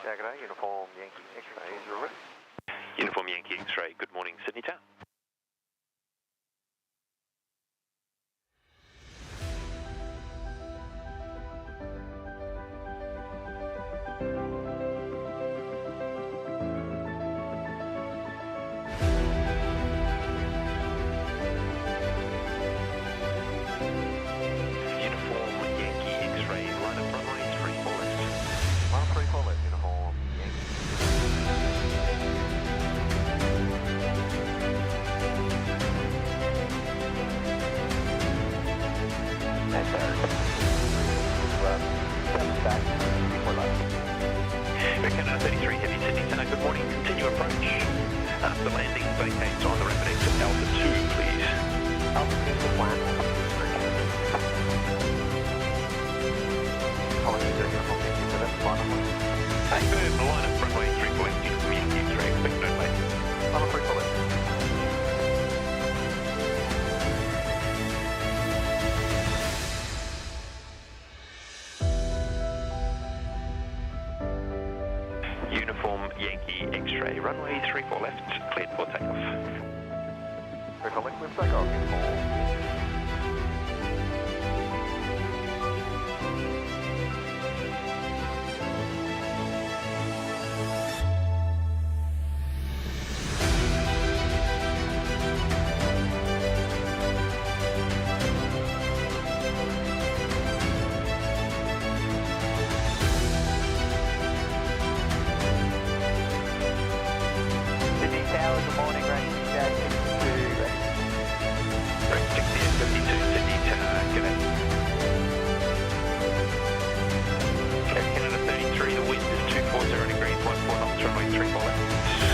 Yeah, good day. Uniform Yankee X-ray is ready. Uniform Yankee X-ray, good morning, Sydney Town. Qantas A380 Sydney Town, good morning, continue approach. After landing, vacate on the rapid exit Alpha 2, please. Alpha 2 to plan. Apologies, uniform Yankee for that final one. Hey, good, the line up runway 340, uniform Yankee X-ray, expect no late. Final 340. Uniform Yankee X-ray, runway 34 left, cleared for takeoff. 34 left, with takeoff, uniform. Good morning, range 62. Range 60 and 52, Sydney Town, good day. Canada 33, the wind is 240 degrees, 14 knots, runway 34 left.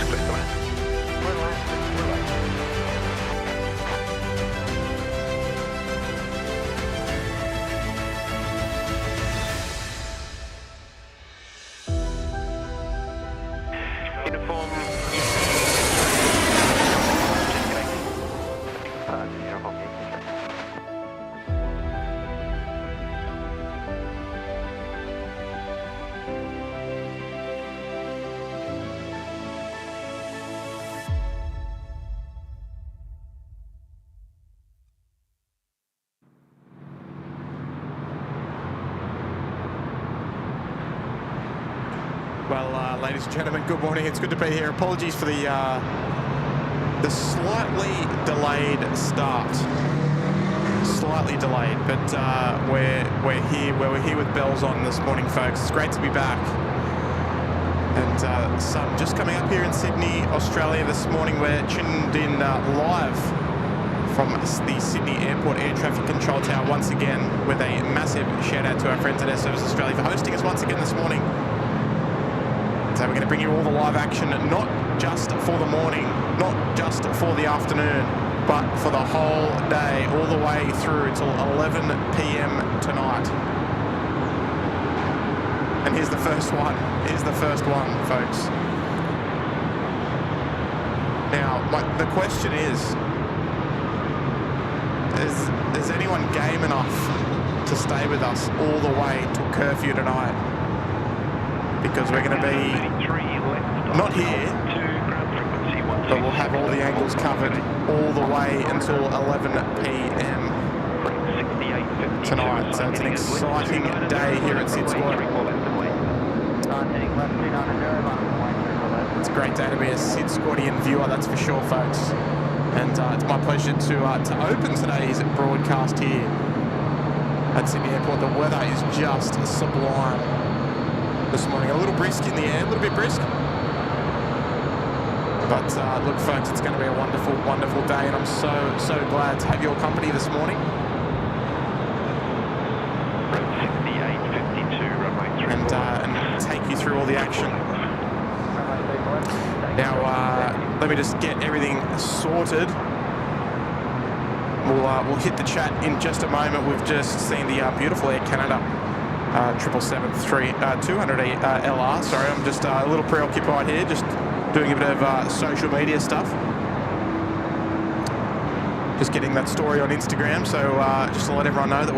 Clear to land. We're Uniform Well, ladies and gentlemen, good morning. It's good to be here. Apologies for the slightly delayed start. Slightly delayed, but we're here with bells on this morning, folks. It's great to be back. And sun just coming up here in Sydney, Australia this morning. We're tuned in live from the Sydney Airport Air Traffic Control Tower once again, with a massive shout out to our friends at Air Service Australia for hosting us once again this morning. So we're going to bring you all the live action, not just for the morning, not just for the afternoon, but for the whole day, all the way through until 11 p.m. tonight. And here's the first one. Here's the first one, folks. Now, the question is anyone game enough to stay with us all the way till curfew tonight? Because we're going to be not here, but we'll have all the angles covered all the way until 11 p.m. tonight. So it's an exciting day here at SydSquad. It's a great day to be a SydSquadian viewer, that's for sure, folks. And it's my pleasure to open today's broadcast here at Sydney Airport. The weather is just sublime this morning. A little brisk in the air, a little bit brisk. But look, folks, it's going to be a wonderful, wonderful day, and I'm so glad to have your company this morning. And take you through all the action. Now, let me just get everything sorted. We'll hit the chat in just a moment. We've just seen the beautiful Air Canada 777-200 LR. Sorry, I'm just a little preoccupied here, just doing a bit of social media stuff. Just getting that story on Instagram, so just to let everyone know that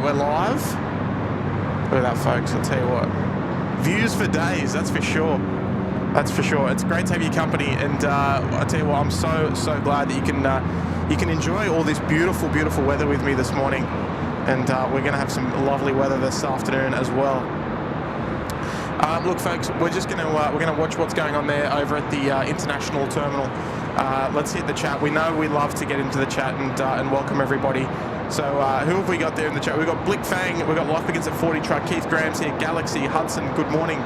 we're live. Look at that, folks. I'll tell you what. Views for days, that's for sure. That's for sure. It's great to have your company, and I tell you what, I'm so glad that you can enjoy all this beautiful weather with me this morning, and we're going to have some lovely weather this afternoon as well. Look, folks, we're going to watch what's going on there over at the international terminal. Let's hit the chat. We know we love to get into the chat and welcome everybody. So who have we got there in the chat? We've got Blick Fang, we've got Life Begins at 40 Truck, Keith Graham's here, Galaxy, Hudson, good morning.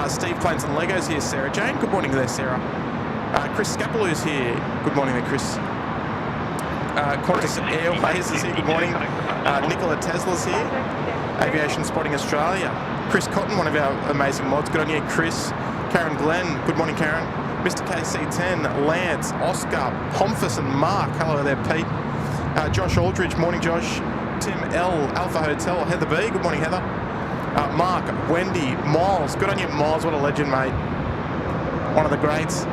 Steve Planes and Legos here, Sarah Jane, good morning there, Sarah. Chris Scapaloo's here, good morning there, Chris. Qantas Airways is here, good morning. Nicola Tesla's here, Aviation Spotting Australia. Chris Cotton, one of our amazing mods, good on you, Chris. Karen Glenn, good morning, Karen. Mr. KC10, Lance, Oscar, Pomphus and Mark, hello there, Pete. Josh Aldridge, morning, Josh. Tim L, Alpha Hotel, Heather B, good morning, Heather. Mark, Wendy, Miles, good on you, Miles, what a legend, mate. One of the greats.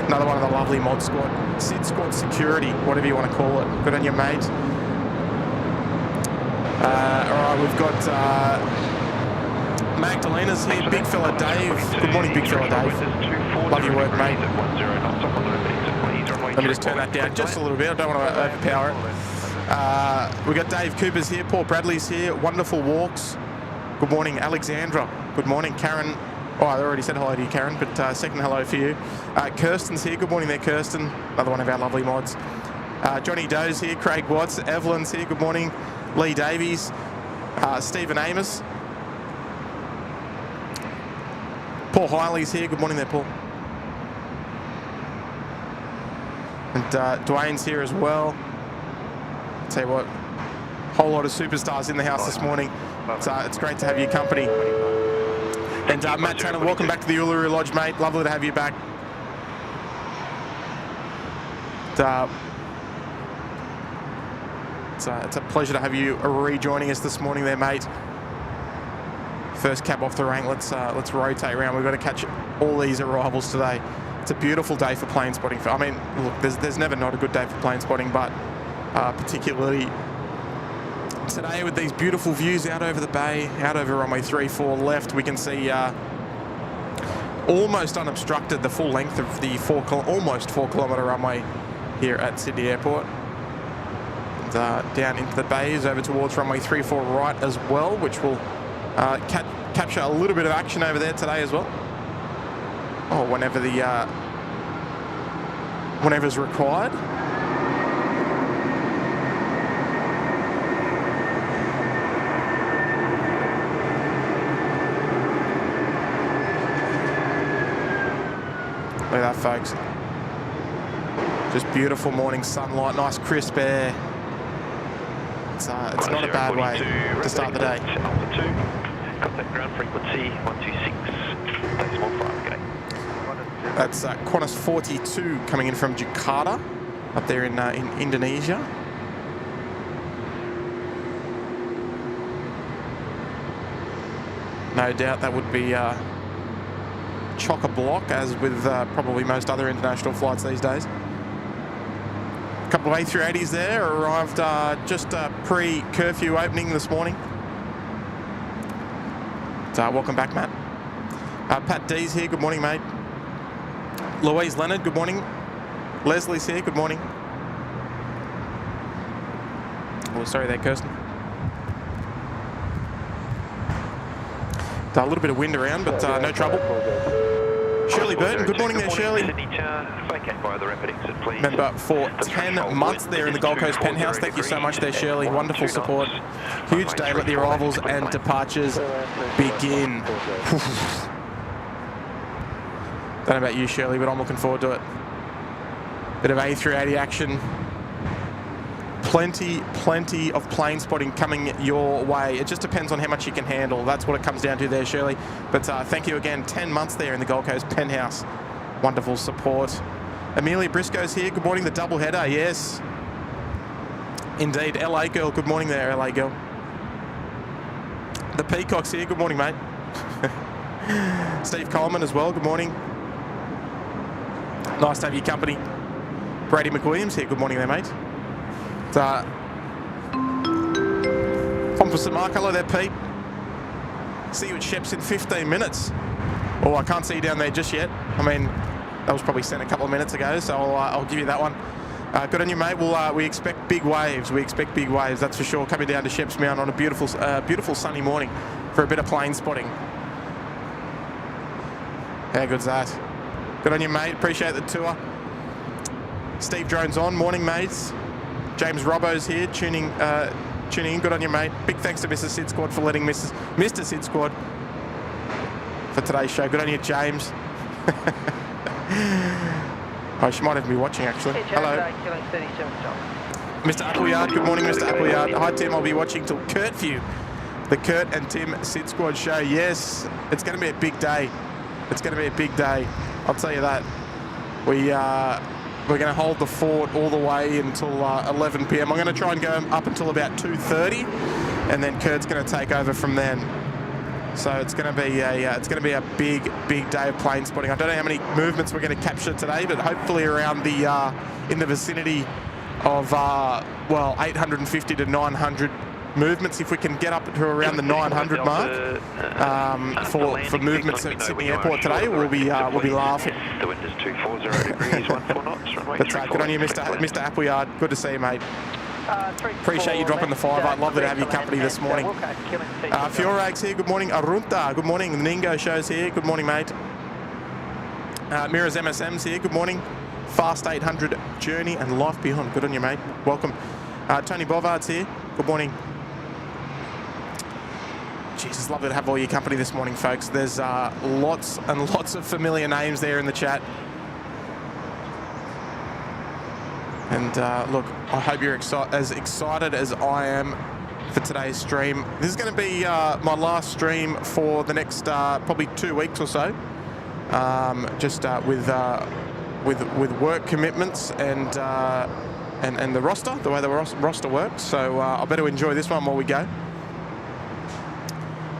Another one of the lovely mod squad. SydSquad security, whatever you want to call it. Good on you, mate. Alright, we've got Magdalena's here, Big Fella Dave. Good morning, Big Fella Dave. Love your work, mate. Let me just turn that down just a little bit, I don't want to overpower it. We've got Dave Cooper's here, Paul Bradley's here, Wonderful Walks. Good morning, Alexandra. Good morning, Karen. Oh, I already said hello to you, Karen, but second hello for you. Kirsten's here, good morning there, Kirsten. Another one of our lovely mods. Johnny Doe's here, Craig Watts, Evelyn's here, good morning. Lee Davies, Stephen Amos. Paul Hiley's here, good morning there, Paul. And Dwayne's here as well. Tell you what, whole lot of superstars in the house this morning. It's great to have your company. And Matt Tanner, welcome back to the Uluru Lodge, mate. Lovely to have you back. It's a pleasure to have you rejoining us this morning there, mate. First cab off the rank. Let's rotate around. We've got to catch all these arrivals today. It's a beautiful day for plane spotting. I mean, look, there's never not a good day for plane spotting, but particularly today with these beautiful views out over the bay, out over runway 34 left, we can see almost unobstructed the full length of the almost 4 kilometre runway here at Sydney Airport. And, down into the bays over towards runway 34 right as well, which will capture a little bit of action over there today as well. Oh, whenever's required. Look at that, folks. Just beautiful morning sunlight, nice crisp air. It's not a bad way to start the day. Contact ground frequency 126.5, okay. That's Qantas 42 coming in from Jakarta, up there in Indonesia. No doubt that would be chock-a-block, as with probably most other international flights these days. A couple of A380s there arrived just pre-curfew opening this morning. Welcome back, Matt. Pat D's here, good morning, mate. Louise Leonard, good morning. Leslie's here, good morning. Oh, sorry there, Kirsten. A little bit of wind around, but no trouble. Shirley Burton, good morning there, Shirley. Member for 10 months there in the Gold Coast penthouse. Thank you so much there, Shirley. Wonderful support. Huge day. Let the arrivals and departures begin. Don't know about you, Shirley, but I'm looking forward to it. Bit of A380 action. Plenty of plane spotting coming your way. It just depends on how much you can handle. That's what it comes down to there, Shirley. But thank you again. 10 months there in the Gold Coast penthouse. Wonderful support. Amelia Briscoe's here. Good morning, the double header. Yes. Indeed. LA girl. Good morning there, LA girl. The Peacocks here. Good morning, mate. Steve Coleman as well. Good morning. Nice to have your company. Brady McWilliams here. Good morning there, mate. Pompous and Mark, hello there, Pete. See you at Sheps in 15 minutes. Oh, I can't see you down there just yet. I mean, that was probably sent a couple of minutes ago, so I'll give you that one. Good on you, mate. We expect big waves. We expect big waves, that's for sure. Coming down to Sheps Mount on a beautiful sunny morning for a bit of plane spotting. How good's that? Good on you, mate. Appreciate the tour. Steve Drone's on. Morning, mates. James Robbo's here, tuning in. Good on you, mate. Big thanks to Mrs. SydSquad for letting Mr. SydSquad for today's show. Good on you, James. Oh, she might even be watching, actually. Hello. Mr. Appleyard. Good morning, Mr. Appleyard. Hi, Tim. I'll be watching till Curfew. The Kurt and Tim SydSquad show. Yes, it's going to be a big day. It's going to be a big day. I'll tell you that. We're going to hold the fort all the way until 11 p.m. I'm going to try and go up until about 2:30, and then Kurt's going to take over from then. So it's going to be a big day of plane spotting. I don't know how many movements we're going to capture today, but hopefully around the in the vicinity of 850 to 900 movements. If we can get up to around the 900 mark for movements at Sydney Airport today, we'll be laughing. The wind is 240 degrees, 14 knots, runway. That's right. Good on you, Mr. Appleyard. Good to see you, mate. Appreciate you dropping the 5. I'd love to have your company this morning. Fiorags here. Good morning. Arunta. Good morning. The Ningo show's here. Good morning, mate. Mira's MSM's here. Good morning. Fast 800 Journey and Life Beyond. Good on you, mate. Welcome. Tony Bovard's here. Good morning. Jesus, lovely to have all your company this morning, folks. There's lots and lots of familiar names there in the chat. And look, I hope you're as excited as I am for today's stream. This is going to be my last stream for the next probably 2 weeks or so. Just with work commitments and the roster, the way the roster works. So I better enjoy this one while we go.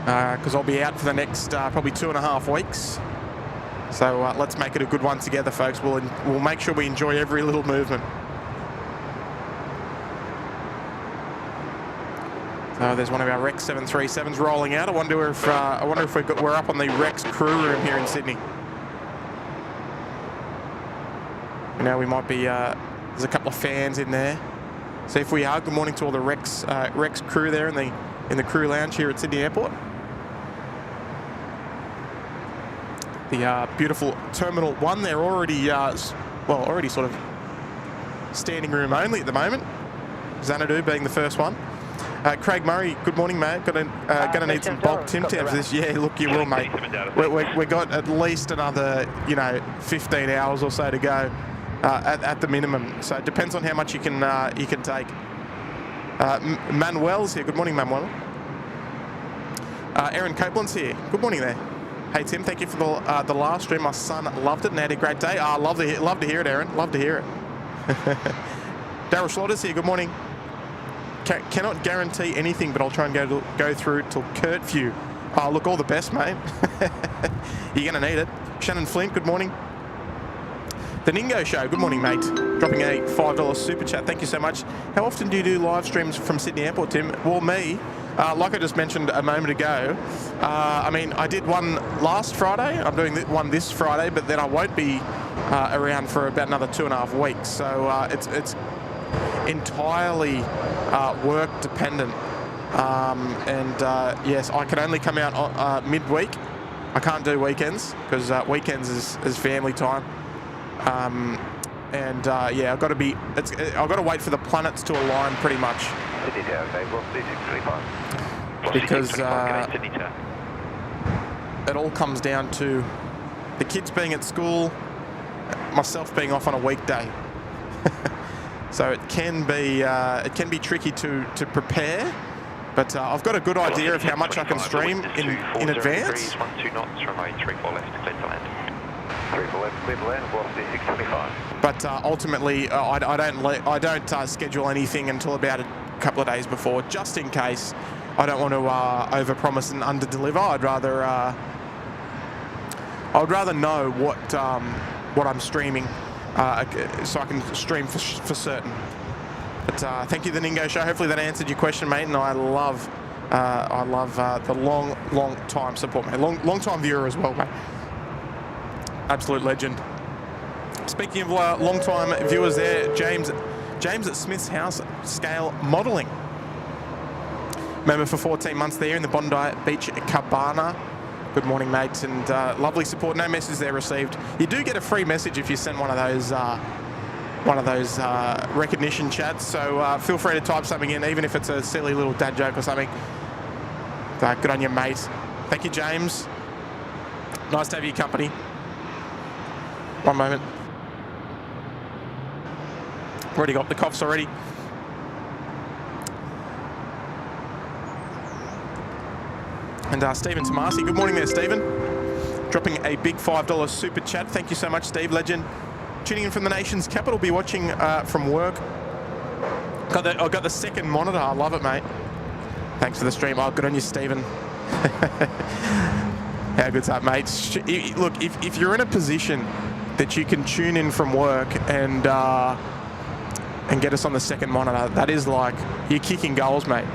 Because I'll be out for the next probably 2.5 weeks. So let's make it a good one together, folks. We'll make sure we enjoy every little movement. So there's one of our Rex 737s rolling out. I wonder if we're up on the Rex crew room here in Sydney. You know, we might be. There's a couple of fans in there. So if we are, good morning to all the Rex crew there in the crew lounge here at Sydney Airport. The beautiful Terminal 1. They're already sort of standing room only at the moment. Xanadu being the first one. Craig Murray, good morning, mate. Gonna need some bulk Tim Tams for this. Yeah, look, you will, mate. We got at least another 15 hours or so to go at the minimum. So it depends on how much you can take. Manuel's here. Good morning, Manuel. Aaron Copeland's here. Good morning there. Hey Tim, thank you for the last stream. My son loved it and had a great day. Love to hear it, Aaron. Love to hear it. Daryl Slaughter's here. Good morning. Cannot guarantee anything, but I'll try and go through till curfew. Look, all the best, mate. You're going to need it. Shannon Flint, good morning. The Ningo Show, good morning, mate. Dropping a $5 super chat. Thank you so much. How often do you do live streams from Sydney Airport, Tim? Well, me, like I just mentioned a moment ago, I did one last Friday. I'm doing one this Friday, but then I won't be around for about another 2.5 weeks. So it's entirely work dependent. Yes, I can only come out midweek. I can't do weekends because weekends is family time. I've got to wait for the planets to align pretty much. Because it all comes down to the kids being at school, myself being off on a weekday. So it can be tricky to prepare, but I've got a good idea of how much I can stream in advance. 12 knots, runway 34 left, clear to land. 34 left, clear to land, velocity 625. But ultimately, I don't schedule anything until about a couple of days before, just in case. I don't want to overpromise and underdeliver. I'd rather know what I'm streaming, so I can stream for certain. But thank you, the Ningo Show. Hopefully that answered your question, mate. And I love I love the long time support, mate. Long time viewer as well, mate. Absolute legend. Speaking of long time viewers there, James at Smith's House Scale Modelling. Member for 14 months there in the Bondi Beach Cabana. Good morning, mate, and lovely support. No message there received. You do get a free message if you send one of those recognition chats. So feel free to type something in, even if it's a silly little dad joke or something. Good on you, mate. Thank you, James. Nice to have your company. One moment. Already got the coughs already. And Stephen Tomasi, good morning there, Stephen. Dropping a big $5 super chat. Thank you so much, Steve, legend. Tuning in from the nation's capital, be watching from work. I got the second monitor. I love it, mate. Thanks for the stream. Oh, good on you, Stephen. How good's that, mate? Look, if you're in a position that you can tune in from work and get us on the second monitor, that is like you're kicking goals, mate.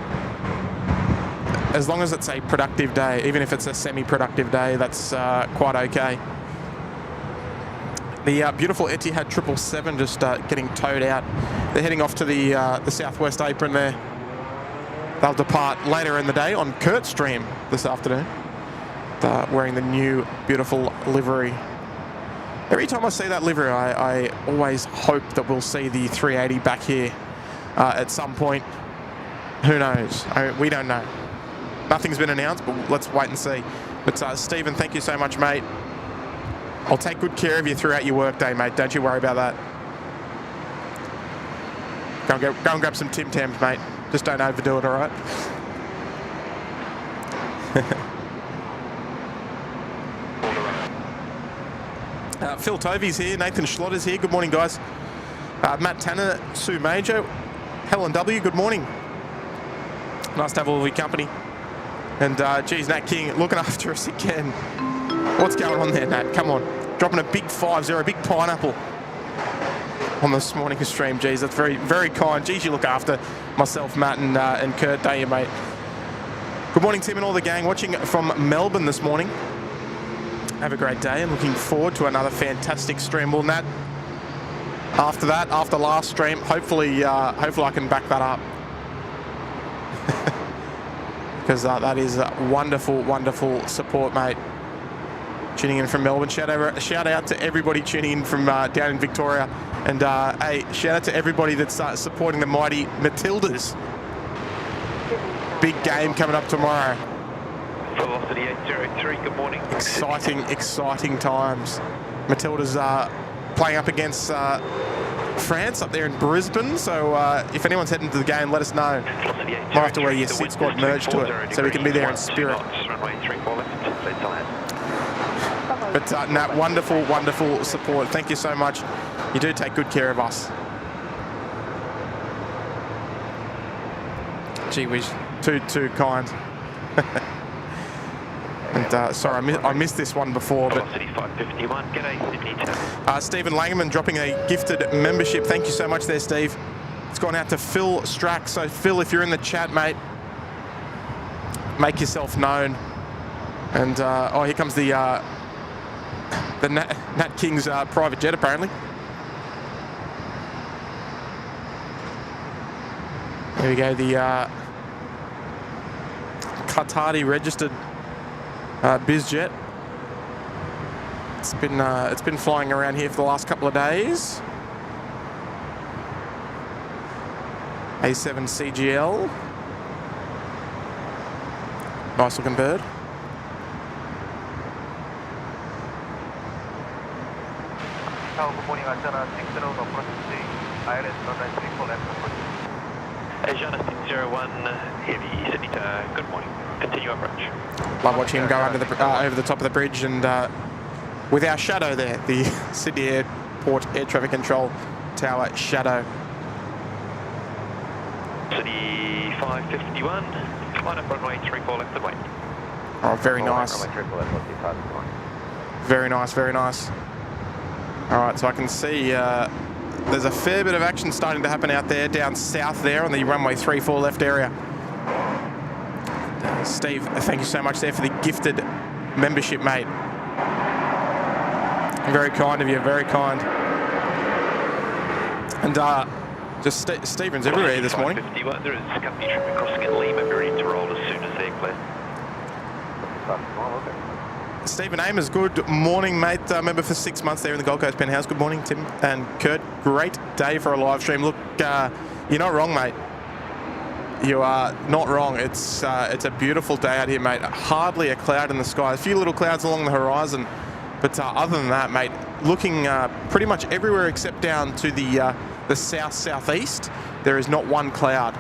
As long as it's a productive day, even if it's a semi-productive day, that's quite okay. The beautiful Etihad 777 just getting towed out. They're heading off to the southwest apron there. They'll depart later in the day on Kurtstream this afternoon, wearing the new beautiful livery. Every time I see that livery, I always hope that we'll see the 380 back here at some point. Who knows? We don't know. Nothing's been announced, but let's wait and see. But Stephen, thank you so much, mate. I'll take good care of you throughout your workday, mate. Don't you worry about that. Go and grab some Tim Tams, mate. Just don't overdo it, all right? Phil Tovey's here. Nathan Schlotter's here. Good morning, guys. Matt Tanner, Sue Major, Helen W. Good morning. Nice to have all of your company. And geez, Nat King looking after us again. What's going on there, Nat? Come on. Dropping a big 5-0, big pineapple on this morning's stream. Geez, that's very, very kind. Geez, you look after myself, Matt, and Kurt. Day, you, mate. Good morning, Tim and all the gang. Watching from Melbourne this morning. Have a great day and looking forward to another fantastic stream. Well, Nat, after last stream, hopefully I can back that up. Because that is wonderful, wonderful support, mate. Tuning in from Melbourne. Shout out to everybody tuning in from down in Victoria. And hey, shout out to everybody that's supporting the mighty Matildas. Big game coming up tomorrow. Velocity 803, good morning. Exciting times. Matildas are playing up against France up there in Brisbane, so if anyone's heading to the game, let us know. Might have to wear your SydSquad merch to it, so we can be there in spirit. But Nat, wonderful support. Thank you so much. You do take good care of us. Gee whiz, too kind. And sorry, I missed this one before. But Velocity 551, g'day, Sydney Town. Stephen Langerman dropping a gifted membership. Thank you so much there, Steve. It's gone out to Phil Strack. So Phil, if you're in the chat, mate, make yourself known. And oh, here comes the Nat King's private jet, apparently. There we go, the Qatari registered BizJet. It's been flying around here for the last couple of days. A7 CGL. Nice looking bird. Good morning, Ajana 60 approach to ILS runway 34 left approach. Ajana 601, heavy Sydney Town, good morning. Continue approach. Love watching him go under over the top of the bridge, and with our shadow there, the Sydney Airport Air Traffic Control Tower shadow. City 551, line up runway 34 left and wait. Oh, very nice. Very nice, very nice. All right, so I can see there's a fair bit of action starting to happen out there, down south there on the runway 34 left area. Steve, thank you so much there for the gifted membership, mate. Very kind of you, very kind. And just Stephen's everywhere this morning. 51, there is company traffic crossing in Lima, very ready to roll as soon as they're clear. Stephen Amers, good morning, mate. Member for 6 months there in the Gold Coast Penthouse. Good morning, Tim and Kurt. Great day for a live stream. Look, you're not wrong, mate. You are not wrong. It's a beautiful day out here, mate. Hardly a cloud in the sky. A few little clouds along the horizon. But other than that, mate, looking pretty much everywhere except down to the south-southeast, there is not one cloud.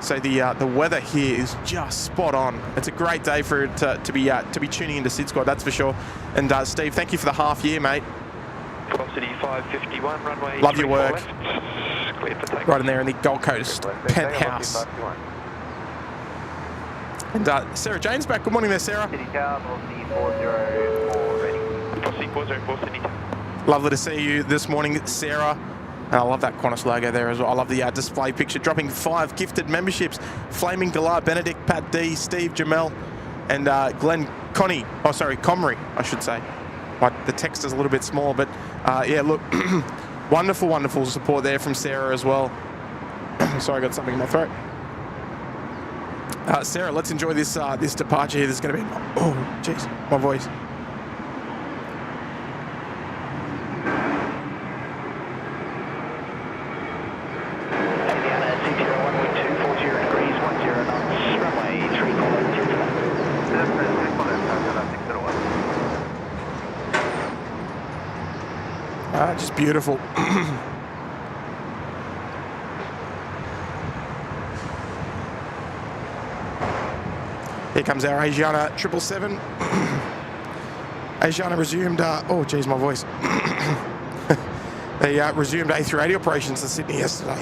So the weather here is just spot on. It's a great day for it to be tuning into SydSquad, that's for sure. And Steve, thank you for the half year, mate. Velocity 551, runway. Love your work. Left. Clear for takeoff. Right in there in the Gold Coast Penthouse. And Sarah Jane's back. Good morning there, Sarah. City Tower, velocity 404 ready. Velocity 404, Sydney Tower. Lovely to see you this morning, Sarah. And I love that Qantas logo there as well. I love the display picture. Dropping 5 gifted memberships. Flaming Galar, Benedict, Pat D, Steve, Jamel, and Glenn Connie. Oh, sorry, Comrie, I should say. The text is a little bit small, but yeah, look, wonderful, wonderful support there from Sarah as well. Sorry, I got something in my throat. Sarah, let's enjoy this this departure here. There's going to be, oh, jeez, my voice. Just beautiful. Here comes our Asiana 777. Asiana resumed, oh geez, my voice. They resumed A380 operations in Sydney yesterday.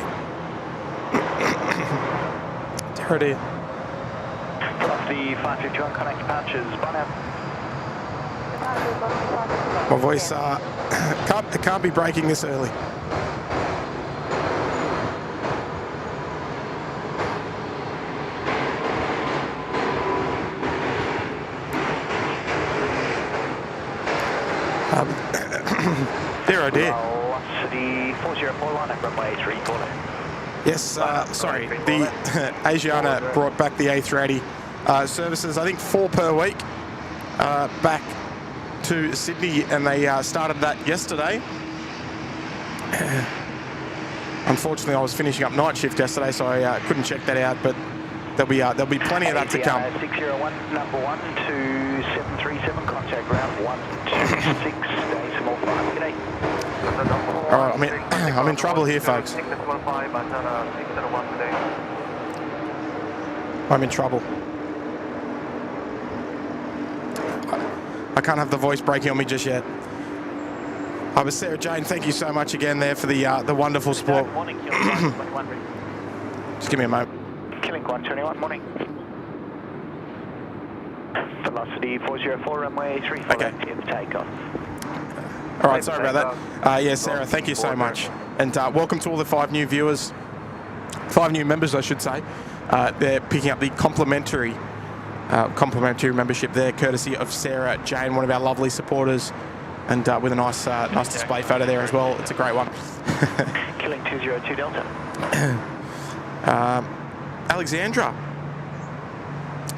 Dear dear. Velocity 551, connect departures, Banter. My voice can't be breaking this early. Dear oh dear. Velocity 4041 at runway 340. Yes, sorry. The Asiana brought back the A380 services, I think 4 per week, back to Sydney, and they started that yesterday. Unfortunately, I was finishing up night shift yesterday, so I couldn't check that out. But there'll be plenty of that to come. 601, number 12737, contact ground 126, decimal 5. Good day. All right, I'm in trouble here, folks. I'm in trouble. I can't have the voice breaking on me just yet. I was Sarah Jane. Thank you so much again there for the wonderful support. Morning, Killing 121. Just give me a moment. Killing 121, morning. Velocity 404, runway 340, Okay. clear for takeoff. All right, sorry about that. Yeah, Sarah, thank you so much. And welcome to all the 5 new viewers, 5 new members, I should say. They're picking up the complimentary membership there, courtesy of Sarah Jane, one of our lovely supporters, and with a nice display photo there as well. It's a great one. Killing 202 Delta. Alexandra.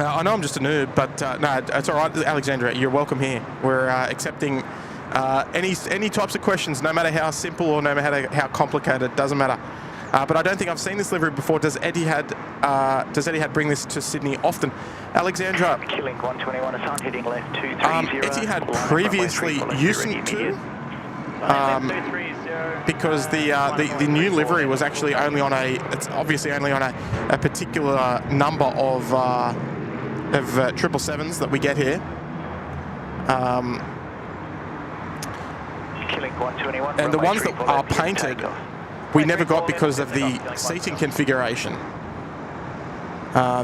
I know I'm just a noob, but no, it's all right, Alexandra. You're welcome here. We're accepting any types of questions, no matter how simple or no matter how complicated. Doesn't matter. But I don't think I've seen this livery before. Does Etihad bring this to Sydney often? Alexandra. Killing 121, assigned heading left 230. Etihad previously used to, because the new livery was actually only on it's obviously only on a particular number of 777s that we get here. Killing 121. And the ones that are painted, we never got because of the seating configuration.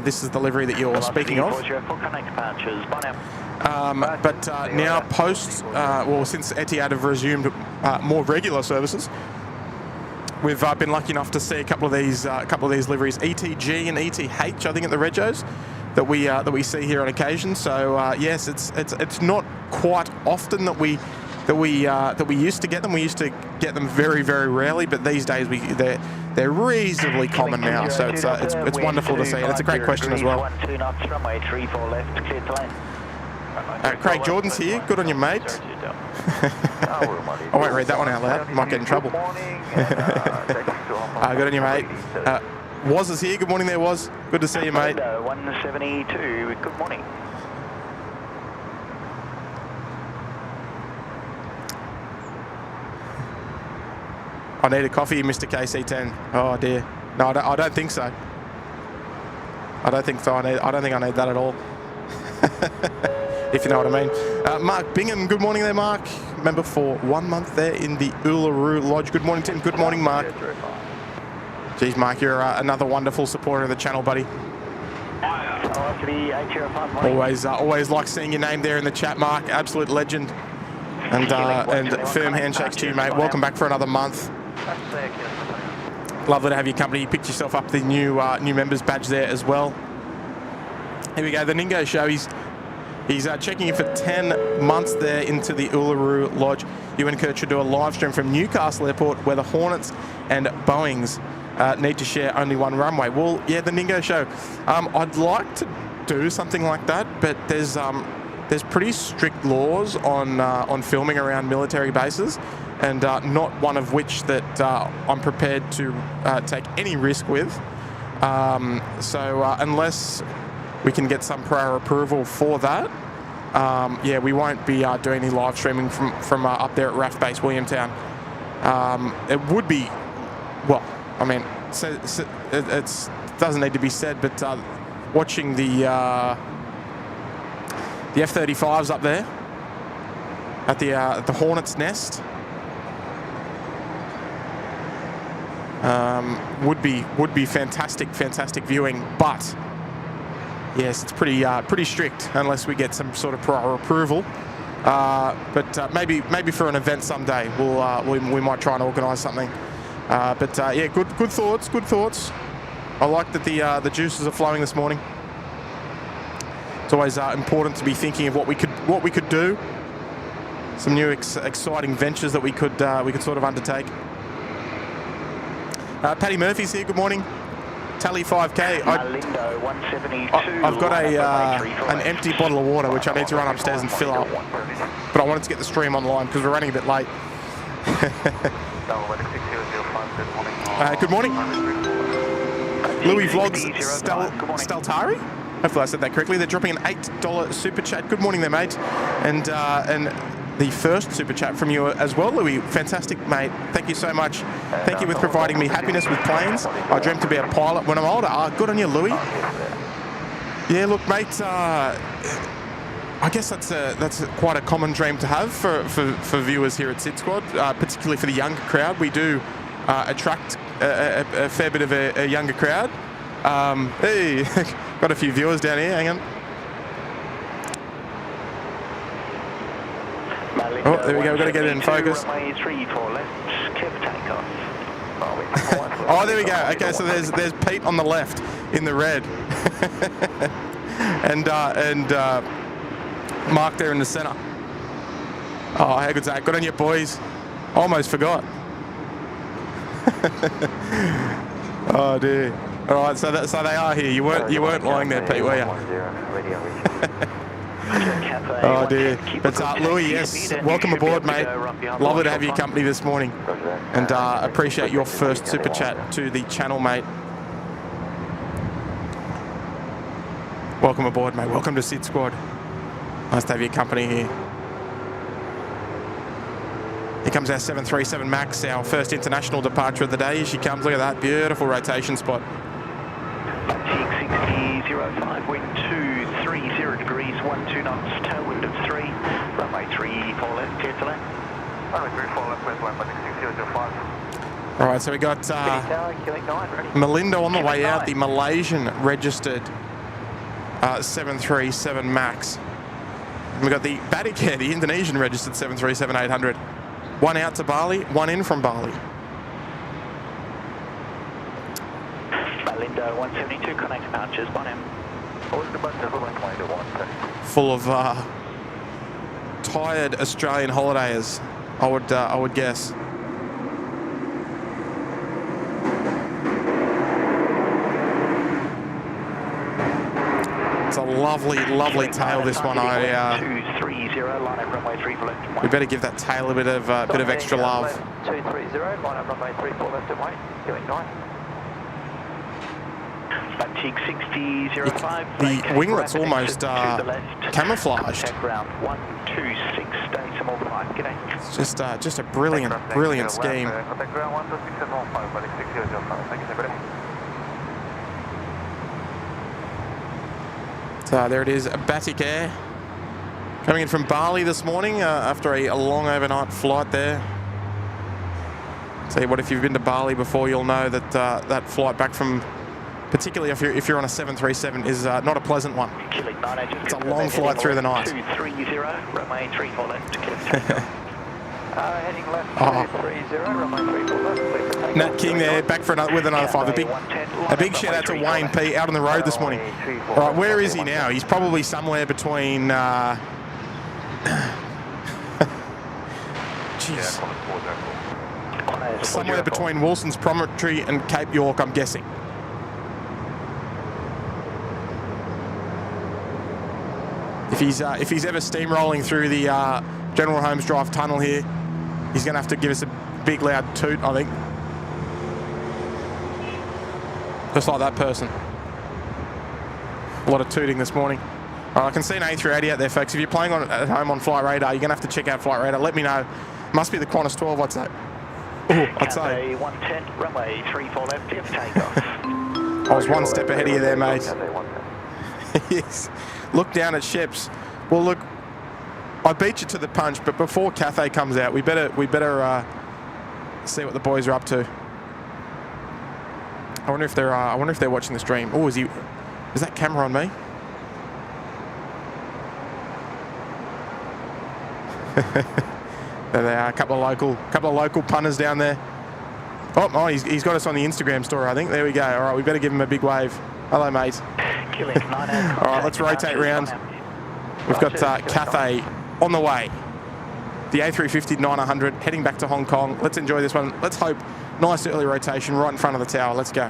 This is the livery that you're speaking of. But now since Etihad have resumed more regular services, we've been lucky enough to see a couple of these liveries, ETG and ETH, I think, at the Regos. that we see here on occasion. So yes, it's not quite often that we used to get them. We used to get them very, very rarely, but these days they're reasonably common now. So it's wonderful to see, and it's a great question as well. 2 knots, runway 34 left, clear to land. Craig Jordan's here. Good on you, mate. I won't read that one out loud. Might get in trouble. Good on you, mate. Woz is here. Good morning there, Woz. Good to see you, mate. 172, good morning. I need a coffee, Mr. KC10. Oh dear. No, I don't think so. I don't think so. I don't think I need that at all. If you know what I mean. Mark Bingham, good morning there, Mark. Member for 1 month there in the Uluru Lodge. Good morning, Tim. Good morning, Mark. Geez, Mark, you're another wonderful supporter of the channel, buddy. Always like seeing your name there in the chat, Mark. Absolute legend. And firm handshakes to you, mate. Welcome back for another month. Lovely to have your company. You picked yourself up the new members badge there as well. Here we go. The Ningo Show. He's checking in for 10 months there into the Uluru Lodge. You and Kurt should do a live stream from Newcastle Airport where the Hornets and Boeings need to share only one runway. Well, yeah, the Ningo Show. I'd like to do something like that, but there's pretty strict laws on filming around military bases, and not one of which that I'm prepared to take any risk with. So unless we can get some prior approval for that, yeah, we won't be doing any live streaming from up there at RAF Base Williamtown. It would be, well, I mean, it doesn't need to be said, but watching the F-35s up there at the Hornets Nest would be fantastic viewing, but yes, it's pretty strict unless we get some sort of prior approval. But maybe for an event someday, we might try and organise something. But yeah, good thoughts. I like that the juices are flowing this morning. It's always important to be thinking of what we could do. Some new exciting ventures that we could sort of undertake. Paddy Murphy's here. Good morning. Tally 5K. I've got an empty bottle of water which I need to run upstairs and fill up. But I wanted to get the stream online because we're running a bit late. Good morning. Louis Vlogs Steltari. Hopefully I said that correctly. They're dropping an $8 super chat. Good morning there, mate. And the first super chat from you as well, Louis. Fantastic, mate. Thank you so much. Thank you with providing me happiness with planes. I dreamt to be a pilot when I'm older. Good on you, Louis. Yeah, look, mate. I guess that's quite a common dream to have for viewers here at SydSquad, particularly for the younger crowd. We do attract a fair bit of a younger crowd. Hey, got a few viewers down here. Hang on. Oh, there we go. We've got to get it in focus. Oh, there we go. Okay, so there's Pete on the left in the red, and Mark there in the centre. Oh, how good's that? Good on you, boys. Almost forgot. Oh dear. All right, so they are here. You weren't lying there, Pete, were you? Oh dear. But Louis, yes, welcome aboard, mate. Lovely to have your company this morning, and appreciate your first super chat to the channel, mate. Welcome aboard, mate. Welcome to SydSquad. Nice to have your company here. Here comes our 737 MAX, our first international departure of the day. Here she comes. Look at that beautiful rotation spot. 6005, wind 230 degrees, 12 knots, tailwind of 3, runway 34 left, clear to land. Runway 34 left, clear to land, 6005. All right, so we got Melinda on the way out, the Malaysian registered 737 MAX. And we got the Batikar, the Indonesian registered 737-800. One out to Bali, one in from Bali. Lindo 172, connect departures, 1M. full of tired Australian holidayers, I would guess. It's a lovely, lovely tail, this one. We better give that tail a bit of extra love. 230, line up runway 34 left and wait, doing 9. Fatigue 6005. The winglet's almost camouflaged. Ground 126, decimal 5. G'day. It's just a brilliant scheme. Contact ground 126.15, but 6005. Thank you, everybody. So there it is, Batik Air. Coming in from Bali this morning after a long overnight flight there. Tell you what, if you've been to Bali before, you'll know that that flight back from, particularly if you're on a 737, is not a pleasant one. It's a long flight through the night. 230, runway 34 left. Heading left 230, runway 34 left. Nat King there, back for with another 5. A big shout out to Wayne P out on the road this morning. All right, where is he now? He's probably somewhere between. Jeez. Somewhere between Wilson's Promontory and Cape York, I'm guessing. If he's ever steamrolling through the General Holmes Drive tunnel here, he's going to have to give us a big loud toot, I think. Just like that person. A lot of tooting this morning. All right, I can see an A380 out there, folks. If you're playing at home on Flight Radar, you're going to have to check out Flight Radar. Let me know. Must be the Qantas 12, I'd say. Ooh, I'd say. 110, runway 34 left, takeoff. I was one step ahead of you there, mate. Yes. Look down at Sheps. Well, look, I beat you to the punch, but before Cathay comes out, we better see what the boys are up to. I wonder if they're watching the stream. Oh, is that camera on me? There they are, a couple of local punters down there. Oh, he's got us on the Instagram story, I think. There we go. All right, we better give him a big wave. Hello, mate. All right, let's rotate round. We've got Cathay on the way. The A350 900 heading back to Hong Kong. Let's enjoy this one. Let's hope nice early rotation right in front of the tower. Let's go.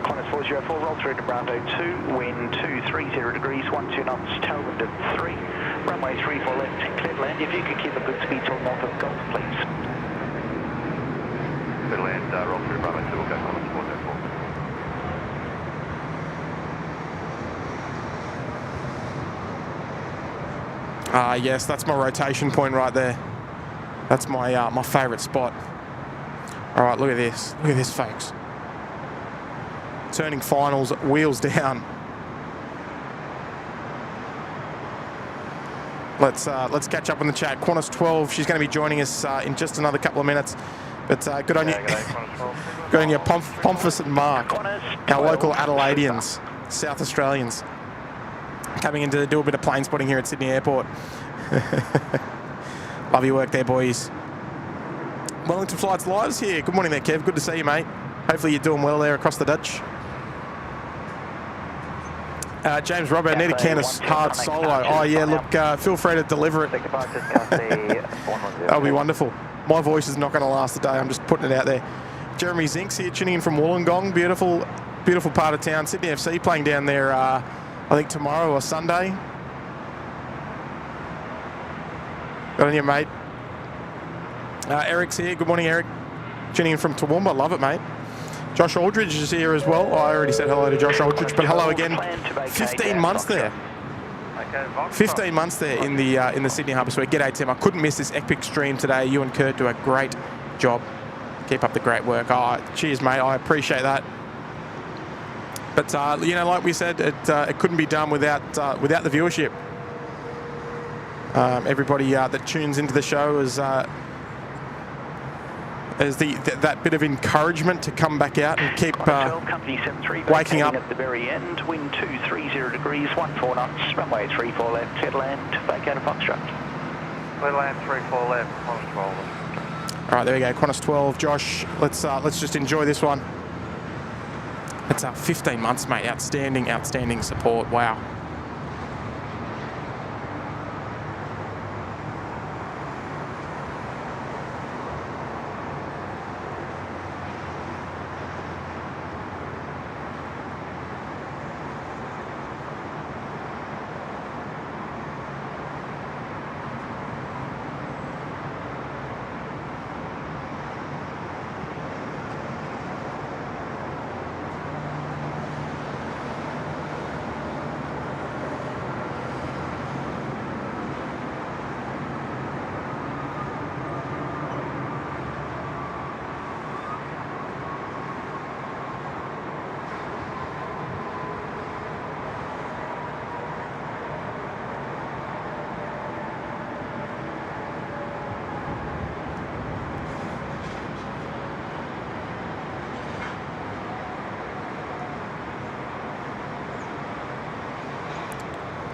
Qantas 404, roll through to Bravo 2, wind 230 degrees, 12 knots, tailwind at 3, runway 34 left, clear to land. If you could keep a good speed till north of Gulf, please. Clear to land, roll through Bravo 2, we'll go Qantas 404. Yes, that's my rotation point right there. That's my my favourite spot. All right, look at this. Look at this, folks. Turning finals, wheels down. Let's catch up on the chat. Qantas 12, she's going to be joining us in just another couple of minutes. But good on you. Good on you, Pomphus and Mark, our local Adelaideans, South Australians, coming in to do a bit of plane spotting here at Sydney Airport. Love your work there, boys. Wellington Flights Live's here. Good morning there, Kev. Good to see you, mate. Hopefully you're doing well there across the Dutch. James Robert, I need a Qantas hard solo. Oh, yeah, look, feel free to deliver it. That'll be wonderful. My voice is not going to last the day. I'm just putting it out there. Jeremy Zinks here, tuning in from Wollongong. Beautiful, beautiful part of town. Sydney FC playing down there, I think, tomorrow or Sunday. Good on you, mate. Eric's here. Good morning, Eric. Tuning in from Toowoomba. Love it, mate. Josh Aldridge is here as well. I already said hello to Josh Aldridge, but hello again. 15 months there. 15 months there in the Sydney Harbour Suite. G'day, Tim. I couldn't miss this epic stream today. You and Kurt do a great job. Keep up the great work. Oh, cheers, mate. I appreciate that. But you know, like we said, it couldn't be done without the viewership. Everybody that tunes into the show is that bit of encouragement to come back out and keep waking up. At the very end, wind 230 degrees, 14 knots, runway 34 left, clear to land, vacate a Foxtrot. Clear to land 34 left, Qantas 12. All right, there we go. Qantas 12, Josh. Let's just enjoy this one. It's 15 months, mate. Outstanding support. Wow.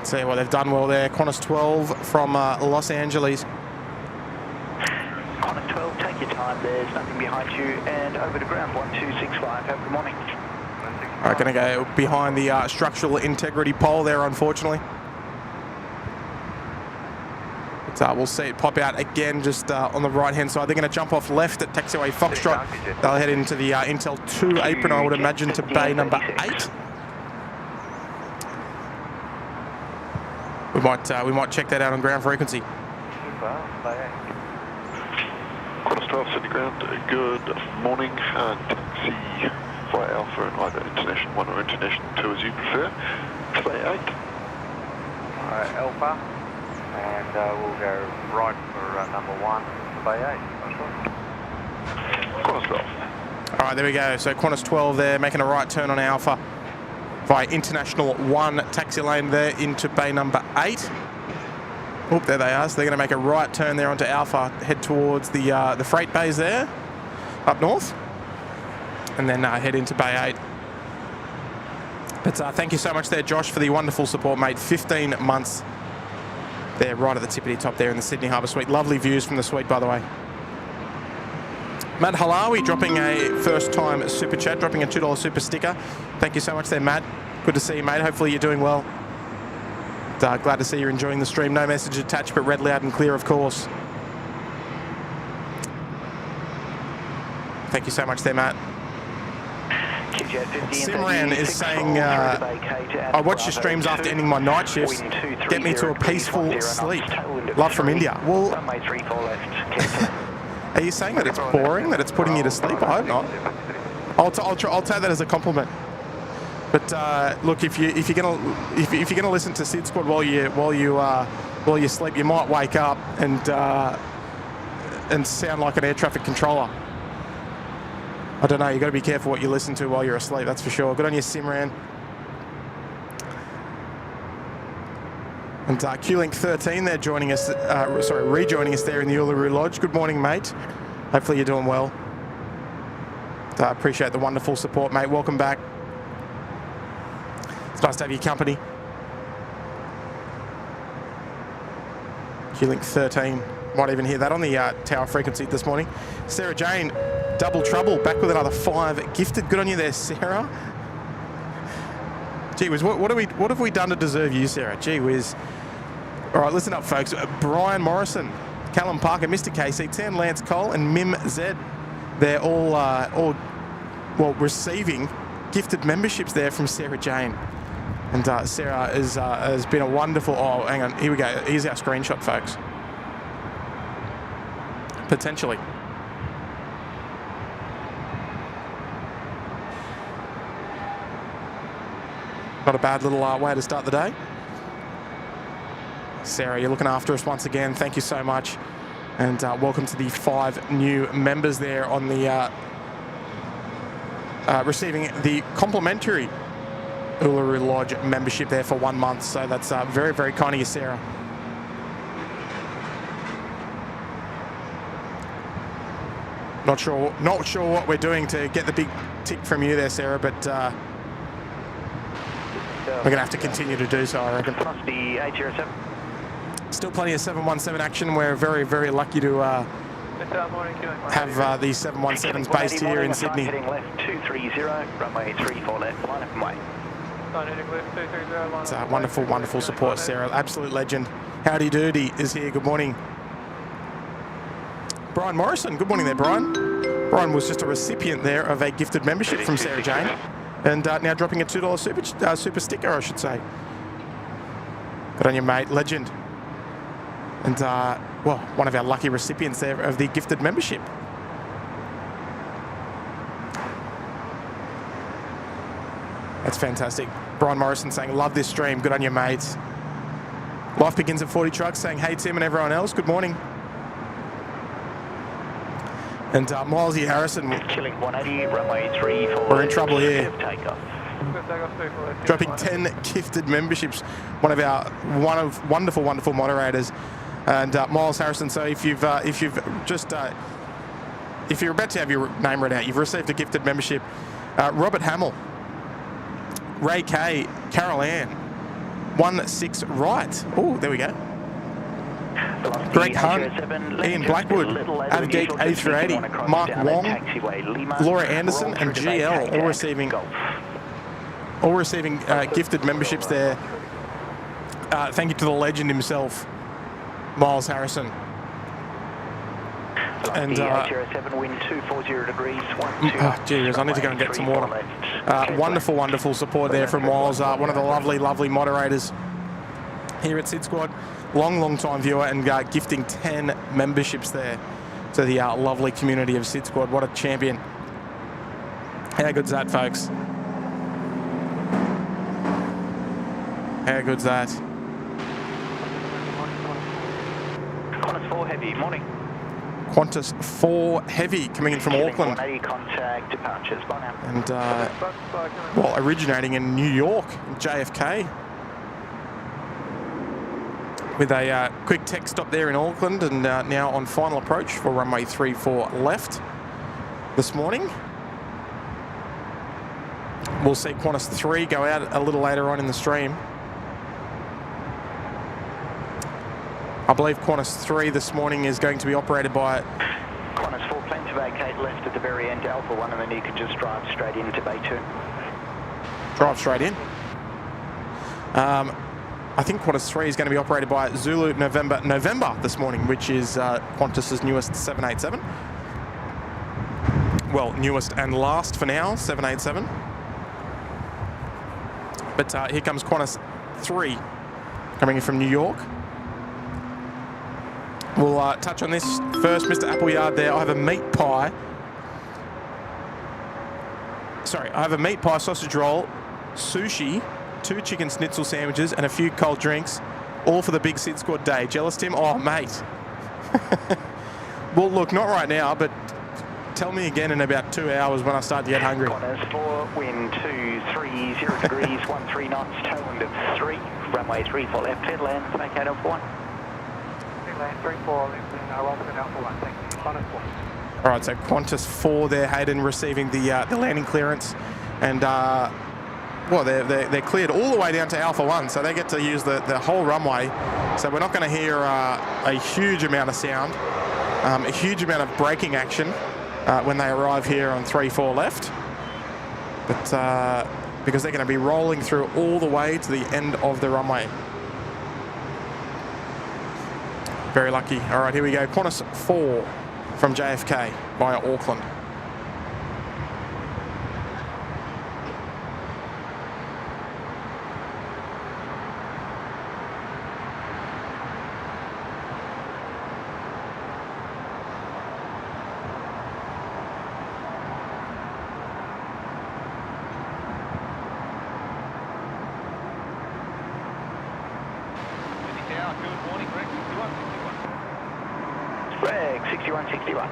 See what they've done well there. Qantas 12 from Los Angeles. Qantas 12, take your time. There's nothing behind you. And over to ground 1265. Have a good morning. All right, going to go behind the structural integrity pole there, unfortunately. But, we'll see it pop out again just on the right-hand side. They're going to jump off left at taxiway Foxtrot. They'll head into the Intel 2 apron, I would imagine, to bay number 8. We might check that out on ground frequency. Qantas 12, Sydney ground. Good morning. Taxi flight Alpha and either International 1 or International 2 as you prefer. Bay 8. Alright, Alpha. And we'll go right for number 1, Bay 8. Qantas 12. All right, there we go. So Qantas 12 there, making a right turn on Alpha via International 1 taxi lane there into bay number 8. Oh, there they are. So they're going to make a right turn there onto Alpha, head towards the freight bays there, up north, and then head into bay 8. But thank you so much there, Josh, for the wonderful support, mate. 15 months there, right at the tippity top there in the Sydney Harbour Suite. Lovely views from the suite, by the way. Matt Halawi dropping a first-time super chat, dropping a $2 super sticker. Thank you so much there, Matt. Good to see you, mate. Hopefully you're doing well. Glad to see you're enjoying the stream. No message attached, but read loud and clear, of course. Thank you so much there, Matt. Simran is saying, I watch your streams after ending my night shifts. Get me to a peaceful sleep. Love from India. Well, are you saying that it's boring, that it's putting you to sleep? I hope not. I'll take that as a compliment. But look, if you're gonna listen to SydSquad while you sleep, you might wake up and sound like an air traffic controller. I don't know. You got to be careful what you listen to while you're asleep. That's for sure. Good on you, Simran. And Q-Link 13 there joining us, rejoining us there in the Uluru Lodge. Good morning, mate. Hopefully you're doing well. I appreciate the wonderful support, mate. Welcome back. It's nice to have your company. Q-Link 13. Might even hear that on the tower frequency this morning. Sarah Jane, double trouble, back with another 5 gifted. Good on you there, Sarah. Gee whiz, what have we done to deserve you, Sarah? Gee whiz. All right, listen up, folks. Brian Morrison, Callum Parker, Mr. KC10, Lance Cole, and Mim Z. They're all receiving gifted memberships there from Sarah Jane. And Sarah has been a wonderful... Oh, hang on. Here we go. Here's our screenshot, folks. Potentially. Not a bad little way to start the day. Sarah, you're looking after us once again. Thank you so much. And welcome to the 5 new members there on the... receiving the complimentary Uluru Lodge membership there for 1 month. So that's very, very kind of you, Sarah. Not sure what we're doing to get the big tick from you there, Sarah, but we're going to have to continue to do so, I reckon. Plus the 807. Still plenty of 717 action. We're very, very lucky to have the 717s based here in Sydney. Heading left 230, runway 34 left, line up and wait. It's a wonderful, wonderful support, Sarah. Absolute legend. Howdy doody is here. Good morning. Brian Morrison. Good morning there, Brian. Brian was just a recipient there of a gifted membership from Sarah Jane, and now dropping a $2 super sticker, I should say. Good on you, mate. Legend. And, well, one of our lucky recipients there of the gifted membership. That's fantastic. Brian Morrison saying, love this stream. Good on you, mates. Life Begins at 40 Trucks saying, hey, Tim and everyone else. Good morning. And Milesy Harrison. Killing 180, runway 34. We're in trouble here. Takeoff. Dropping 10 gifted memberships. One of our wonderful, wonderful moderators. And Miles Harrison. So if you're about to have your name read out, you've received a gifted membership. Robert Hamill, Ray K, Carol Ann, 16 right. Oh, there we go. Greg Hunt, Ian Blackwood, Avgeek A380, Mark Wong, Laura Anderson, and GL all receiving gifted memberships there. Thank you to the legend himself, Miles Harrison. And wind 240 degrees. Jeez, I need to go and get some water. Wonderful, wonderful support there from Miles, one of the lovely, lovely moderators here at SydSquad. Long time viewer, and gifting 10 memberships there to the lovely community of SydSquad. What a champion. How good's that, folks? How good's that? Qantas 4 Heavy, morning. Qantas 4 Heavy coming in from Auckland. 180 contact departures, bye now. And, well, originating in New York, JFK. With a quick tech stop there in Auckland, and now on final approach for runway 34 left this morning. We'll see Qantas 3 go out a little later on in the stream. I believe Qantas 3 this morning is going to be operated by... Qantas 4, plan to vacate left at the very end, Alpha 1, and then you can just drive straight into Bay 2. Drive straight in. I think Qantas 3 is going to be operated by Zulu November this morning, which is Qantas's newest 787. Well, newest and last for now, 787. But here comes Qantas 3 coming in from New York. We'll touch on this first, Mr. Appleyard there. I have a meat pie. Sorry, I have a meat pie, sausage roll, sushi, 2 chicken schnitzel sandwiches, and a few cold drinks, all for the big SydSquad day. Jealous, Tim? Oh, mate. Well, look, not right now, but tell me again in about 2 hours when I start to get hungry. Qantas 4, wind 230 degrees, 13 knots, tailwind of 3, runway 34 left, clear land, vacate Alpha 1. Land 34 left, and Alpha 1, thank you. Qantas 4. All right, so Qantas 4 there, Hayden, receiving the landing clearance, and well, they're cleared all the way down to Alpha 1, so they get to use the whole runway. So we're not going to hear a huge amount of sound, a huge amount of braking action when they arrive here on 34 left, but because they're going to be rolling through all the way to the end of the runway. Very lucky. All right, here we go. Qantas 4 from JFK via Auckland. Good morning, Greg. 61. Greg, 6161.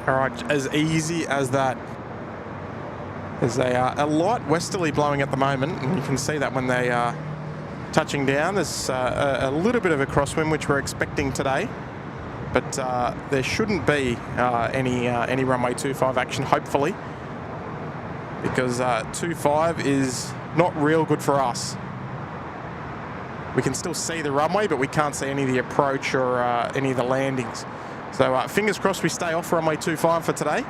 All right, as easy as that. There's a light westerly blowing at the moment, and you can see that when they touching down. There's a little bit of a crosswind, which we're expecting today. But there shouldn't be any runway 25 action, hopefully. Because 25 is not real good for us. We can still see the runway, but we can't see any of the approach or any of the landings. So fingers crossed we stay off runway 25 for today.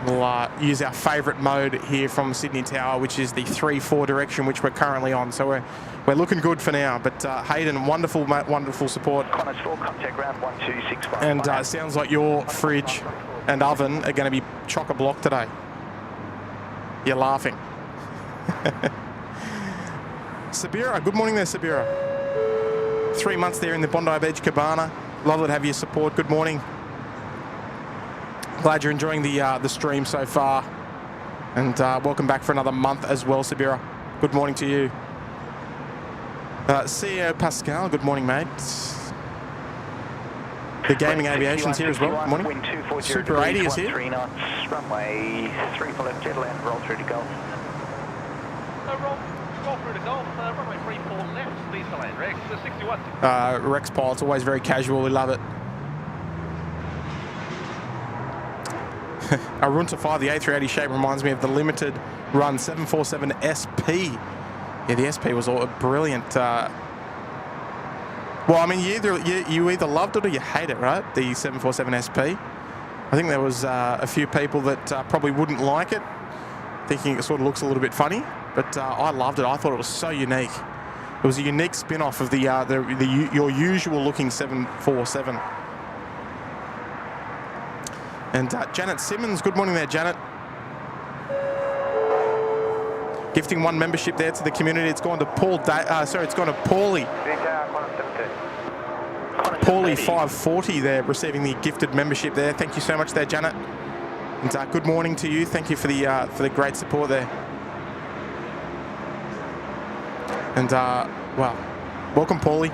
We'll use our favourite mode here from Sydney Tower, which is the 3-4 direction, which we're currently on. So we're looking good for now. But Hayden, wonderful, mate, wonderful support. Qantas 4, contact ground 1265. And sounds like your fridge and oven are going to be chock-a-block today. You're laughing. Sabira, good morning there, Sabira. 3 months there in the Bondi Beach Cabana. Lovely to have your support. Good morning. Glad you're enjoying the stream so far. And welcome back for another month as well, Sabira. Good morning to you. CEO Pascal, good morning, mate. The Gaming Aviation's here as well. Good morning. Super 80 is here. 3 knots, runway 3 for left, jet land, roll through to Gulf. Roll through to Gulf, runway 34 left, please to land, Rex, 61. Rex pilot's always very casual, we love it. Arunta 5, the A380 shape reminds me of the limited run 747 SP. Yeah, the SP was all brilliant. Well, I mean, you either loved it or you hate it, right? The 747 SP. I think there was a few people that probably wouldn't like it, thinking it sort of looks a little bit funny. But I loved it. I thought it was so unique. It was a unique spin-off of your usual looking 747. And Janet Simmons, good morning there, Janet. Gifting 1 membership there to the community. It's gone to it's gone to Paulie. Paulie 540 there, receiving the gifted membership there. Thank you so much there, Janet. And good morning to you. Thank you for the great support there. And well, welcome, Paulie.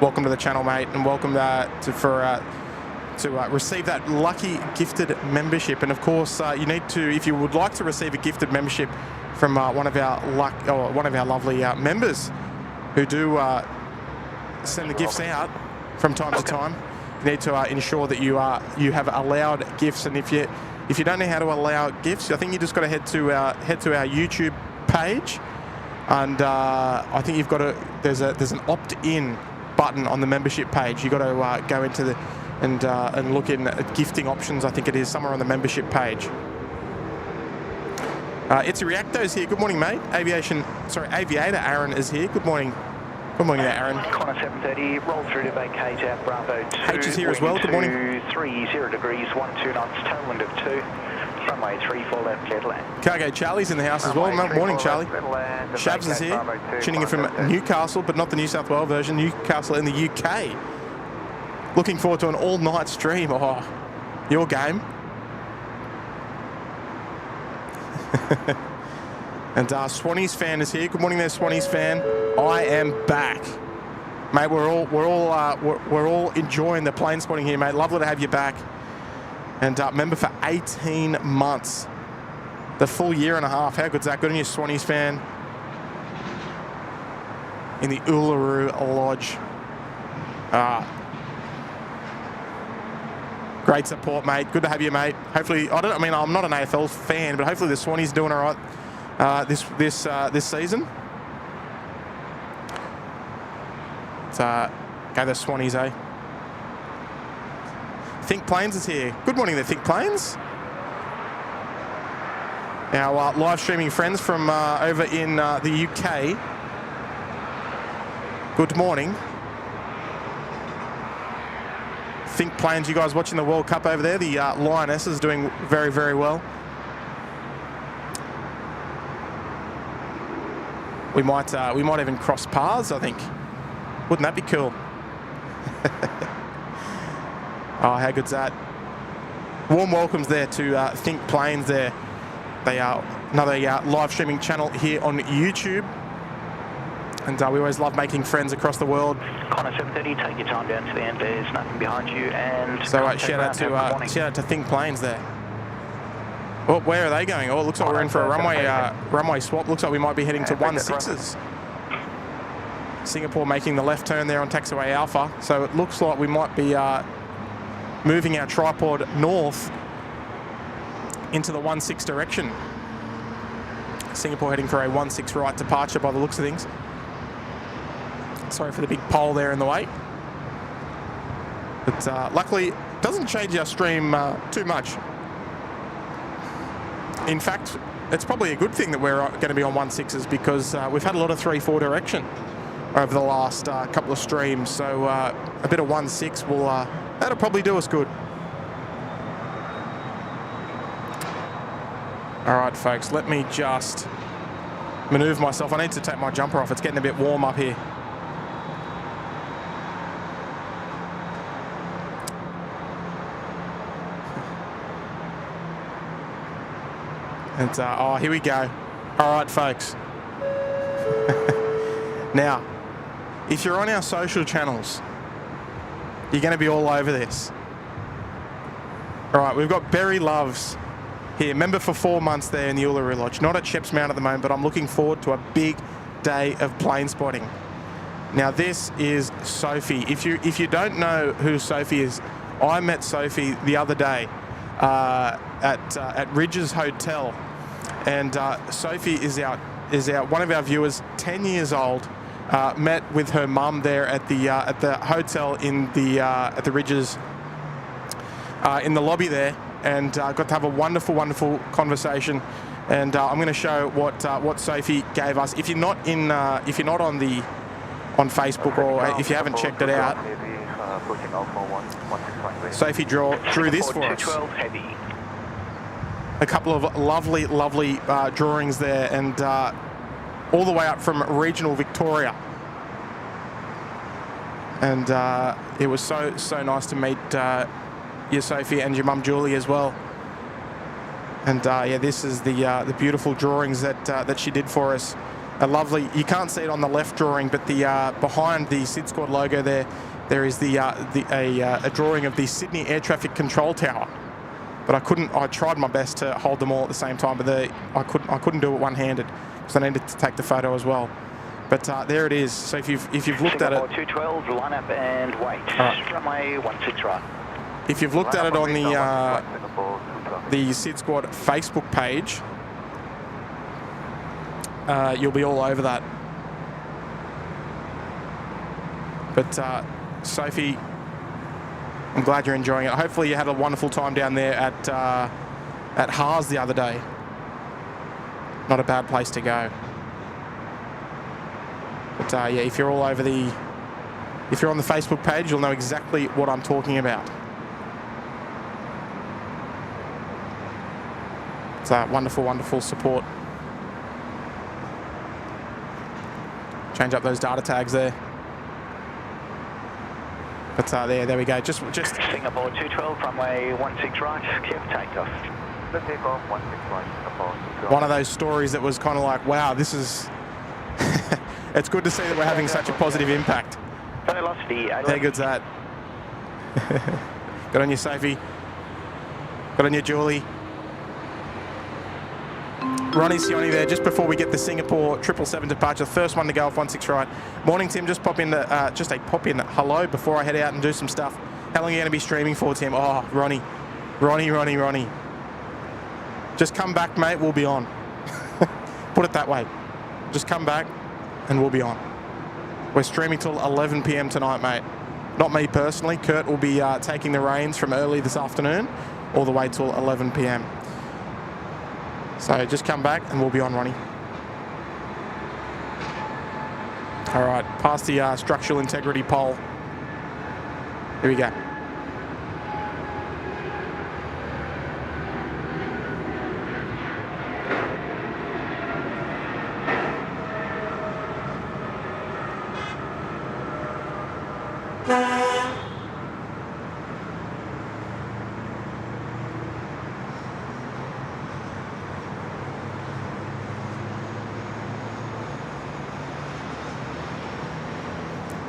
Welcome to the channel, mate, and welcome to receive that lucky gifted membership. And of course, you need to, if you would like to receive a gifted membership from one of our lovely members who do send the gifts out from time to time, you need to ensure that you have allowed gifts. And if you don't know how to allow gifts, I think you just got to head to our YouTube page, and I think you've got to there's an opt-in button on the membership page. You've got to go into the and look in at gifting options. I think it is somewhere on the membership page. It's a Reacto's here. Good morning, mate. Aviator Aaron is here. Good morning. Good morning there, Aaron. Qantas 730, roll through to vacate at Bravo 2. H is here as well. Good morning. 30 degrees, 12 knots, tailwind of 2. Runway 34 left, jet land. Cargo Charlie's in the house as well. Morning, Charlie. Shabs is here, tuning in from Newcastle, but not the New South Wales version. Newcastle in the UK. Looking forward to an all-night stream. Oh, your game. And Swannies fan is here. Good morning there, Swannies fan. I am back, mate. We're all enjoying the plane spotting here, mate. Lovely to have you back. And member for 18 months, the full year and a half. How good's that? Good on you, Swannies fan. In the Uluru Lodge. Great support, mate. Good to have you, mate. Hopefully, I'm not an AFL fan, but hopefully the Swannies doing all right this season. So, go the Swannies, eh? Think Planes is here. Good morning there, Think Planes. Our live streaming friends from over in the UK. Good morning. Think Planes, you guys watching the World Cup over there. The Lioness is doing very, very well. We might even cross paths, I think. Wouldn't that be cool? Oh, how good's that? Warm welcomes there to Think Planes there. They are another live streaming channel here on YouTube. And we always love making friends across the world. Qantas 730, take your time down to the end. There's nothing behind you. And so shout out to Think Planes there. Well, where are they going? Oh, it looks like we're in for a runway swap. Looks like we might be heading to 16s. Singapore making the left turn there on taxiway Alpha. So it looks like we might be moving our tripod north into the 16 direction. Singapore heading for a 16 right departure by the looks of things. Sorry for the big pole there in the way. But luckily, it doesn't change our stream too much. In fact, it's probably a good thing that we're going to be on 16s because we've had a lot of 3-4 direction over the last couple of streams. So a bit of 16 will that'll probably do us good. All right, folks, let me just maneuver myself. I need to take my jumper off. It's getting a bit warm up here. And oh, here we go. All right, folks. Now, if you're on our social channels, you're going to be all over this. All right, we've got Berry Loves here, member for 4 months there in the Uluru Lodge. Not at Sheps Mount at the moment, but I'm looking forward to a big day of plane spotting. Now, this is Sophie. If you don't know who Sophie is, I met Sophie the other day at Ridges Hotel. And Sophie is one of our viewers, 10 years old. Met with her mum there at the hotel in at the Ridges in the lobby there, and got to have a wonderful conversation. And I'm going to show what Sophie gave us. If you're not on Facebook, or if you haven't checked it out, Sophie drew this for us. A couple of lovely drawings there, and all the way up from regional Victoria. And it was so nice to meet you, Sophie, and your mum Julie as well. And yeah, this is the beautiful drawings that she did for us. A lovely. You can't see it on the left drawing, but the behind the SydSquad logo there is a drawing of the Sydney Air Traffic Control Tower. But I tried my best to hold them all at the same time, but I couldn't do it one-handed because I needed to take the photo as well. But there it is. So if you've looked at it, 212, line up and wait. Runway 16 right. If you've looked at it on the SydSquad Facebook page, you'll be all over that. But Sophie, I'm glad you're enjoying it. Hopefully you had a wonderful time down there at Haas the other day. Not a bad place to go. But yeah, if you're on the Facebook page, you'll know exactly what I'm talking about. It's wonderful support. Change up those data tags there. But there we go. Just Singapore 212, runway 16 right, clear for takeoff. The takeoff 16 right, Singapore 212. One of those stories that was kind of like, wow, this is. It's good to see that we're having such a positive impact. Velocity. How good's that? Good on you, Sophie. Good on you, Julie. Ronnie Sioni there, just before we get the Singapore 777 departure, first one to go off 16 right. Morning, Tim. Just pop in hello before I head out and do some stuff. How long are you going to be streaming for, Tim? Oh, Ronnie. Just come back, mate. We'll be on. Put it that way. Just come back and we'll be on. We're streaming till 11 p.m. tonight, mate. Not me personally. Kurt will be taking the reins from early this afternoon all the way till 11 p.m. So just come back and we'll be on, Ronnie. All right, past the structural integrity pole. Here we go.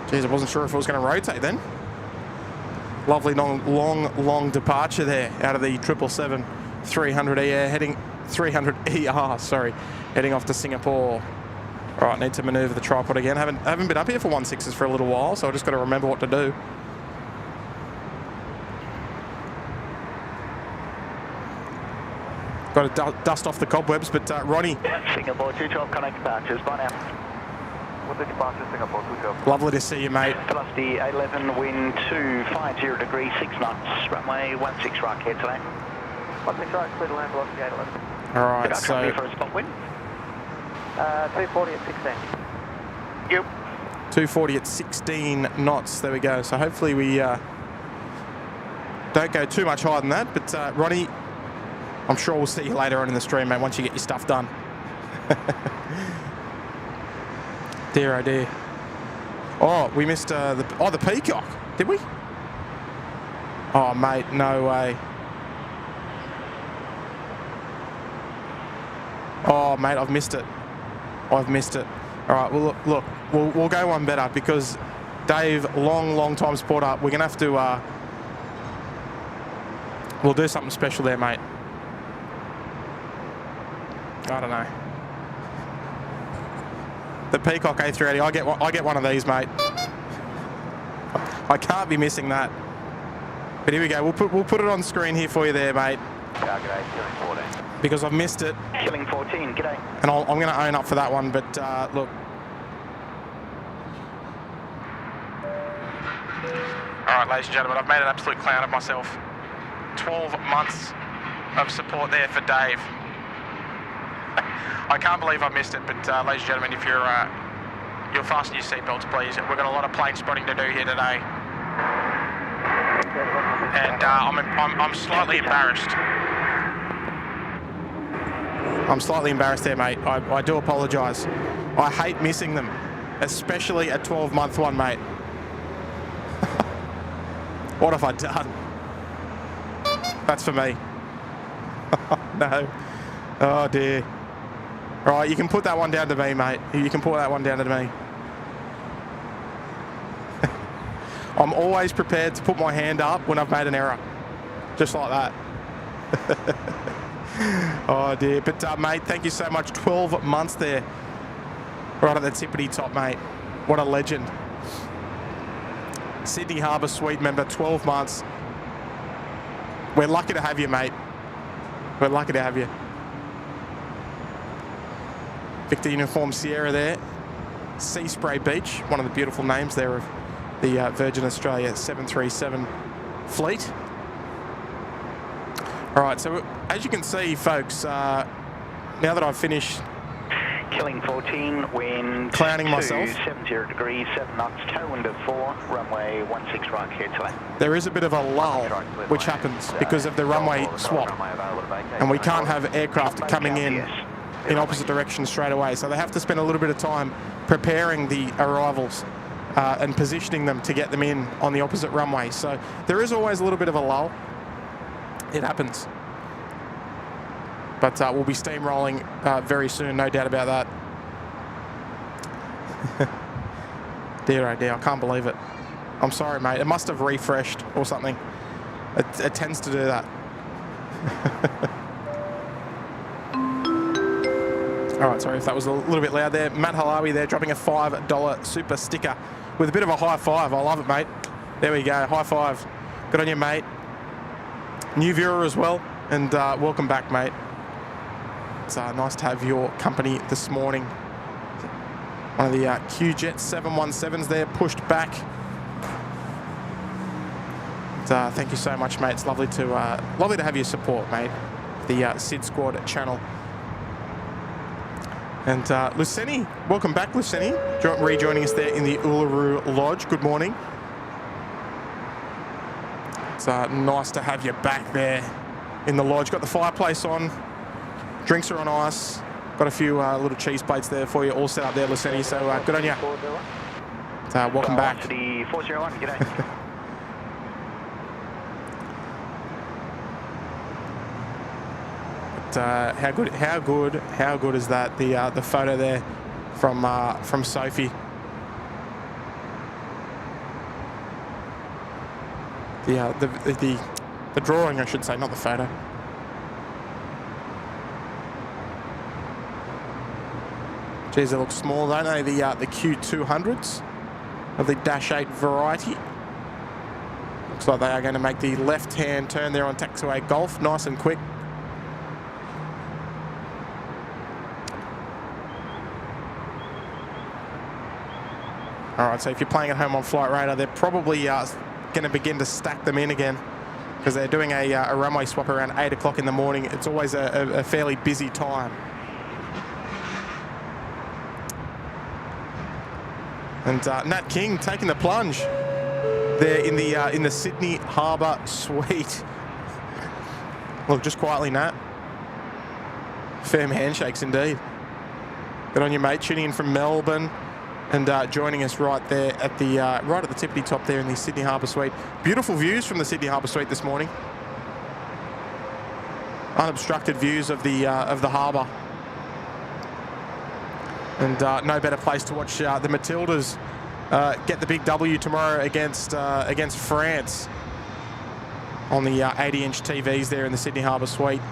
Jeez, I wasn't sure if it was going to rotate then. Lovely long departure there out of the 777. 300 ER heading 300 ER, sorry, heading off to Singapore. All right, need to manoeuvre the tripod again. Haven't been up here for 1.6s for a little while, so I just got to remember what to do. Got to dust off the cobwebs, but Ronnie. Singapore 212, connect departures, bye now. With the departure, Singapore 212. Lovely to see you, mate. Velocity 11, wind 250 degrees, 6 knots, runway 16 right here today. 16 right, clear to land, velocity 811. All right, so for a spot wind. 240 at 16. Yep. 240 at 16 knots. There we go. So hopefully we don't go too much higher than that. But Ronnie, I'm sure we'll see you later on in the stream, mate, once you get your stuff done. Dear, oh dear. Oh, we missed the Peacock. Did we? Oh, mate, no way. Oh, mate, I've missed it. I've missed it. All right, well, look, we'll go one better because Dave, long time supporter, we're going to have to, we'll do something special there, mate. I don't know. The Peacock A380, I get one of these, mate. I can't be missing that. But here we go. We'll put it on screen here for you there, mate. G'day, killing 14. Because I've missed it. Killing 14, g'day. And I'm going to own up for that one, but look. All right, ladies and gentlemen, I've made an absolute clown of myself. 12 months of support there for Dave. I can't believe I missed it, but ladies and gentlemen, if you'll fasten your seatbelts, please. We've got a lot of plane spotting to do here today. And I'm slightly embarrassed. I'm slightly embarrassed there, mate. I do apologise. I hate missing them, especially a 12-month one, mate. What have I done? That's for me. No. Oh, dear. All right, you can put that one down to me, mate. You can put that one down to me. I'm always prepared to put my hand up when I've made an error. Just like that. Oh, dear. But, mate, thank you so much. 12 months there. Right at the tippity top, mate. What a legend. Sydney Harbour Suite member, 12 months. We're lucky to have you, mate. We're lucky to have you. Victor Uniform Sierra there. Sea Spray Beach, one of the beautiful names there of the Virgin Australia 737 fleet. All right, so as you can see, folks, now that I've finished Killing 14, wind clowning myself, 70 degrees, 7 knots, tailwind of 4, runway 16 right here today. there is a bit of a lull which happens because of the runway swap, and we can't have aircraft coming in opposite directions straight away, so they have to spend a little bit of time preparing the arrivals and positioning them to get them in on the opposite runway. So there is always a little bit of a lull. It happens. But we'll be steamrolling very soon, no doubt about that. Dear oh dear, I can't believe it. I'm sorry, mate. It must have refreshed or something. It tends to do that. All right, sorry if that was a little bit loud there. Matt Halawi there dropping a $5 super sticker with a bit of a high five. I love it, mate. There we go, high five. Good on you, mate. New viewer as well, and welcome back, mate. It's nice to have your company this morning. One of the QJet 717s there, pushed back. And, thank you so much, mate. It's lovely to have your support, mate. The SydSquad channel. And Luceni, welcome back, Luceni. Rejoining us there in the Uluru Lodge. Good morning. It's nice to have you back there in the lodge. Got the fireplace on. Drinks are on ice. Got a few little cheese plates there for you, all set up there, Luceni. So good on you. Welcome back. To the 401, g'day. How good is that? The photo there from Sophie. The drawing, I should say, not the photo. Geez, they look small, don't they? The Q200s of the Dash 8 variety. Looks like they are going to make the left-hand turn there on taxiway Golf, nice and quick. All right, so if you're playing at home on Flight Radar, they're probably going to begin to stack them in again because they're doing a runway swap around 8 o'clock in the morning. It's always a fairly busy time. And Nat King taking the plunge there in the Sydney Harbour Suite. Look, just quietly, Nat. Firm handshakes indeed. Good on you, mate. Tuning in from Melbourne and joining us right there at the right at the tippity top there in the Sydney Harbour Suite. Beautiful views from the Sydney Harbour Suite this morning. Unobstructed views of the harbour. And no better place to watch the Matildas get the big W tomorrow against France on the 80-inch TVs there in the Sydney Harbour Suite.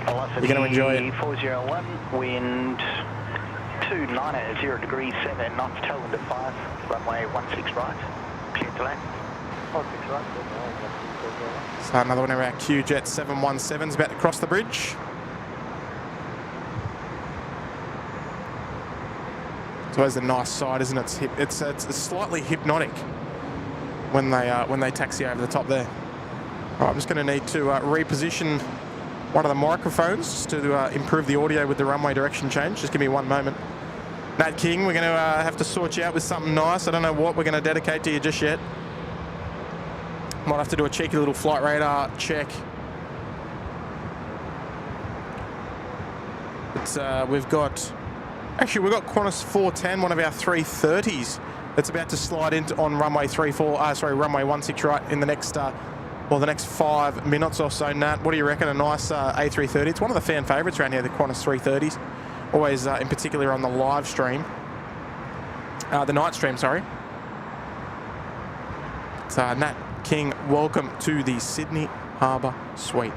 You're going to enjoy it. 401, wind 29 0 degrees 7 knots, tailwind at 5, runway 16 right, clear to land. 16 right. So another one of our Q-Jet 717s about to cross the bridge. It's always a nice sight, isn't it? It's slightly hypnotic when they taxi over the top there. All right, I'm just going to need to reposition one of the microphones to improve the audio with the runway direction change. Just give me one moment. Nat King, we're going to have to sort you out with something nice. I don't know what we're going to dedicate to you just yet. Might have to do a cheeky little Flight Radar check. But we've got Qantas 410, one of our 330s, that's about to slide into on runway runway 16 right in the next the next 5 minutes or so. Nat, what do you reckon? A nice A330. It's one of the fan favourites around here, the Qantas 330s. Always, in particular, on the live stream, the night stream. Sorry. It's Nat King. Welcome to the Sydney Harbour Suite.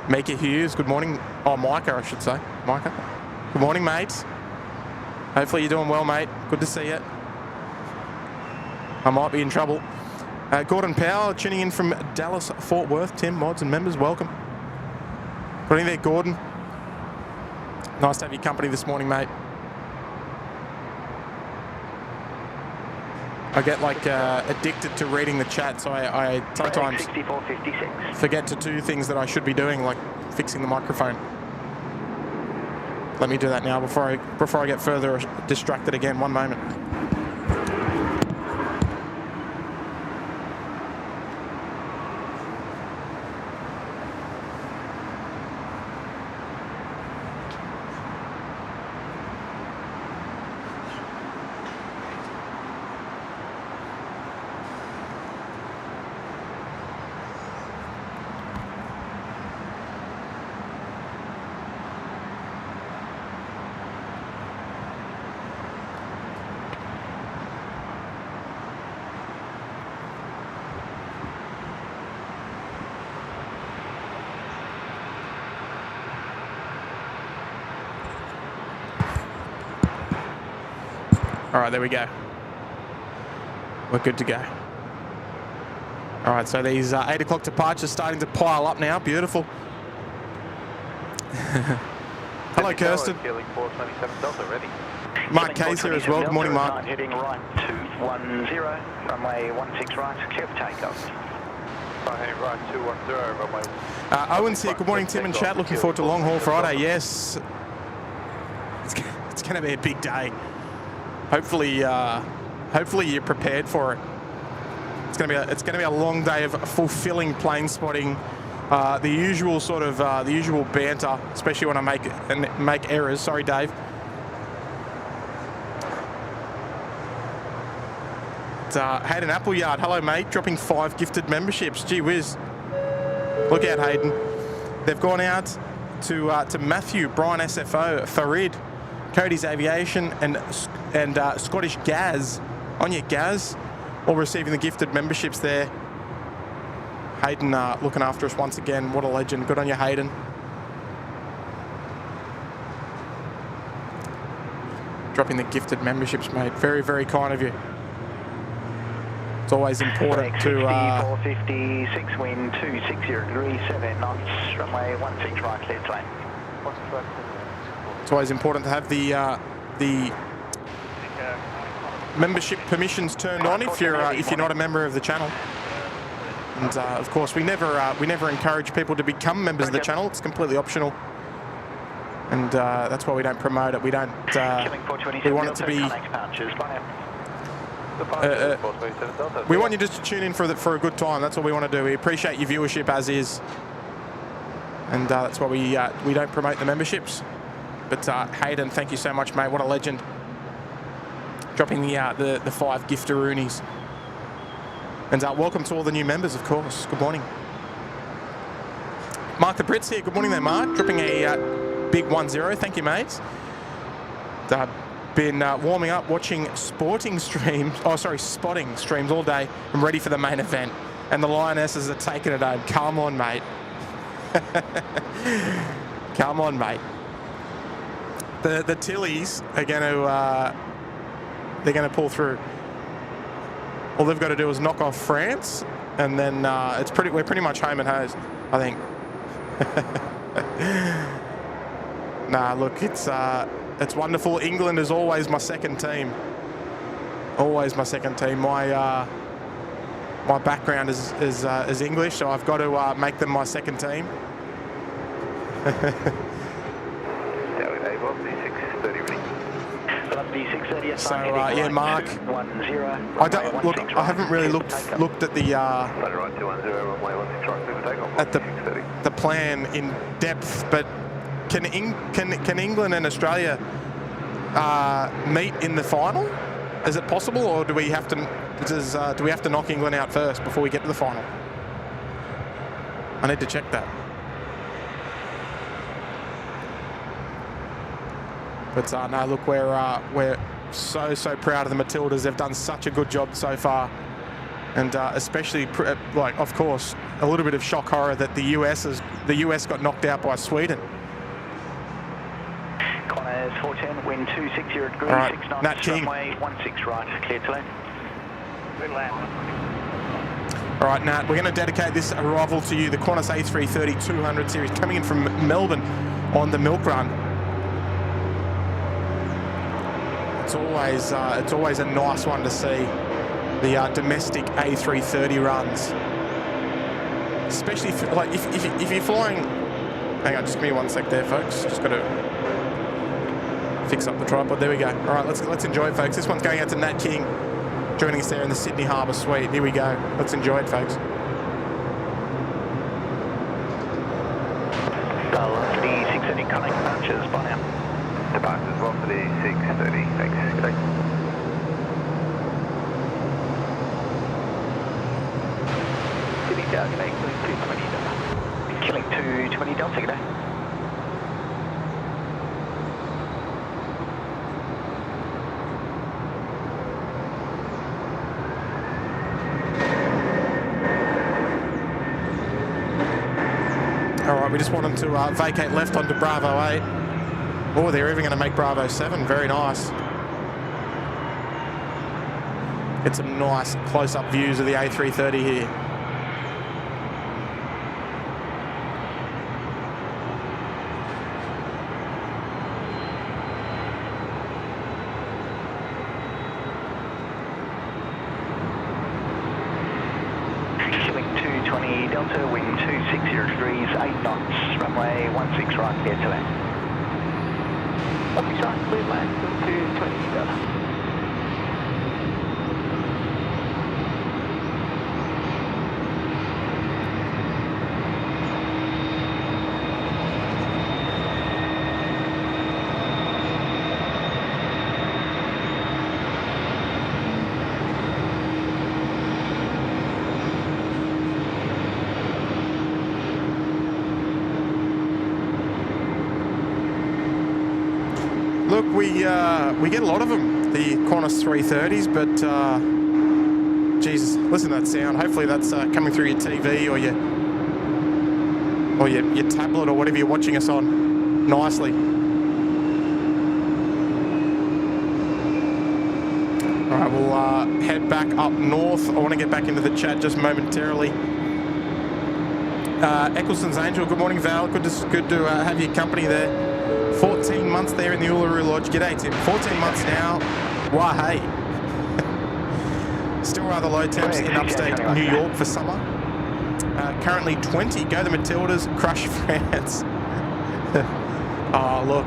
Mika Hughes, good morning. Oh, Micah, I should say. Micah. Good morning, mate. Hopefully you're doing well, mate. Good to see you. I might be in trouble. Gordon Powell tuning in from Dallas, Fort Worth. Tim, mods and members, welcome. Good evening there, Gordon. Nice to have your company this morning, mate. I get addicted to reading the chat, so I sometimes forget to do things that I should be doing, like fixing the microphone. Let me do that now before I get further distracted again. One moment. All right, there we go. We're good to go. All right, so these 8 o'clock departures starting to pile up now. Beautiful. Hello, Kirsten. Mark Case here as well. Good morning, Mark. Heading right 210, runway 16 right, clear for takeoff. Right 210, runway. Owen's here. Good morning, Tim and chat. Looking forward to Long Haul Friday. Yes. It's going to be a big day. Hopefully you're prepared for it. It's going to be a long day of fulfilling plane spotting, the usual sort of the usual banter, especially when I make errors. Sorry, Dave. It's Hayden Appleyard. Hello, mate. Dropping 5 gifted memberships. Gee whiz. Look out, Hayden. They've gone out to Matthew, Brian SFO, Farid, Cody's Aviation, and Scottish Gaz. On your Gaz, all receiving the gifted memberships there. Hayden looking after us once again. What a legend. Good on you, Hayden. Dropping the gifted memberships, mate. Very, very kind of you. It's always important to... 450, 6 wind, 260 degrees, 7 knots, runway 16 right, clear to land. It's always important to have the membership permissions turned on if you're not a member of the channel. And of course, we never encourage people to become members of the channel. It's completely optional, and that's why we don't promote it. We don't. We want it to be. We want you just to tune in for a good time. That's what we want to do. We appreciate your viewership as is, and that's why we don't promote the memberships. But Hayden, thank you so much, mate. What a legend. Dropping the 5 gifteroonies. And welcome to all the new members, of course. Good morning. Mark the Brits here. Good morning there, Mark. Dropping a big 1-0. Thank you, mate. Been warming up, watching spotting streams all day. I'm ready for the main event. And the Lionesses are taking it home. Come on, mate. Come on, mate. The Tillies are going to they're going to pull through. All they've got to do is knock off France, and then we're pretty much home and hosed, I think. Nah, look, it's wonderful. England is always my second team. Always my second team. My background is English, so I've got to make them my second team. So yeah, Mark. I haven't really looked at the plan in depth, but can England and Australia meet in the final? Is it possible, or do we have to knock England out first before we get to the final? I need to check that. But no, look, we're so proud of the Matildas. They've done such a good job so far, and especially of course, a little bit of shock horror that the US got knocked out by Sweden. Qantas 410, wind 260 degrees, right, 6 knots, Nat King. runway 16 right, clear to land. Good land. All right, Nat, we're going to dedicate this arrival to you, the Qantas A330 200 series, coming in from Melbourne on the milk run. It's always a nice one to see, the domestic A330 runs, especially if you're flying. Hang on, just give me 1 sec there, folks. Just got to fix up the tripod. There we go. All right, let's enjoy it, folks. This one's going out to Nat King, joining us there in the Sydney Harbour Suite. Here we go. Let's enjoy it, folks. Velocity 630, connect departures, bye now. Departures, velocity 630, thanks. Good day. Sydney Tower, good day, killing 220 Delta, good day. All right, we just want them to vacate left onto Bravo 8. Oh, they're even going to make Bravo 7. Very nice. Get some nice close-up views of the A330 here. Killing 220 Delta, wind 260 degrees, 8 knots, runway 16 right, clear to land. Sorry, clear land, 220 Delta. Look, we get a lot of them, the Qantas 330s, but Jesus, listen to that sound. Hopefully that's coming through your TV or your tablet or whatever you're watching us on nicely. All right, we'll head back up north. I want to get back into the chat just momentarily. Eccleston's Angel, good morning, Val. Good to have your company there. 14 months there in the Uluru Lodge. G'day, Tim. 14 months now. Why, hey. Still rather low temps in upstate New York for summer. Currently 20. Go the Matildas, crush France. Oh, look.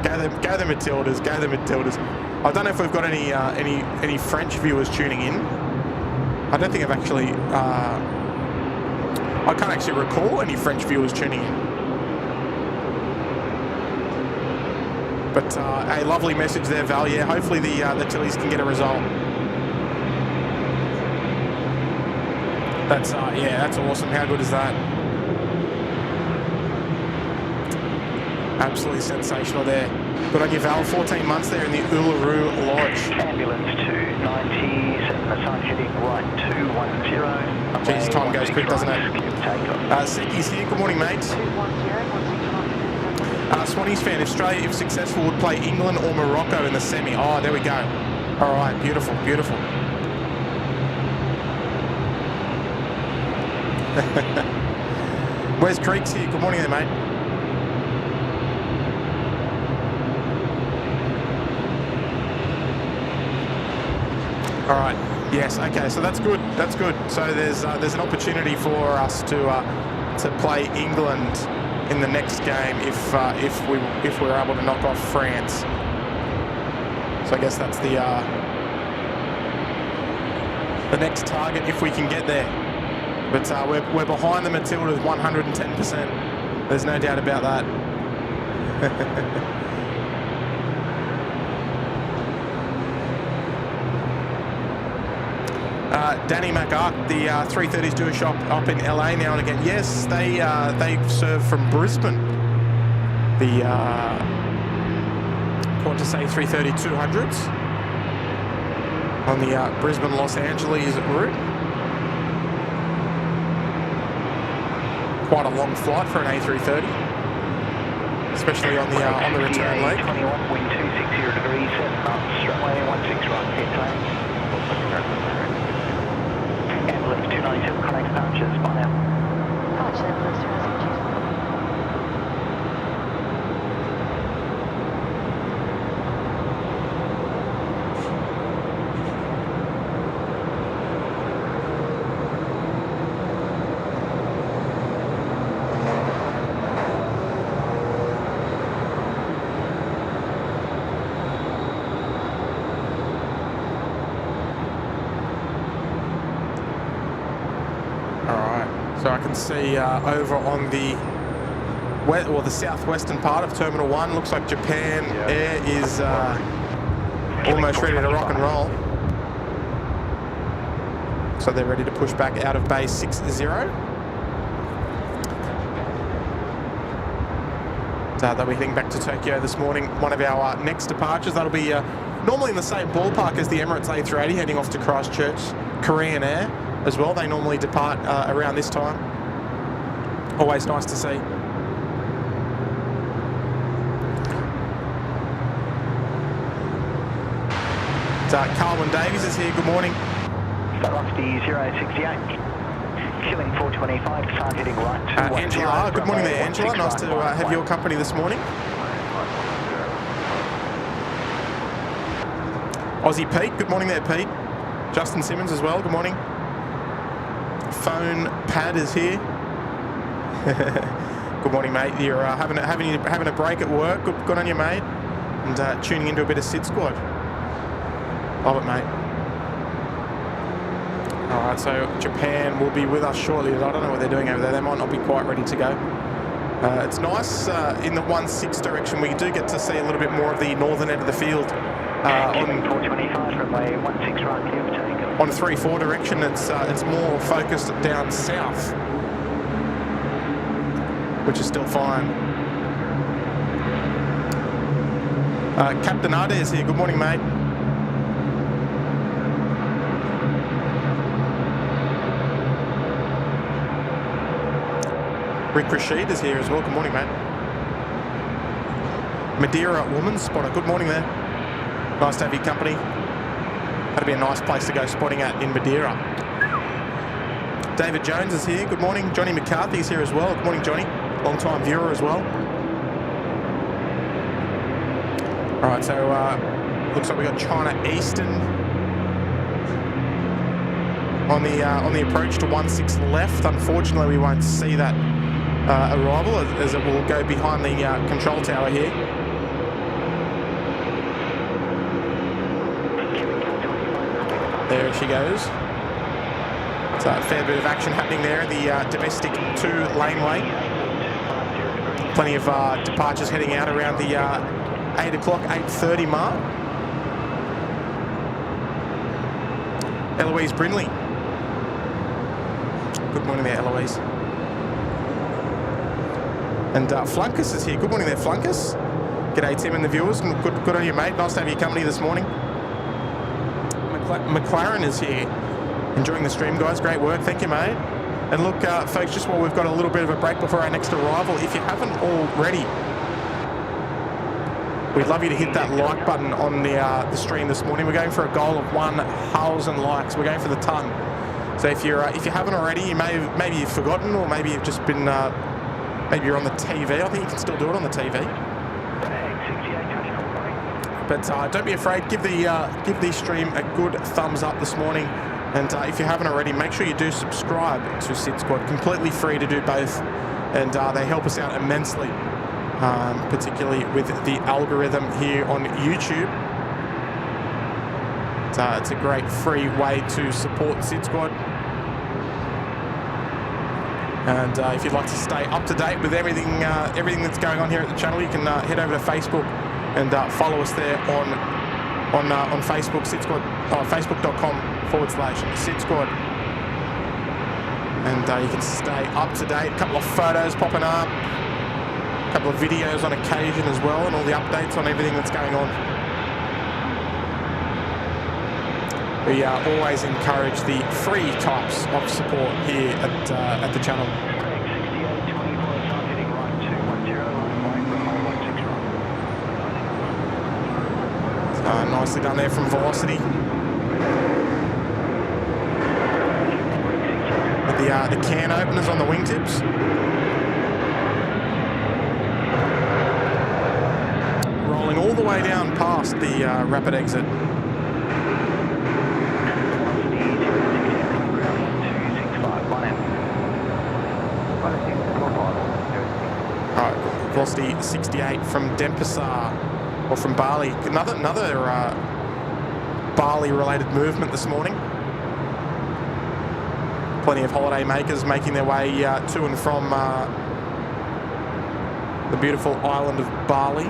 Go the Matildas, go the Matildas. I don't know if we've got any French viewers tuning in. I don't think I've actually... I can't actually recall any French viewers tuning in. But a lovely message there, Val. Yeah, hopefully the Tillies can get a result. That's yeah, that's awesome. How good is that? Absolutely sensational there. Good on you, Val. 14 months there in the Uluru Lodge. Ambulance 297, assigned heading right 210. Jeez, time goes quick, doesn't it? Seki's here. Good morning, mate. Swannies fan, Australia, if successful, would play England or Morocco in the semi. Oh, there we go. All right, beautiful, beautiful. Where's Creeks here? Good morning there, mate. All right. Yes. Okay. So that's good. That's good. So there's an opportunity for us to play England in the next game if we're able to knock off France. So I guess that's the next target if we can get there. But we're behind the Matildas 110%. There's no doubt about that. Danny McArk, the 330s do a shop up in LA now and again. Yes, they serve from Brisbane. The Qantas A330 200s on the Brisbane Los Angeles route. Quite a long flight for an A330, especially on the return leg. 21, wind 260 degrees, 7 knots, runway 16 right, head time. Ambulance 297, connect pouches, by now. So I can see over on the southwestern part of Terminal 1, looks like Japan Air is almost ready to rock and roll. So they're ready to push back out of base 60. They'll be heading back to Tokyo this morning. One of our next departures, that'll be normally in the same ballpark as the Emirates A380 heading off to Christchurch. Korean Air as well, they normally depart around this time. Always nice to see. Carlin Davies is here, good morning. Velocity 068, killing 425, start heading right to Angela, good morning there, Angela. Nice to have your company this morning. Aussie Pete, good morning there, Pete. Justin Simmons as well, good morning. Phone Pad is here. Good morning, mate. You're having a break at work. Good on you, mate. And tuning into a bit of SydSquad. Love it, mate. All right, so Japan will be with us shortly. I don't know what they're doing over there. They might not be quite ready to go. It's nice in the 1-6 direction. We do get to see a little bit more of the northern end of the field. On 425 runway 16 right, clear for takeoff. On 3-4 direction, it's more focused down south, which is still fine. Captain Ade is here. Good morning, mate. Rick Rashid is here as well. Good morning, mate. Madeira Woman Spotter. Good morning there. Nice to have your company. That'd be a nice place to go spotting at in Madeira. David Jones is here. Good morning. Johnny McCarthy is here as well. Good morning, Johnny. Long-time viewer as well. All right, so looks like we got China Eastern on the approach to 16 left. Unfortunately, we won't see that arrival as it will go behind the control tower here. There she goes. So a fair bit of action happening there in the domestic 2 laneway. Plenty of departures heading out around the 8 o'clock, 8:30 mark. Eloise Brindley. Good morning there, Eloise. And Flunkus is here. Good morning there, Flunkus. G'day, Tim and the viewers. Good on you, mate. Nice to have your company this morning. McLaren is here. Enjoying the stream, guys. Great work. Thank you, mate. And look, folks, just while we've got a little bit of a break before our next arrival, if you haven't already, we'd love you to hit that like button on the stream this morning. We're going for a goal of 1,000 likes. We're going for the ton. So if you haven't already, maybe you've forgotten, or maybe you've just been maybe you're on the TV. I think you can still do it on the TV. But don't be afraid. Give the stream a good thumbs up this morning. And if you haven't already, make sure you do subscribe to SydSquad. Completely free to do both, and they help us out immensely, particularly with the algorithm here on YouTube. It's a great free way to support SydSquad. And if you'd like to stay up to date with everything that's going on here at the channel, you can head over to Facebook and follow us there on Facebook, SydSquad, facebook.com/SydSquad. And you can stay up to date. A couple of photos popping up, a couple of videos on occasion as well, and all the updates on everything that's going on. We always encourage the free types of support here at the channel. Nicely done there from Velocity. With the can openers on the wingtips. Rolling all the way down past the rapid exit. Alright, Velocity 68 from Denpasar. Or from Bali. Another Bali-related movement this morning. Plenty of holiday makers making their way to and from the beautiful island of Bali.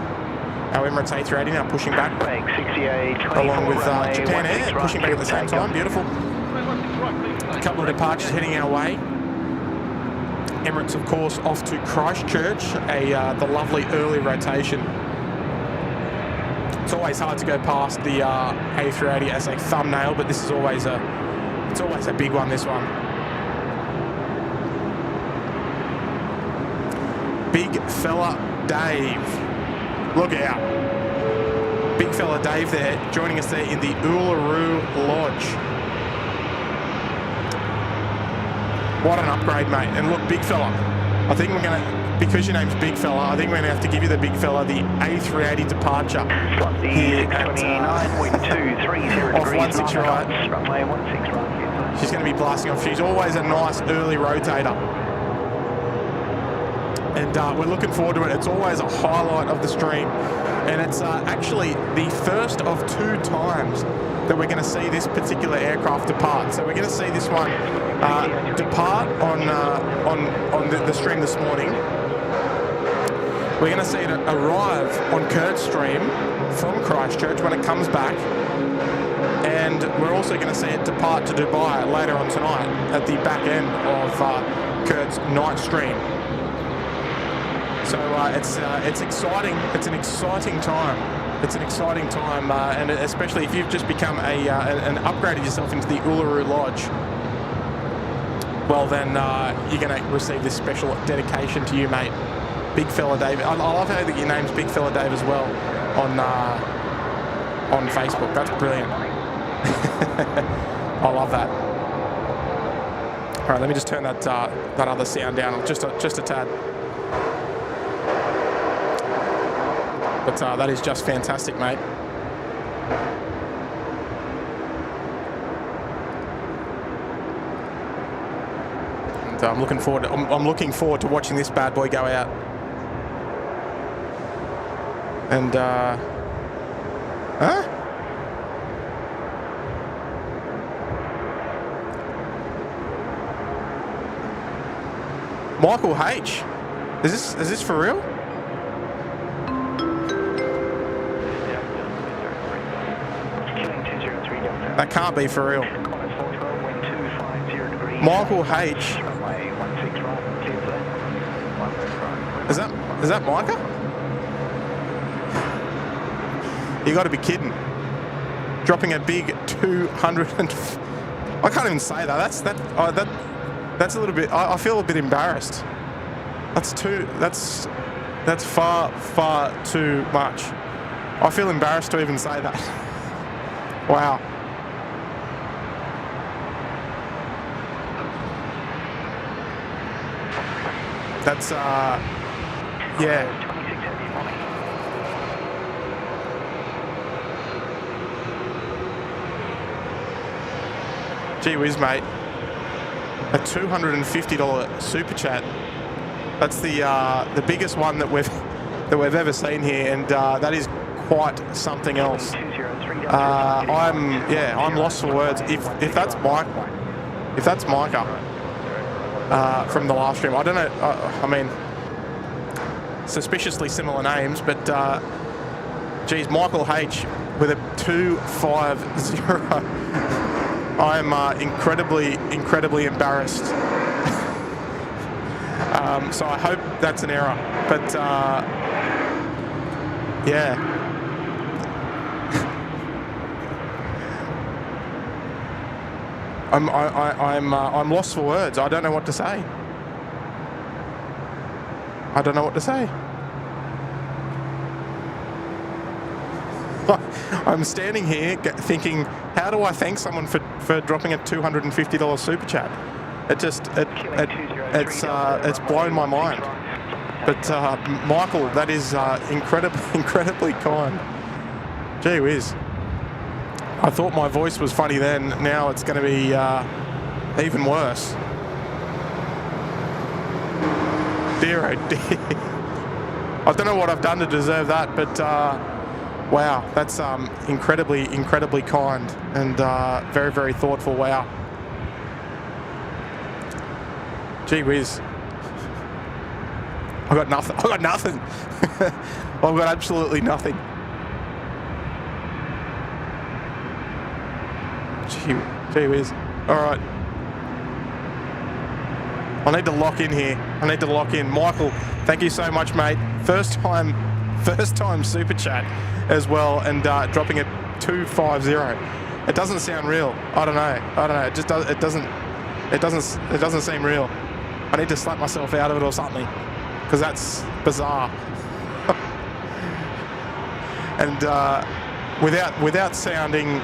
Our Emirates A380 now pushing back, along with Japan Air pushing back at the same time. Beautiful. A couple of departures heading our way. Emirates, of course, off to Christchurch, the lovely early rotation. It's always hard to go past the A380 as a thumbnail, but this is always a big one, this one. Big fella Dave. Look out. Big fella Dave there, joining us there in the Uluru Lodge. What an upgrade, mate. And look, big fella, I think we're going to, because your name's Big Fella, I think we're going to have to give you the Big Fella, the A380 departure here at off 16 right. She's going to be blasting off. She's always a nice early rotator. And we're looking forward to it. It's always a highlight of the stream. And it's actually the first of 2 times that we're going to see this particular aircraft depart. So we're going to see this one depart on the stream this morning. We're going to see it arrive on Kurt's stream from Christchurch when it comes back. And we're also going to see it depart to Dubai later on tonight at the back end of Kurt's night stream. So it's exciting. It's an exciting time. It's an exciting time, and especially if you've just become and upgraded yourself into the Uluru Lodge. well then you're going to receive this special dedication to you, mate. Big Fella Dave. I love how that your name's Big Fella Dave as well on Facebook. That's brilliant. I love that. All right, let me just turn that that other sound down just a tad. But that is just fantastic, mate. And I'm looking forward to watching this bad boy go out. And huh? Michael H. Is this for real? That can't be for real. Michael H. Is that Micah? You got to be kidding! Dropping a big 200 and I can't even say that. That's a little bit. I feel a bit embarrassed. That's far too much. I feel embarrassed to even say that. Wow. That's yeah. Gee whiz, mate. A $250 super chat. That's the biggest one that we've ever seen here, and that is quite something else. I'm lost for words. If that's Micah from the live stream, I don't know. I mean, suspiciously similar names, but geez, Michael H with a 250. I'm incredibly embarrassed. So I hope that's an error. But yeah. I'm lost for words. I don't know what to say. I'm standing here thinking, how do I thank someone for dropping a $250 super chat? It's blown my mind. But Michael, that is incredibly kind. Gee whiz. I thought my voice was funny then. Now it's going to be even worse. Dear oh dear. I don't know what I've done to deserve that, but wow, that's incredibly kind and very thoughtful. Wow. Gee whiz. I got nothing. I've got absolutely nothing. Gee whiz. All right. I need to lock in here. Michael, thank you so much, mate. First time super chat as well, and dropping it 250. It doesn't sound real. I don't know. It just does. It doesn't seem real. I need to slap myself out of it or something, because that's bizarre. And without sounding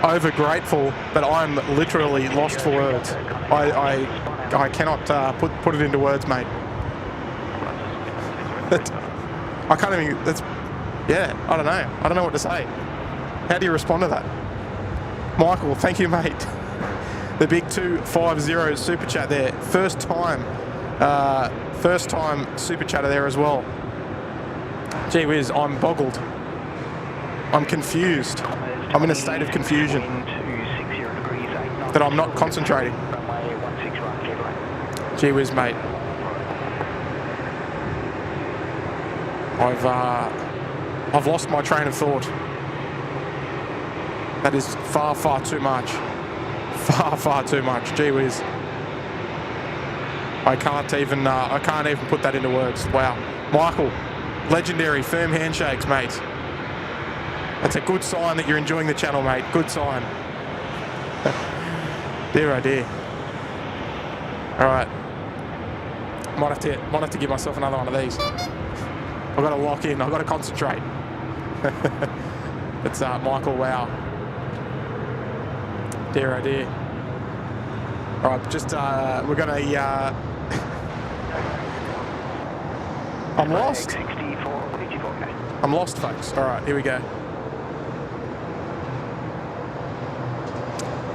over grateful, but I'm literally lost for words. I cannot put it into words, mate. I can't even. I don't know. I don't know what to say. How do you respond to that? Michael, thank you, mate. The big 250 super chat there. First time super chatter there as well. Gee whiz, I'm boggled. I'm confused. I'm in a state of confusion that I'm not concentrating. Gee whiz, mate. I've lost my train of thought. That is far too much. Far too much. Gee whiz. I can't even put that into words. Wow. Michael, legendary firm handshakes, mate. That's a good sign that you're enjoying the channel, mate. Good sign. Dear oh dear. All right. Might have to give myself another one of these. I've got to lock in. I've got to concentrate. It's Michael. Wow. Dear oh dear. All right, just we're gonna. I'm lost. I'm lost, folks. All right, here we go.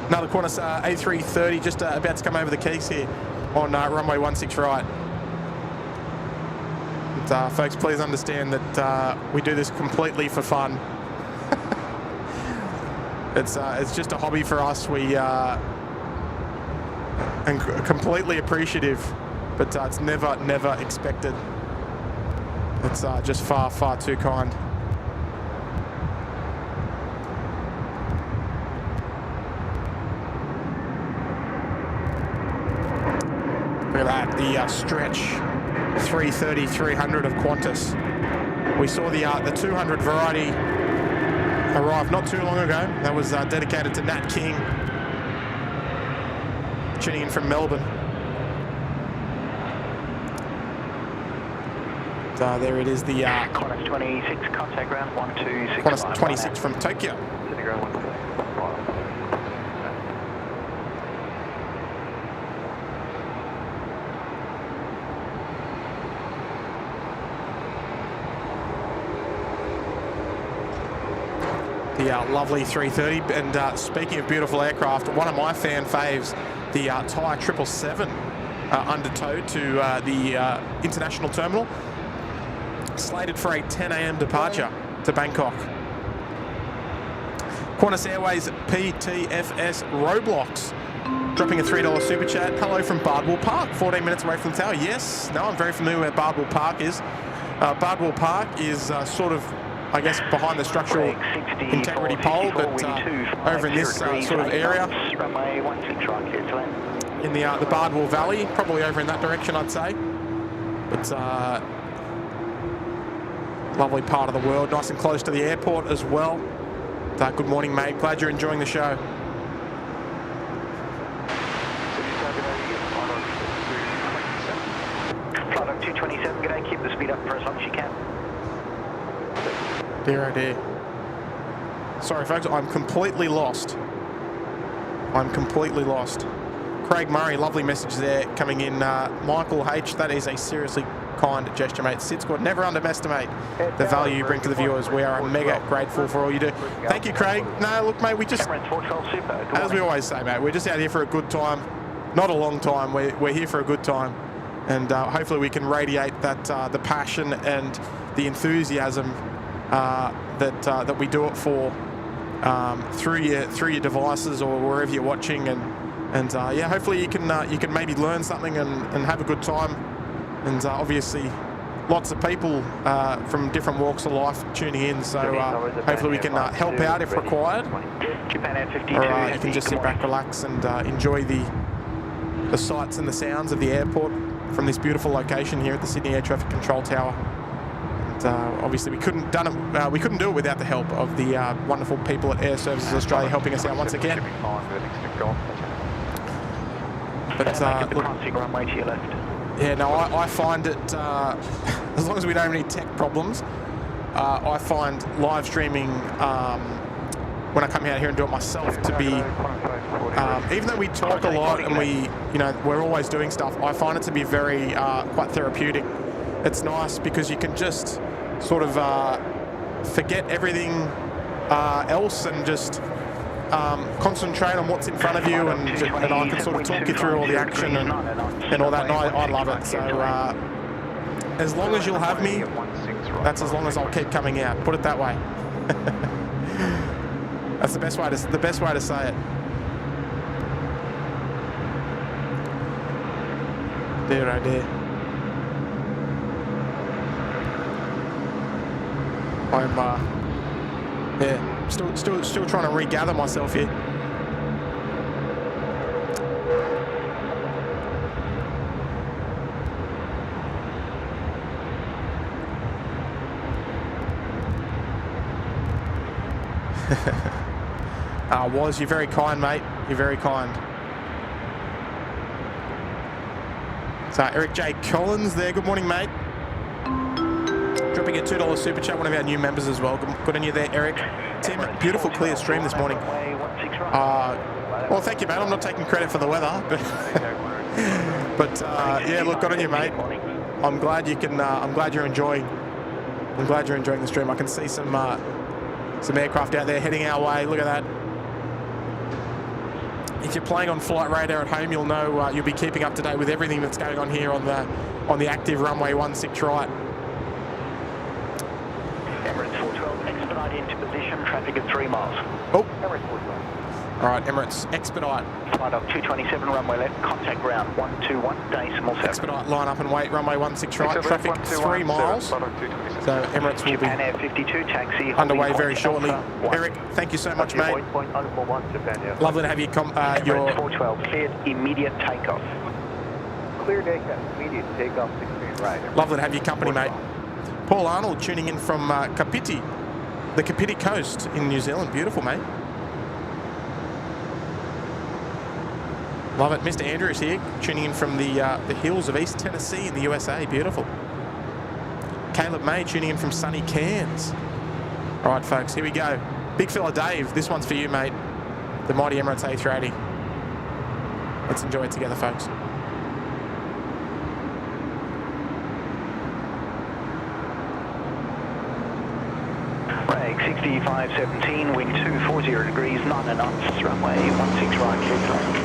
Another Qantas A330 just about to come over the keys here on runway 16 right. And, folks, please understand that we do this completely for fun. It's just a hobby for us. We and completely appreciative, but it's never expected. It's just far too kind. Look at that, the stretch 330-300 of Qantas. We saw the 200 variety arrive not too long ago. That was dedicated to Nat King, tuning in from Melbourne. There it is, the Qantas 26, contact ground 126. Qantas 26 from Tokyo. Sydney ground 126. The lovely 330, and speaking of beautiful aircraft, one of my fan faves, the Thai 777, undertowed to the international terminal, slated for a 10 a.m. departure to Bangkok. Qantas Airways PTFS Roblox dropping a $3 super chat. Hello from Bardwell Park, 14 minutes away from the tower. Yes, no, I'm very familiar where Bardwell Park is. Bardwell Park is sort of, I guess, behind the structural integrity pole, but over in this sort of area, in the Bardwell Valley, probably over in that direction, I'd say. But lovely part of the world, nice and close to the airport as well. Good morning, mate. Glad you're enjoying the show. Flight 227, g'day, keep the speed up for as long as you can. Dear oh dear. Sorry folks, I'm completely lost. Craig Murray, lovely message there coming in. Michael H, that is a seriously kind gesture, mate. SydSquad, never underestimate the value you bring to the viewers. We are mega grateful for all you do. Thank you, Craig. No, look, mate, we just, as we always say, mate, we're just out here for a good time. Not a long time, we're here for a good time. And hopefully we can radiate that the passion and the enthusiasm that we do it for through your devices or wherever you're watching, and yeah, hopefully you can maybe learn something and have a good time. And obviously lots of people from different walks of life tuning in, so hopefully we can help out if required, or you can just sit back, relax, and enjoy the sights and the sounds of the airport from this beautiful location here at the Sydney Air Traffic Control Tower. Obviously we couldn't do it without the help of the wonderful people at Air Services Australia helping us out once again. But look, runway to your left. yeah, no, I find it, as long as we don't have any tech problems, I find live streaming when I come out here and do it myself to be, even though we talk a lot and we're always doing stuff, I find it to be very quite therapeutic. It's nice because you can just sort of forget everything else and just concentrate on what's in front of you, and I can sort of talk you through all the action and all that, and I love it. So as long as you'll have me, that's as long as I'll keep coming out. Put it that way. That's the best way to say it. Dear oh dear. I'm yeah, still trying to regather myself here. You're very kind, mate. You're very kind. So Eric J. Collins there. Good morning, mate. Dropping a $2 super chat, one of our new members as well. Good on you there, Eric. Tim, beautiful clear stream this morning. Well, thank you, mate. I'm not taking credit for the weather, but yeah, look, good on you, mate. I'm glad you can. I'm glad you're enjoying. I'm glad you're enjoying the stream. I can see some aircraft out there heading our way. Look at that. If you're playing on flight radar at home, you'll know you'll be keeping up to date with everything that's going on here on the active runway 16 right. Emirates 412, expedite into position, traffic at 3 miles. Oh. Emirates 412. All right, Emirates, expedite. Flight of 227, runway left, contact ground 121, decimal 7. Expedite, line up and wait, runway 16 right, traffic 3 miles. So Emirates will be Japan Air 52, taxi, underway very shortly. Eric, thank you so much, mate. Lovely to have you your... Emirates 412, cleared immediate takeoff. Clear immediate takeoff 16 right. Lovely to have your company, mate. Paul Arnold tuning in from Kapiti, the Kapiti coast in New Zealand. Beautiful, mate. Love it. Mr. Andrews here, tuning in from the hills of East Tennessee in the USA. Beautiful. Caleb May tuning in from sunny Cairns. All right, folks, here we go. Big fella Dave, this one's for you, mate. The mighty Emirates A380. Let's enjoy it together, folks. Rag 6517, wind 240 degrees, 9 knots, runway 16 right, clear to land.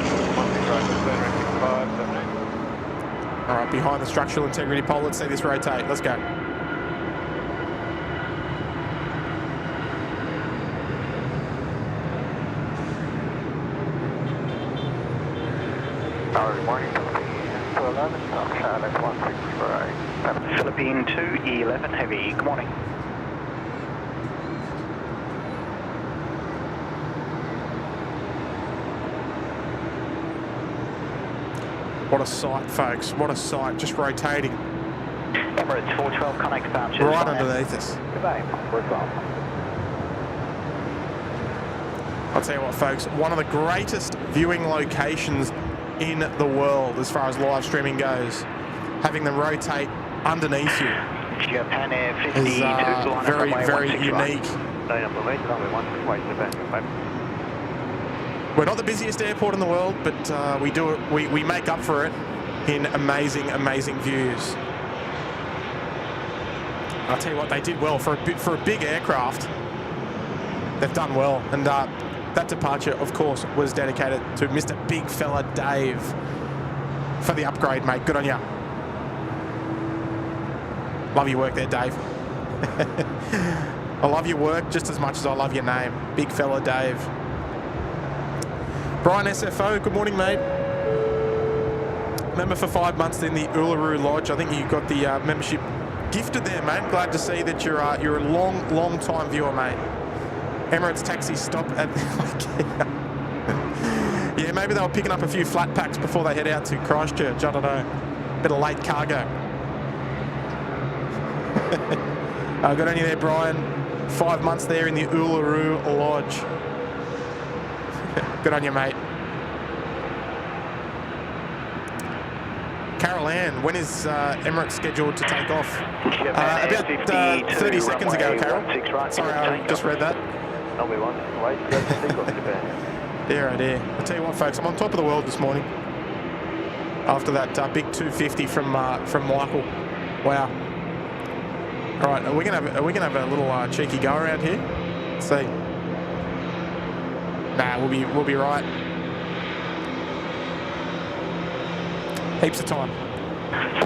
All right, behind the structural integrity pole, let's see this rotate. Let's go. Morning, 211, Charlotte 16 right. Philippine 211 heavy, good morning. What a sight, folks. What a sight. Just rotating. Emirates 412, connect vouchers. Right underneath us. Goodbye, we're gone. I'll tell you what, folks. One of the greatest viewing locations in the world as far as live streaming goes. Having them rotate underneath you Japan Air 52, is very, very unique. We're not the busiest airport in the world, but we make up for it in amazing, amazing views. I'll tell you what, they did well for a big aircraft. They've done well, and that departure, of course, was dedicated to Mr. Big Fella Dave for the upgrade, mate. Good on you. Love your work there, Dave. I love your work just as much as I love your name, Big Fella Dave. Brian SFO, good morning, mate. Member for 5 months in the Uluru Lodge. I think you got the membership gifted there, mate. Glad to see that you're a long time viewer, mate. Emirates taxi stop at yeah, maybe they were picking up a few flat packs before they head out to Christchurch. I don't know. Bit of late cargo. Good on you there, Brian. 5 months there in the Uluru Lodge. Good on you, mate. Carol Ann, when is Emirates scheduled to take off? About 30 seconds ago, Carol. Sorry, I just read that. Dear, oh dear. I'll tell you what, folks, I'm on top of the world this morning. After that big 250 from Michael. Wow. All right, are we gonna have a little cheeky go around here? Let's see. Nah, we'll be right. Heaps of time.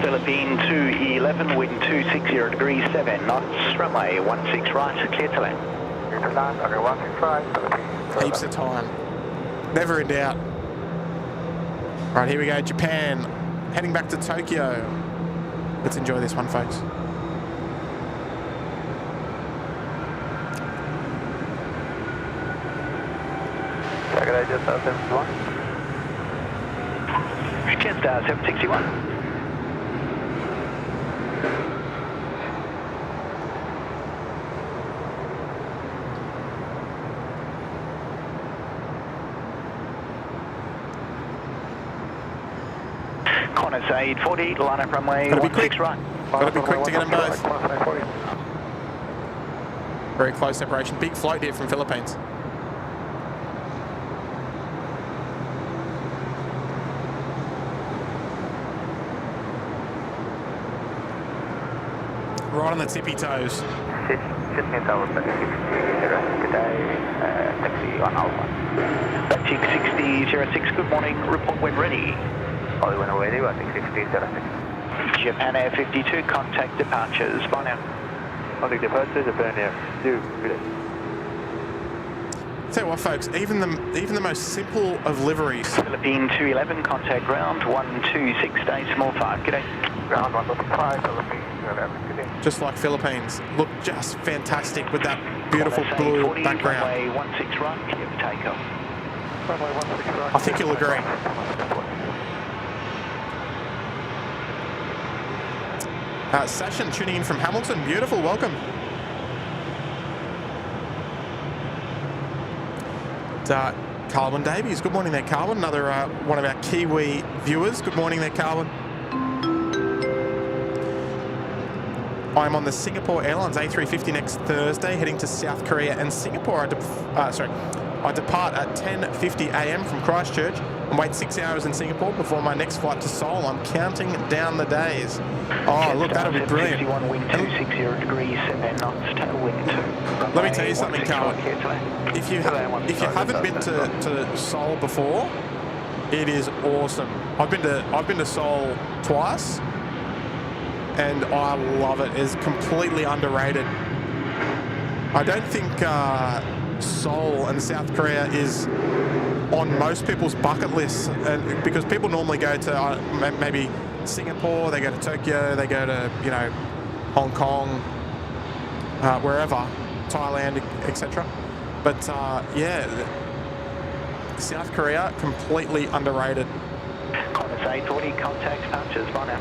Philippine 211, wind 260 degrees, 7 knots, runway 16 right, clear to land. Clear to land, okay, 16 right, Philippine. Heaps of time. Never in doubt. Right, here we go, Japan. Heading back to Tokyo. Let's enjoy this one, folks. Jetstar 761. Jetstar 761. Qantas A340, line up runway Gotta be quick. 16 right. Got to be quick to get them both. Very close separation. Big float here from Philippines. Right on the tippy toes. Sydney Tower, good day, taxi on Alpha. Batik 6006, good morning, report when ready. All when ready, Batik 6006. Japan Air 52, contact departures, bye now. Contact departure, Japan Air 2, good day. Tell you what, folks, even the most simple of liveries. Philippine 211, contact ground 126, day small 5, g'day. Ground 125, Philippines 211, good day. Just like Philippines, look just fantastic with that beautiful blue background. Runway 16 right, clear for takeoff. Runway 16 right. I think you'll agree. Sashin tuning in from Hamilton, beautiful, welcome. Carlin Davies, good morning there, Carlin. Another one of our Kiwi viewers. Good morning there, Carlin. I'm on the Singapore Airlines A350 next Thursday, heading to South Korea and Singapore. I depart at 10:50 a.m. from Christchurch and wait 6 hours in Singapore before my next flight to Seoul. I'm counting down the days. Oh, look, that'll be brilliant. 51 wind 260 degrees, 7 knots, tailwind 2. Let me tell you something, Carl. If you haven't been to Seoul before, it is awesome. I've been to Seoul twice, and I love it. It's completely underrated. I don't think Seoul and South Korea is on most people's bucket lists, because people normally go to maybe Singapore, they go to Tokyo, they go to Hong Kong, wherever, Thailand, etc. But yeah, South Korea completely underrated. Qantas A380, contact Punters, bye now.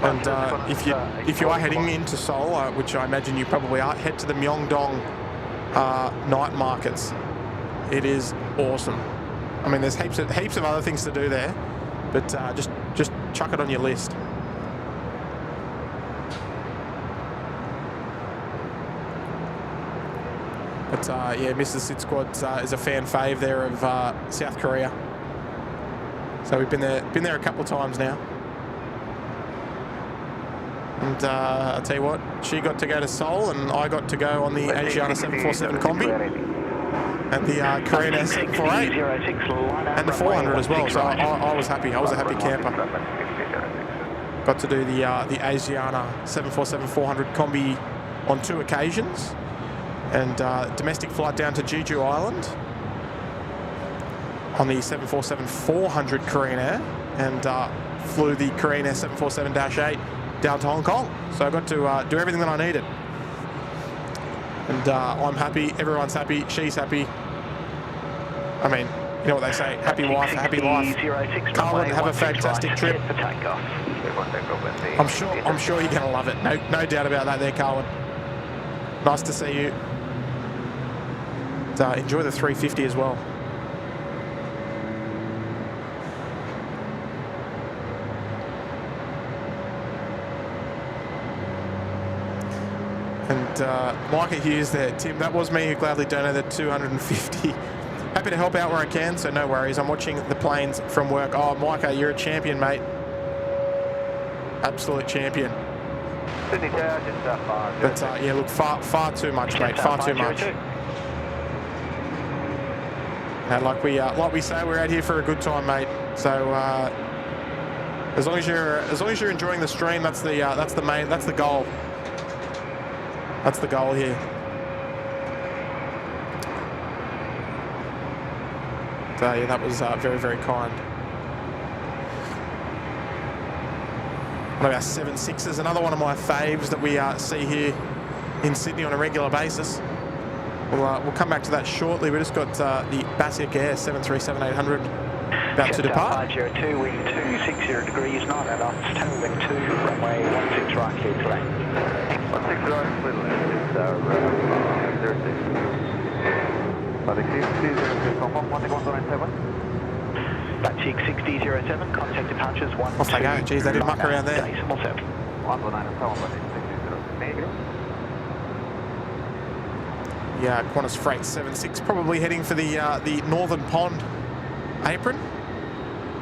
And if you are heading into Seoul, which I imagine you probably are, head to the Myeongdong night markets. It is awesome. I mean, there's heaps of other things to do there, but just chuck it on your list. But yeah, Mrs. SydSquad is a fan fave there of South Korea. So we've been there a couple of times now. And I'll tell you what, she got to go to Seoul and I got to go on the Asiana 747 Combi and the Korean Air 748 and the 400 as well. So I was happy. I was a happy camper. Got to do the Asiana 747 400 Combi on 2 occasions, and domestic flight down to Jeju Island on the 747 400 Korean Air, and flew the Korean Air 747-8 down to Hong Kong. So I got to do everything that I needed. And I'm happy, everyone's happy, she's happy. I mean, you know what they say, happy wife, happy life. Carlin, have a fantastic trip. I'm sure you're gonna love it. No doubt about that there, Carlin. Nice to see you. And, enjoy the 350 as well. And Micah Hughes there, Tim, that was me who gladly donated 250. Happy to help out where I can, so no worries. I'm watching the planes from work. Oh, Micah, you're a champion, mate. Absolute champion. But yeah, look, far too much, mate. Far too much. And like we say, we're out here for a good time, mate. So as long as you're enjoying the stream, that's the goal. That's the goal here. So yeah, that was very, very kind. One of our 7.6s, another one of my faves that we see here in Sydney on a regular basis. We'll come back to that shortly. We just got the Batik Air 737-800 about to depart. 502, wind 260 degrees, 9 knots, tailwind 2, runway 16 right, clear to land. 16 right, clear to land. It's our 06. Batik 60, confirm 1.197. Batik 1607, contact departures 1. Off they go. Geez, they didn't muck around there. Decimal 7. 119 Yeah, Qantas Freight 76 probably heading for the Northern Pond apron,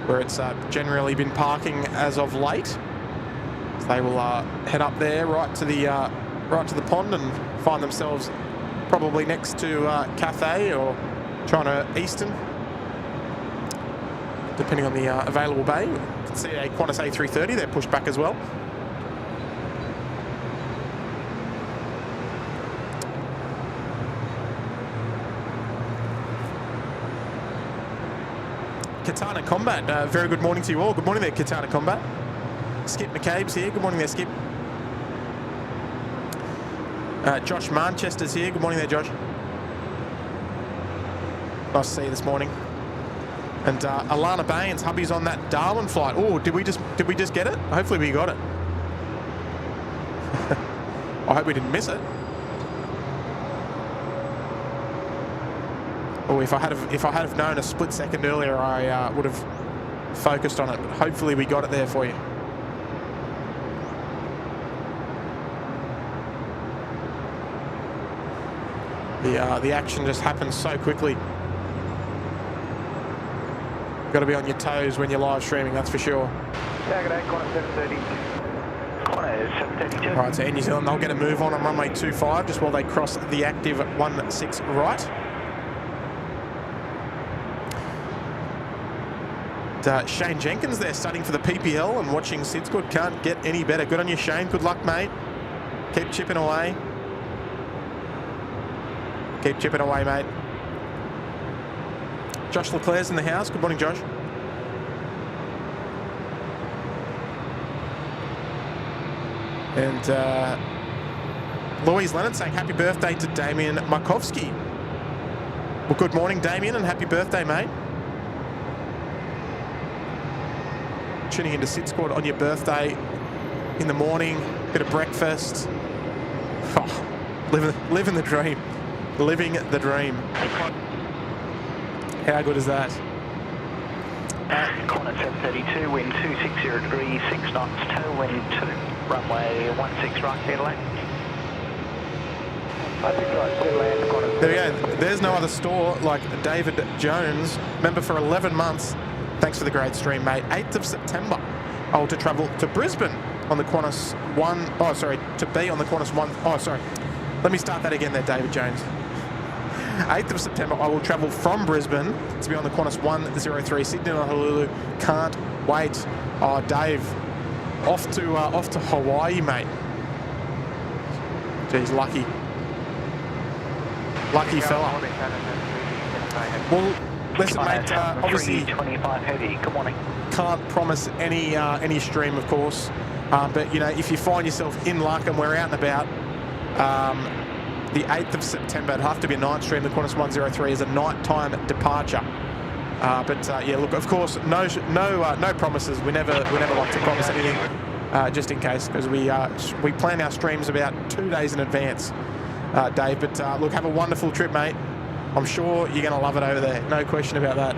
where it's generally been parking as of late. So they will head up there right to the pond and find themselves probably next to Cathay or China Eastern, depending on the available bay. You can see a Qantas A330, they're pushed back as well. Katana Combat, very good morning to you all. Good morning there, Katana Combat. Skip McCabe's here. Good morning there, Skip. Josh Manchester's here. Good morning there, Josh. Nice to see you this morning. And Alana Baines, hubby's on that Darwin flight. Oh, did we just get it? Hopefully we got it. I hope we didn't miss it. Oh, if I had have known a split second earlier, I would have focused on it. But hopefully we got it there for you. The action just happens so quickly. Got to be on your toes when you're live streaming, that's for sure. Qantas 730. Qantas 732. All right, so Air New Zealand, they'll get a move on runway 25 just while they cross the active 16 right. Shane Jenkins there studying for the PPL and watching SydSquad. Can't get any better. Good on you, Shane. Good luck, mate. Keep chipping away. Keep chipping away, mate. Josh Leclerc's in the house. Good morning, Josh. And Louise Leonard saying happy birthday to Damien Markovsky. Well, good morning, Damien, and happy birthday, mate. Tuning into SydSquad on your birthday in the morning, bit of breakfast. Oh, living the dream. Living the dream. How good is that? Qantas 732, wind 260 degrees, 6 knots, tailwind 2, runway 16 right, clear to land. There we go. There's no other store like David Jones, member for 11 months. Thanks for the great stream, mate. 8th of September, I'll to travel to Brisbane on the Qantas 1. Oh, sorry, to be on the Qantas 1. Oh, sorry. Let me start that again there, David Jones. 8th of September, I will travel from Brisbane to be on the Qantas 103 Sydney to Honolulu. Can't wait. Oh, Dave, off to Hawaii, mate. Geez, lucky fella. Well, listen, mate. Obviously, 25 heavy. Good morning. Can't promise any stream, of course, but you know, if you find yourself in luck and we're out and about. The 8th of September, it'd have to be a night stream. The Qantas 103 is a nighttime departure. Yeah, look, of course, no promises. We never like to promise anything, just in case, because we plan our streams about 2 days in advance, Dave. But look, have a wonderful trip, mate. I'm sure you're going to love it over there. No question about that.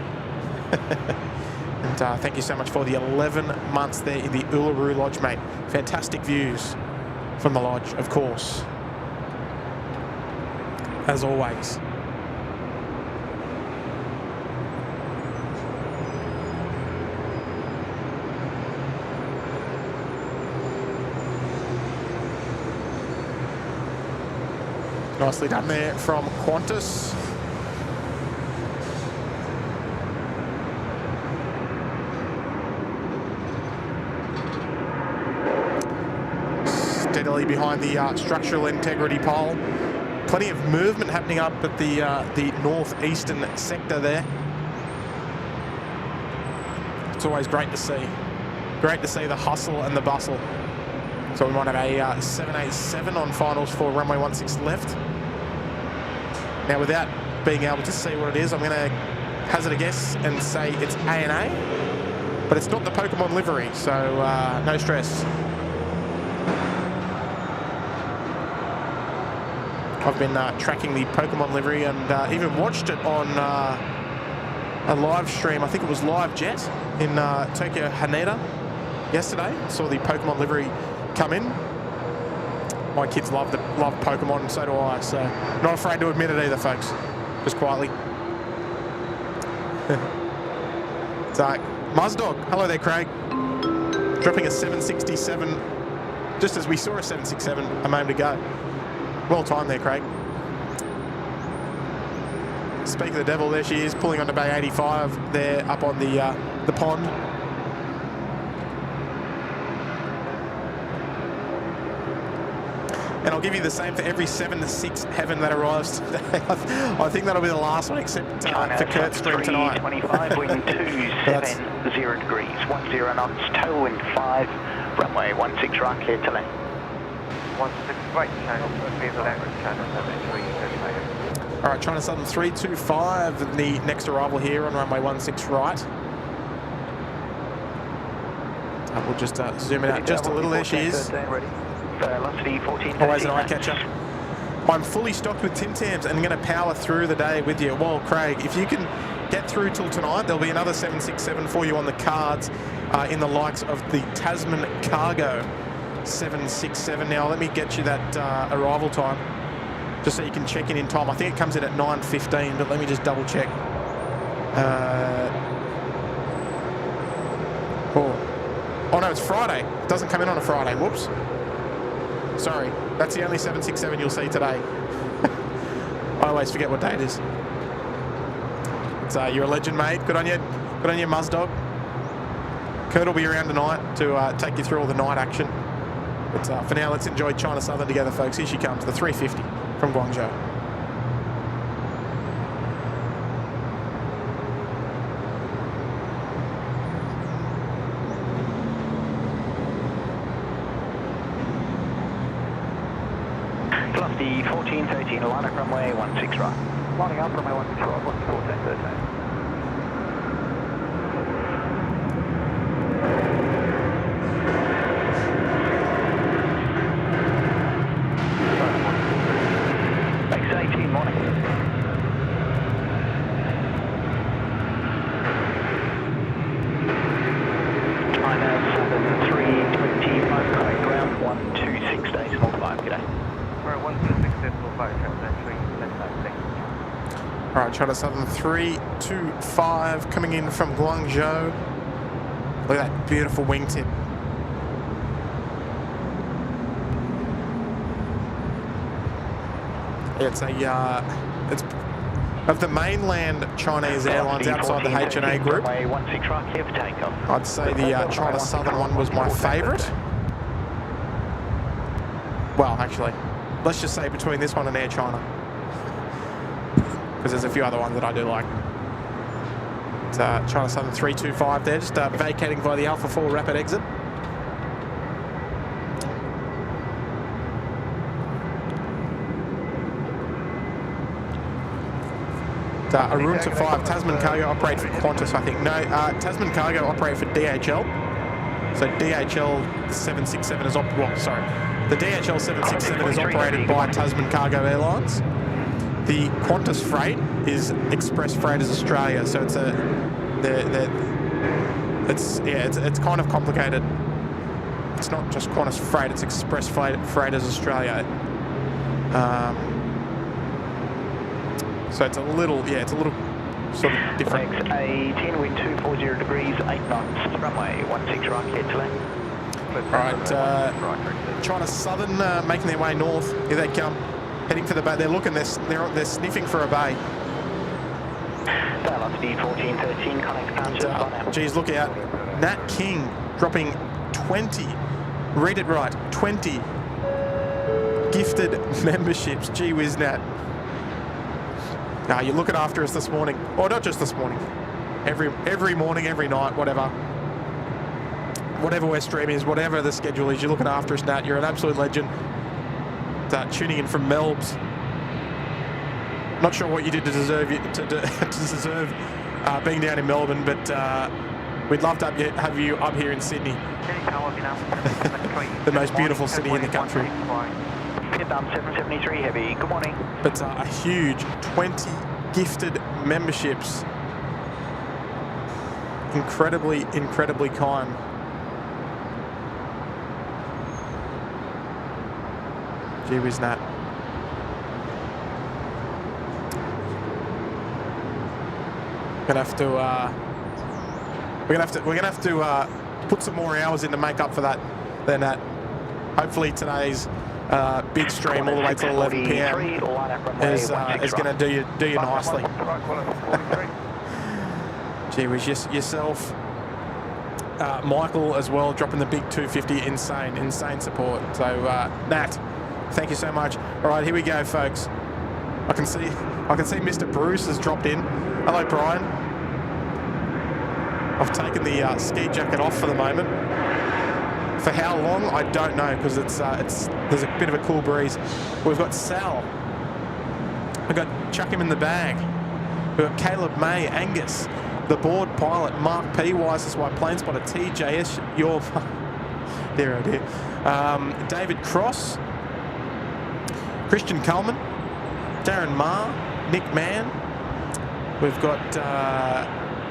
And thank you so much for the 11 months there in the Uluru Lodge, mate. Fantastic views from the lodge, of course. As always. Nicely done there from Qantas. Steadily behind the structural integrity pole. Plenty of movement happening up at the northeastern sector there. It's always great to see. Great to see the hustle and the bustle. So we might have a 787 on finals for runway 16 left. Now, without being able to see what it is, I'm going to hazard a guess and say it's A&A, but it's not the Pokemon livery, so no stress. I've been tracking the Pokemon livery and even watched it on a live stream. I think it was Live Jet in Tokyo Haneda yesterday. Saw the Pokemon livery come in. My kids love Pokemon, and so do I. So not afraid to admit it either, folks. Just quietly. So, Muzdog, hello there, Craig. Dropping a 767, just as we saw a 767 a moment ago. Well timed there, Craig. Speak of the devil, there she is, pulling onto Bay 85 there up on the pond. And I'll give you the same for every 7-6 heaven that arrives today. I think that'll be the last one, except for Kurt's stream tonight. 25, wind 270 degrees, 10 knots, tailwind 5, runway 16 right, clear to land. 16 right channel, clear to land, channel 73. All right, China Southern 325, the next arrival here on runway 16 right. We'll just zoom it out just a little. There she is. Velocity 14. Always an eye catcher. I'm fully stocked with Tim Tams and I'm going to power through the day with you. Well, Craig, if you can get through till tonight, there'll be another 767 for you on the cards in the likes of the Tasman Cargo 767. Now, let me get you that arrival time, just so you can check in time. I think it comes in at 9:15, but let me just double check. Oh no, it's Friday. It doesn't come in on a Friday. Whoops. Sorry, that's the only 767 you'll see today. I always forget what day it is. So you're a legend, mate. Good on you. Good on you, Muzdog. Kurt will be around tonight to take you through all the night action. But for now, let's enjoy China Southern together, folks. Here she comes, the 350 from Guangzhou. Velocity 1413, line up runway 16 right. Lining up runway 16 right, 1413. All right, China Southern 325 coming in from Guangzhou. Look at that beautiful wingtip. It's it's of the mainland Chinese airlines outside the H&A group. I'd say the China Southern one was my favourite. Well, actually, let's just say between this one and Air China, because there's a few other ones that I do like. It's China Southern 325 there, just vacating via the Alpha 4 rapid exit. Arunta 5, Tasman Cargo operate for Qantas, I think. No, Tasman Cargo operate for DHL. So DHL 767 is the DHL 767 is operated by Tasman Cargo Airlines. The Qantas Freight is Express Freighters Australia, so it's kind of complicated. It's not just Qantas Freight; it's Express Freighters Australia. So it's a little sort of different. A10 wind 240 degrees, 8 knots, runway 16 right, clear to land. All right, China Southern making their way north. Here they come. Heading for the bay. They're looking. They're sniffing for a bay. Velocity 1413. Connect. Geez, look out! Nat King dropping 20. Read it right. 20 gifted memberships. Gee whiz, Nat. You're looking after us this morning, or not just this morning. Every morning, every night, whatever we're streaming is, whatever the schedule is. You're looking after us, Nat. You're an absolute legend. Tuning in from Melbs. Not sure what you did to deserve being down in Melbourne, but we'd love to have you up here in Sydney. The most beautiful city in the country. Inbound 773 heavy. Good morning. But a huge 20 gifted memberships incredibly, incredibly kind. Gee whiz, Nat. We're gonna have to put some more hours in to make up for that. Then Nat. Hopefully today's big stream all the way till 11 p.m. is going to do you nicely. Gee whiz, yourself, Michael as well, dropping the big 250. Insane support. So Nat, thank you so much. All right, here we go, folks. I can see Mr. Bruce has dropped in. Hello, Brian. I've taken the ski jacket off for the moment. For how long, I don't know, because there's a bit of a cool breeze. We've got Sal. We've got Chuck him in the bag. We've got Caleb May, Angus, the board pilot, Mark P, Wisest White Plane Spotter, TJS, your dear, oh dear. David Cross, Christian Coleman, Darren Marr, Nick Mann. We've got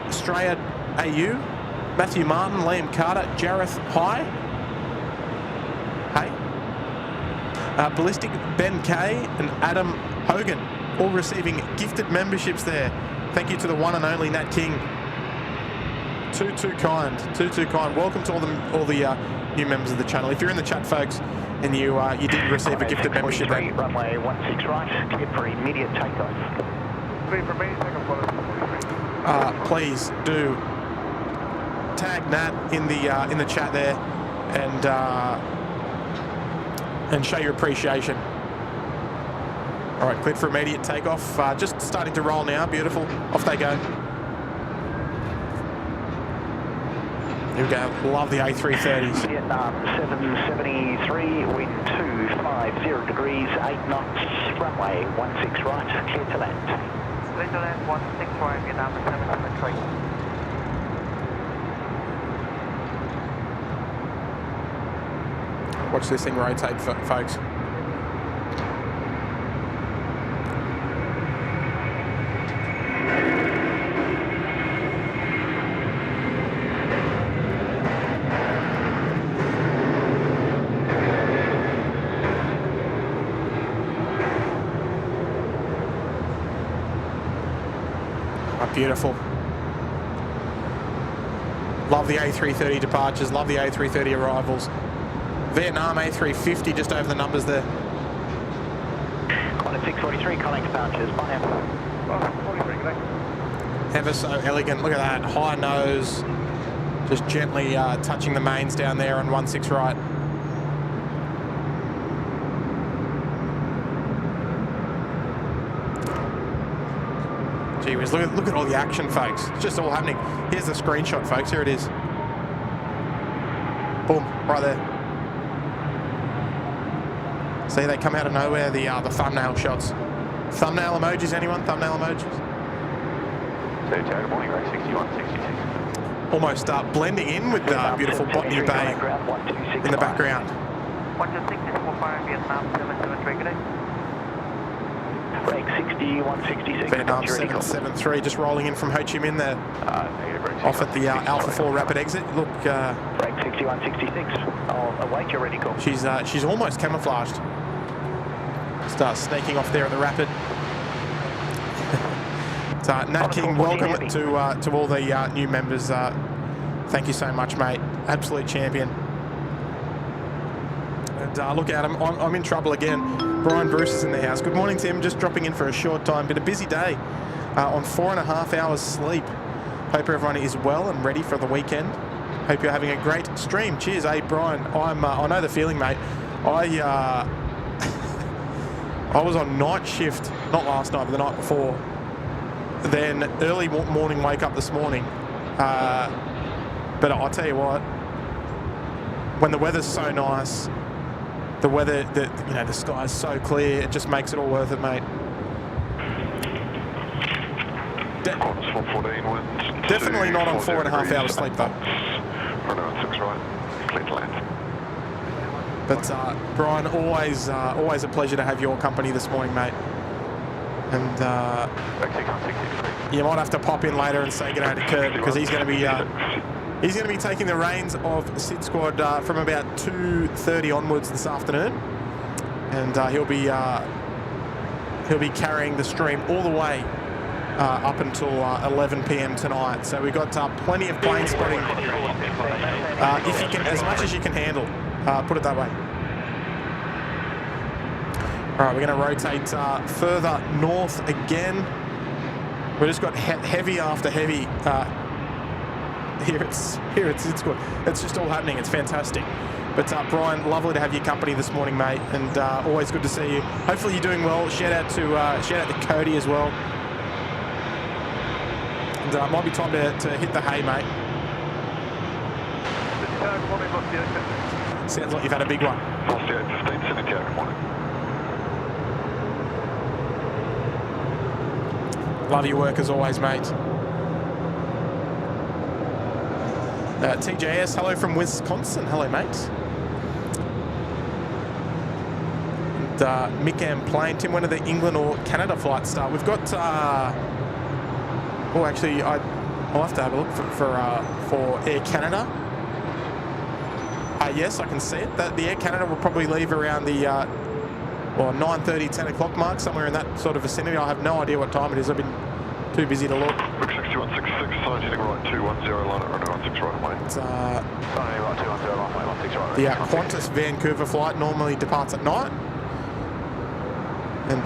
Australia AU, Matthew Martin, Liam Carter, Jareth High. Hey. Ballistic, Ben Kay and Adam Hogan, all receiving gifted memberships there. Thank you to the one and only Nat King. Too kind. Welcome to all the new members of the channel. If you're in the chat, folks, and you did receive a gifted membership, then runway 16 right, clear for immediate takeoff. Please do tag Nat in the chat there, and show your appreciation. All right, cleared for immediate takeoff. Just starting to roll now. Beautiful. Off they go. Here we go. Love the A330s. Vietnam 773, wind 250 degrees, 8 knots, runway 16 right, clear to land. Clear to land 16 right, Vietnam 773. Watch this thing rotate, folks. Oh, beautiful. Love the A330 departures, love the A330 arrivals. Vietnam A350 just over the numbers there. Qantas 643, calling departures. Bye now. Ever so elegant. Look at that. High nose. Just gently touching the mains down there on 16 right. Gee whiz, look at all the action, folks. It's just all happening. Here's the screenshot, folks. Here it is. Boom, right there. See, they come out of nowhere, the thumbnail shots. Thumbnail emojis, anyone? Thumbnail emojis? Good morning, right 61, 66. Almost blending in with beautiful Botany Bay in the background. 126 is 45, Vietnam 773, good day. Break 60, 166. Vietnam 773, just rolling in from Ho Chi Minh there. Off at the Alpha 4 rapid exit. Look, break 60, 166. I'll await your ready call. She's almost camouflaged. Starts sneaking off there at the rapid. Nat King, welcome to all the new members. Thank you so much, mate. Absolute champion. And look at him. I'm in trouble again. Brian Bruce is in the house. Good morning, Tim. Just dropping in for a short time. Been a busy day on 4.5 hours sleep. Hope everyone is well and ready for the weekend. Hope you're having a great stream. Cheers, Brian. I know the feeling, mate. I was on night shift, not last night, but the night before. Then early morning wake up this morning. But I'll tell you what, when the weather's so nice, the sky's so clear, it just makes it all worth it, mate. Definitely not on 4.5 hours sleep though. Runway 16 right, clear to land. But Brian, always a pleasure to have your company this morning, mate. And you might have to pop in later and say good day to Kurt, because he's going to be taking the reins of SydSquad from about 2:30 onwards this afternoon, and he'll be carrying the stream all the way up until 11 p.m. tonight. So we've got plenty of plane spotting, if you can, as much as you can handle. Put it that way. All right, we're going to rotate further north again. We've just got heavy after heavy here at SydSquad. It's just all happening. It's fantastic. But Brian, lovely to have your company this morning, mate, and always good to see you. Hopefully you're doing well. Shout out to Cody as well. And it might be time to hit the hay, mate. Sounds like you've had a big one. Love your work as always, mate. TJS, hello from Wisconsin. Hello, mate. And Mick and Plane. Tim, when are the England or Canada flights start? We've got... oh, actually, I'll have to have a look for Air Canada. Yes, I can see it. The Air Canada will probably leave around the 9:30, 10 o'clock mark, somewhere in that sort of vicinity. I have no idea what time it is. I've been too busy to look. Book 6166, sign heading right 210, line at runway 16 right away. It's, right 210, line 16 right the Qantas Vancouver flight normally departs at night, and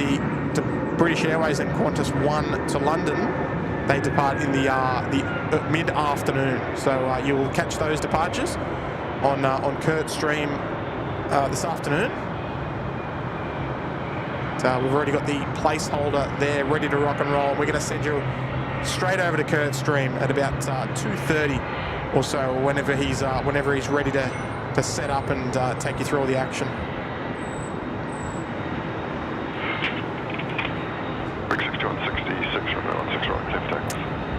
the British Airways and Qantas 1 to London, they depart in the mid-afternoon. So you will catch those departures on Kurt's stream this afternoon. We've already got the placeholder there ready to rock and roll. We're going to send you straight over to Kurt's stream at about 2:30 or so, whenever he's ready to set up and take you through all the action.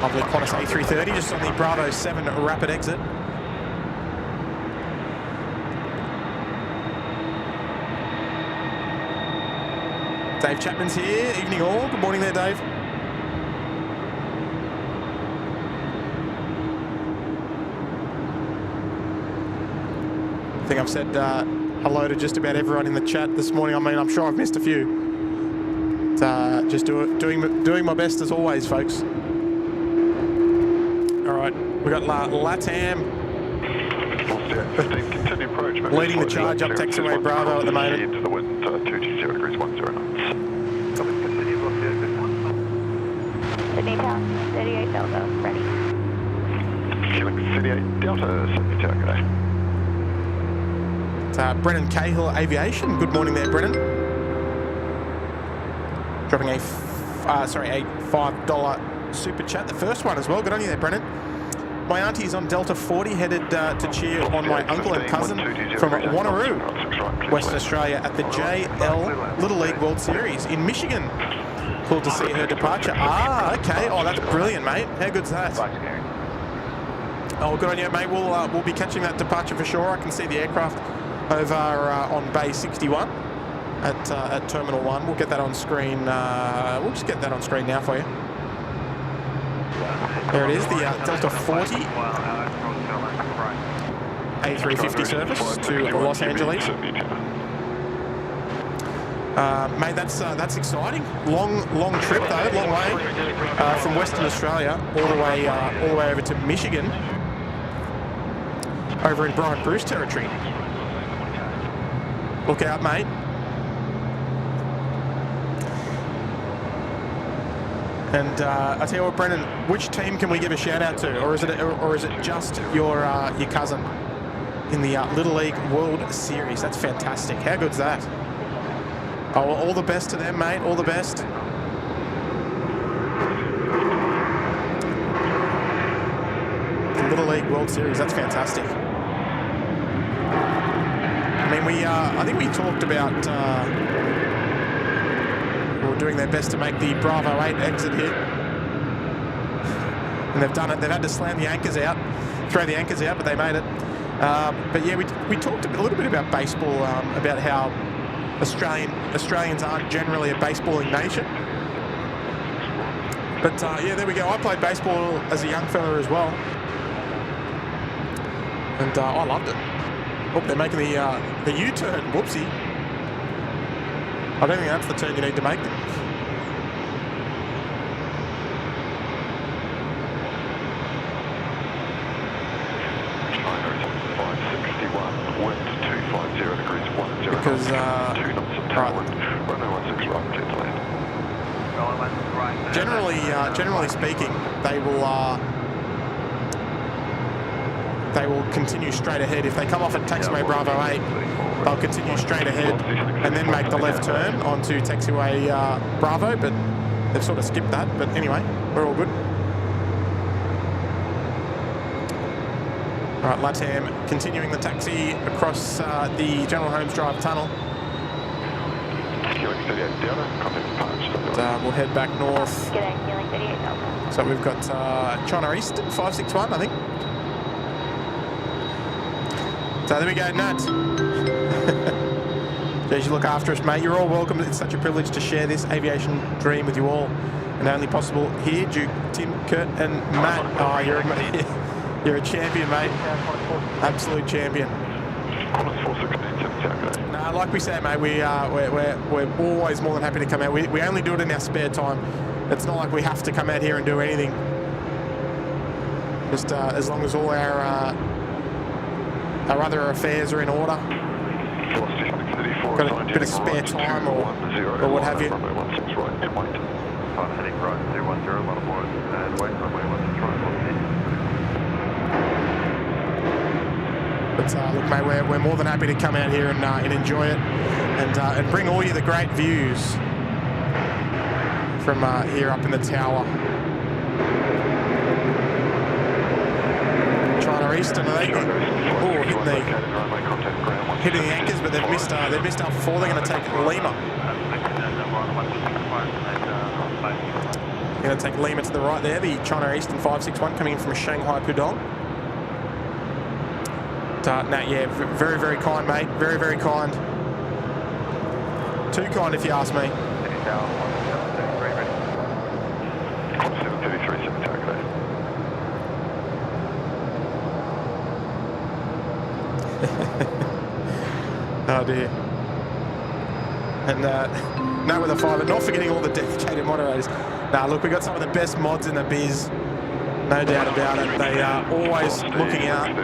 Lovely Qantas A380 just on the Bravo 7 rapid exit. Dave Chapman's here. Evening all. Good morning there, Dave. I think I've said hello to just about everyone in the chat this morning. I mean, I'm sure I've missed a few. But, just doing my best as always, folks. All right, we got LATAM leading the charge up taxiway Bravo at the moment. Into the wind, 220 degrees 10 knots. Sydney Town, 38 Delta, ready. Killing 38 Delta, Sydney Town, g'day. Brennan Cahill Aviation. Good morning there, Brennan. Dropping a $5 super chat. The first one as well. Good on you there, Brennan. My auntie is on Delta 40, headed to cheer on my uncle and cousin from Wanneroo, Western Australia, at the JL Little League World Series in Michigan. Cool to see her departure. Okay. Oh, that's brilliant, mate. How good's that? Oh, good on you, mate. We'll be catching that departure for sure. I can see the aircraft over on Bay 61 at Terminal 1. We'll get that on screen. We'll just get that on screen now for you. There it is, the Delta 40 A350 service to Los Angeles. Mate, that's exciting. Long trip though, long way from Western Australia all the way over to Michigan, over in Brian Bruce territory. Look out, mate. And I tell you what, Brendan, which team can we give a shout out to, or is it just your cousin in the Little League World Series? That's fantastic. How good's that? Oh, well, all the best to them, mate. All the best. The Little League World Series. That's fantastic. I mean, I think we talked about. Doing their best to make the Bravo 8 exit here, and they've done it. They've had to slam the anchors out, throw the anchors out, but they made it. But yeah, we talked a little bit about baseball, about how Australians aren't generally a baseballing nation. But yeah, there we go. I played baseball as a young fella as well, and I loved it. Oh, they're making the U-turn. Whoopsie. I don't think that's the turn you need to make them. Because generally speaking, they will continue straight ahead. If they come off at taxiway Bravo 8, they'll continue straight ahead and then make the left turn onto taxiway Bravo, but they've sort of skipped that. But anyway, we're all good. All right, LATAM continuing the taxi across the General Holmes Drive tunnel. And, we'll head back north. So we've got China Eastern 561, I think. So there we go, Nat. Jeez, you look after us, mate. You're all welcome. It's such a privilege to share this aviation dream with you all, and only possible here, Duke, Tim, Kurt, and Matt. Oh, you're a champion, mate. Absolute champion. No, like we say, mate, we're always more than happy to come out. We only do it in our spare time. It's not like we have to come out here and do anything. Just as long as all our other affairs are in order. Got a bit of spare time or what have you. But look, mate, we're more than happy to come out here and enjoy it, and bring all you the great views from here up in the tower. China Eastern, I think. Oh, hitting the anchors, but they've missed up 4. They're going to take Lima. They're going to take Lima to the right there. The China Eastern 561 coming in from Shanghai Pudong. Nat, yeah, very, very kind, mate. Very, very kind. Too kind, if you ask me. Oh dear. And now with a 5, and not forgetting all the dedicated moderators. Now look, we got some of the best mods in the biz, no doubt about it. They are always looking out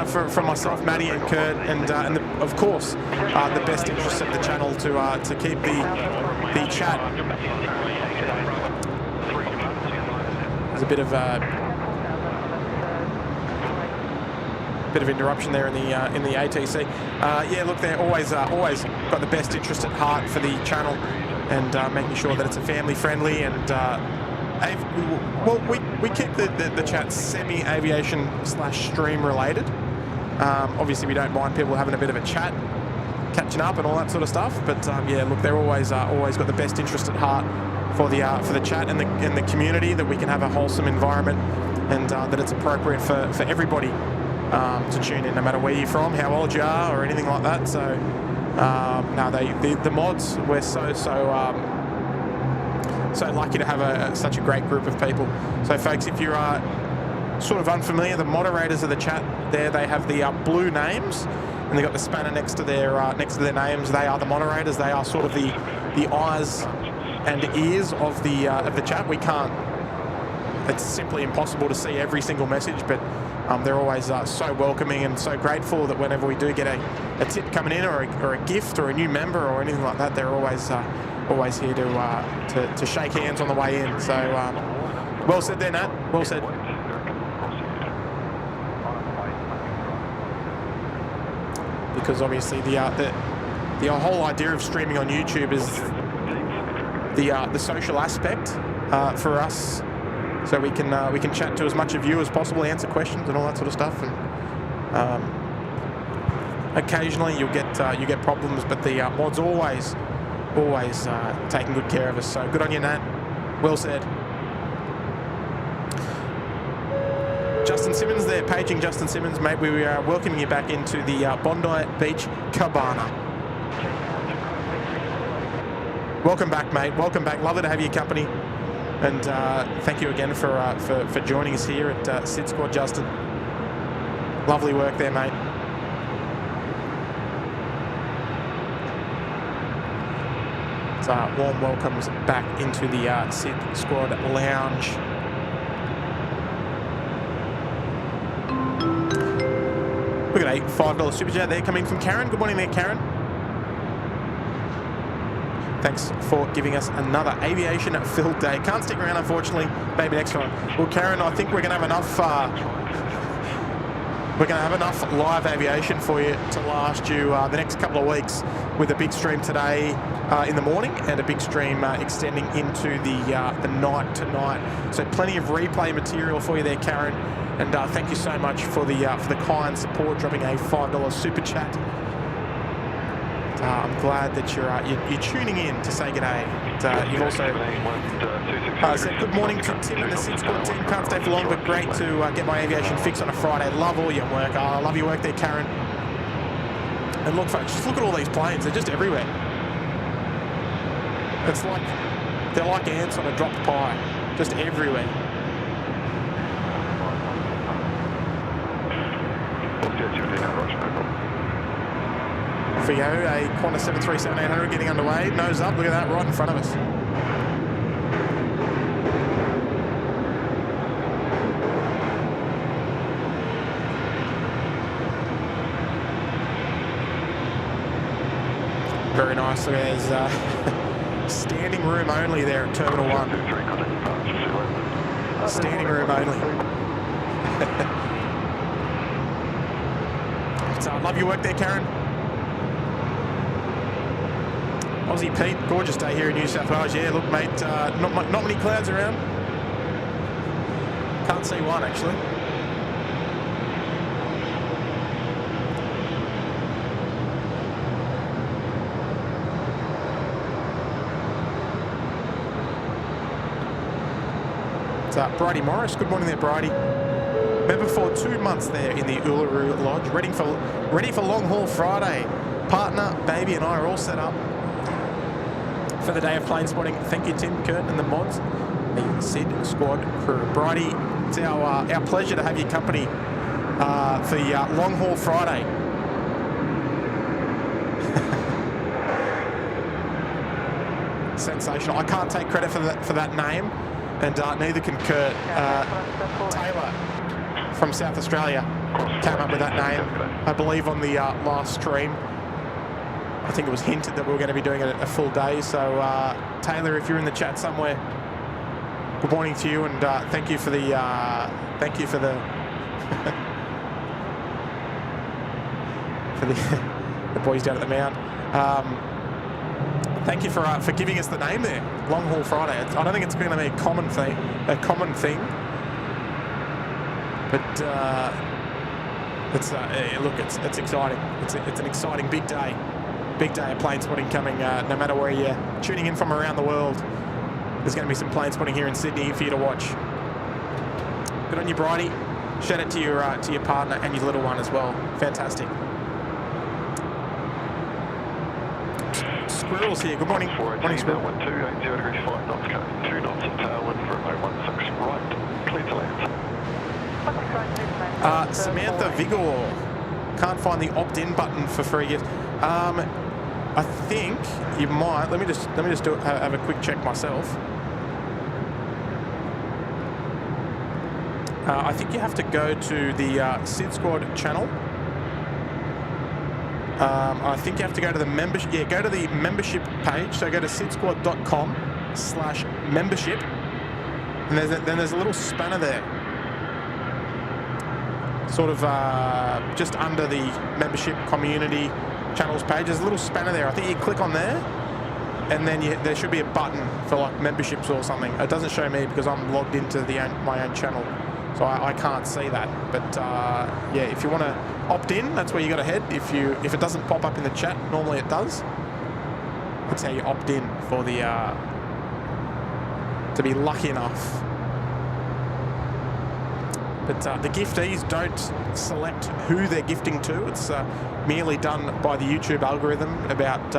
for myself, Matty, and Kurt, and of course the best interests of the channel to keep the chat. There's a bit of interruption there in the ATC. Yeah, look, they're always got the best interest at heart for the channel, and making sure that it's a family friendly, and well, we keep the chat semi-aviation / stream related. Obviously, we don't mind people having a bit of a chat, catching up, and all that sort of stuff. But yeah, look, they're always got the best interest at heart for the chat and the community, that we can have a wholesome environment, and that it's appropriate for everybody to tune in, no matter where you're from, how old you are, or anything like that. So no, the mods, we're so lucky to have such a great group of people. So folks, if you're sort of unfamiliar, the moderators of the chat there, they have the blue names, and they've got the spanner next to their names. They are the moderators. They are sort of the eyes and ears of the chat. We can't. It's simply impossible to see every single message, but they're always so welcoming and so grateful that whenever we do get a tip coming in, or a gift, or a new member, or anything like that, they're always here to shake hands on the way in. So well said there, Nat. Well said. Because obviously the whole idea of streaming on YouTube is the social aspect for us. So we can chat to as much of you as possible, answer questions and all that sort of stuff. And occasionally you get problems, but the mod's always taking good care of us. So good on you, Nat. Well said. Justin Simmons there, paging Justin Simmons, mate. We are welcoming you back into the Bondi Beach Cabana. Welcome back, mate. Welcome back. Lovely to have your company. And thank you again for joining us here at SydSquad, Justin. Lovely work there, mate. So warm welcomes back into the SydSquad lounge. Look at a $5 super chat there coming from Karen. Good morning there, Karen. Thanks for giving us another aviation-filled day. Can't stick around, unfortunately. Maybe next time. Well, Karen, I think we're going to have enough. We're going to have enough live aviation for you to last you the next couple of weeks, with a big stream today in the morning and a big stream extending into the night tonight. So plenty of replay material for you there, Karen. And thank you so much for the kind support, dropping a $5 super chat. I'm glad that you're tuning in to say g'day. You've also said good morning to Tim and the SydSquad team. Can't stay for long, but great to get my aviation fix on a Friday. Love all your work. I love your work there, Karen. And look, folks, just look at all these planes. They're just everywhere. It's like they're like ants on a dropped pie, just everywhere. Fio, a Qantas 737-800 getting underway. Nose up, look at that, right in front of us. Very nice. Look, there's standing room only there at Terminal 1. Standing room only. So I love your work there, Karen. Aussie Pete, gorgeous day here in New South Wales. Yeah, look, mate, not many clouds around. Can't see one, actually. It's Bridie Morris. Good morning there, Bridie. Member for 2 months there in the Uluru Lodge, ready for long haul Friday. Partner, baby, and I are all set up for the day of plane spotting. Thank you, Tim, Kurt, and the mods, the SydSquad crew. Bridie, it's our pleasure to have your company for the long haul Friday. Sensational. I can't take credit for that name, and neither can Kurt. Taylor from South Australia came up with that name, I believe, on the last stream. I think it was hinted that we were going to be doing a full day. So Taylor, if you're in the chat somewhere, good morning to you, and thank you for the the boys down at the Mount. Thank you for giving us the name there, Long Haul Friday. I don't think it's going to be a common thing, but look, it's exciting. It's an exciting big day. Big day of plane spotting coming, no matter where you're tuning in from around the world. There's going to be some plane spotting here in Sydney for you to watch. Good on you, Bridie. Shout out to your partner and your little one as well. Fantastic. Squirrels here. Good morning. Morning, Squirrel. 1280 degrees 5 knots, coming 2 knots of tailwind for 016 right. Clear to land. Samantha Vigor. Can't find the opt-in button for free gifts. I think you might. Let me just have a quick check myself. I think you have to go to the SydSquad channel. I think you have to go to the membership. Yeah, go to the membership page. So go to sydsquad.com/membership, and then there's a little spanner there, sort of just under the membership community channels page. There's a little spanner there. I think you click on there, and then there should be a button for like memberships or something. It doesn't show me because I'm logged into my own channel, so I can't see that. But yeah, if you want to opt in, that's where you got to head. If it doesn't pop up in the chat, normally it does. That's how you opt in for the to be lucky enough But the giftees don't select who they're gifting to. It's merely done by the YouTube algorithm about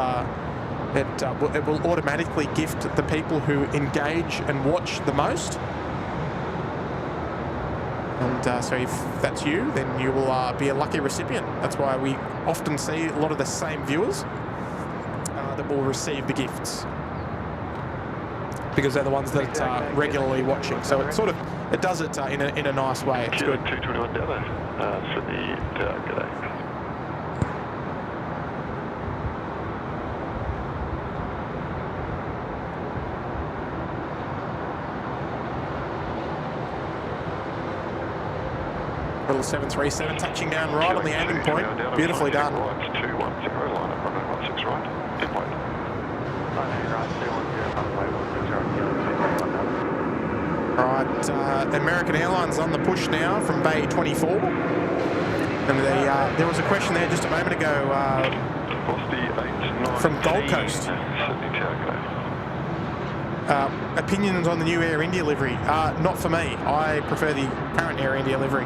it will automatically gift the people who engage and watch the most. And so if that's you, then you will be a lucky recipient. That's why we often see a lot of the same viewers that will receive the gifts, because they're the ones that are regularly watching. So it sort of, it does it in a nice way. It's good. 221 Delta, Sydney Tower, g'day. Little 737 touching down right on the aiming point. Beautifully done. Right, 210, line up, runway 16 right, in wait. Right, American Airlines on the push now from Bay 24. And there was a question there just a moment ago from Gold Coast. Sydney Tower, g'day. Opinions on the new Air India livery? Not for me. I prefer the current Air India livery.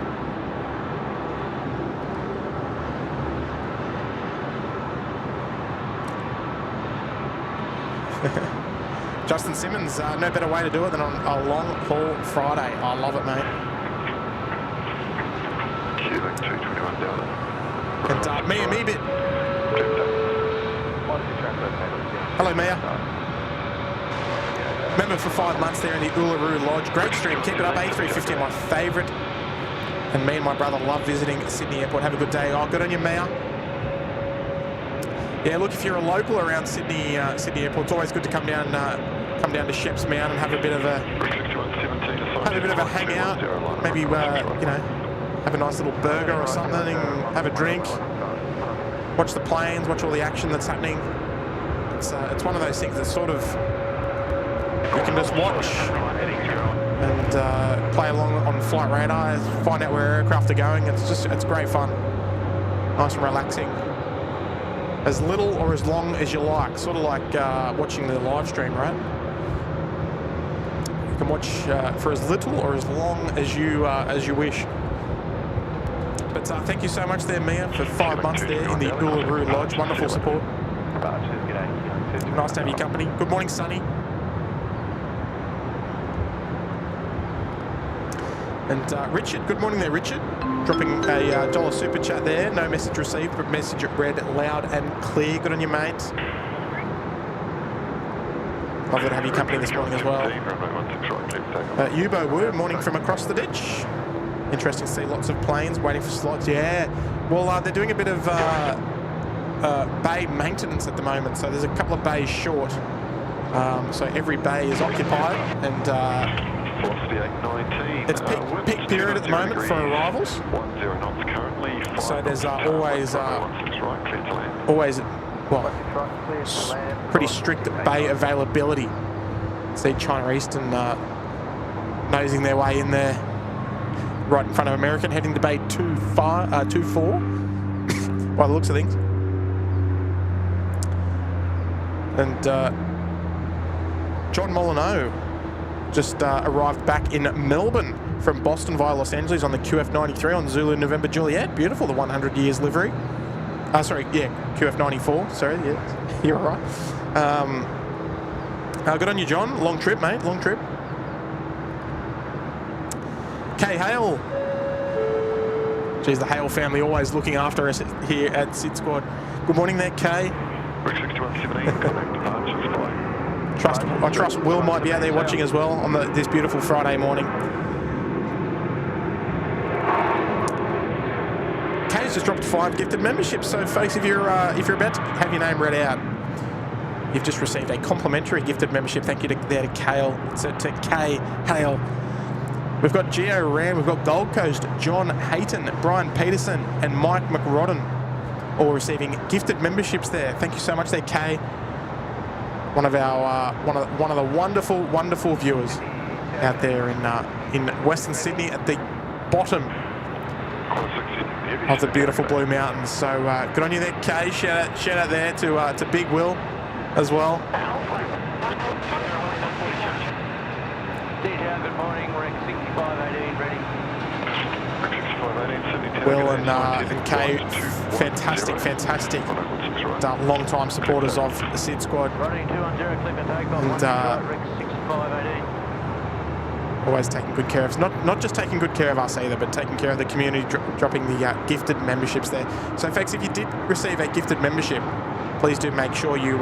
Justin Simmons, no better way to do it than on a long haul Friday. I love it, mate. Quebec 221 Delta. And Mia Meebit. Hello, Mia. Member for 5 months there in the Uluru Lodge. Great stream. Keep it up. A350, my favourite. And me and my brother love visiting Sydney Airport. Have a good day. Oh, good on you, Mia. Yeah, look, if you're a local around Sydney Airport, it's always good to come down to Sheps Mount and have a bit of a hangout. Maybe you know, have a nice little burger or something, and have a drink. Watch the planes, watch all the action that's happening. It's one of those things that sort of you can just watch and play along on flight radar, find out where aircraft are going. It's great fun, nice and relaxing. As little or as long as you like, sort of like watching the live stream, right? You can watch for as little or as long as you wish. But thank you so much there, Mia, for 5 months there in the Uluru Lodge. Wonderful support. Nice to have your company. Good morning, Sonny. And Richard, good morning there, Richard. Dropping a $1 super chat there. No message received, but message read loud and clear. Good on you, mate. Lovely to have your company this morning as well. Yubo Wu, morning from across the ditch. Interesting to see lots of planes waiting for slots. Yeah, well, they're doing a bit of bay maintenance at the moment, so there's a couple of bays short. So every bay is occupied, and it's peak period at the moment for arrivals. So there's always pretty strict bay availability. See China Eastern nosing their way in there, right in front of American, heading to bay 24 by the looks of things. And John Molyneux just arrived back in Melbourne from Boston via Los Angeles on the QF93 on Zulu November Juliet. Beautiful, the 100 years livery. Sorry, yeah, QF94. Sorry, yeah, you're right. Good on you, John. Long trip, mate. Long trip. Kay Hale. Geez, the Hale family always looking after us here at SydSquad. Good morning there, Kay. I trust Will might be out there watching as well on this beautiful Friday morning. Kay's just dropped 5 gifted memberships. So, folks, if you're about to have your name read out, you've just received a complimentary gifted membership. Thank you to Kale. So to Kay Hale. We've got Gio Ram, we've got Gold Coast, John Hayton, Brian Peterson, and Mike McRodden, all receiving gifted memberships there. Thank you so much there, Kay. One of our one of the wonderful viewers out there in Western Sydney at the bottom of the beautiful Blue Mountains. So good on you there, Kay. Shout out there to Big Will as well. Good morning, Rex 6518 ready. Will and Kay, fantastic. Long-time supporters of the SydSquad. And always taking good care of us. Not just taking good care of us either, but taking care of the community, dropping the gifted memberships there. So, folks, if you did receive a gifted membership, please do make sure you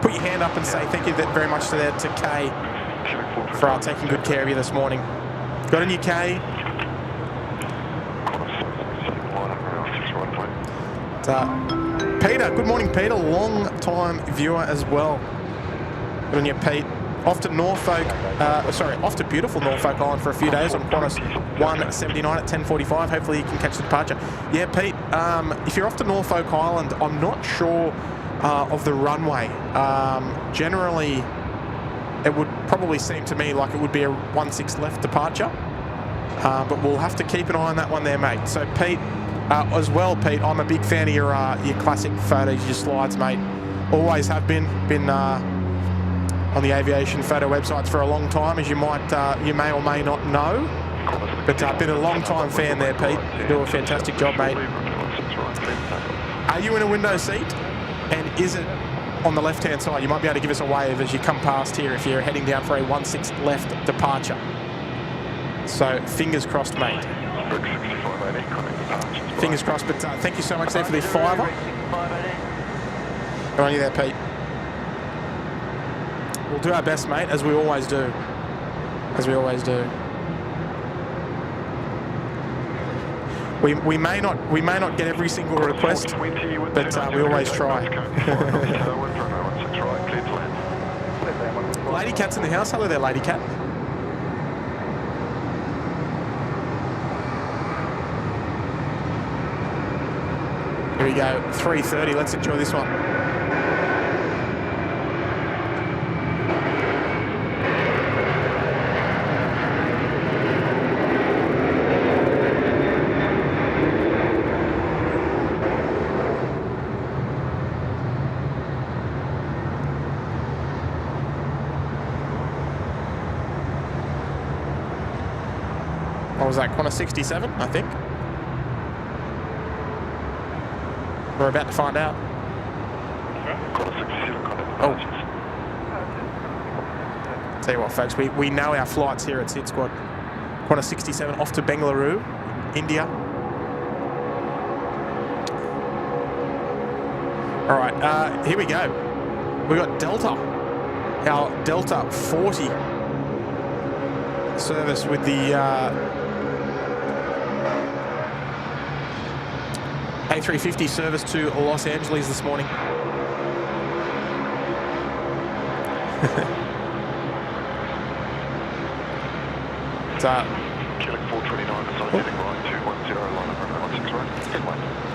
put your hand up and say thank you very much to Kay for taking good care of you this morning. Got a new Kay. Peter, good morning, Peter. Long-time viewer as well. Good on you, Pete. Off to Norfolk, off to beautiful Norfolk Island for a few days on Qantas 179 at 10:45. Hopefully you can catch the departure. Yeah, Pete, if you're off to Norfolk Island, I'm not sure of the runway. Generally, it would probably seem to me like it would be a 1-6 left departure. But we'll have to keep an eye on that one there, mate. So, Pete, as well, Pete, I'm a big fan of your classic photos, your slides, mate. Always have been on the aviation photo websites for a long time, as you may or may not know. But been a long time fan there, Pete. You do a fantastic job, mate. Are you in a window seat? And is it on the left-hand side? You might be able to give us a wave as you come past here if you're heading down for a 1-6 left departure. So fingers crossed, mate. Fingers crossed, but thank you so much there for the fiver. Good on you there, Pete. We'll do our best, mate, as we always do. As we always do. We may not get every single request, but we always try. Lady Cat's in the house. Hello there, Lady Cat. Here we go, 3:30. Let's enjoy this one. What was that, Qantas 67, I think? We're about to find out. Oh. Tell you what, folks, we know our flights here at SydSquad. Qantas 67 off to Bengaluru, India. All right, here we go. We got Delta, our Delta 40 service with the A350 service to Los Angeles this morning.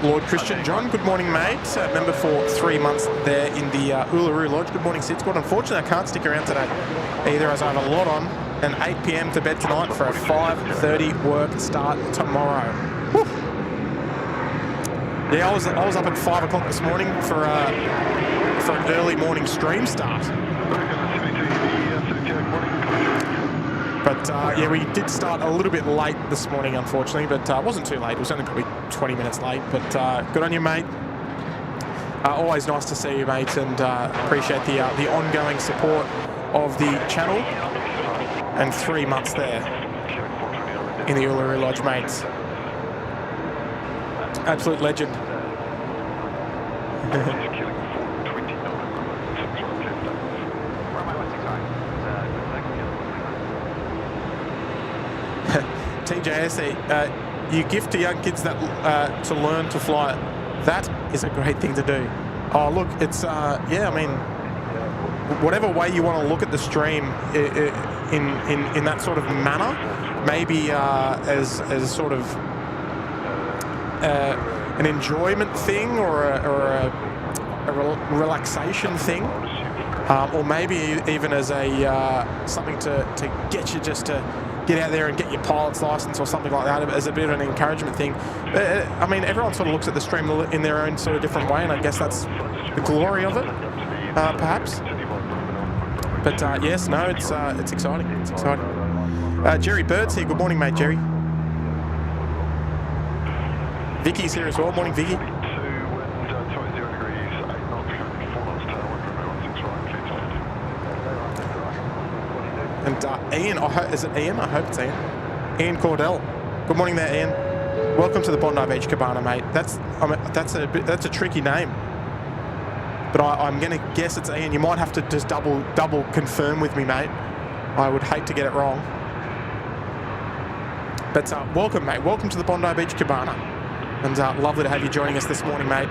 Lord Christian John, good morning, mate. Member for 3 months there in the Uluru Lodge. Good morning, SydSquad. Unfortunately, I can't stick around today either, as I have a lot on. And 8 p.m. to bed tonight for a 5:30 work start tomorrow. Woo. Yeah, I was up at 5 o'clock this morning for an early morning stream start. But yeah, we did start a little bit late this morning, unfortunately, but it wasn't too late. It was only probably 20 minutes late, but good on you, mate. Always nice to see you, mate, and appreciate the ongoing support of the channel. And 3 months there in the Uluru Lodge, mates. Absolute legend. TJS, you gift to young kids that to learn to fly. That is a great thing to do. Oh, look, it's yeah. I mean, whatever way you want to look at the stream in that sort of manner, maybe as sort of an enjoyment thing or a relaxation thing, or maybe even as a something to get you just to get out there and get your pilot's license or something like that, as a bit of an encouragement thing. I mean, everyone sort of looks at the stream in their own sort of different way, and I guess that's the glory of it, perhaps. But yes, no, it's exciting. It's exciting. Jerry Bird's here. Good morning, mate, Jerry. Vicky's here as well. Morning, Vicky. 2 wind 20 degrees, 8 knots, currently 4 knots tailwind, runway 16 right, clear to land. And Ian, is it Ian? I hope it's Ian. Ian Cordell. Good morning there, Ian. Welcome to the Bondi Beach Cabana, mate. That's a tricky name. But I'm going to guess it's Ian. You might have to just double confirm with me, mate. I would hate to get it wrong. But welcome, mate. Welcome to the Bondi Beach Cabana. And lovely to have you joining us this morning, mate.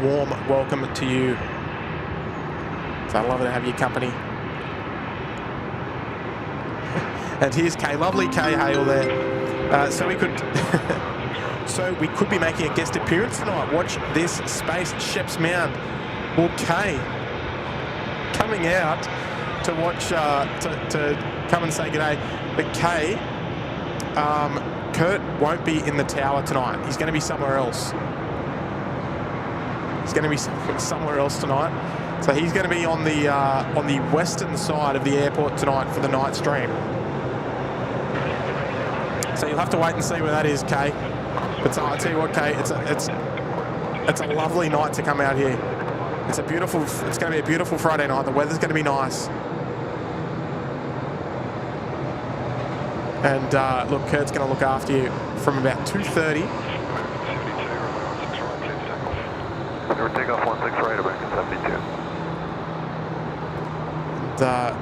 Warm welcome to you. So lovely to have your company. And here's Kay. Lovely Kay Hale there. So we could... So we could be making a guest appearance tonight. Watch this space, Sheps Mound. Well, Kay coming out to watch, to come and say g'day. But Kay, Kurt won't be in the tower tonight. He's going to be somewhere else. He's going to be somewhere else tonight. So he's going to be on the western side of the airport tonight for the night stream. So you'll have to wait and see where that is, Kay. But I'll tell you what, Kay, it's a lovely night to come out here. It's going to be a beautiful Friday night. The weather's going to be nice. And look, Kurt's going to look after you from about 2:30. We're takeoff 16 right back at 72. And,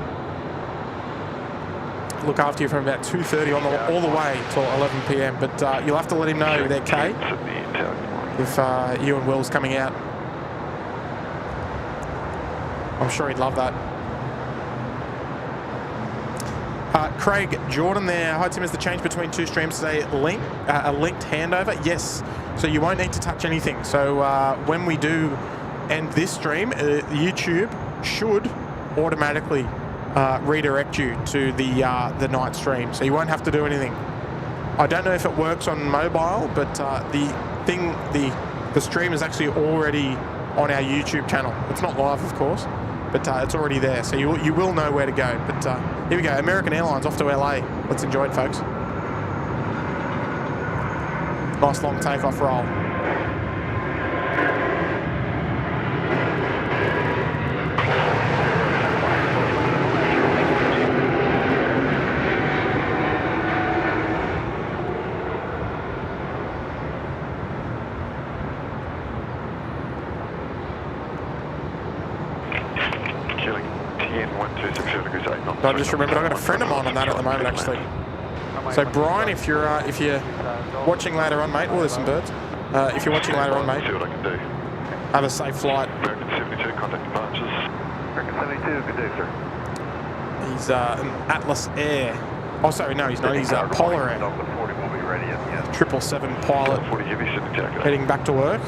look after you from about 2:30 all the way till 11 p.m. But you'll have to let him know there, Kay, if you and Will's coming out. I'm sure he'd love that. Craig Jordan there. Hi, Tim. Is the change between two streams today a linked handover? Yes. So you won't need to touch anything. So when we do end this stream, YouTube should automatically redirect you to the night stream, so you won't have to do anything. I don't know if it works on mobile, but the stream is actually already on our YouTube channel. It's not live, of course, but it's already there, so you will know where to go. But here we go, American Airlines off to LA. Let's enjoy it, folks. Nice long takeoff roll. I just remembered I've got a friend of mine on that at the moment, actually. So Brian, if you're watching later on, mate, there's some birds. If you're watching later on, mate, see what I can do. Have a safe flight. American 72, contact departures. American 72, good day, sir. He's an Atlas Air. Oh, sorry, no, he's not. He's a Polar Air. Delta 40 will be ready at the end. 777 pilot 40 heavy, Sydney jacket. heading back to work.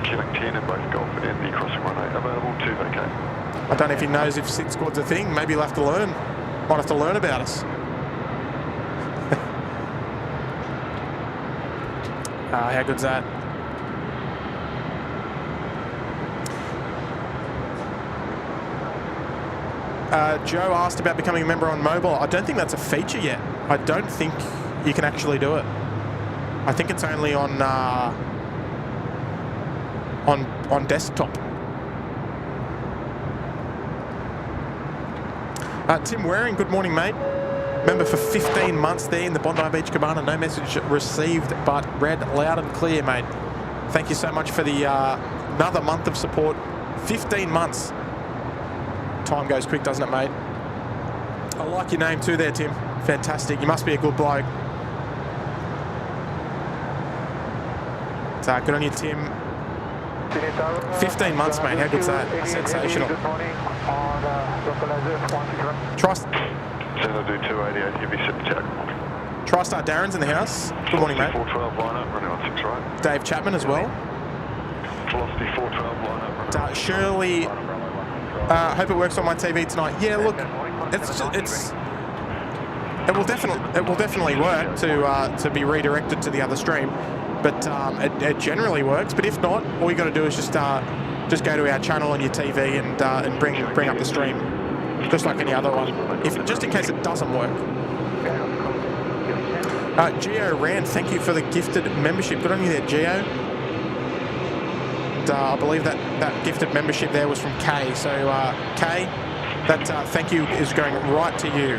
Killing 10 in both Gulf and the crossing runway available to vacate. I don't know if he knows if SydSquad's a thing. Maybe he'll have to learn. Might have to learn about us. How good's that? Joe asked about becoming a member on mobile. I don't think that's a feature yet. I don't think you can actually do it. I think it's only on desktop. Tim Waring, good morning, mate. Member for 15 months there in the Bondi Beach Cabana. No message received, but read loud and clear, mate. Thank you so much for the another month of support. 15 months. Time goes quick, doesn't it, mate? I like your name too there, Tim. Fantastic. You must be a good bloke. So good on you, Tim. 15 months, mate. How good's that? Sensational. TriStar Darren's in the house. Good morning, mate. 412 line up, running on 6 right. Dave Chapman as well. Velocity 412 line up. Shirley, hope it works on my TV tonight. Yeah, look, it will definitely work to be redirected to the other stream, but it generally works. But if not, all you got to do is just go to our channel on your TV and bring up the stream, just like any other one. Just in case it doesn't work. Geo Rand, thank you for the gifted membership. Good on you there, Geo. And, I believe that gifted membership there was from Kay. So, Kay, that thank you is going right to you.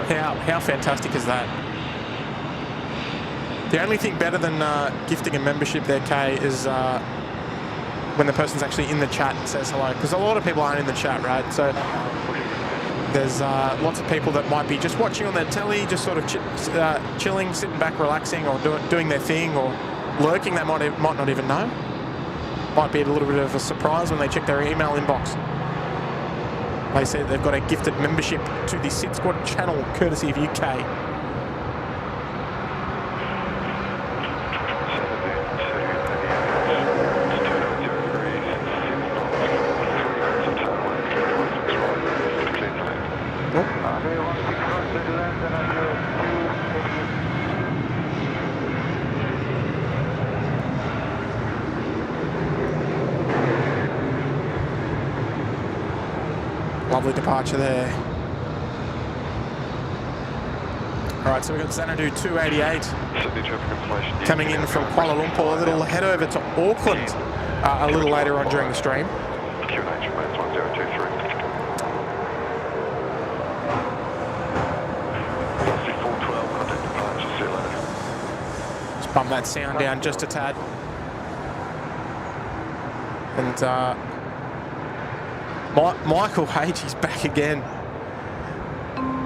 How fantastic is that? The only thing better than gifting a membership there, Kay, is when the person's actually in the chat and says hello. Because a lot of people aren't in the chat, right? So there's lots of people that might be just watching on their telly, just sort of chilling, sitting back, relaxing, or doing their thing, or lurking. They might not even know. Might be a little bit of a surprise when they check their email inbox. They say they've got a gifted membership to the SydSquad channel, courtesy of UK. Lovely departure there. All right, so we've got Xanadu 288 coming in from Kuala Lumpur. A little head over to Auckland a little later on during the stream. Just bump that sound down just a tad. And Michael H, he's back again.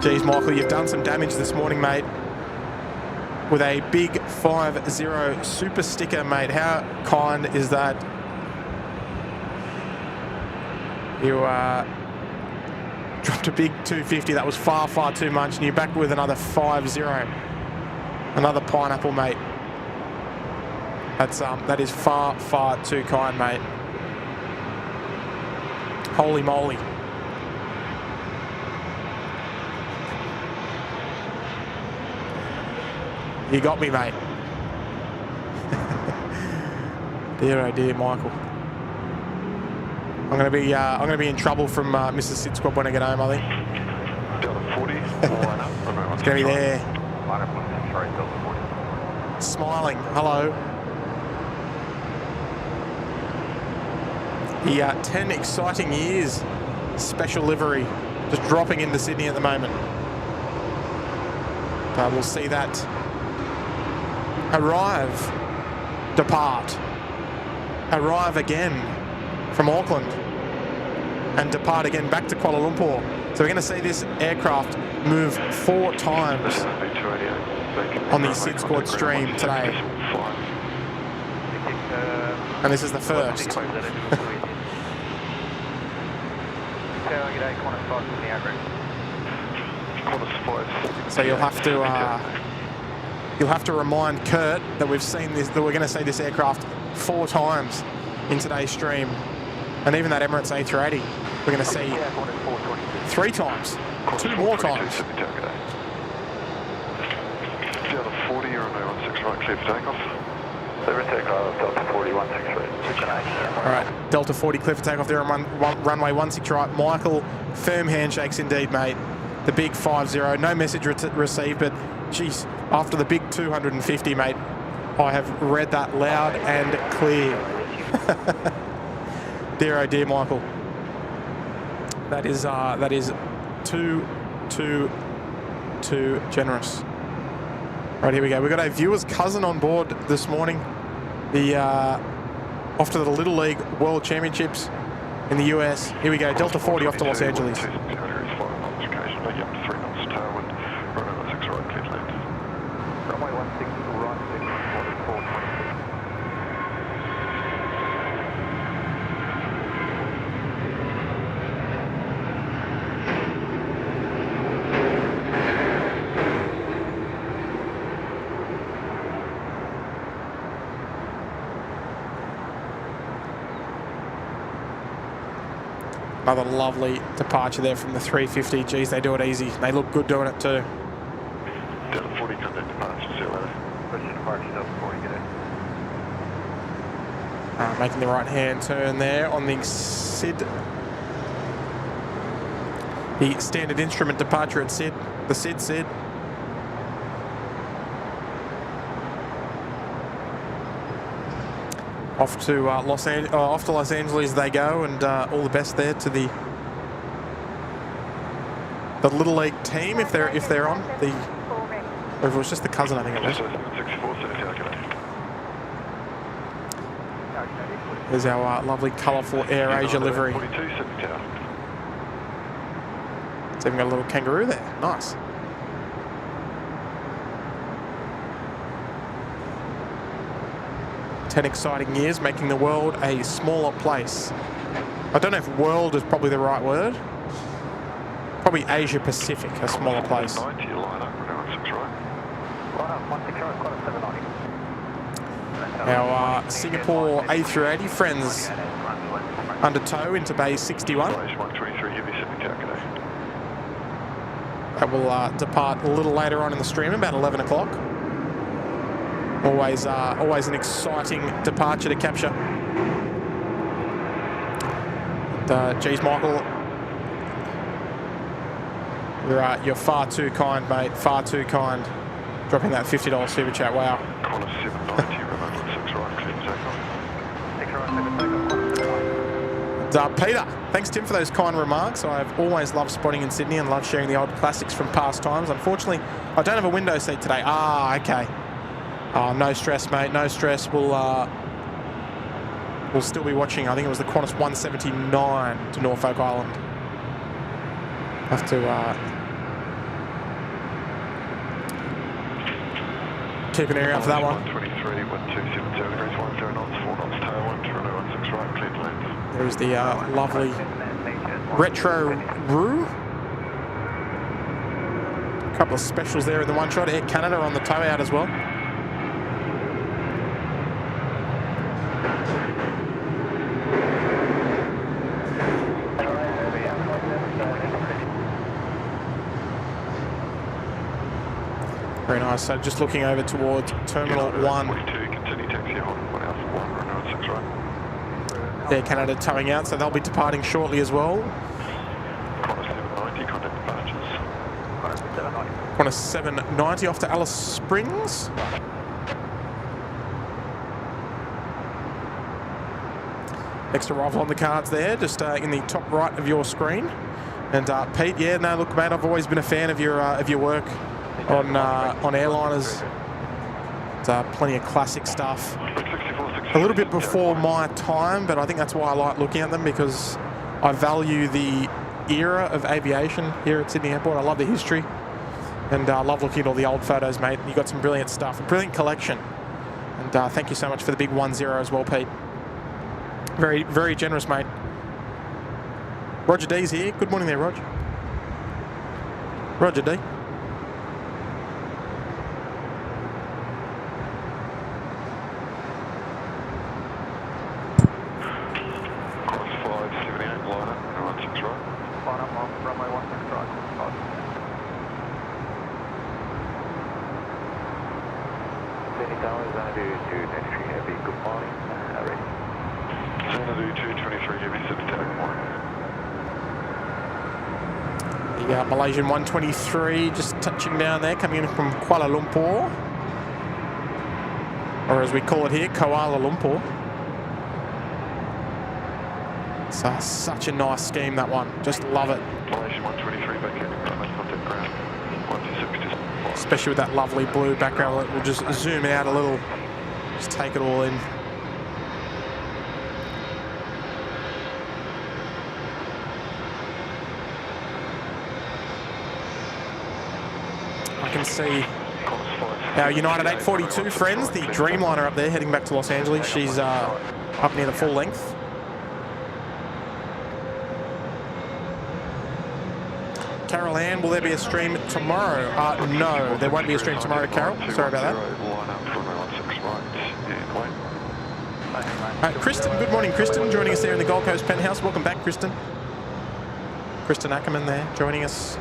Geez, Michael, you've done some damage this morning, mate. With a big 50 super sticker, mate. How kind is that? You dropped a big 250. That was far, far too much. And you're back with another 50. Another pineapple, mate. That is far, far too kind, mate. Holy moly. You got me, mate. Dear oh dear, Michael. I'm gonna be in trouble from Mr. SydSquad when I get home, I think. Delta 40, It's gonna be there. Smiling. Hello. The 10 exciting years special livery just dropping into Sydney at the moment. We'll see that arrive, depart, arrive again from Auckland, and depart again back to Kuala Lumpur. So we're going to see this aircraft move 4 times on the SydSquad stream today. And this is the first. So you'll have to remind Kurt that we've seen this, that we're going to see this aircraft 4 times in today's stream, and even that Emirates A380 we're going to see 3 times, 2 more times. Delta 40, runway 16 right, clear for takeoff. Delta 40, 16 right. All right, Delta 40 clear for takeoff there on runway 16 right. Michael, firm handshakes indeed, mate. The big 50, no message received, but geez, after the big 250, mate, I have read that loud and clear. Dear oh dear, Michael. That is too generous. Right, here we go. We've got a viewer's cousin on board this morning. The off to the Little League World Championships in the US. Here we go. Delta 40 off to Los Angeles. Another lovely departure there from the 350. Geez, they do it easy. They look good doing it too. Delta 40, contact departure, see you later. Delta 40, get in. Making the right hand turn there on the SID. The standard instrument departure at SID. The SID. Off to Los Angeles they go, and all the best there to the Little League team if they're on the. Or if it was just the cousin, I think it was. 64, There's our lovely colourful Air Asia livery. 42, Sydney Tower. It's even got a little kangaroo there. Nice. Ten exciting years, making the world a smaller place. I don't know if world is probably the right word. Probably Asia Pacific, a smaller place. 90 line up, runway 16 right. Line up, 160, Qantas 790. Our Singapore A380 friends under tow into bay 61. 123 heavy Sydney Tower, g'day. That will depart a little later on in the stream, about 11 o'clock. Always an exciting departure to capture. And, geez, Michael, you're far too kind, mate. Far too kind. Dropping that $50 super chat. Wow. Qantas 790, runway 16 right, clear takeoff. 6 right, 7 takeoff, Qantas 790. And, Peter, thanks, Tim, for those kind remarks. I've always loved spotting in Sydney and love sharing the old classics from past times. Unfortunately, I don't have a window seat today. Ah, okay. Oh, no stress, mate. No stress. We'll still be watching. I think it was the Qantas 179 to Norfolk Island. Have to keep an ear out for that one. 123, 1270 degrees, 10 knots, 4 knots, tailwind, runway 16 right, clear to land. There's the lovely retro Roo. A couple of specials there in the one shot. Air Canada on the tow out as well. Very nice. So just looking over towards Terminal 1. 42, continue taxi on 1 Alpha 1, runway 16 right. Air Canada towing out, so they'll be departing shortly as well. Qantas 790, contact departures. Qantas 790. Qantas 790 off to Alice Springs. Extra arrival on the cards there, just in the top right of your screen. And Pete, yeah, no, look, mate, I've always been a fan of your work on airliners. Plenty of classic stuff. A little bit before my time, but I think that's why I like looking at them, because I value the era of aviation here at Sydney Airport. I love the history, and I love looking at all the old photos, mate. You've got some brilliant stuff, a brilliant collection. And thank you so much for the big 10 as well, Pete. Very, very generous, mate. Roger D's here. Good morning there, Roger. Roger D. Runway 16 right. Sydney Tower, Xanadu 223 Heavy, good morning. Ready. Xanadu 223 Heavy, Sydney Tower, good morning. The Malaysian 123 just touching down there, coming in from Kuala Lumpur. Or as we call it here, Kuala Lumpur. It's such a nice scheme, that one. Just love it. Malaysian 123 back in, runway contact ground. 126. Especially with that lovely blue background. We'll just zoom out a little. Just take it all in. I can see our United 842 friends, the Dreamliner up there, heading back to Los Angeles. She's up near the full length. Carol Ann, will there be a stream tomorrow? No, there won't be a stream tomorrow, Carol. Sorry about that. Kristen, good morning, Kristen, joining us there in the Gold Coast penthouse. Welcome back, Kristen. Kristen Ackerman there, joining us.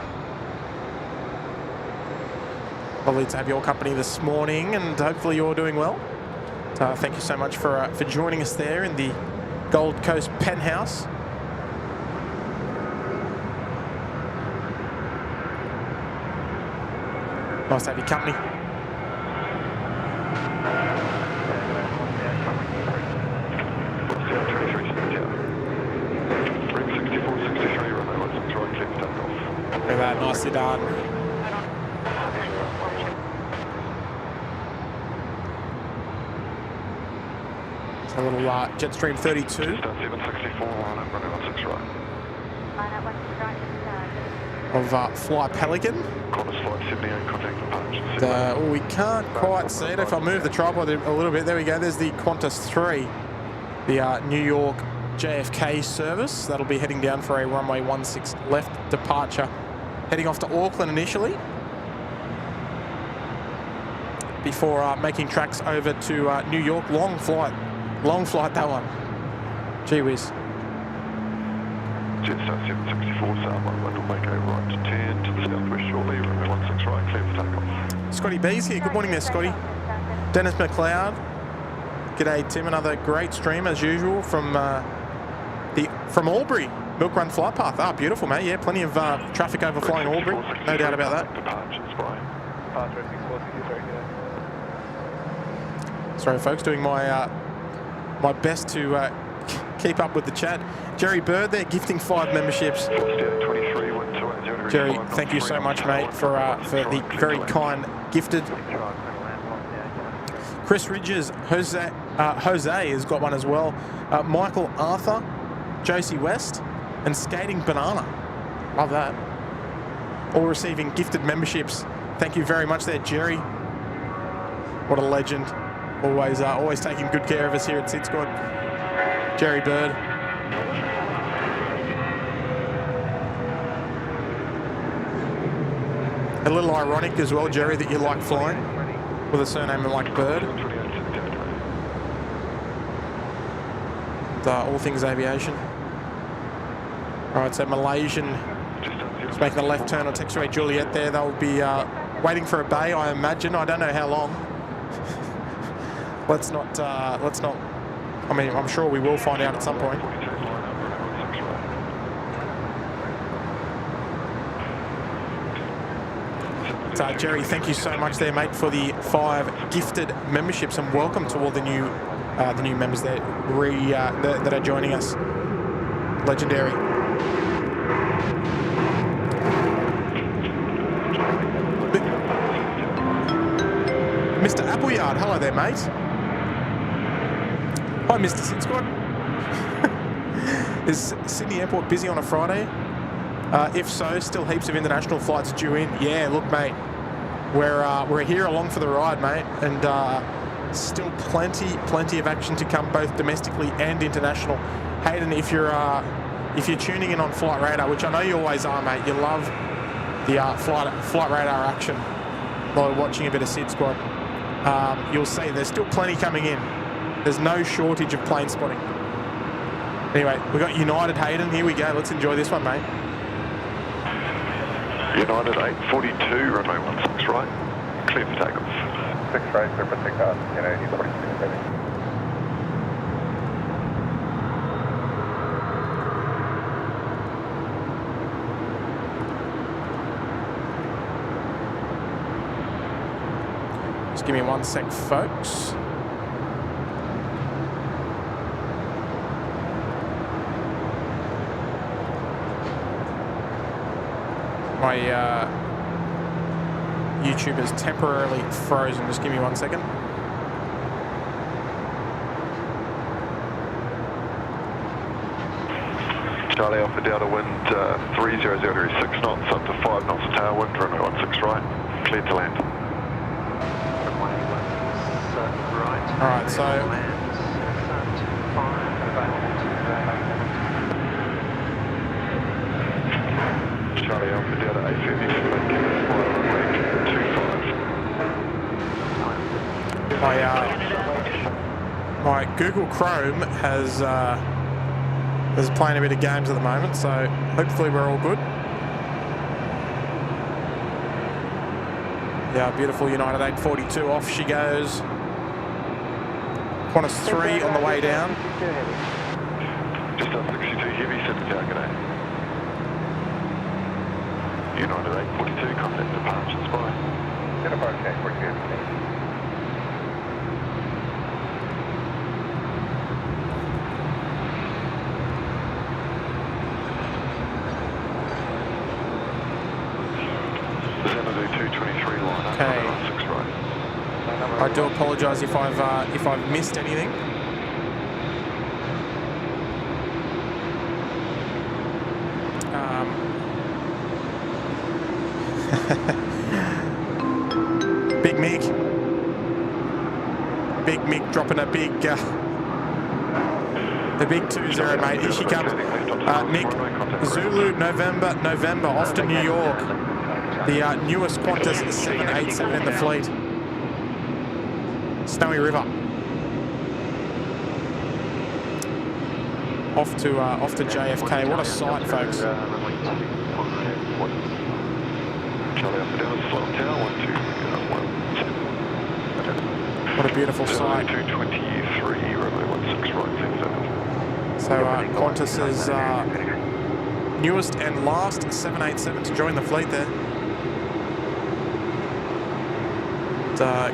Lovely to have your company this morning, and hopefully you're doing well. So thank you so much for joining us there in the Gold Coast penthouse. Nice to have your company. Tower, 23 Sydney Tower. Ring 6463, runway 16 right, clear for takeoff. Look at that, nicely done. It's a little Jetstream 32 Start 764, runway 16 right. Line up 16 right, of Fly Pelican. Qantas Flight 78, contact departure. We can't quite see it. If I move the tripod a little bit, there we go. There's the Qantas 3, the New York JFK service. That'll be heading down for a runway 16 left departure, heading off to Auckland initially, before making tracks over to New York. Long flight that one. Gee whiz. Jetstar 764, southbound wind will make a right to 10 to the southwest shortly, runway 16 right, clear for takeoff. Scotty B's here. Good morning there, Scotty. Dennis McLeod. G'day, Tim. Another great stream as usual from Albury, Milk Run Flight Path. Ah, beautiful, mate. Yeah, plenty of traffic overflying Albury. No doubt about that. Departures by. Departure 6463. Sorry, folks, doing my my best to keep up with the chat. Jerry Bird there, gifting 5 memberships. Jerry, thank you so much, mate, for the very kind gifted. Chris Ridges, Jose has got one as well. Michael Arthur, Josie West, and Skating Banana. Love that. All receiving gifted memberships. Thank you very much there, Jerry. What a legend. Always taking good care of us here at SydSquad. Jerry Bird. A little ironic as well, Jerry, that you like flying with a surname like Bird. All things aviation. All right, so Malaysian is making a left turn on taxiway Juliet there. They'll be waiting for a bay, I imagine. I don't know how long. Let's not. I mean, I'm sure we will find out at some point. Jerry, thank you so much there, mate, for the 5 gifted memberships, and welcome to all the new members that are joining us. Legendary. Mr. Appleyard, hello there, mate. Hi, Mr. SydSquad. Is Sydney Airport busy on a Friday? If so, still heaps of international flights due in. Yeah, look, mate, we're here along for the ride, mate, and still plenty of action to come, both domestically and international. Hayden, if you're tuning in on Flight Radar, which I know you always are, mate, you love the Flight Radar action while watching a bit of SydSquad. You'll see there's still plenty coming in. There's no shortage of plane spotting. Anyway, we've got United Hayden. Here we go. Let's enjoy this one, mate. United 842, runway 16 right, clear for takeoff. 6 right, clear for takeoff, United 842. Just give me 1 sec, folks. My YouTube is temporarily frozen. Just give me 1 second. Charlie Alpha Delta wind 300 degrees 6 knots up to 5 knots of tailwind, runway 16 right, cleared to land. All right, so Charlie Alpha Delta A380, my Google Chrome is playing a bit of games at the moment, so hopefully we're all good. Yeah, beautiful United 842, off she goes. Qantas 3 on the way down. Just up 62 heavy, Sydney Tower, g'day. United 842, contact departures by. Departure 842. I do apologise if I've missed anything. Big Mick dropping a big, the big 2-0, mate. Here she comes. Mick, Zulu, November, off to New York. The newest Qantas 787 in the fleet. Snowy River. Off to JFK. What a sight, folks. What a beautiful sight. So Qantas's newest and last 787 to join the fleet there.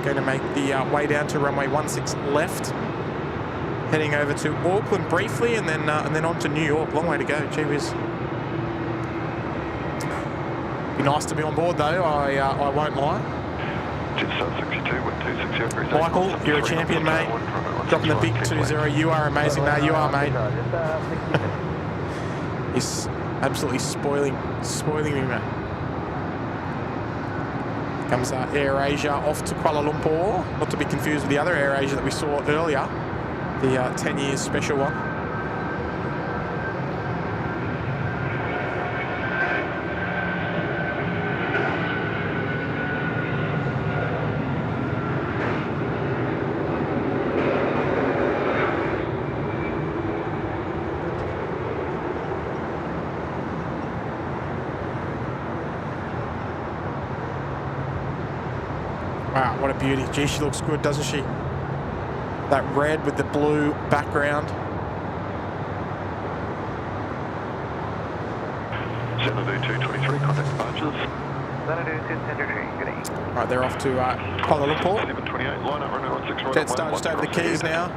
Going to make the way down to runway 16 left, heading over to Auckland briefly, and then on to New York. Long way to go. Gee whiz. Be nice to be on board though. I won't lie. Michael, you're a champion, mate. Dropping the big 2-0. You are amazing. No, you are, mate. He's absolutely spoiling me, mate. Comes Air Asia off to Kuala Lumpur, not to be confused with the other Air Asia that we saw earlier, the 10 years special one. Wow, what a beauty. Gee, she looks good, doesn't she? That red with the blue background. Xanadu 223, contact departures. Xanadu 223, good evening. Right, they're off to Kuala Lumpur. 728, line up, runway 16 right. Jetstar just over the keys now.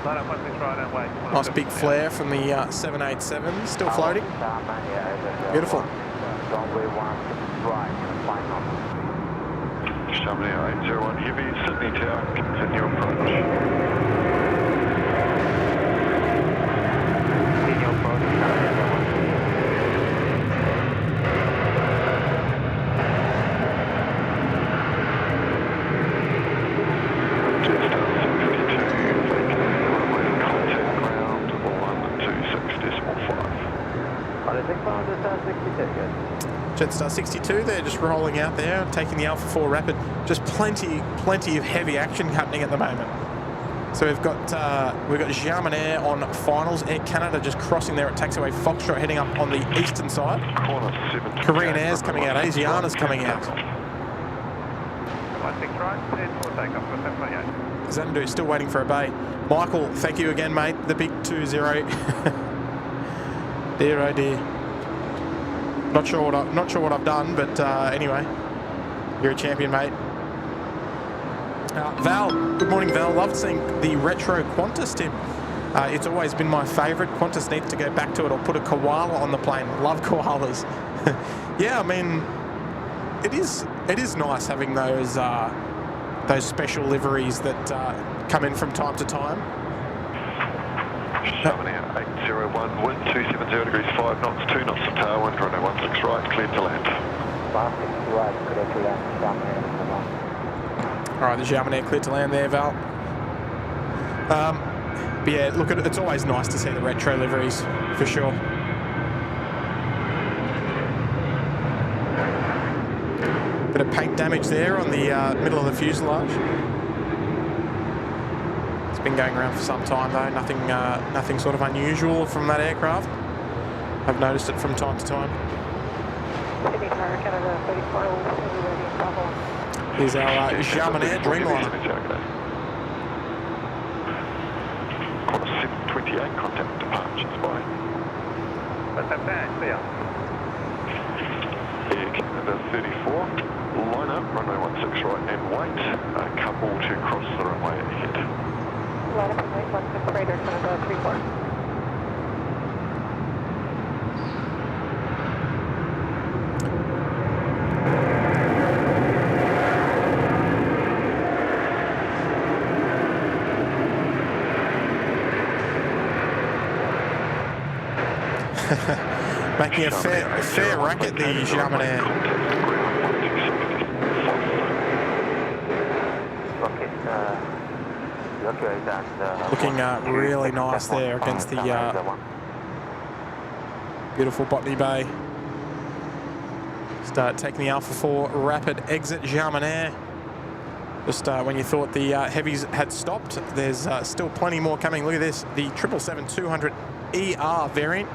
Line up 16 right and wait. Nice big flare from the 787, still floating. Beautiful. Runway 16 right, final. Chamonix 801 Heavy, Sydney Tower, continue approach. Continue approach, Jetstar 652, vacant runway contact ground 126.5. On the 62, good. Jetstar 62, they're just rolling out there, taking the Alpha 4 Rapid. Just plenty of heavy action happening at the moment. So we've got Xiamen on finals. Air Canada just crossing there at taxiway Foxtrot, heading up on the eastern side. Korean Air's coming out. Asiana's coming out. 16 right, cleared for takeoff for 728. Xanadu still waiting for a bay. Michael, thank you again, mate. The big 2-0. Dear oh dear. Not sure what I've done, but anyway, you're a champion, mate. Val, good morning, Val. Loved seeing the retro Qantas, Tim. It's always been my favourite. Qantas needs to go back to it or put a koala on the plane. Love koalas. Yeah, I mean, it is nice having those special liveries that come in from time to time. Chamonix 801, wind 270 degrees 5 knots, 2 knots to tailwind, runway 16 right, cleared to land. 16 right, clear to land, Chamonix. Alright, the Xiamen Air cleared to land there, Val. But yeah, look, it's always nice to see the retro liveries, for sure. Bit of paint damage there on the middle of the fuselage. It's been going around for some time though, nothing sort of unusual from that aircraft. I've noticed it from time to time. Here's our Xiamen Air Dreamliner. Qantas 728, contact departures by. Let's have that, clear. Air Canada 34, line up, runway 16 right and wait, a couple to cross the runway ahead. Line up and wait, Qantas Freighters, Canada 34. Making a fair racket, the German. Looking really nice there against the beautiful Botany Bay. Start taking the Alpha 4 rapid exit German. Just when you thought the heavies had stopped, there's still plenty more coming. Look at this, the 777-200ER variant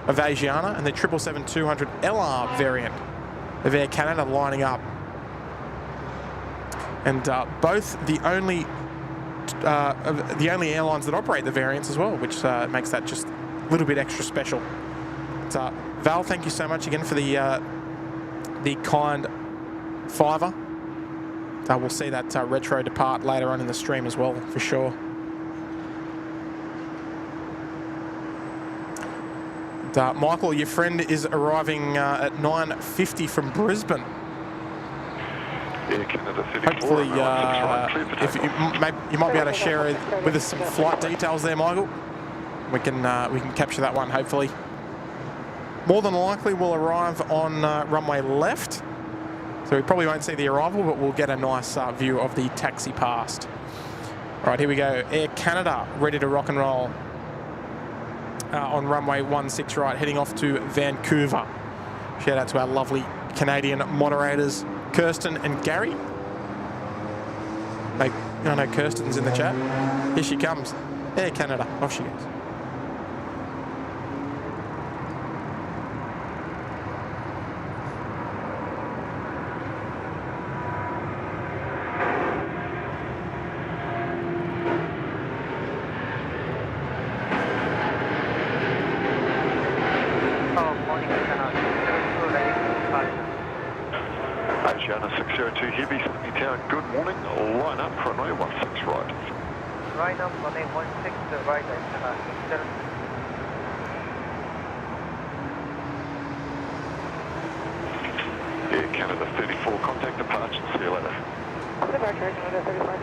of Asiana and the 777-200LR variant of Air Canada lining up. And both the only airlines that operate the variants as well, which makes that just a little bit extra special. But, Val, thank you so much again for the kind fiver. We'll see that retro depart later on in the stream as well, for sure. And, Michael, your friend is arriving at 9:50 from Brisbane. Air Canada 34. Hopefully, if you might be able to share with us some flight details there, Michael. We can capture that one, hopefully. More than likely, we'll arrive on runway left. So we probably won't see the arrival, but we'll get a nice view of the taxi past. All right, here we go. Air Canada ready to rock and roll on runway 16 right, heading off to Vancouver. Shout out to our lovely Canadian moderators, Kirsten and Gary. I know Kirsten's in the chat. Here she comes. Air Canada. Off she goes. Asiana 602 Heavy, Sydney Tower, good morning. Line up, runway 16 right. Line up, runway 16 right, Asiana 602. Air Canada 34, contact departure, see you later. Departure, Canada 35,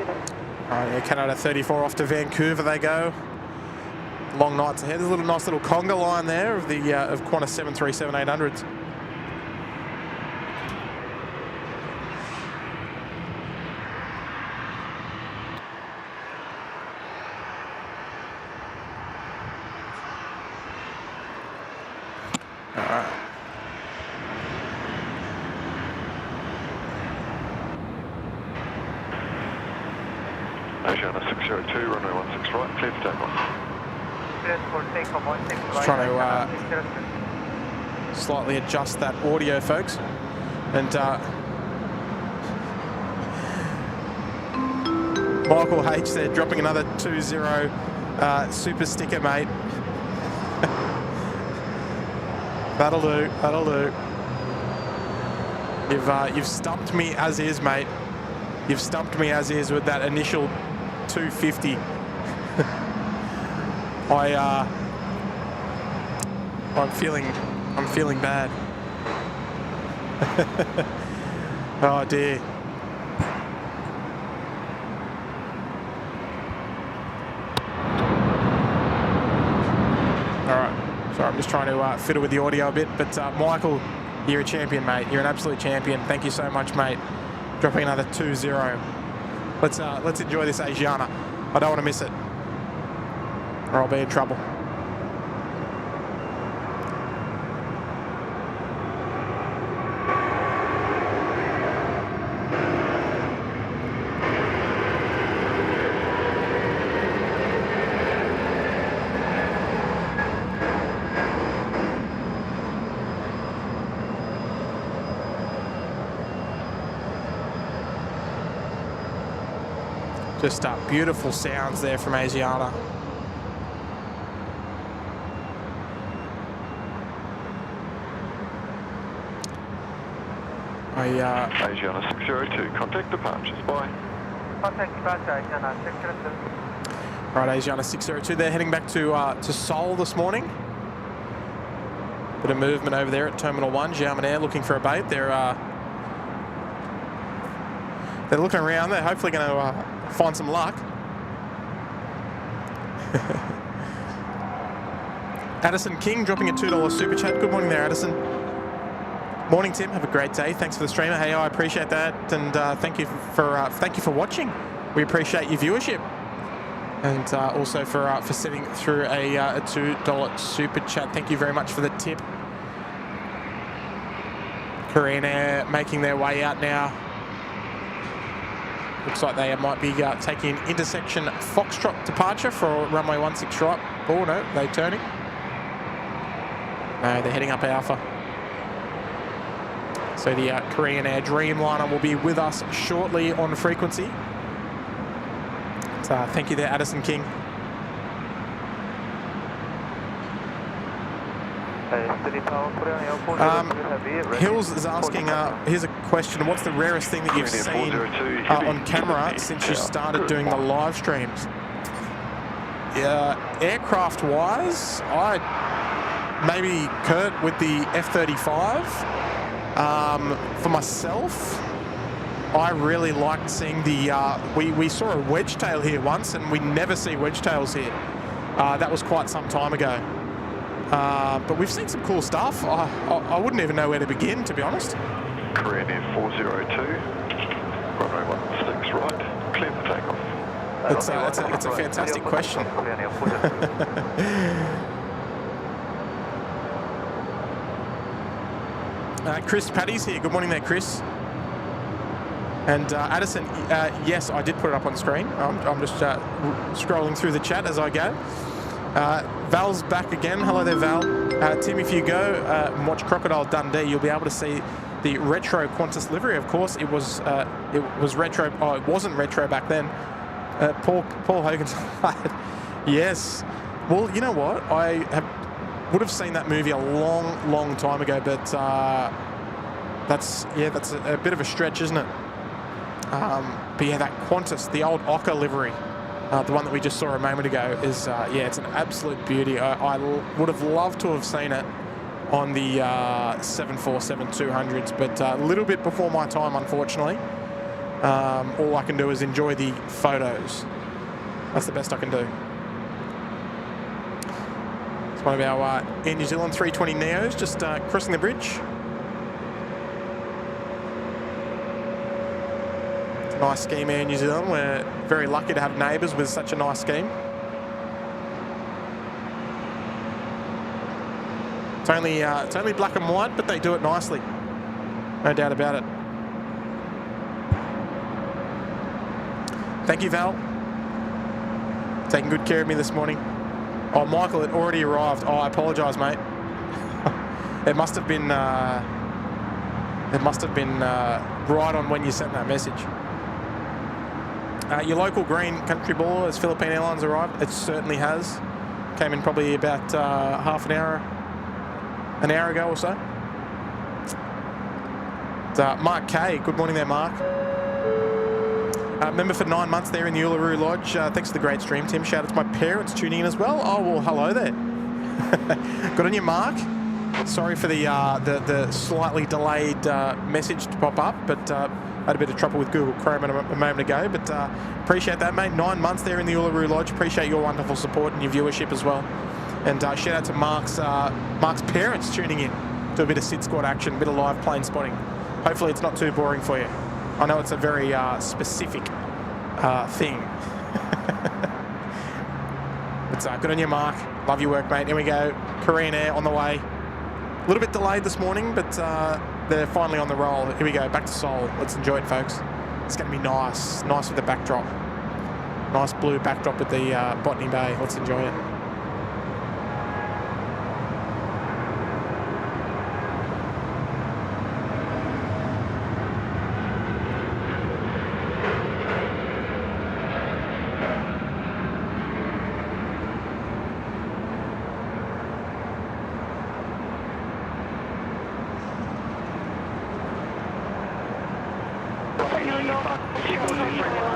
All right, Air Canada 34 off to Vancouver they go. Long nights ahead. There's a nice little conga line there of the of Qantas 737-800s. Asiana 602, runway 16 right, clear for takeoff. Just trying to slightly adjust that audio, folks. And Michael H there dropping another 2-0 super sticker, mate. That'll do, that'll do. You've stumped me as is, mate. You've stumped me as is with that initial 250. I'm feeling bad. Oh dear. All right. Sorry, I'm just trying to fiddle with the audio a bit, but Michael, you're a champion, mate. You're an absolute champion. Thank you so much, mate. Dropping another 2-0. Let's enjoy this Asiana. I don't want to miss it, or I'll be in trouble. Just beautiful sounds there from Asiana. Asiana 602, contact departures, bye. Contact departure, Asiana 602. Right, Asiana 602, they're heading back to Seoul this morning. Bit of movement over there at Terminal 1, German Air looking for a bait. They're looking around, they're hopefully going to find some luck. Addison King dropping a $2 super chat. Good morning there, Addison. Morning, Tim. Have a great day. Thanks for the streamer. Hey, I appreciate that, and thank you for watching. We appreciate your viewership, and also for sitting through a $2 super chat. Thank you very much for the tip. Korean Air making their way out now. Looks like they might be taking an intersection Foxtrot departure for runway 16 right. Oh no, they're turning. No, they're heading up Alpha. So the Korean Air Dreamliner will be with us shortly on frequency. So, thank you there, Addison King. Hills is asking, here's a question, what's the rarest thing that you've seen on camera since you started doing the live streams? Aircraft-wise, maybe Kurt with the F-35. For myself, I really liked seeing the, we saw a wedge tail here once, and we never see wedge tails here. That was quite some time ago. But we've seen some cool stuff. I wouldn't even know where to begin, to be honest. Korean Air 402, runway 16 right, clear for takeoff. It's a fantastic question. Chris Paddy's here. Good morning there, Chris. And Addison, yes, I did put it up on screen. I'm just scrolling through the chat as I go. Val's back again. Hello there, Val. Tim, if you go and watch Crocodile Dundee, you'll be able to see the retro Qantas livery. Of course, it was retro. Oh, it wasn't retro back then. Paul Hogan's yes. Well, you know what? Would have seen that movie a long time ago, but that's a bit of a stretch, isn't it? But yeah, that Qantas, the old Ocker livery, the one that we just saw a moment ago, is it's an absolute beauty. I would have loved to have seen it on the 747-200s, but a little bit before my time, unfortunately. All I can do is enjoy the photos. That's the best I can do. It's one of our Air New Zealand 320 Neos just crossing the bridge. It's a nice scheme, Air New Zealand. We're very lucky to have neighbours with such a nice scheme. It's only black and white, but they do it nicely. No doubt about it. Thank you, Val. Taking good care of me this morning. Oh, Michael had already arrived. Oh, I apologise, mate. It must have been right on when you sent that message. Your local green country baller, has Philippine Airlines arrived? It certainly has. Came in probably about half an hour ago or so. Mark K. Good morning there, Mark. Member for 9 months there in the Uluru Lodge. Thanks for the great stream, Tim. Shout out to my parents tuning in as well. Oh, well, hello there. Good on you, Mark. Sorry for the slightly delayed message to pop up, but had a bit of trouble with Google Chrome a moment ago. But appreciate that, mate. 9 months there in the Uluru Lodge. Appreciate your wonderful support and your viewership as well. And shout out to Mark's parents tuning in to a bit of SydSquad action, a bit of live plane spotting. Hopefully it's not too boring for you. I know it's a very specific thing. But good on you, Mark. Love your work, mate. Here we go. Korean Air on the way. A little bit delayed this morning, but they're finally on the roll. Here we go. Back to Seoul. Let's enjoy it, folks. It's going to be nice. Nice with the backdrop. Nice blue backdrop at the Botany Bay. Let's enjoy it.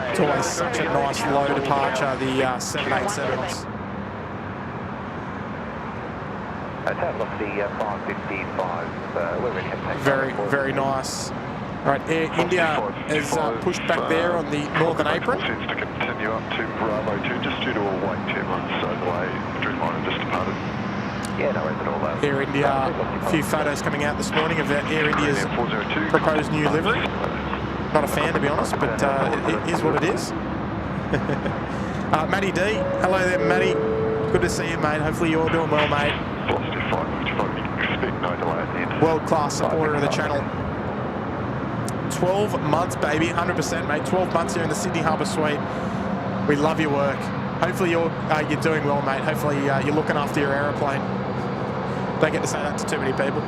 It's always such a nice low departure, the 787s. Very nice. All right, Air India is pushed back there on the northern apron. Seems to continue up to Bravo 2, just due to a wait 2 months, so the way Dreamliner just departed. Yeah, no worries at all. Air India. A few photos coming out this morning of Air India's 402. proposed new livery. Not a fan, to be honest, but it is what it is. Matty D, hello there, Matty. Good to see you, mate. Hopefully you're doing well, mate. Velocity 555, expect no delay at the end. World-class supporter of the channel. 12 months, baby, 100%, mate. 12 months here in the Sydney Harbour Suite. We love your work. Hopefully you're doing well, mate. Hopefully you're looking after your aeroplane. Don't get to say that to too many people.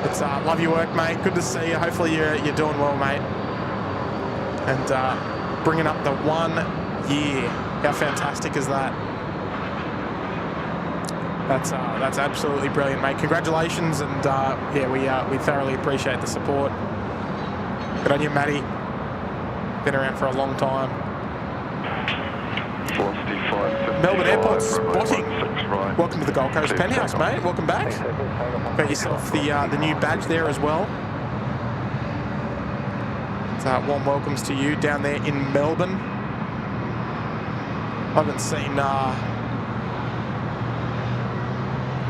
It's love your work, mate. Good to see you. Hopefully you're doing well, mate. And bringing up the 1 year. How fantastic is that? That's absolutely brilliant, mate. Congratulations, and yeah, we thoroughly appreciate the support. Good on you, Matty. Been around for a long time. Velocity 555. Melbourne Airport spotting. Right. Welcome to the Gold Coast Penthouse, mate. Welcome back. Got yourself the new badge there as well. So, warm welcomes to you down there in Melbourne. I haven't seen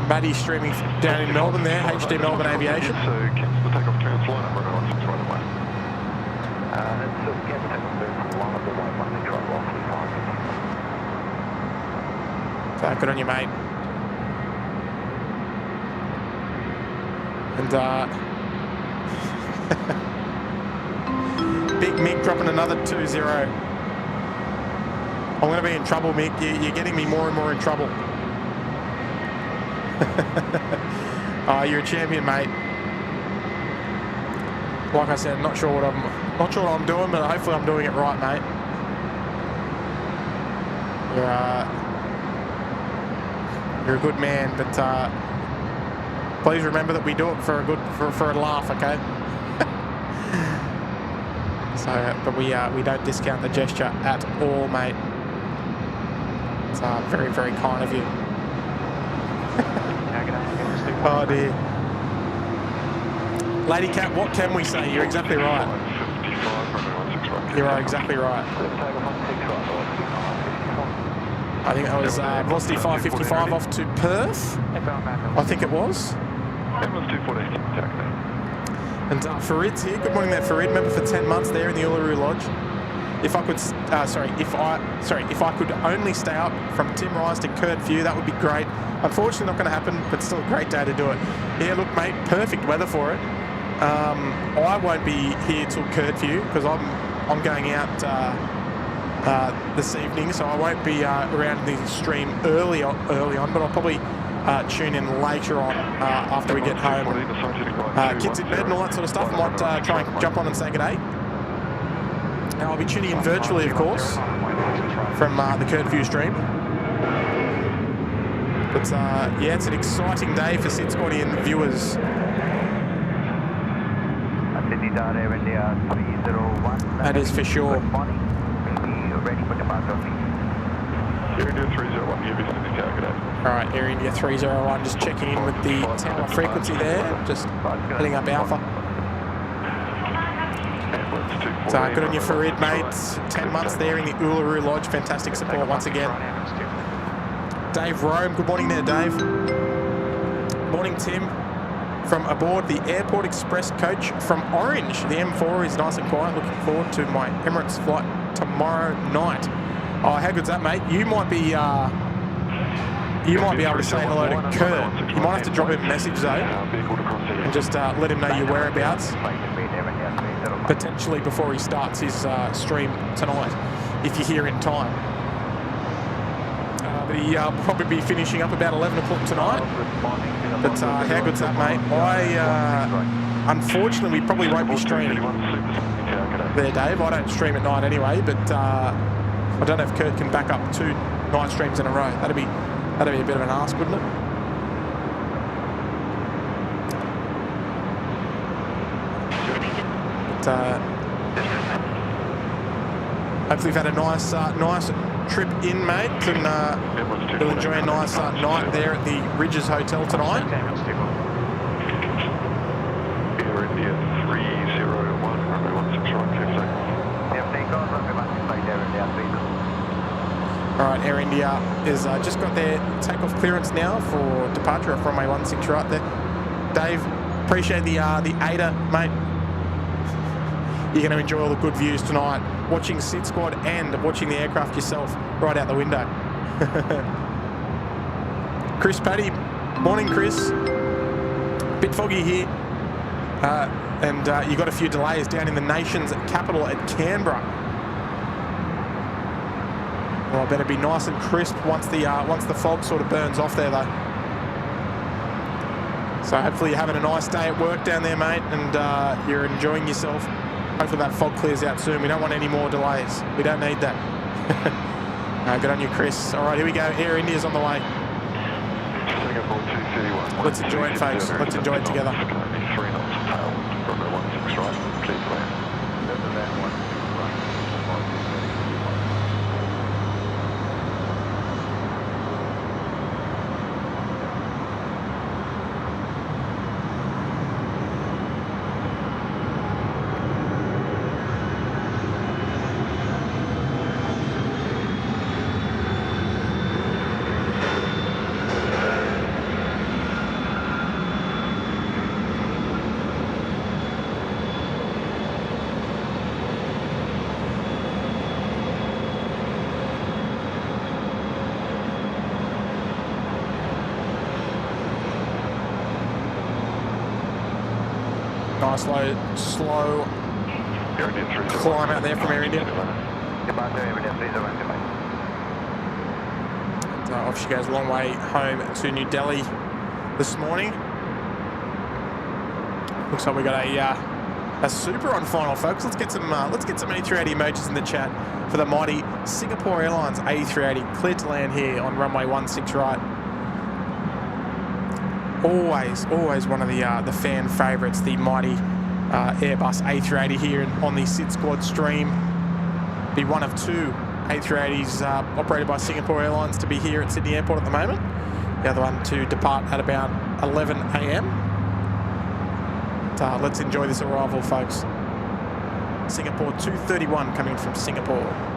Maddie streaming down in Melbourne there, HD Melbourne Aviation. So cancel the takeoff clearance line up, runway 16 right away. So good on you, mate. And Big Mick dropping another 2-0. I'm going to be in trouble, Mick. You're getting me more and more in trouble. You're a champion, mate. Like I said, not sure what I'm doing, but hopefully I'm doing it right, mate. You're a good man, but please remember that we do it for a laugh, okay? So, but we don't discount the gesture at all, mate. It's very, very kind of you. Oh dear. Lady Cat, what can we say? You're exactly right. You're exactly right. I think that was velocity 555 off to Perth. I think it was. Emirates 214, And Farid's here. Good morning there, Farid. Member for 10 months there in the Uluru Lodge. If I could, if I could only stay up from Tim Rise to Curfew, that would be great. Unfortunately, not going to happen, but still a great day to do it. Yeah, look, mate, perfect weather for it. I won't be here till Curfew because I'm going out this evening, so I won't be around the stream early on, but I'll probably tune in later on after we get home. Kids in bed and all that sort of stuff. I might try and jump on and say good day. And I'll be tuning in virtually, of course, from the Curfew stream. But yeah, it's an exciting day for SydSquadian viewers. That is for sure. Air India 301, you'll be sending the target out. Alright, Air India 301, just checking in with the tower frequency there, just heading up Alpha. So good on you, Farid, mate. 10 months there in the Uluru Lodge, fantastic support once again. Dave Rome, good morning there, Dave. Morning, Tim. From aboard the Airport Express coach from Orange. The M4 is nice and quiet. Looking forward to my Emirates flight tomorrow night. Oh, how good's that, mate? You might be able to say hello to Kurt. You might have to drop him a message though, and just let him know your whereabouts. Potentially before he starts his stream tonight, if you're here in time. But he'll probably be finishing up about 11 o'clock tonight. But how good's that, mate? Unfortunately, we probably won't be streaming there, Dave. I don't stream at night anyway, but I don't know if Kurt can back up 2 night streams in a row. That'd be a bit of an ask, wouldn't it? But hopefully you've had a nice trip in, mate, and you'll enjoy a nice night there at the Ridges Hotel tonight. Air India 301, runway 16 right, 5 seconds. All right, Air India is just got their takeoff clearance now for departure of runway 16 right there. Dave, appreciate the ADA, mate. You're going to enjoy all the good views tonight, watching SydSquad and watching the aircraft yourself right out the window. Chris Paddy, morning Chris. Bit foggy here, and you got a few delays down in the nation's capital at Canberra. Well, I better be nice and crisp once the fog sort of burns off there, though. So hopefully you're having a nice day at work down there, mate, and you're enjoying yourself. Hopefully that fog clears out soon. We don't want any more delays. We don't need that. Good on you, Chris. All right, here we go. Air India's on the way. Let's enjoy it, folks. Let's enjoy it together. Nice slow climb out there from Air India. And, off she goes a long way home to New Delhi this morning. Looks like we got a super on final, folks. Let's get some A380 emojis in the chat for the mighty Singapore Airlines A380 cleared to land here on runway 16 right. Always one of the fan favourites, the mighty Airbus A380 here on the SydSquad stream. Be one of two A380s operated by Singapore Airlines to be here at Sydney Airport at the moment. The other one to depart at about 11 a.m. Let's enjoy this arrival, folks. Singapore 231 coming from Singapore.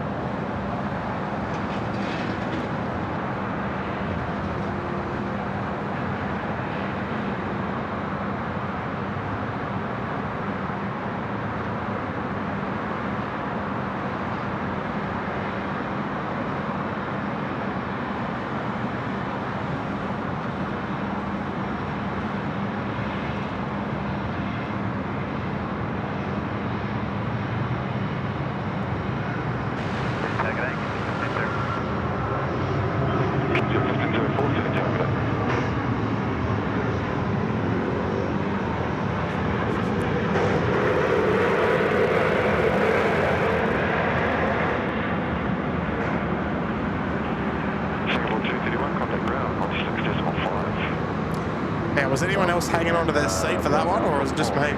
Was anyone else hanging onto their seat for that one, or was it just me?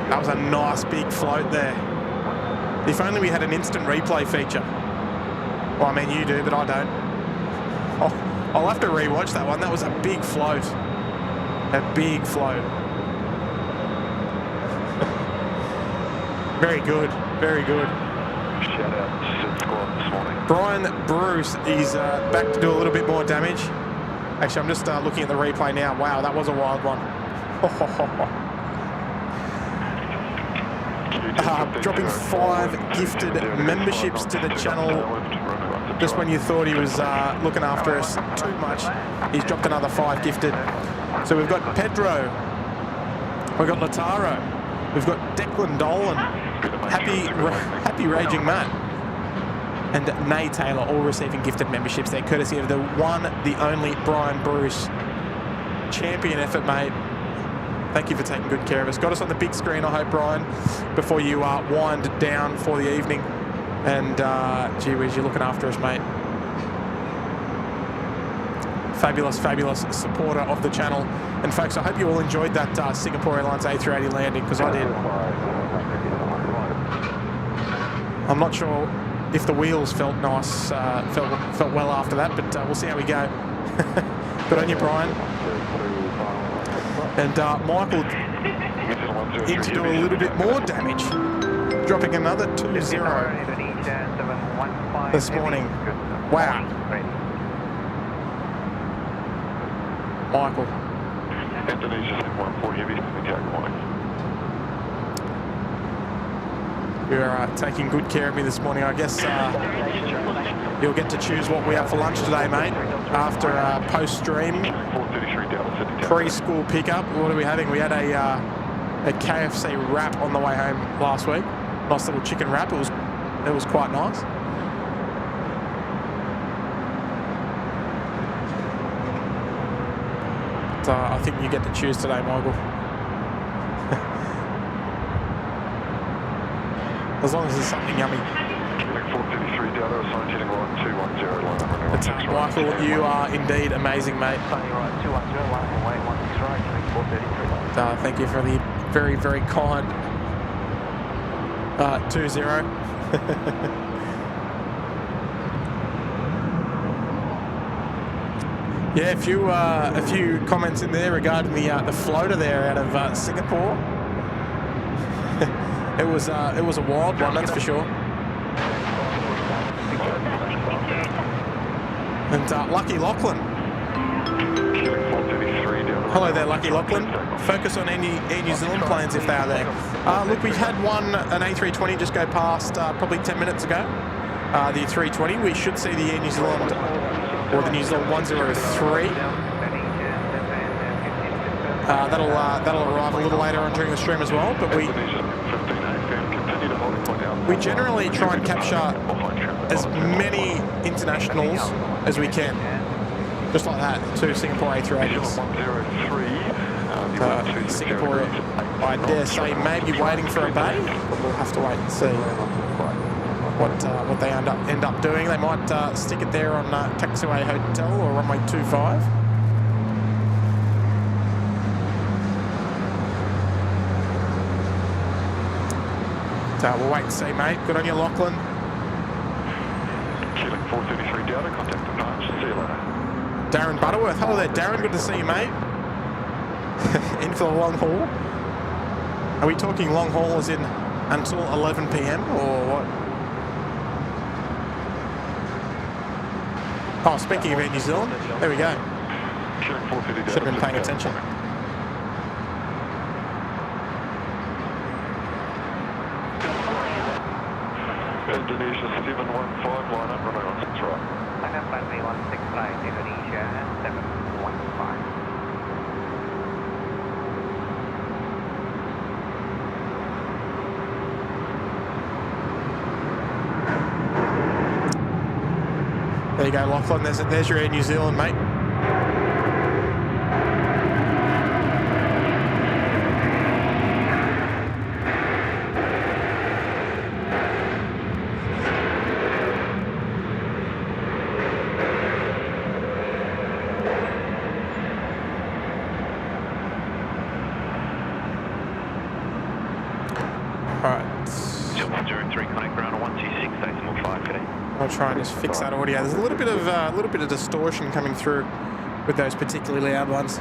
That was a nice big float there. If only we had an instant replay feature. Well, I mean, you do, but I don't. Oh, I'll have to rewatch that one. That was a big float. A big float. Very good. Very good. Shout out to SydSquad this morning. Brian Bruce is back to do a little bit more damage. Actually, I'm just looking at the replay now. Wow, that was a wild one. Dropping 5 gifted memberships to the channel. Just when you thought he was looking after us too much, he's dropped another 5 gifted. So we've got Pedro, we've got Lataro, we've got Declan Dolan, Happy Raging Matt, and Nay Taylor, all receiving gifted memberships there, courtesy of the one, the only Brian Bruce. Champion effort, mate. Thank you for taking good care of us. Got us on the big screen, I hope, Brian, before you wind down for the evening. And gee whiz, you're looking after us, mate. Fabulous supporter of the channel. And folks, I hope you all enjoyed that Singapore Airlines A380 landing, because I did. I'm not sure if the wheels felt nice, felt well after that, but we'll see how we go. Good on you, Brian. And Michael in to do a little bit more damage. dropping another 2-0 this morning. Wow. Michael. Indonesia 7140 heavy, attack morning. You're taking good care of me this morning. I guess you'll get to choose what we have for lunch today, mate. After post-stream, pre-school pickup. What are we having? We had a KFC wrap on the way home last week. Nice little chicken wrap. It was quite nice. So I think you get to choose today, Michael. As long as there's something yummy. Michael, you are indeed amazing, mate. Thank you for the very, very kind 2-0. Yeah, a few comments in there regarding the floater there out of Singapore. It was a wild one, that's for sure. And Lucky Lachlan. Hello there, Lucky Lachlan. Focus on any Air New Zealand planes if they are there. Look, we've had an A320 just go past probably 10 minutes ago. The 320. We should see the Air New Zealand or the New Zealand 103. That'll arrive a little later on during the stream as well. But we generally try and capture as many internationals as we can. Just like that, two Singapore A380s. Singapore, I dare say, may be waiting for a bay, but we'll have to wait and see what they end up doing. They might stick it there on Taxiway Hotel or Runway 25. We'll wait and see, mate. Good on you, Lachlan. Keeling 433 Delta, contact departure. See you later. Darren Butterworth. Hello there, Darren. Good to see you, mate. In for the long haul. Are we talking long haul as in until 11 p.m. or what? Oh, speaking of Air New Zealand, there we go. Should have been paying attention. Indonesia 715, line up, runway 16 right. Line up, runway 16 right, Indonesia 715. There you go, Lachlan. There's your Air New Zealand, mate. I'll try and just fix that audio. There's a little bit of distortion coming through with those particularly loud ones.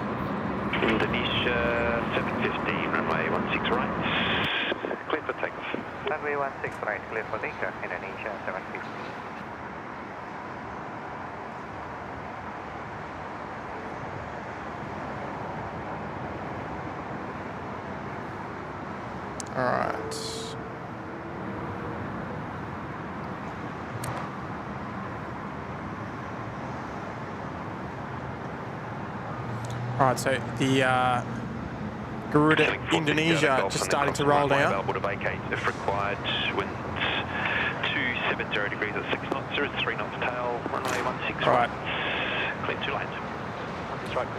Indonesia 750, runway 16 right. Clear for takeoff. Runway 16 right, clear for takeoff. Indonesia 750. All right. All right, so the Garuda Indonesia just starting to roll down. Available to vacate if required. Winds 270 degrees at 6 knots. There is 3 knots tail. Runway 16 right. Clear 2 lanes.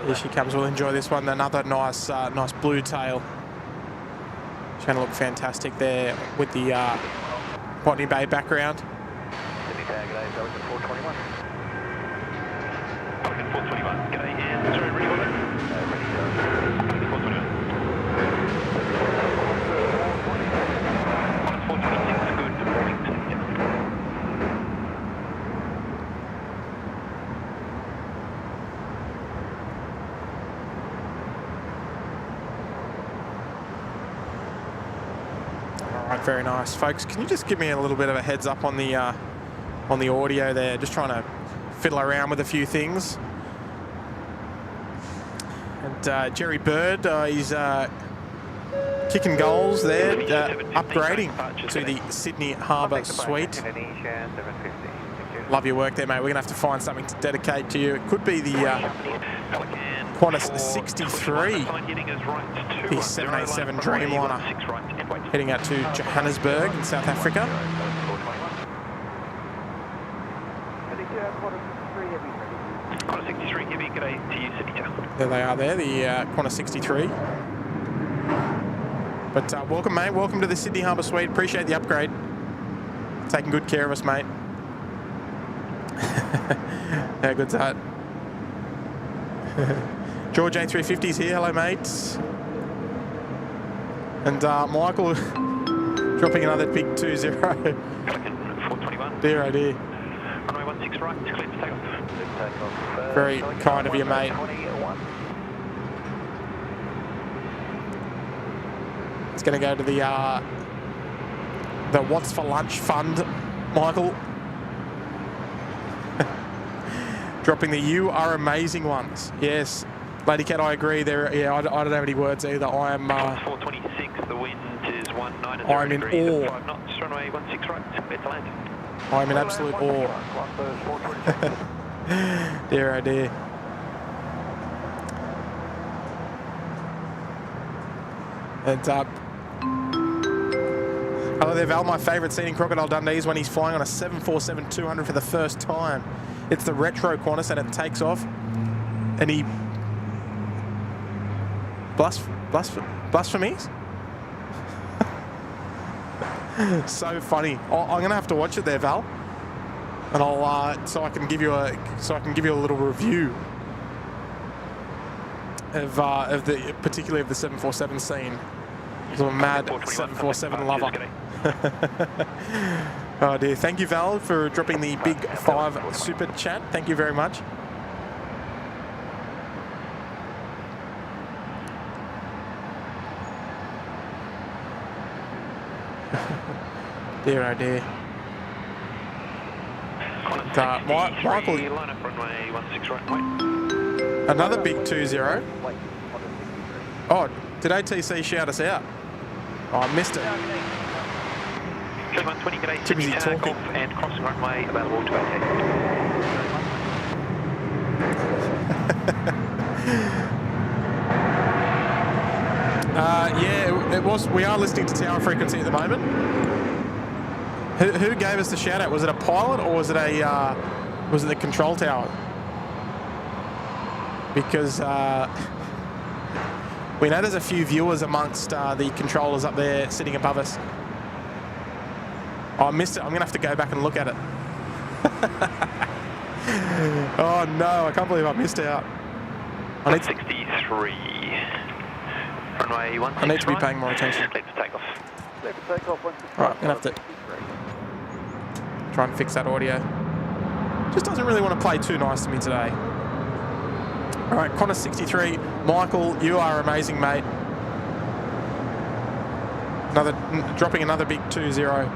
Here she comes. We'll enjoy this one. Another nice blue tail. She's going to look fantastic there with the Botany Bay background. Sydney Tower, g'day. Going to 421. Pelican 421. G'day. And sorry, ready for that? Ready. 421. 426. Good. Mornington. Yep. Right, very nice. Folks, can you just give me a little bit of a heads up on the audio there? Just trying to fiddle around with a few things. And Jerry Bird, he's kicking goals there, upgrading to the Sydney Harbour Suite. Indonesia 750. Love your work there, mate. We're going to have to find something to dedicate to you. It could be the Qantas 63, the 787 Dreamliner, heading out to Johannesburg in South Africa. Qantas 63 Heavy, g'day to you, City Town. There they are there, the Qantas 63. But welcome, mate. Welcome to the Sydney Harbour Suite. Appreciate the upgrade. Taking good care of us, mate. How good's that? George A350's here. Hello, mates. And Michael dropping another big 2-0. 421. Dear, oh dear. Runway 16 right, clear to take off. Very kind of you, mate. It's going to go to the What's for Lunch Fund, Michael. Dropping the You Are Amazing ones. Yes, Lady Cat, I agree. There, yeah, I don't have any words either. I am. 426. The wind is 19 I'm in degrees. awe. 5 knots. Runway 16 right, clear to land. I'm in absolute awe. Dear, oh dear. And hello there, Val. My favourite scene in Crocodile Dundee is when he's flying on a 747-200 for the first time. It's the retro Qantas and it takes off, and he blasphemies. So funny. I'm gonna have to watch it there, Val, and I'll so I can give you a little review of the particularly of the 747 scene. I'm a mad 747 lover. Oh dear. Thank you, Val, for dropping the big 5 super chat. Thank you very much. Dear, oh dear. Michael, line up runway 16 right, wait. another big 2-0. Oh, did ATC shout us out? Oh, I missed it. 120, g'day, Too busy Sydney, talking. takeoff and crossing runway available to ATC. Yeah, it was. We are listening to tower frequency at the moment. Who gave us the shout out? Was it a pilot or was it the control tower? Because we know there's a few viewers amongst the controllers up there sitting above us. Oh, I missed it. I'm going to have to go back and look at it. Oh, no. I can't believe I missed out. I need 63. Runway 16 I need to be paying more attention. Clear to take off. All right, I'm going to have to try and fix that audio. Just doesn't really want to play too nice to me today. All right, Qantas 63. Michael, you are amazing, mate. Dropping another big 2-0.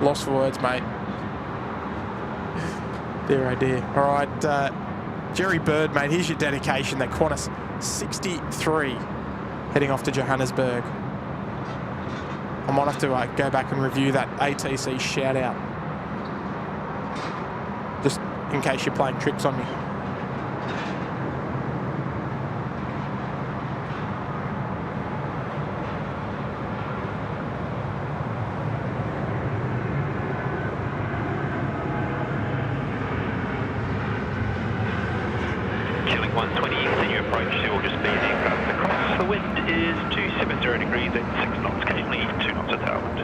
Lost for words, mate. Dear, oh dear. All right, Jerry Bird, mate, here's your dedication. That Qantas 63 heading off to Johannesburg. I might have to go back and review that ATC shout out. Just in case you're playing tricks on me. Killing 120, continue approach to August B, aircraft across. The wind is 270 degrees at 6 knots, currently 2 knots at tailwind.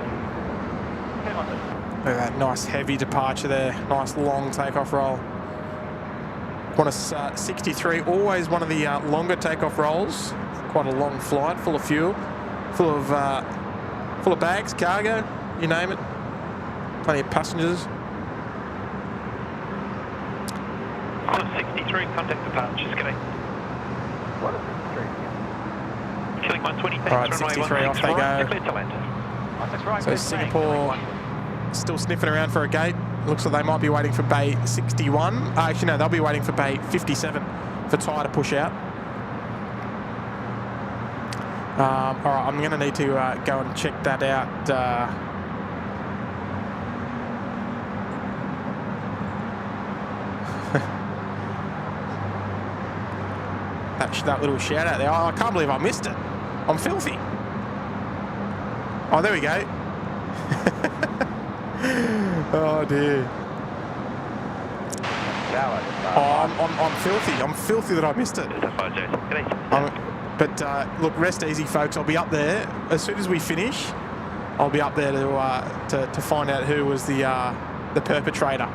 Look at that nice heavy departure there. Nice long takeoff roll. Qantas 63, always one of the longer takeoff rolls. Quite a long flight, full of fuel, full of bags, cargo, you name it. Plenty of passengers. 63, contact departures, g'day. Killing 120, thanks. All right, 63, off they go. Clear to land. So Singapore still sniffing around for a gate. Looks like they might be waiting for bay 61. Actually, no, they'll be waiting for bay 57 for Thai to push out. All right, I'm going to need to go and check that out. That little shout out there. Oh, I can't believe I missed it. I'm filthy. Oh, there we go. Oh dear. Oh, I'm filthy. I'm filthy that I missed it. But look, rest easy, folks. I'll be up there as soon as we finish. I'll be up there to find out who was the perpetrator.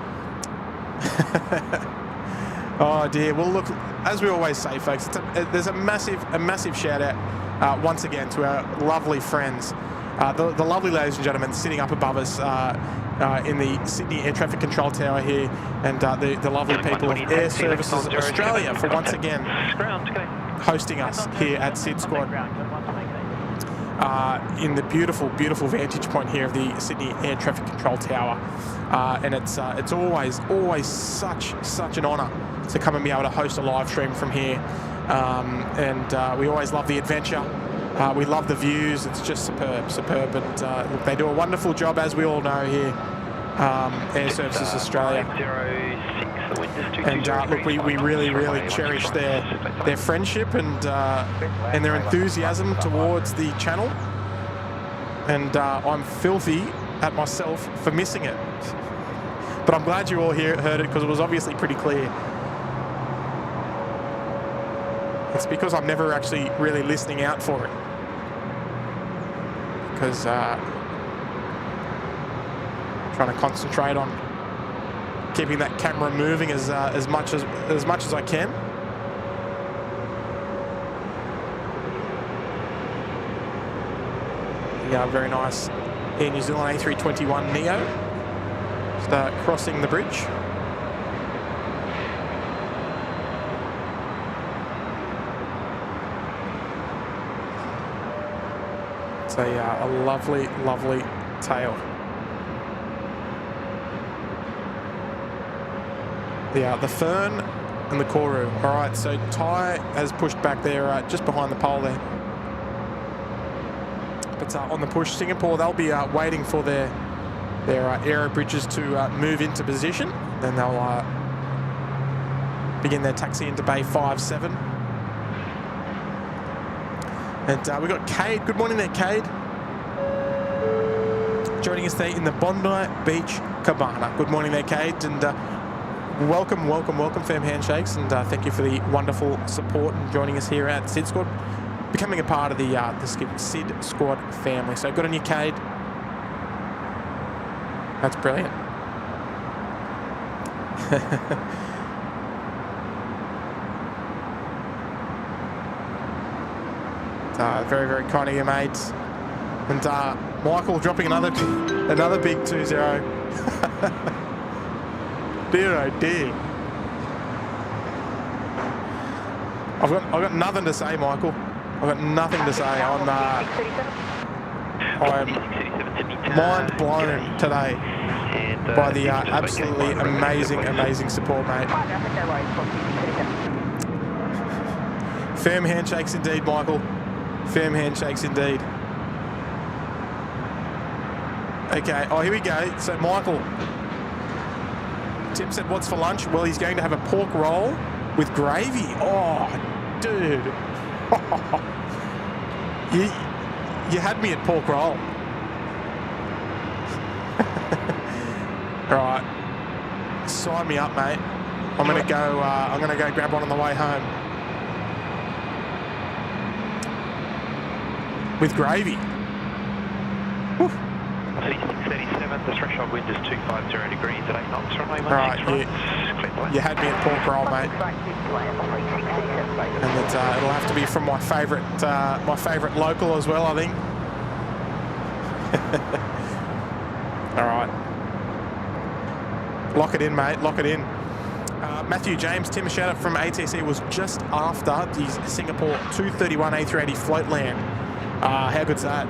Oh dear. Well, look, as we always say, folks, there's a massive shout out once again to our lovely friends, the lovely ladies and gentlemen sitting up above us in the Sydney Air Traffic Control Tower here, and the lovely people of Air Services Australia for once again hosting us here at SydSquad in the beautiful vantage point here of the Sydney Air Traffic Control Tower, and it's always such an honour to come and be able to host a live stream from here, and we always love the adventure. We love the views. It's just superb. But look, they do a wonderful job, as we all know here, Air Services Australia. And look, we really cherish their friendship and their enthusiasm towards the channel. And I'm filthy at myself for missing it. But I'm glad you all heard it, because it was obviously pretty clear. It's because I'm never actually really listening out for it. Because trying to concentrate on keeping that camera moving as much as I can. Yeah, very nice Air New Zealand A321 Neo. Just crossing the bridge. It's a lovely tail. The Fern and the Koru. All right, so Thai has pushed back there just behind the pole there. But on the push, Singapore, they'll be waiting for their aero bridges to move into position. Then they'll begin their taxi into bay 57. And we've got Cade. Good morning there, Cade. Joining us there in the Bondi Beach Cabana. Good morning there, Cade. And welcome, firm handshakes. And thank you for the wonderful support and joining us here at SydSquad, becoming a part of the SydSquad family. So good on you, Cade. That's brilliant. Very kind of you, mates. And Michael dropping another big 2-0. Dear oh dear. I've got nothing to say, Michael. I've got nothing to say. I'm mind blown today by the absolutely amazing support, mate. Firm handshakes indeed, Michael. Firm handshakes indeed. Okay, oh, here we go. So Michael, Tim said, what's for lunch? Well, he's going to have a pork roll with gravy. Oh, dude. You had me at pork roll. All right, sign me up, mate. I'm gonna go grab one on the way home with gravy. Woo. 3637, the threshold wind is 250 degrees at 8 knots. Runway 16 right, you had me at pork roll, mate. And it'll have to be from my favourite local as well, I think. All right. Lock it in, mate. Lock it in. Matthew James, Tim, a shout out from ATC, was just after the Singapore 231 A380 float land. How good's that?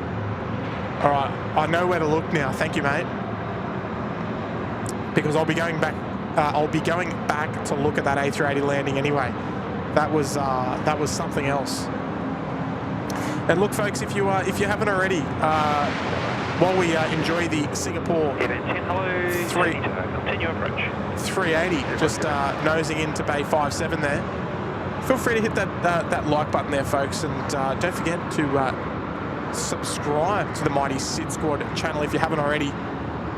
All right, I know where to look now. Thank you, mate. Because I'll be going back. I'll be going back to look at that A380 landing anyway. That was something else. And look, folks, if you haven't already, while we enjoy the Singapore 380, just nosing into Bay 57 there, feel free to hit that like button there, folks, and don't forget to subscribe to the mighty SydSquad channel if you haven't already.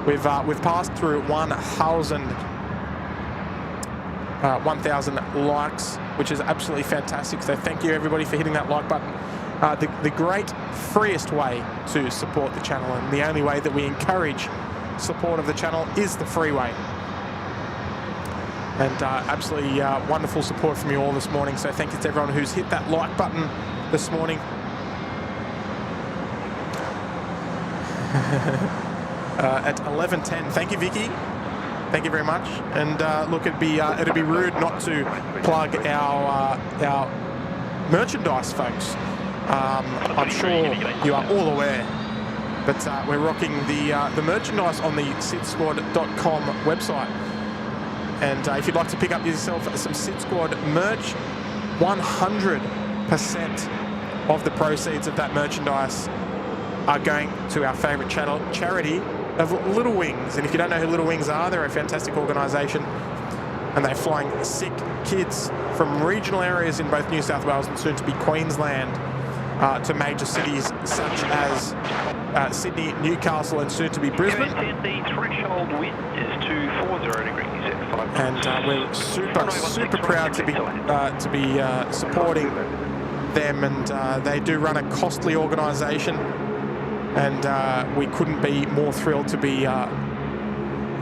We've passed through 1,000 likes, which is absolutely fantastic. So thank you everybody for hitting that like button. The great freest way to support the channel, and the only way that we encourage support of the channel, is the free way. And absolutely wonderful support from you all this morning. So thank you to everyone who's hit that like button this morning. At 11:10. Thank you, Vicky. Thank you very much. And look, it'd be rude not to plug our merchandise, folks. I'm sure you are all aware, but we're rocking the merchandise on the SydSquad.com website. And if you'd like to pick up yourself some SydSquad merch, 100% of the proceeds of that merchandise are going to our favourite charity of Little Wings. And if you don't know who Little Wings are, they're a fantastic organisation, and they're flying sick kids from regional areas in both New South Wales and soon to be Queensland to major cities such as Sydney, Newcastle, and soon to be Brisbane. The threshold wind is 240 degrees. And we're super proud to be supporting them, and they do run a costly organisation, and we couldn't be more thrilled to be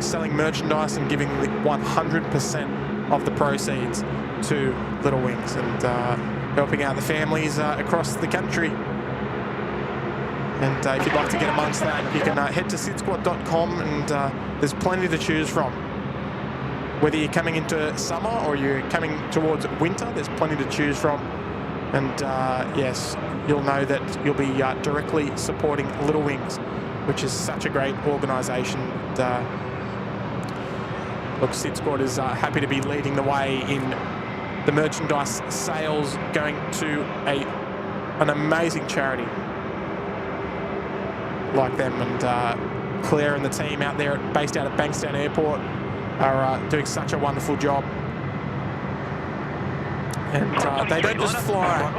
selling merchandise and giving 100% of the proceeds to Little Wings, and helping out the families across the country. And if you'd like to get amongst that, you can head to SydSquad.com, and there's plenty to choose from. Whether you're coming into summer or you're coming towards winter, there's plenty to choose from. And yes, you'll know that you'll be directly supporting Little Wings, which is such a great organisation. Look, SydSquad is happy to be leading the way in the merchandise sales, going to an amazing charity like them. And Claire and the team out there, based out of Bankstown Airport, are doing such a wonderful job. And they don't just fly.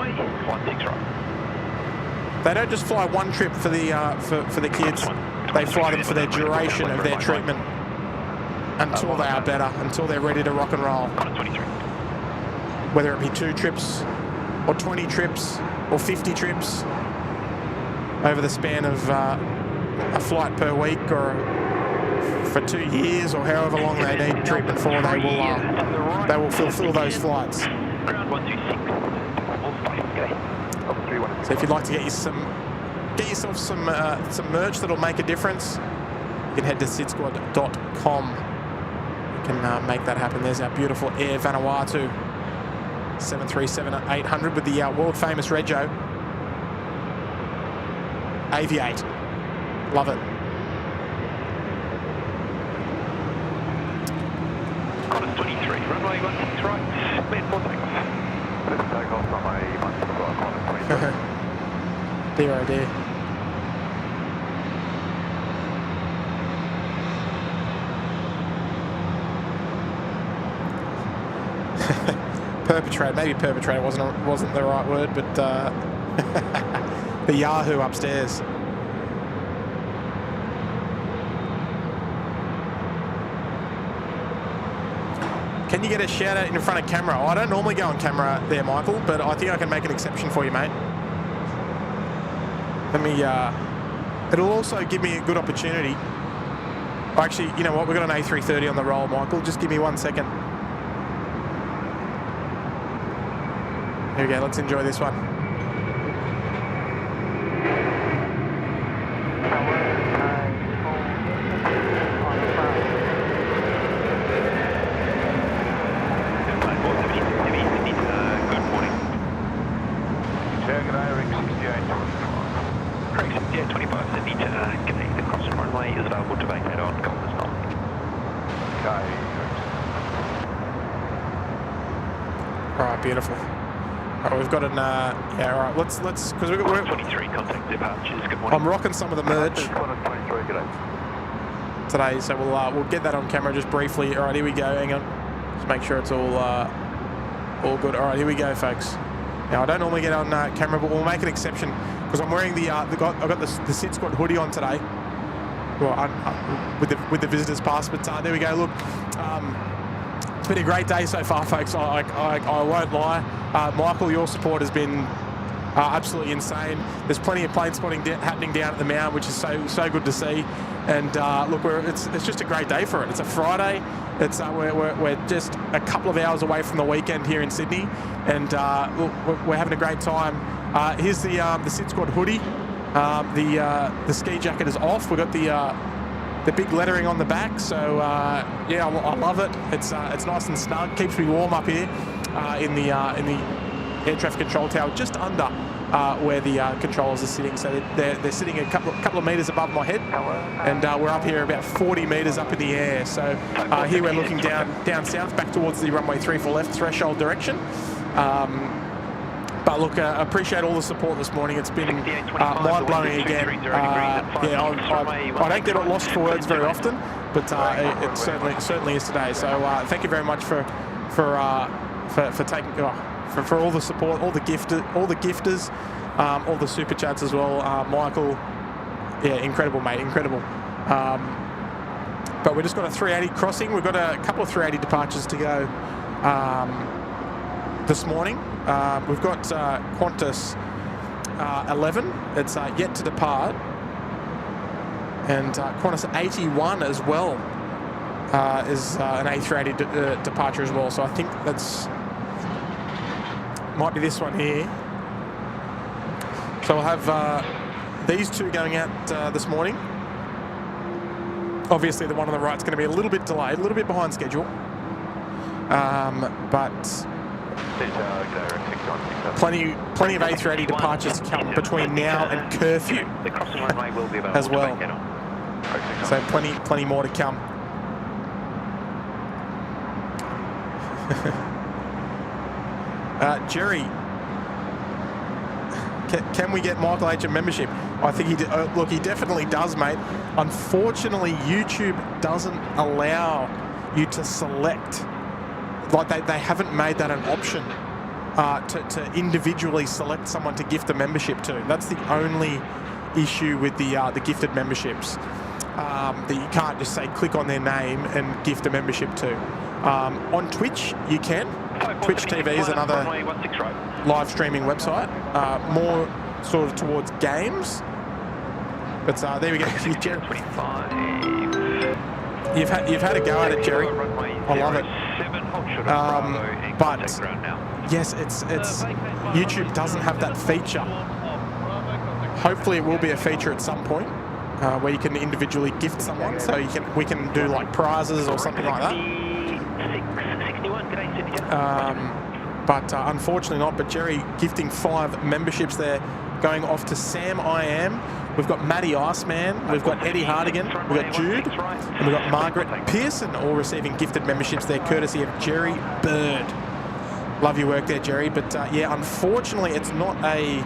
They don't just fly one trip for the kids. They fly them for their duration of their treatment until they are better, until they're ready to rock and roll. Whether it be 2 trips, or 20 trips, or 50 trips over the span of a flight per week, or for 2 years, or however long they need treatment for, they will fulfill those flights. So if you'd like to get yourself some merch that'll make a difference, you can head to SydSquad.com. You can make that happen. There's our beautiful Air Vanuatu 737-800 with the world famous Rego. Aviate. Love it. Qantas 23, runway 16 right, made for takeoff. This is takeoff from a Qantas 23. Dear oh dear. Perpetrator, maybe perpetrator wasn't the right word, but the Yahoo upstairs. Can you get a shout out in front of camera? I don't normally go on camera there, Michael, but I think I can make an exception for you, mate. Let me, it'll also give me a good opportunity. Actually, you know what? We've got an A330 on the roll, Michael. Just give me 1 second. Here we go. Let's enjoy this one. Correct, yeah, 25 Sydney to G'day, the crossing runway is available to vacate on Qantas 9. Okay. Alright, beautiful. Alright, we've got an, yeah, alright, let's, because we're 23 contact departures, good morning. I'm rocking some of the merch Qantas 23, good day. today, so we'll get that on camera just briefly. Alright, here we go, hang on. Just make sure it's all good. Alright, here we go, folks. Now, I don't normally get on camera, but we'll make an exception, because I'm wearing I've got the SydSquad hoodie on today. Well, with the visitor's pass, but there we go, look. It's been a great day so far, folks. I won't lie. Michael, your support has been absolutely insane. There's plenty of plane spotting happening down at the Mount, which is so good to see. And look, it's just a great day for it. It's a Friday. It's we're just a couple of hours away from the weekend here in Sydney, and look, we're having a great time. Here's the SydSquad hoodie. The ski jacket is off. We've got the big lettering on the back, so yeah, I love it. It's nice and snug, keeps me warm up here in the air traffic control tower, just under where the controllers are sitting. So they're sitting a couple of meters above my head, and we're up here about 40 meters up in the air. So here we're looking down south, back towards the runway 34 left threshold direction. But look, I appreciate all the support this morning. It's been mind-blowing again. Yeah, I don't get lost for words very often, but it certainly is today. So thank you very much for taking for all the support, all the gifters, all the super chats as well. Michael, yeah, incredible, mate, incredible. But we just got a 380 crossing. We've got a couple of 380 departures to go this morning. We've got Qantas 11. It's yet to depart, and Qantas 81 as well is an A380 departure as well. So I think might be this one here. So we'll have these two going out this morning. Obviously, the one on the right is going to be a little bit delayed, a little bit behind schedule, but plenty of A380 departures to come between now and curfew as well. So plenty more to come. Jerry, can we get Michael H a membership? I think he definitely does, mate. Unfortunately, YouTube doesn't allow you to select. Like they haven't made that an option to individually select someone to gift a membership to. That's the only issue with the gifted memberships. That you can't just say click on their name and gift a membership to. On Twitch, you can. Twitch TV is another live streaming website, more sort of towards games. But there we go. You've had a go at it, Jerry. I love it. But yes, it's YouTube doesn't have that feature. Hopefully, it will be a feature at some point where you can individually gift someone. So we can do like prizes or something like that. But unfortunately not. But Jerry gifting 5 memberships there, going off to Sam I Am. We've got Matty Iceman, we've got Eddie Hardigan, we've got Jude, and we've got Margaret Pearson, all receiving gifted memberships there, courtesy of Jerry Bird. Love your work there, Jerry. But yeah, unfortunately, it's not an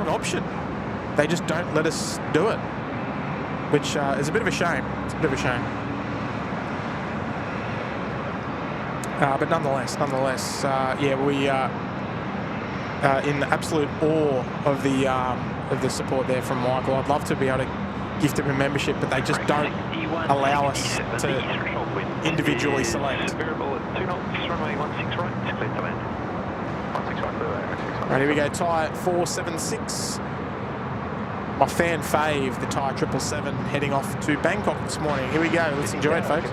option. They just don't let us do it, which is a bit of a shame. It's a bit of a shame. But nonetheless, yeah, we in absolute awe of the support there from Michael. I'd love to be able to gift him a membership, but they just don't allow us to individually select. Right, here we go, Thai 476. My fan fave, the Thai 777, heading off to Bangkok this morning. Here we go, let's enjoy it, folks.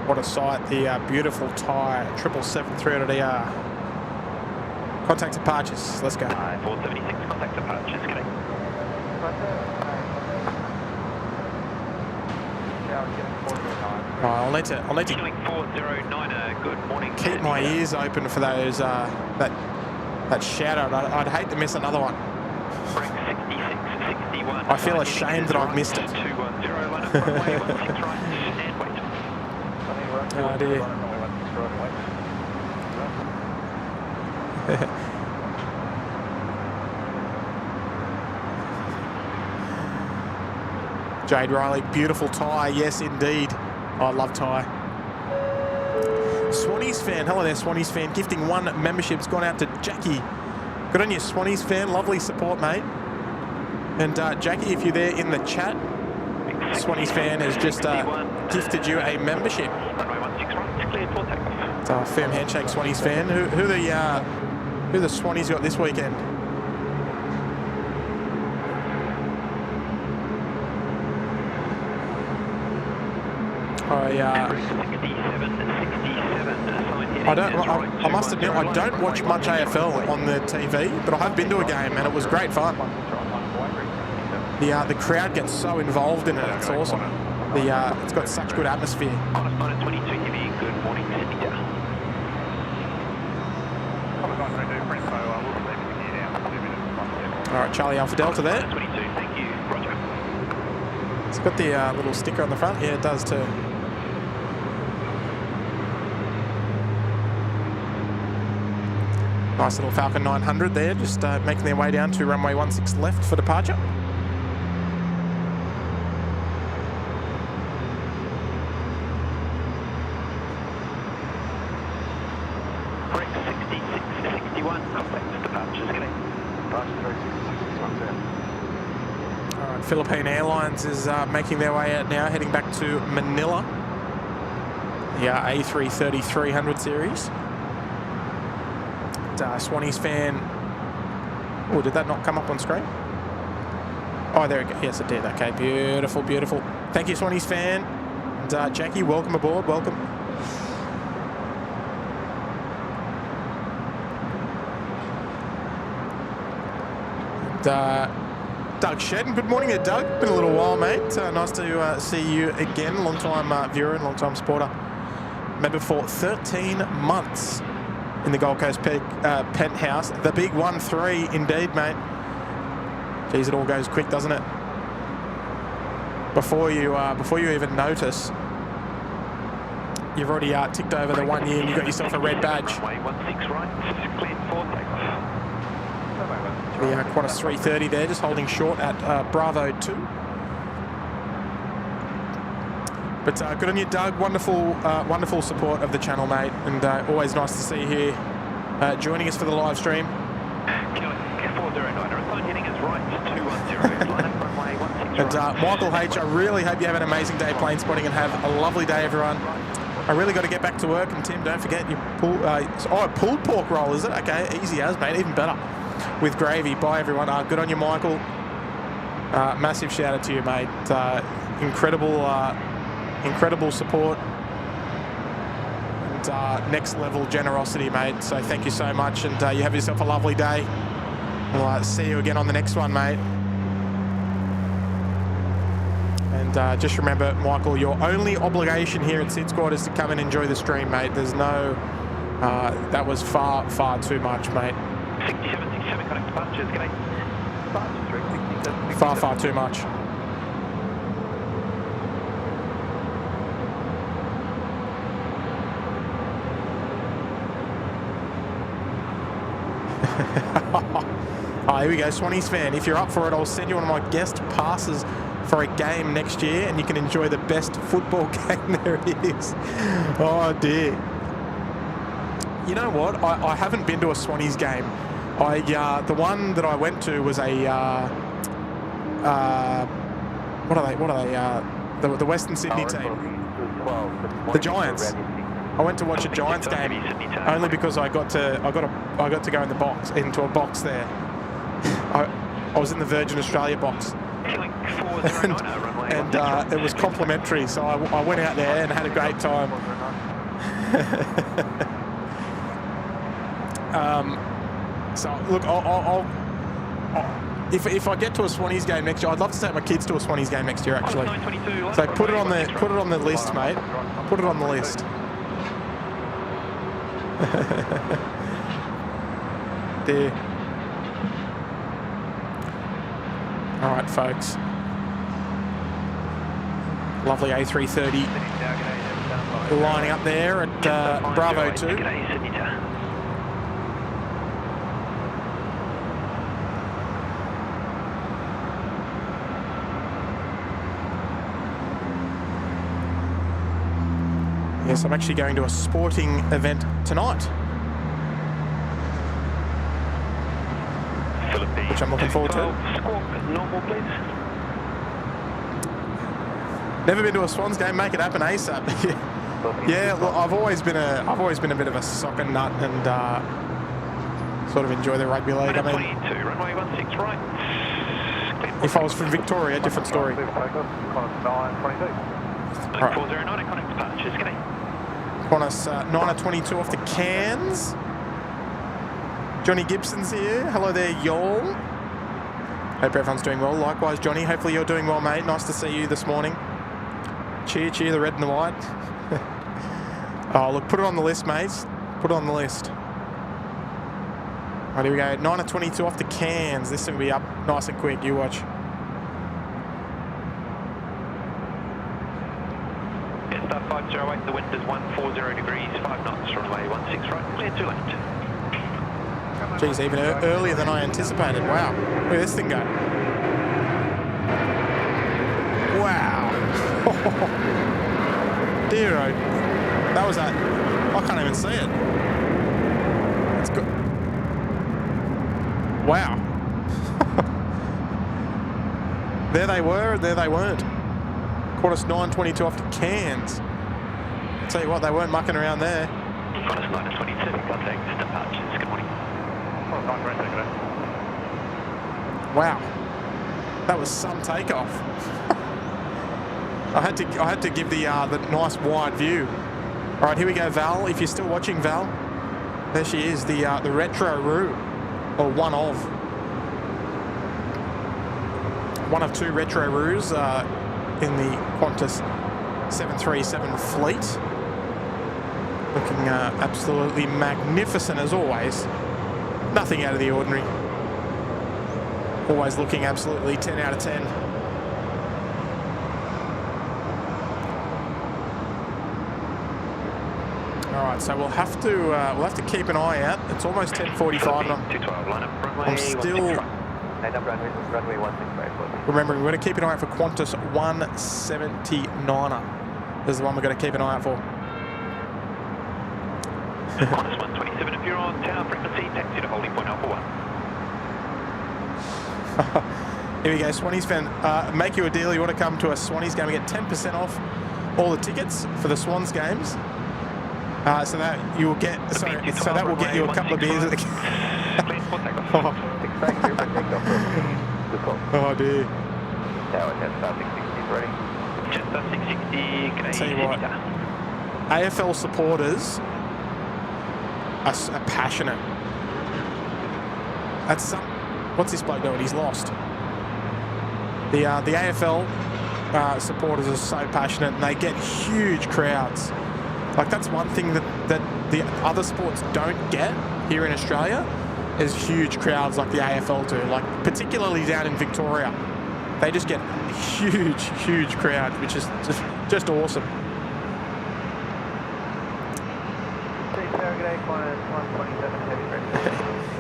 What a sight, the beautiful Thai 777-300ER. Contact departures, let's go. 476, contact departures, g'day. I'll need to Doing 409, good morning. keep my ears open for those that shout out. I'd hate to miss another one. Break 66, 61. I feel ashamed that I've missed it. 210, line up, runway 16 right, and wait. Oh dear. Jade Riley, beautiful Thai, yes indeed. I love Thai. Swannies fan, hello there Swannies fan, gifting 1 membership. It's gone out to Jackie. Good on you Swannies fan, lovely support mate. And Jackie, if you're there in the chat, Swannies fan has just gifted you a membership. It's a firm handshake Swannies fan. Who the Swannies got this weekend? I must admit, I don't watch much AFL on the TV, but I have been to a game and it was great fun. The crowd gets so involved in it, it's awesome. It's got such good atmosphere. Good morning, Sydney. All right, Charlie Alpha Delta there. 22, thank you, Roger. It's got the little sticker on the front. Yeah, it does too. Nice little Falcon 900 there, just making their way down to runway 16 left for departure. Break 66, 61, contact departures, g'day. All right, Philippine Airlines is making their way out now, heading back to Manila. The A330-300 series. Swannies fan. Oh, did that not come up on screen? Oh, there we go. Yes, it did. Okay, beautiful, beautiful. Thank you, Swannies fan. And Jackie, welcome aboard. Welcome. And, Doug Shedden. Good morning there, Doug. Been a little while, mate. Nice to see you again. Long-time viewer and long-time supporter. Member for 13 months. In the Gold Coast penthouse. The big 1-3 indeed, mate. Geez, it all goes quick, doesn't it? Before you even notice, you've already ticked over the 1 year and you got yourself a red badge. The Qantas 330 there, just holding short at Bravo 2. But good on you, Doug. Wonderful support of the channel, mate. And always nice to see you here joining us for the live stream. And Michael H, I really hope you have an amazing day plane spotting and have a lovely day, everyone. I really got to get back to work. And Tim, don't forget your pulled pork roll, is it? Okay, easy as, mate. Even better. With gravy. Bye, everyone. Good on you, Michael. Massive shout out to you, mate. Incredible support and next level generosity, mate. So thank you so much, and you have yourself a lovely day. We'll see you again on the next one, mate. And just remember, Michael, your only obligation here at SydSquad is to come and enjoy the stream, mate. There's no, that was far too much, mate. 67, connect departures, g'day. Far too much. Oh, here we go, Swannies fan. If you're up for it, I'll send you one of my guest passes for a game next year, and you can enjoy the best football game there is. Oh dear. You know what? I haven't been to a Swannies game. The one that I went to was a what are they? The Western Sydney team, the Giants. I went to watch a Giants game only because I got to go in the box, into a box there. I was in the Virgin Australia box, and it was complimentary, so I went out there and had a great time. So look, if I get to a Swannies game next year, I'd love to take my kids to a Swannies game next year. Actually, so put it on the list, mate. Put it on the list. There. All right, folks. Lovely A330 lining up there at Bravo 2. Yes, I'm actually going to a sporting event tonight, which I'm looking forward to. Normal, please. Never been to a Swans game. Make it happen ASAP. Yeah, well, I've always been a bit of a soccer nut and sort of enjoy the rugby league. I mean, runway 16 right. if I was from Victoria, different story. Qantas 409, connect departures, g'day. Qantas 922 off the Cairns. Johnny Gibson's here. Hello there, y'all. Hope everyone's doing well. Likewise, Johnny. Hopefully you're doing well, mate. Nice to see you this morning. Cheer, cheer, the red and the white. Oh, look, put it on the list, mates. Put it on the list. Right, here we go. 922 off the Cairns. This will be up nice and quick. You watch. Start 508, the wind is 140 degrees, 5 knots, runway 16 right, clear to land. Geez, even earlier than I anticipated. Wow. Look at this thing go. Wow. Dear, that was that. I can't even see it. It's good. Wow. There they were, there they weren't. Qantas 922 off to Cairns. I'll tell you what, they weren't mucking around there. Qantas 922, contact departures, good morning. Wow. That was some takeoff. I had to give the nice wide view. All right, here we go, Val. If you're still watching, Val, there she is, the retro Roo, or one of two retro Roos in the Qantas 737 fleet. Looking absolutely magnificent as always. Nothing out of the ordinary. Always looking absolutely 10 out of 10. All right, so we'll have to keep an eye out. It's almost 10:45, and I'm still remembering we're going to keep an eye out for Qantas 179er. This is the one we're going to keep an eye out for. Qantas 127, if you're on tower frequency, taxi to holding point Alpha 1. Here we go, Swannies fan. Make you a deal. You want to come to a Swannies game and get 10% off all the tickets for the Swans games. So that you will get. So that will get you a couple of beers at the. Oh dear. Tower 10, star 660 ready. Star 660, Tell you what, AFL supporters are passionate. That's some. What's this bloke doing? He's lost. The AFL supporters are so passionate, and they get huge crowds. Like, that's one thing that the other sports don't get here in Australia, is huge crowds like the AFL do. Like, particularly down in Victoria, they just get huge crowds, which is just awesome.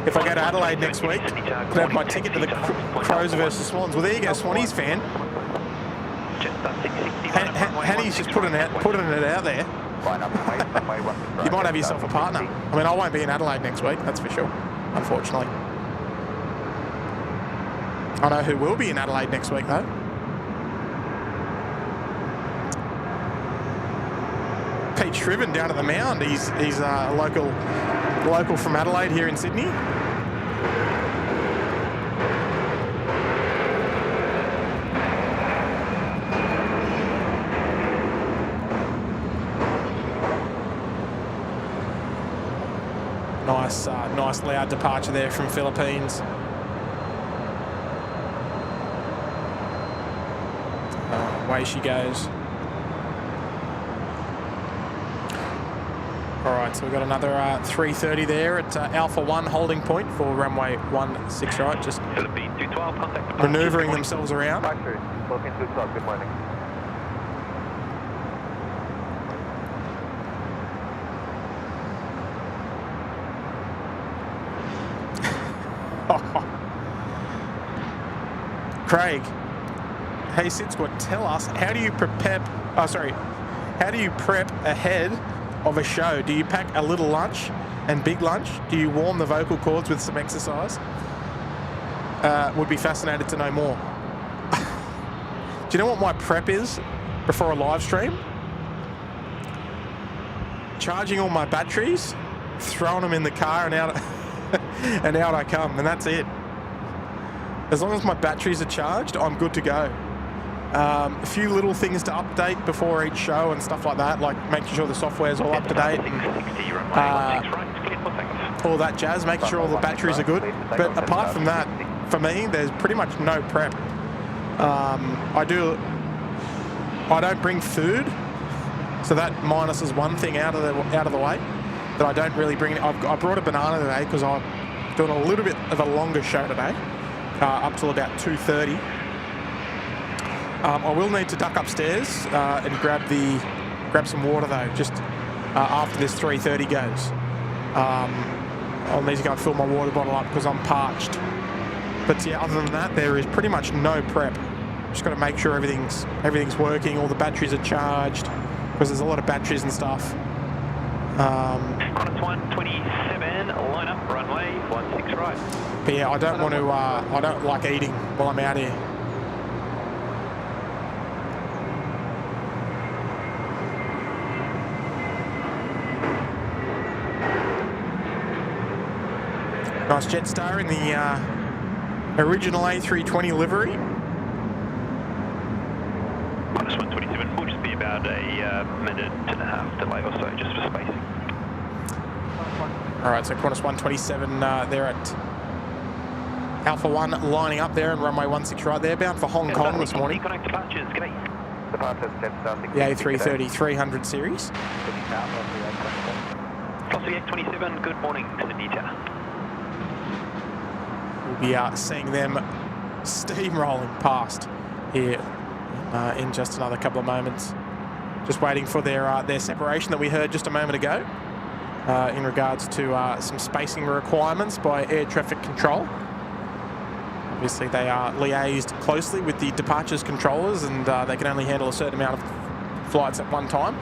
If I go to Adelaide next week, I can have my ticket to the Crows versus Swans. Well, there you go, Swannies fan. Hanny's just putting it out there. You might have yourself a partner. I mean, I won't be in Adelaide next week, that's for sure, unfortunately. I know who will be in Adelaide next week, though. Pete Shriven down at the Mound. He's a local from Adelaide here in Sydney. Nice, nice loud departure there from Philippines. Away she goes. All right, so we've got another 330 there at Alpha 1 holding point for runway 16 right, just Philippines 212, contact. manoeuvring themselves around. Factory, Philippines 212, good morning. Craig, hey SydSquad, tell us, how do you prep ahead of a show? Do you pack a little lunch and big lunch? Do you warm the vocal cords with some exercise? Would be fascinated to know more. Do you know what my prep is before a live stream? Charging all my batteries, throwing them in the car, and out and out I come, and that's it. As long as my batteries are charged, I'm good to go. A few little things to update before each show and stuff like that, like making sure the software's all up to date. All that jazz, making sure all the batteries are good. But apart from that, for me, there's pretty much no prep. I don't bring food, so that minuses one thing out of the way that I don't really bring. I brought a banana today because I'm doing a little bit of a longer show today. Up till about 2:30. I will need to duck upstairs and grab some water though, just after this 3:30 goes. I'll need to go and fill my water bottle up because I'm parched. But yeah, other than that, there is pretty much no prep. Just got to make sure everything's working, all the batteries are charged, because there's a lot of batteries and stuff. Qantas 127, line up, runway 16 right. But yeah, I don't want to. I don't like eating while I'm out here. Nice Jetstar in the original A320 livery. Qantas 127 will just be about a minute and a half delay or so, just for spacing. All right, so Qantas 127, they're at Alpha 1 lining up there and runway 16 right there, bound for Hong Kong this morning. Connect departures, g'day. The A330 300 series. Velocity 827, good morning, Sydney Tower. We'll be seeing them steamrolling past here in just another couple of moments. Just waiting for their separation that we heard just a moment ago in regards to some spacing requirements by air traffic control. Obviously, they are liaised closely with the departures controllers, and they can only handle a certain amount of flights at one time.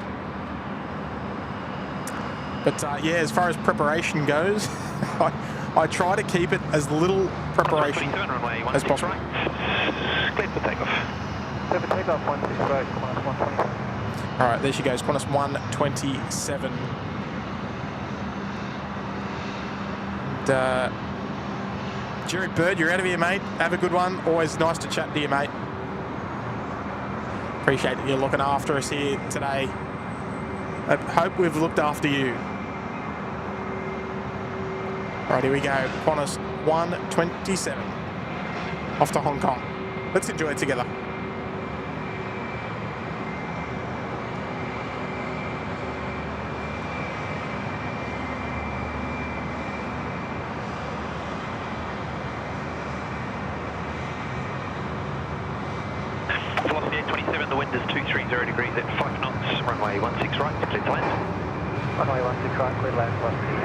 But yeah, as far as preparation goes, I try to keep it as little preparation as possible. Clear for takeoff. Clear for takeoff, 16 right, Qantas 127. All right, there she goes, Qantas 127. And, Jerry Bird, you're out of here, mate. Have a good one. Always nice to chat to you, mate. Appreciate you looking after us here today. I hope we've looked after you. All right, here we go. Qantas 127. Off to Hong Kong. Let's enjoy it together. Velocity 827, the wind is 230 degrees at 5 knots, runway 16 right, clear to land. Runway 16 right, clear to land, velocity.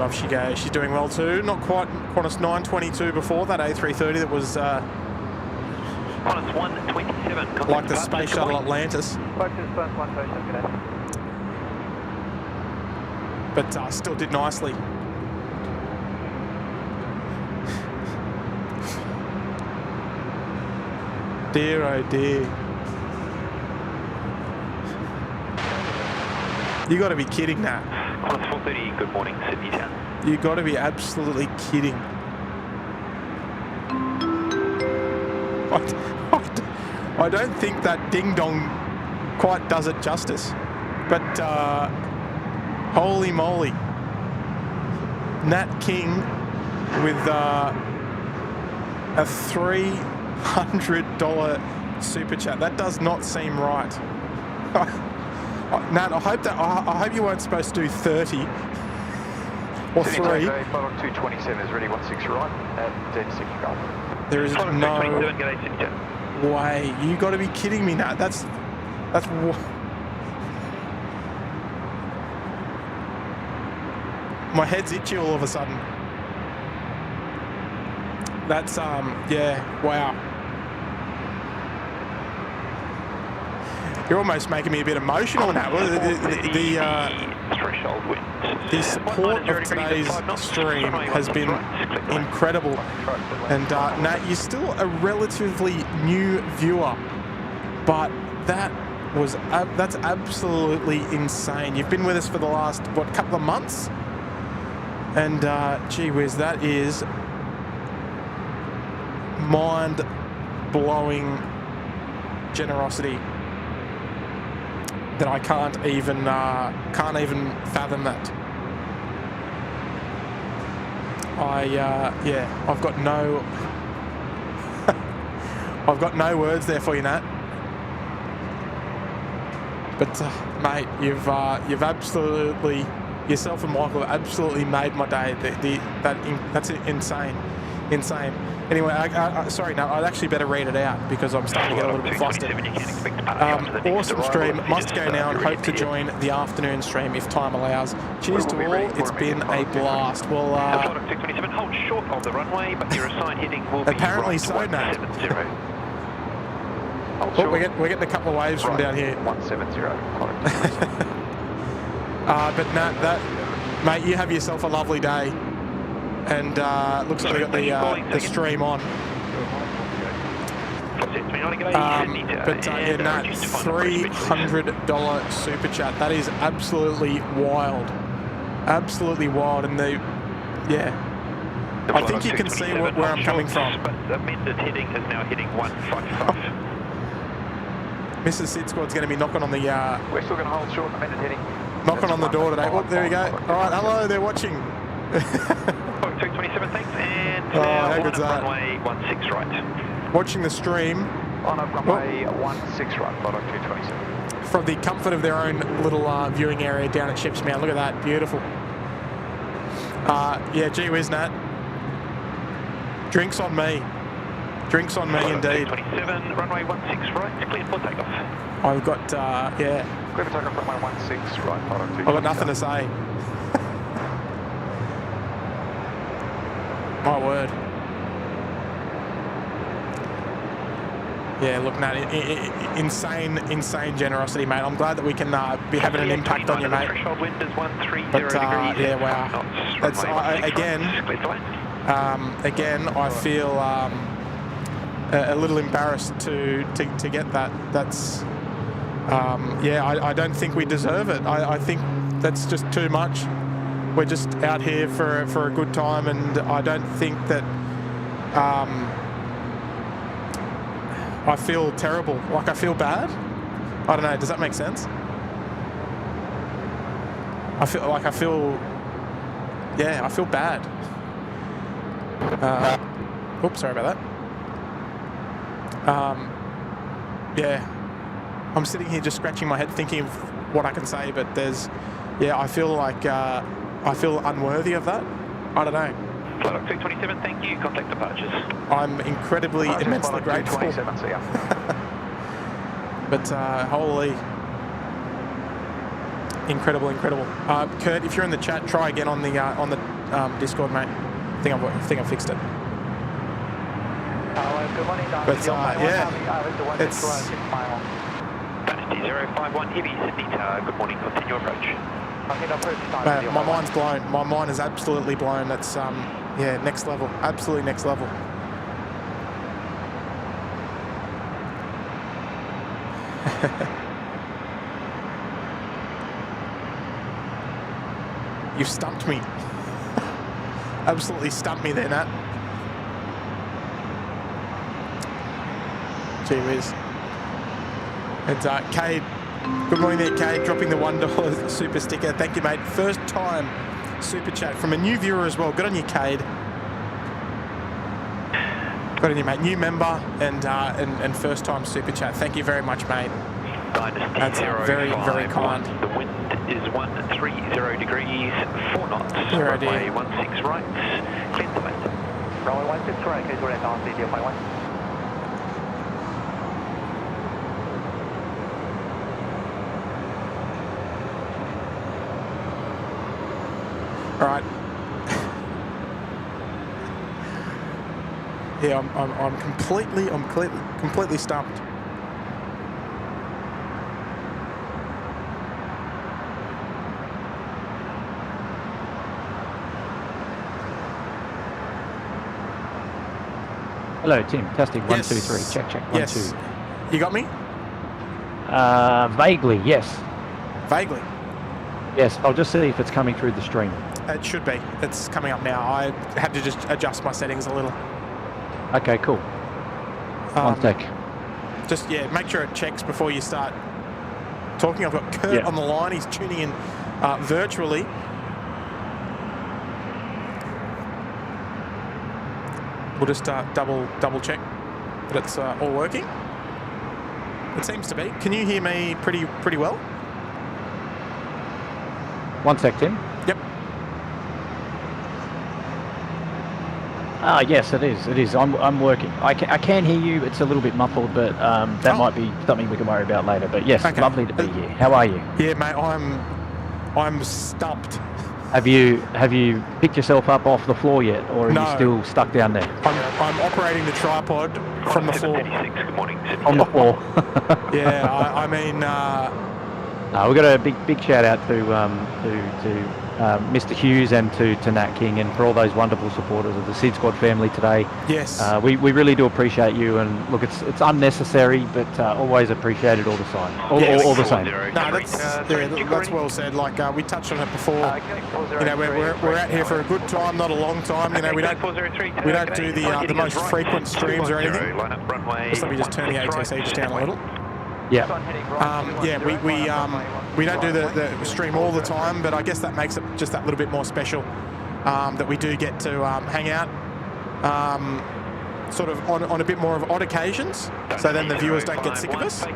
Off she goes. She's doing well too. Not quite Qantas 922 before that A330 that was Qantas 127. like the space shuttle Atlantis. But still did nicely. Dear, oh dear. You got to be kidding, Nat. Qantas 430, good morning, Sydney Town. You got to be absolutely kidding. I don't think that ding dong quite does it justice, but holy moly, Nat King with a $300 super chat. That does not seem right. Nat, I hope you weren't supposed to do 30 or 3. Pilot 227 is ready, 16 right, and 10 golf. There is no way. You got to be kidding me, Nat. That's my head's itchy all of a sudden. That's yeah, wow. You're almost making me a bit emotional now. The support of today's stream has been incredible. And Nat, you're still a relatively new viewer, but that's absolutely insane. You've been with us for the last, what, couple of months? And gee whiz, that is mind-blowing generosity that I can't even fathom that. Yeah, I've got no words there for you, Nat. But mate, you've absolutely, yourself and Michael have absolutely made my day. That's insane. Anyway, sorry, no, I'd actually better read it out because I'm starting to get a little bit flustered. Awesome stream. Must go now and hope to join the afternoon stream if time allows. Cheers to all. It's been a blast. Well, hold short of the runway, but your assigned heading will be apparently so, Nat. Oh, we're getting a couple of waves from down here. 170. But Nat, mate, you have yourself a lovely day. And looks like we got the stream on. But yeah, Nat, $300 super chat. That is absolutely wild. Absolutely wild. And yeah, I think you can see where I'm coming from. But the amended heading is now heading 155. Mrs. SydSquad's going to be knocking on the... We're still going to hold short amended heading. Knocking on the door today. Oh, there we go. All right, hello, they're watching. 227, thanks, and how now good's that? runway 16 right. Watching the stream. On up runway 16 right, Pilot 227. From the comfort of their own little viewing area down at Ships Mount. Look at that, beautiful. Yeah, gee whiz, Nat. Drinks on me. Drinks on me, indeed. 227, runway 16 right, clear for takeoff. I've got, yeah. Clear for takeoff runway 16 right, Pilot 227. I've got nothing to say. My word. Yeah, look, Nat, insane generosity, mate. I'm glad that we can be having an impact on you, mate. Threshold wind is 130 but yeah, wow. That's again, I feel a little embarrassed to get that. That's yeah, I don't think we deserve it. I think that's just too much. We're just out here for a good time, and I don't think that I feel terrible. Like, I feel bad. I don't know. Does that make sense? I feel bad. Oops, sorry about that. Yeah, I'm sitting here just scratching my head thinking of what I can say, but yeah, I feel like I feel unworthy of that. I don't know. Flight 227, thank you. Contact departures. I'm incredibly, immensely grateful. But holy, incredible. Kurt, if you're in the chat, try again on the Discord, mate. I think I fixed it. Good morning, but yeah, it's. Banter 051 Heavy, Sydney Tower. Good morning. Continue approach. My mind's blown. My mind is absolutely blown. It's yeah, next level. Absolutely next level. You've stumped me. Absolutely stumped me there, Nat. Gee whiz. And Cade, good morning there, Cade, dropping the $1 super sticker. Thank you, mate. First time super chat from a new viewer as well. Good on you, Cade. Good on you, mate. New member and first time super chat. Thank you very much, mate. That's very, very kind. The wind is 130 degrees, 4 knots. Here, Runway 16 right, clear to land. Runway 16 right, clear to land on video 51. All right. Yeah, I'm completely stumped. Hello, Tim. Testing. 1, Yes. 2, 3. Check, check. 1, Yes. 2. You got me? Vaguely, yes. Vaguely. Yes, I'll just see if it's coming through the stream. It should be. It's coming up now. I had to just adjust my settings a little. Okay, cool. One sec. Just, yeah, make sure it checks before you start talking. I've got Kurt on the line. He's tuning in virtually. We'll just double check that it's all working. It seems to be. Can you hear me pretty well? One sec, Tim. Yep. Yes, it is. It is. I'm working. I can hear you. It's a little bit muffled, but that might be something we can worry about later. But yes, Okay. lovely to be here. How are you? Yeah, mate. I'm stumped. Have you picked yourself up off the floor yet, or are No. you still stuck down there? I'm operating the tripod from the floor. 86, good morning. On the floor. Yeah, I mean, We've got a big shout out to Mr. Hughes and to Nat King, and for all those wonderful supporters of the SydSquad family today. yes. We really do appreciate you, and look, it's unnecessary, but always appreciated all the time. All the same. No, that's well said. Like we touched on it before. You know, we're out here for a good time, not a long time. You know, we don't do the most frequent streams or anything. Just let me just turn the ATC just down a little. Yeah. We don't do the stream all the time, but I guess that makes it just that little bit more special that we do get to hang out sort of on a bit more of odd occasions, so then the viewers don't get sick of us.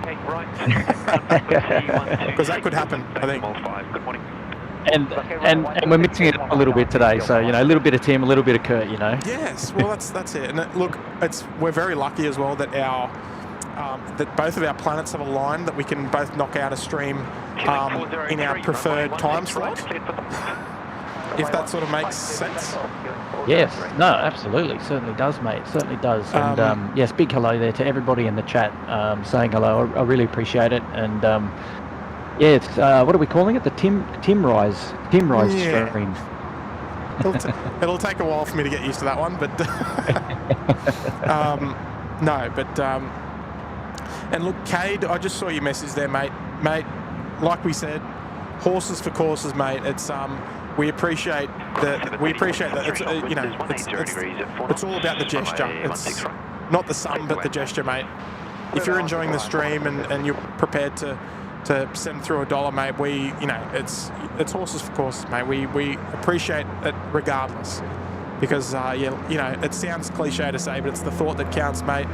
Because that could happen, I think. And we're mixing it up a little bit today, so you know, a little bit of Tim, a little bit of Kurt, you know. Yes, well that's it. And look, we're very lucky as well that that both of our planets have aligned, that we can both knock out a stream in our preferred time slot. If that sort of makes sense. Yes, no, absolutely, certainly does, mate, certainly does. And yes, big hello there to everybody in the chat saying hello. I really appreciate it. And yeah, it's what are we calling it? The Tim Rise stream. It'll take a while for me to get used to that one, but no, but and look, Cade, I just saw your message there, mate. Like we said, horses for courses, mate. It's we appreciate that. It's you know, it's all about the gesture. It's not the sum, but the gesture, mate. If you're enjoying the stream and you're prepared to send through $1, mate, it's horses for courses, mate. We appreciate it regardless, because it sounds cliche to say, but it's the thought that counts, mate.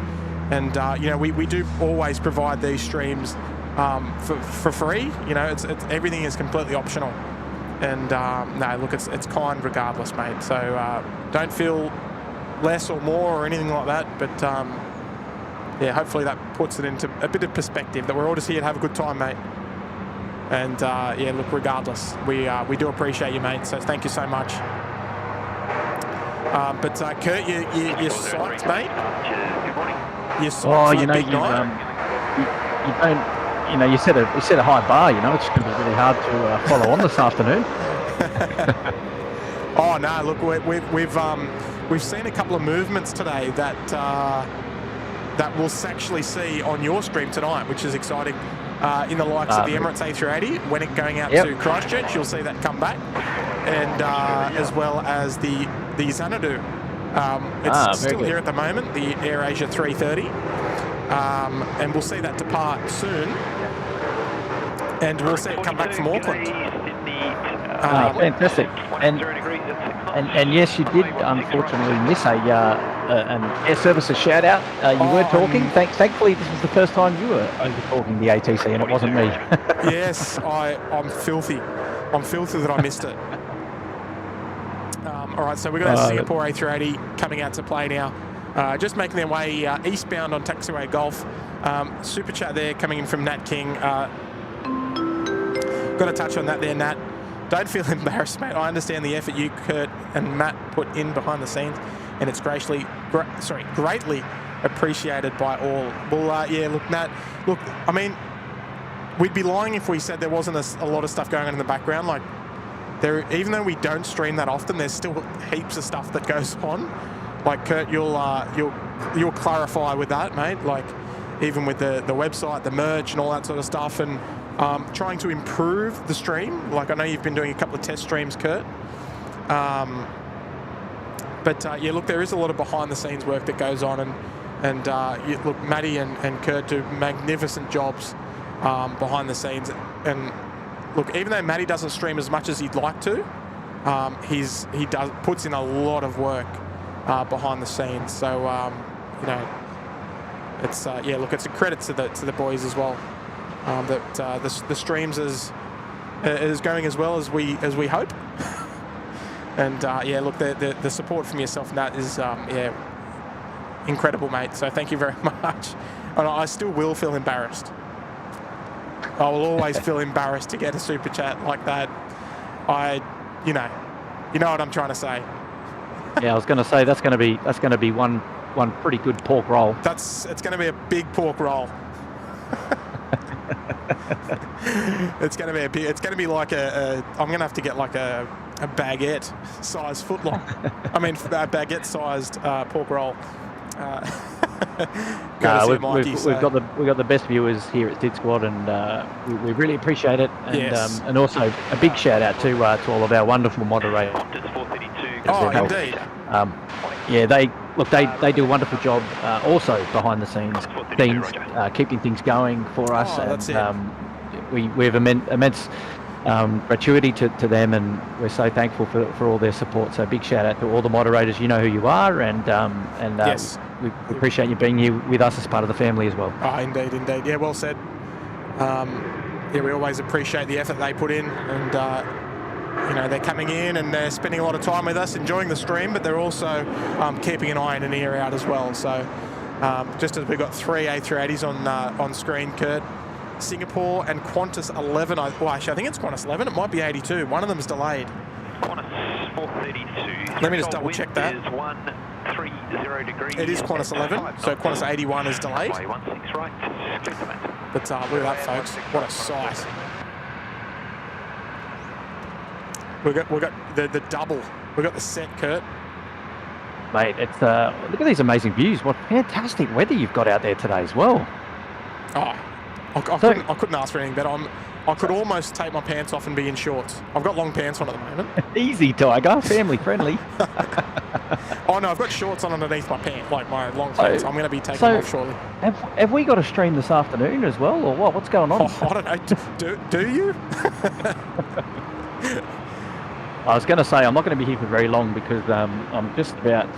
And we do always provide these streams for free. You know, it's everything is completely optional. And no, look, it's kind regardless, mate. So don't feel less or more or anything like that. But yeah, hopefully that puts it into a bit of perspective that we're all just here to have a good time, mate. And yeah, look, regardless, we do appreciate you, mate. So thank you so much. But Kurt, you're psyched, mate. You're psyched for a big night. You don't. You set a high bar. You know, it's going to be really hard to follow on this afternoon. Oh no! Look, we've seen a couple of movements today that we'll actually see on your stream tonight, which is exciting. in the likes of the Emirates A380 when it going out to Christchurch. You'll see that come back, and as well as the Xanadu. It's still here at the moment, the AirAsia 330, and we'll see that depart soon, and we'll see it come back from Auckland. Fantastic. And yes, you did unfortunately miss an air services shout out. You were talking. Thankfully, this was the first time you were over talking the ATC, and it wasn't me. Yes, I'm filthy. I'm filthy that I missed it. All right, so we've got a Singapore A380 coming out to play now. Just making their way eastbound on Taxiway Golf. Super chat there coming in from Nat King. Got to touch on that there, Nat. Don't feel embarrassed, mate. I understand the effort you, Kurt, and Matt put in behind the scenes, and it's greatly appreciated by all. Well, yeah, look, Matt, look, I mean, we'd be lying if we said there wasn't a lot of stuff going on in the background. Like, even though we don't stream that often, there's still heaps of stuff that goes on. Like, Kurt, you'll clarify with that, mate. Like, even with the website, the merch, and all that sort of stuff, and trying to improve the stream. Like, I know you've been doing a couple of test streams, Kurt. But yeah, look, there is a lot of behind-the-scenes work that goes on, and look, Matty and Kurt do magnificent jobs behind the scenes. And look, even though Matty doesn't stream as much as he'd like to, he puts in a lot of work behind the scenes. So you know, it's yeah, look, it's a credit to the boys as well. That the streams is going as well as we hope, and yeah, look, the support from yourself, Nat, is yeah, incredible, mate. So thank you very much. And I still will feel embarrassed. I will always feel embarrassed to get a super chat like that. You know what I'm trying to say. Yeah, I was going to say that's going to be one pretty good pork roll. It's going to be a big pork roll. It's going to be like I'm going to have to get like a baguette sized footlong. I mean, a baguette sized pork roll. We've got the best viewers here at SydSquad, and we really appreciate it. And yes. And also a big shout out to all of our wonderful moderators. Oh, indeed. Yeah, they do a wonderful job also behind the scenes, keeping things going for us. Oh, and that's we have immense gratuity to them, and we're so thankful for all their support. So big shout out to all the moderators. You know who you are, and yes. We appreciate you being here with us as part of the family as well. Oh, indeed. Yeah, well said. Yeah, we always appreciate the effort they put in, and you know, they're coming in and they're spending a lot of time with us, enjoying the stream, but they're also keeping an eye and an ear out as well. So just as we've got 3 A380s on screen, Kurt, Singapore and Qantas 11. Well, actually, I think it's Qantas 11. It might be 82. One of them is delayed. Qantas 432. Let me just double check that. Is 130 degrees. It is Qantas 11, so Qantas 81 is delayed. 16 right. Clear to Banter. But look at that, folks. What a sight. We've got the double. We've got the set, Kurt. Mate, it's look at these amazing views. What fantastic weather you've got out there today as well. Oh, I couldn't ask for anything better. I could almost take my pants off and be in shorts. I've got long pants on at the moment. Easy, Tiger. Family friendly. Oh no, I've got shorts on underneath my pants, like my long pants. I'm going to be taking them off shortly. Have we got a stream this afternoon as well, or what? What's going on? Oh, I don't know. Do you? I was going to say I'm not going to be here for very long because I'm just about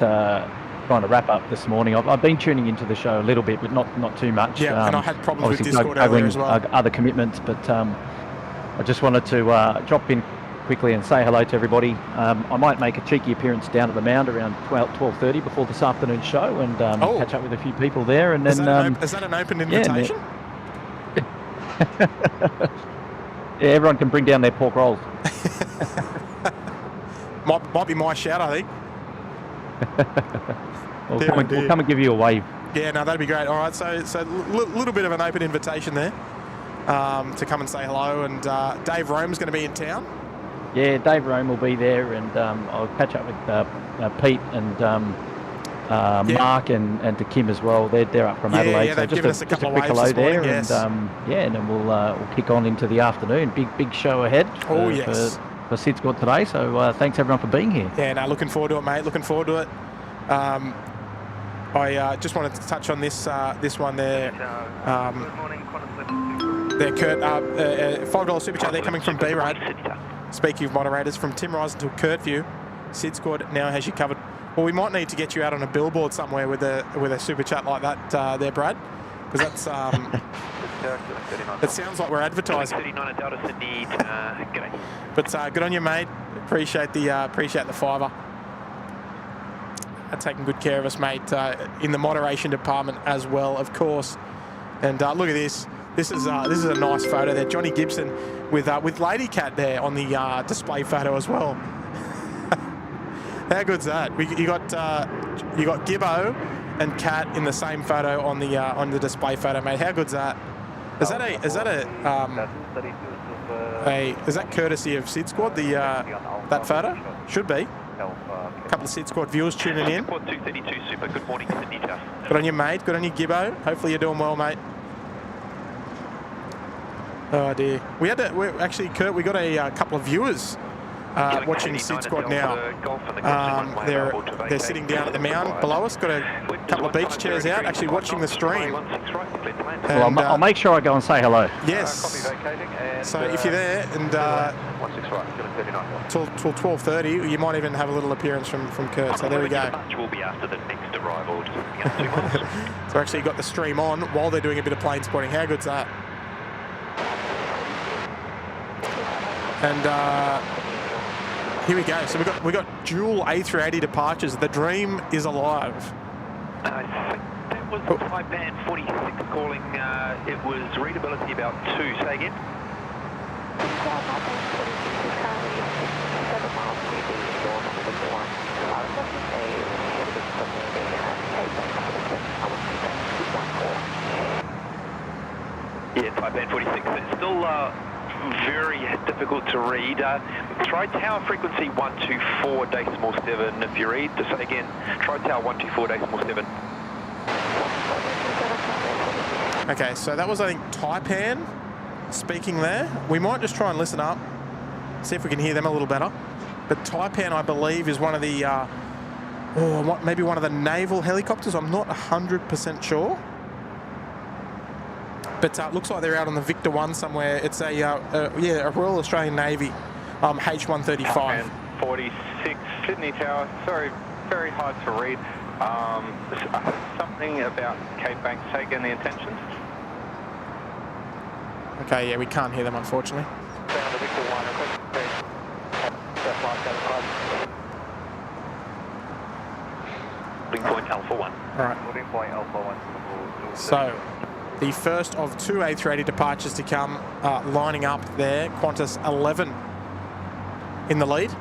trying to wrap up this morning. I've been tuning into the show a little bit, but not too much. Yeah, and I had problems with Discord earlier as well. Other commitments, but I just wanted to drop in quickly and say hello to everybody. I might make a cheeky appearance down at the Mound around 12:30 before this afternoon's show and catch up with a few people there. And then is that an open invitation? Yeah, everyone can bring down their pork rolls. Might be my shout, I think. We'll come and give you a wave. Yeah, no, that'd be great. All right, so a little bit of an open invitation there to come and say hello. And Dave Rome's going to be in town. Yeah, Dave Rome will be there, and I'll catch up with Pete and Mark and to Kim as well. They're up from Adelaide. Yeah, they've so given us a couple of waves hello this morning, there, yes. and then we'll kick on into the afternoon. Big show ahead. For SydSquad today. So thanks everyone for being here. Yeah, no, looking forward to it, mate. Looking forward to it. I just wanted to touch on this one there. Good morning, Qantas There, Kurt. $5 super chat. They're coming from B-Rad. Speaking of moderators, from Tim Rise until Kurt View, SydSquad now has you covered. Well, we might need to get you out on a billboard somewhere with a super chat like that there, Brad, because that's it sounds like we're advertising. 39 at Delta Sydney. G'day. But good on you, mate. Appreciate the fiver. Taking good care of us, mate, in the moderation department as well, of course. And look at this. This is a nice photo there. Johnny Gibson with Lady Cat there on the display photo as well. How good's that? You got Gibbo and Cat in the same photo on the display photo, mate. How good's that? Is that courtesy of SydSquad? That photo should be. A couple of SydSquad viewers tuning in. 232 Super. Good morning, Sydney Tower. Good on you, mate. Good on you, Gibbo. Hopefully you're doing well, mate. Oh dear. Actually, Kurt, we got a couple of viewers watching SydSquad now. They're sitting down at the mound below us. Got a couple of beach chairs out, actually watching the stream. Well, I'll make sure I go and say hello. Yes. So if you're there and till 12:30, you might even have a little appearance from Kurt. So there we go. Will be after the next arrival. So actually got the stream on while they're doing a bit of plane spotting. How good's that? And here we go. So we got dual A380 departures. The dream is alive. I think that was Taipan 46 calling. It was readability about 2. Say again. Yeah, Taipan 46. It's still very difficult to read. Try tower frequency 124.7 if you read. To say again, try tower 124.7. Okay, so that was, I think, Taipan speaking there. We might just try and listen up, see if we can hear them a little better. But Taipan, I believe, is one of the, maybe one of the naval helicopters. I'm not 100% sure. But looks like they're out on the Victor 1 somewhere. It's a Royal Australian Navy H-135. 46 Sydney Tower. Sorry, very hard to read. Something about Cape Banks taking the intentions. Okay, yeah, we can't hear them, unfortunately. Loading point Alpha 1. All right. Loading point Alpha 1. So, the first of 2 A380 departures to come, lining up there. Qantas 11 in the lead.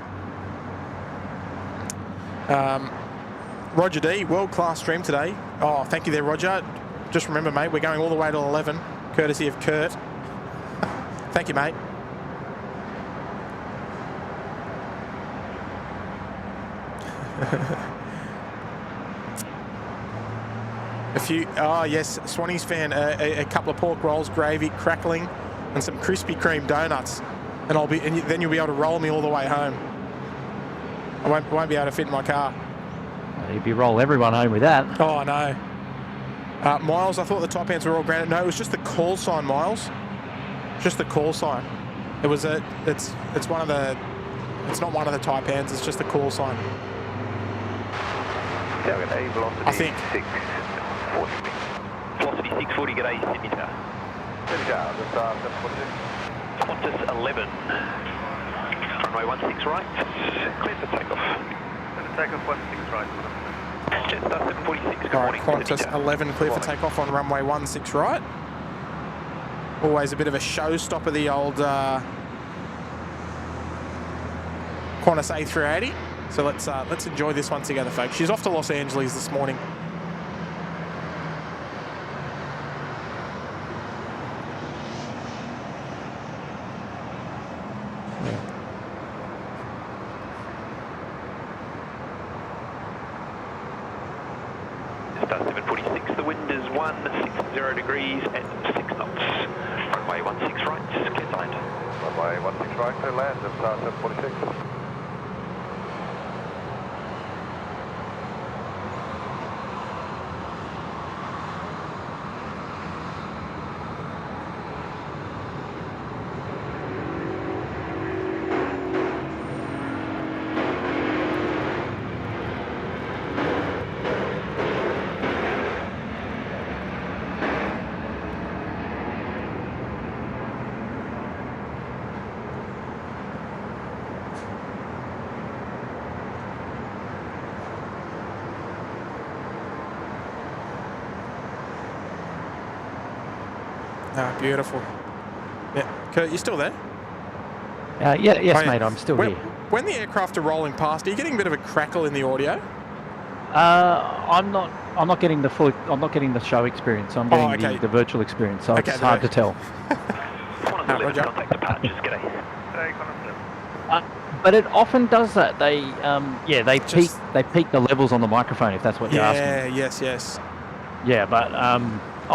Roger D, world-class stream today. Oh, thank you there, Roger. Just remember, mate, we're going all the way to 11, courtesy of Kurt. Thank you, mate. Yes, Swannies fan, a couple of pork rolls, gravy, crackling, and some Krispy Kreme donuts, and then you'll be able to roll me all the way home. I won't be able to fit in my car. You'd be roll everyone home with that. Oh, I know. Miles, I thought the top ends were all granted. No, it was just the call sign, Miles. Just the call sign. It was it's one of the. It's not one of the Taipans. It's just the call sign. I think. 640. Velocity 640. G'day, Sydney Tower. Qantas 11. Runway 16 right. Clear for takeoff. Takeoff 16 right. Jetstar 746. Good All morning. right, Qantas 11 clear for takeoff on runway 16 right. Always a bit of a showstopper, the old Qantas A380. So let's enjoy this one together, folks. She's off to Los Angeles this morning. Star 746, the wind is 160 degrees at 6 knots. Runway 16 right, clear to land. Runway 16 right, clear to land, Star 746. Ah, beautiful. Yeah, Kurt, you still there? Yes, Oh, yeah. mate, I'm still when, here. When the aircraft are rolling past, are you getting a bit of a crackle in the audio? I'm not getting the full. I'm not getting the show experience. I'm getting okay. the virtual experience. So Okay, it's hard to tell. Qantas 11, Roger. contact departures, g'day. G'day, Qantas 11. But it often does that. They Just- peak the levels on the microphone if that's what you're asking. Yes. Yeah, but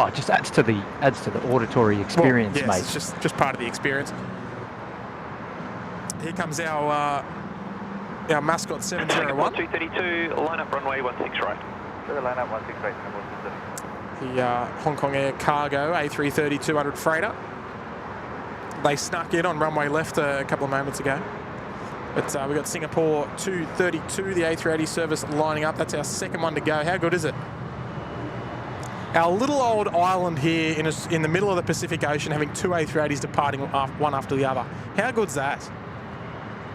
it just adds to the auditory experience, well, yes, mate. it's just part of the experience. Here comes our mascot 701. 232, line up runway 16 right. Clear line up 16 right, Singapore 232. The Hong Kong Air Cargo A330 200 freighter. They snuck in on runway left a couple of moments ago. But we've got Singapore 232, the A380 service lining up. That's our second one to go. How good is it? Our little old island here in the middle of the Pacific Ocean having two A380s departing one after the other. How good's that?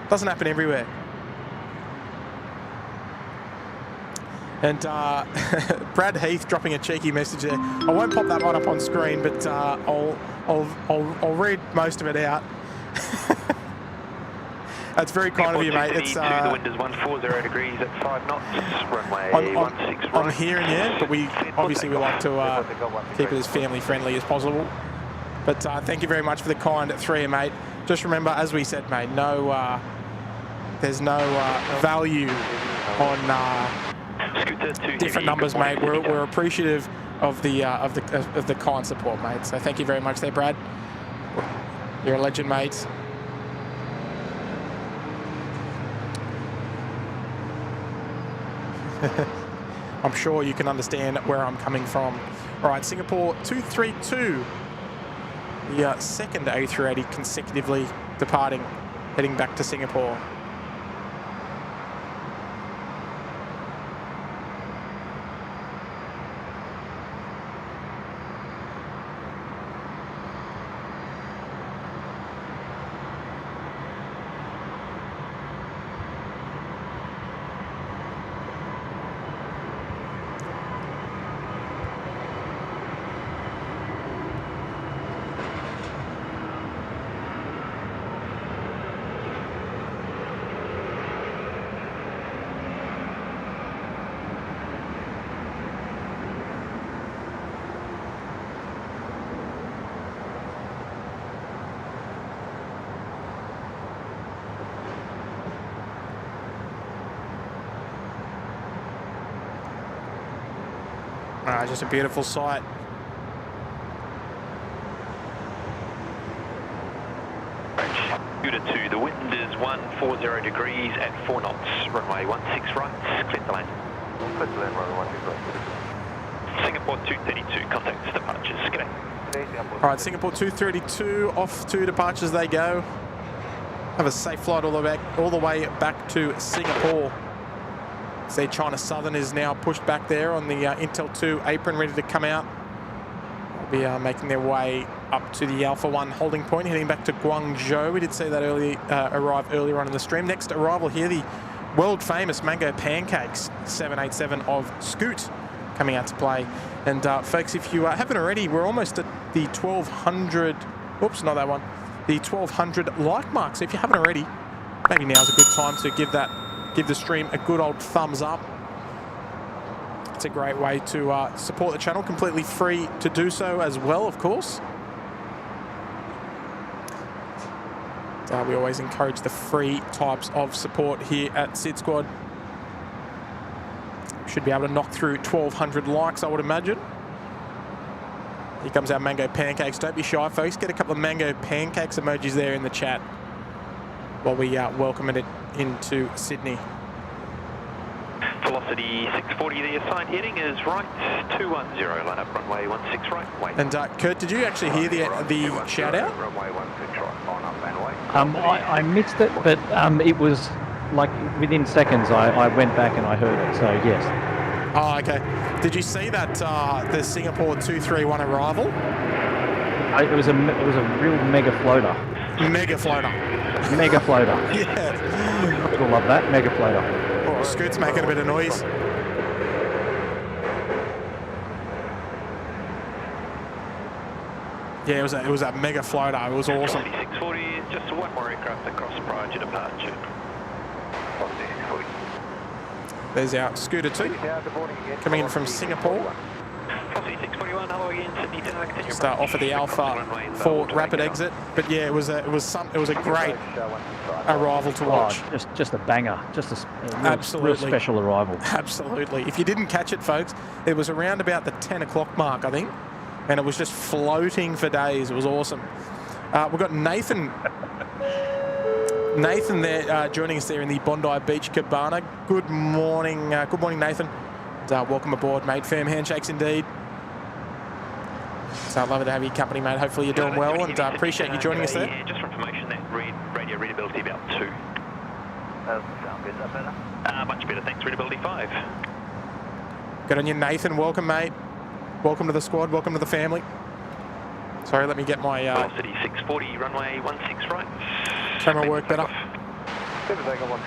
Doesn't happen everywhere. And Brad Heath dropping a cheeky message there. I won't pop that one up on screen, but I'll read most of it out. That's very kind of you, mate. It's the wind is 140 degrees at 5 knots. Runway 16 right. I'm hearing you, but we obviously we like to keep it as family friendly as possible. But thank you very much for the kind 3, mate. Just remember, as we said, mate, there's no value on different numbers, mate. We're appreciative of the kind support, mate. So thank you very much there, Brad. You're a legend, mate. I'm sure you can understand where I'm coming from. All right, Singapore 232, the second A380 consecutively departing, heading back to Singapore. Just a beautiful sight. Scooter 2, the wind is 140 degrees at 4 knots. Runway 16 right, clear to land. Clear to land, runway 16 right. Singapore 232, contact departures, g'day. G'day, Singapore. All right, Singapore 232, off to departures they go. Have a safe flight all the way back to Singapore. See, China Southern is now pushed back there on the Intel 2 apron, ready to come out. They'll be making their way up to the Alpha 1 holding point, heading back to Guangzhou. We did see that arrive earlier on in the stream. Next arrival here, the world-famous Mango Pancakes 787 of Scoot coming out to play. And folks, if you haven't already, we're almost at the 1,200, oops, not that one, the 1,200 like mark. So if you haven't already, maybe now's a good time to give the stream a good old thumbs up. It's a great way to support the channel, completely free to do so as well, of course. We always encourage the free types of support here at SydSquad. Should be able to knock through 1,200 likes, I would imagine. Here comes our mango pancakes. Don't be shy, folks. Get a couple of mango pancakes emojis there in the chat while we welcome it into Sydney. Velocity 640, the assigned heading is right 210, line up runway 16 right, wait. And Kurt, did you actually hear the shout out? Runway 16 right, line up and wait. I missed it, but it was like within seconds I went back and I heard it, so yes. Oh, okay. Did you see that the Singapore 231 arrival? It was a real mega floater. Mega floater. Mega floater. Yeah. People love that, mega floater. Oh, Scoot's making a bit of noise. Yeah, it was a mega floater. It was awesome. 640, just one more aircraft across prior to departure. There's our Scooter 2 coming in from Singapore. Just off of the Alpha for rapid exit. But yeah, it was a great arrival to watch. Oh, just a banger, just a real special arrival. Absolutely. If you didn't catch it, folks, it was around about the 10 o'clock mark, I think, and it was just floating for days. It was awesome. We've got Nathan there joining us there in the Bondi Beach Cabana. Good morning, Nathan. And, welcome aboard, mate. Firm handshakes indeed. So I'd love to have your company, mate. Hopefully you're doing well, and appreciate you joining us there. Yeah, just for information, that radio readability about 2. Sound good, is that better? Much better, thanks. Readability 5. Good on you, Nathan. Welcome, mate. Welcome to the squad. Welcome to the family. Sorry, let me get my Velocity 640, runway 16 right. camera work better. A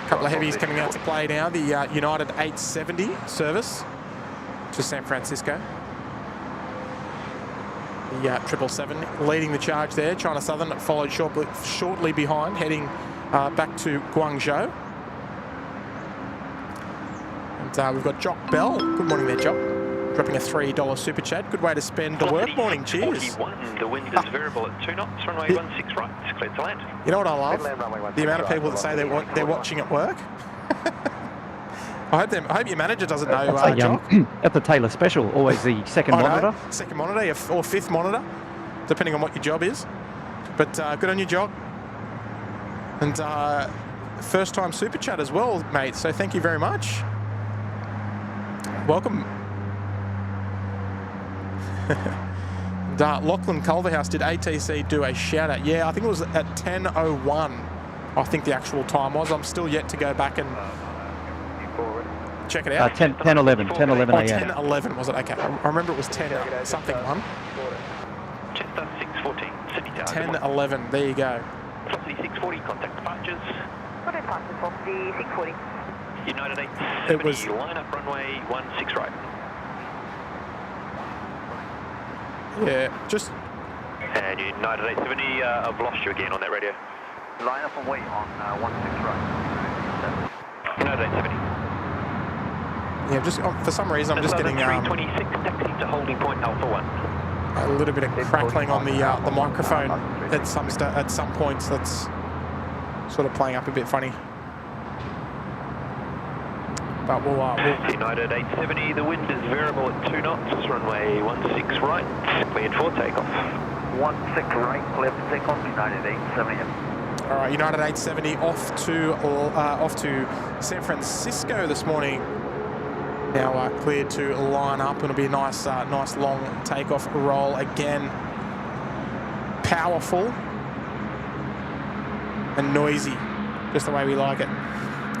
couple of heavies coming out to play now. The United 870 service to San Francisco. The 777 leading the charge there. China Southern followed shortly behind, heading back to Guangzhou. And we've got Jock Bell. Good morning there, Jock. Dropping a $3 super chat. Good way to spend the work morning. Cheers. 41, the wind is variable at 2 knots, runway 16 right, it's cleared to land. You know what I love? The amount of people that say they're watching at work. I hope your manager doesn't know, Jock. At the Taylor Special, always the second monitor. Second monitor or fifth monitor, depending on what your job is. But good on you, Jock. And first time super chat as well, mate. So thank you very much. Welcome. And, Lachlan Culverhouse, did ATC do a shout out? Yeah, I think it was at 10:01. I think the actual time was. I'm still yet to go back and check it out. 10:11 Oh, a.m. 10:11 was it? Okay, I remember it was 10 something one. Chester 614, Sydney Tower. 10:11. There you go. Velocity 640, contact departures. What is Velocity 640? United 870, It was- line up runway 16 right. Yeah, just And United 870, I've lost you again on that radio. Line up and wait on 16 right. United 870. yeah, just for some reason I'm just getting 326, taxi to holding point Alpha 1. a little bit of crackling on the microphone at some points. That's sort of playing up a bit funny. But we'll United 870, the wind is variable at 2 knots, runway 16 right, cleared for takeoff. 16 right, clear for takeoff, United 870. all right, United 870 off to San Francisco this morning. Now cleared to line up. It'll be a nice long takeoff roll again. Powerful and noisy, just the way we like it.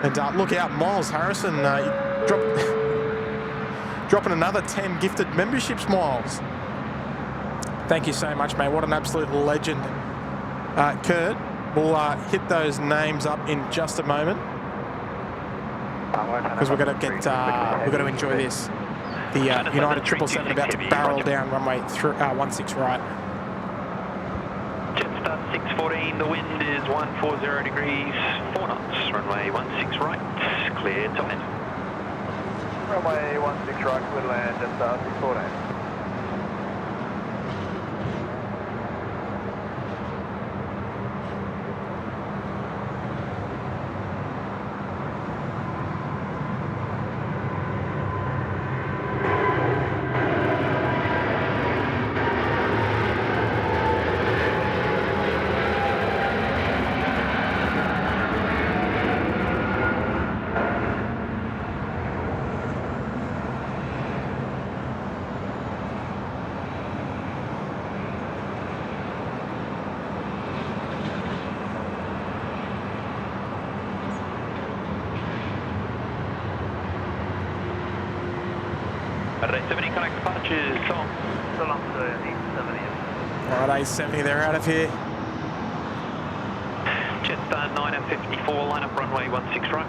And look out, Miles Harrison dropping another 10 gifted memberships, Miles. Thank you so much, mate. What an absolute legend. Kurt, we'll hit those names up in just a moment because we're going to enjoy this. The United 777 about to barrel down runway 16 right. Jetstar 614, the wind is 140 degrees, 4 knots, runway 16 right, clear to land. Runway 16 right, clear to land, Jetstar 614. Saturday 70, connect departures, so on. So long to A370. All right, A370, they're out of here. Jetstar 954, line up runway 16 right.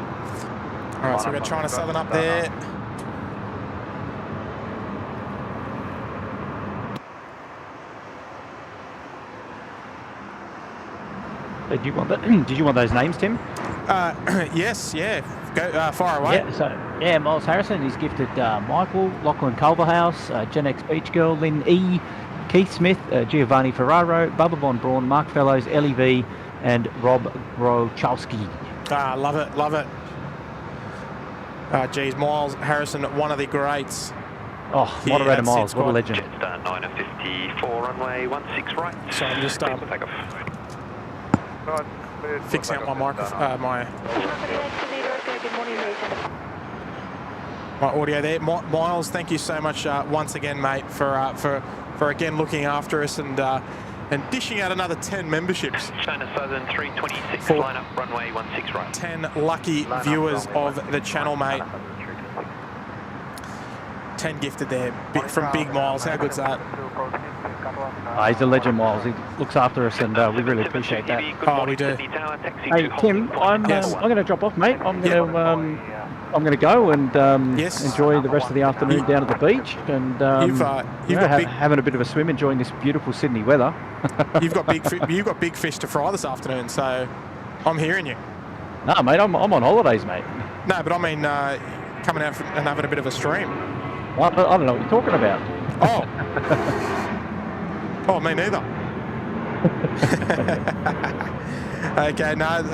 All right, so we've got China Southern up there. Did you want that? Did you want those names, Tim? Yes, yeah. Go far away. Yeah. So Miles Harrison. He's gifted Michael, Lachlan Culverhouse, Gen X Beach Girl, Lynn E, Keith Smith, Giovanni Ferraro, Bubba Von Braun, Mark Fellows, Ellie V, and Rob Grochalski. Love it, love it. Geez, Miles Harrison, one of the greats. Oh, moderator Miles, what a SydSquad. legend. Jetstar 954, runway 16 right. So I'm just Clear for takeoff. fixing up my microphone, my audio there. Miles, thank you so much once again, mate, for again looking after us and dishing out another 10 memberships. China Southern 326, For line up runway 16 right. 10 lucky viewers of the channel, mate. 10 gifted there from Big Miles. How good's that? He's a legend, Miles. He looks after us, and we really appreciate that. Oh, we do. Hey, Tim, I'm going to drop off, mate. I'm going to go and enjoy the rest of the afternoon down at the beach, and having a bit of a swim, enjoying this beautiful Sydney weather. You've got big fish to fry this afternoon, so I'm hearing you. No, mate, I'm on holidays, mate. No, but I mean coming out and having a bit of a stream. I don't know what you're talking about. Oh. Oh, me neither. Okay, no.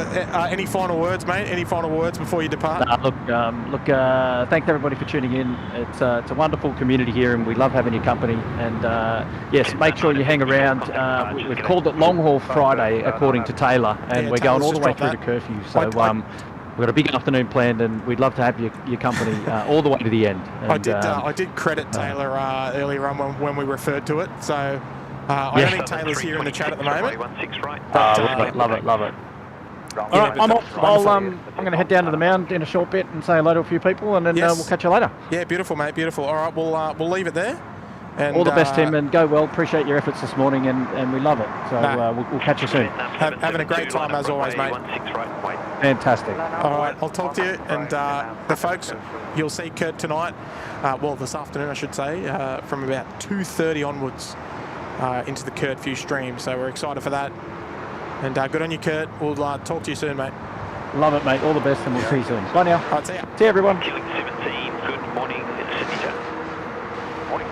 Any final words, mate? Any final words before you depart? Thanks everybody for tuning in. It's a wonderful community here, and we love having your company. And yes, make sure you hang around. We've called it Long Haul Friday, according to Taylor, and we're going all the way through to curfew. So we've got a big afternoon planned, and we'd love to have your company all the way to the end. And, I did credit Taylor earlier on when we referred to it. So I don't think Taylor's here in the chat at the moment. Love it. All right, I'm off. I'm going to head down to the mound in a short bit and say hello to a few people, and then we'll catch you later. Yeah, beautiful, mate. Beautiful. All right, we'll leave it there. And, all the best, Tim, and go well. Appreciate your efforts this morning, and we love it. So we'll catch you soon. Having a great time as always, mate. Fantastic. All right, I'll talk to you. And the folks, you'll see Kurt tonight. Well, this afternoon, I should say, from about 2:30 onwards into the Kurt View stream. So we're excited for that. And good on you, Kurt. We'll talk to you soon, mate. Love it, mate. All the best, and we'll see you soon. Bye now. All right, see ya. See you, everyone. Killing 17, good morning. It's Sydney, Joe. Morning.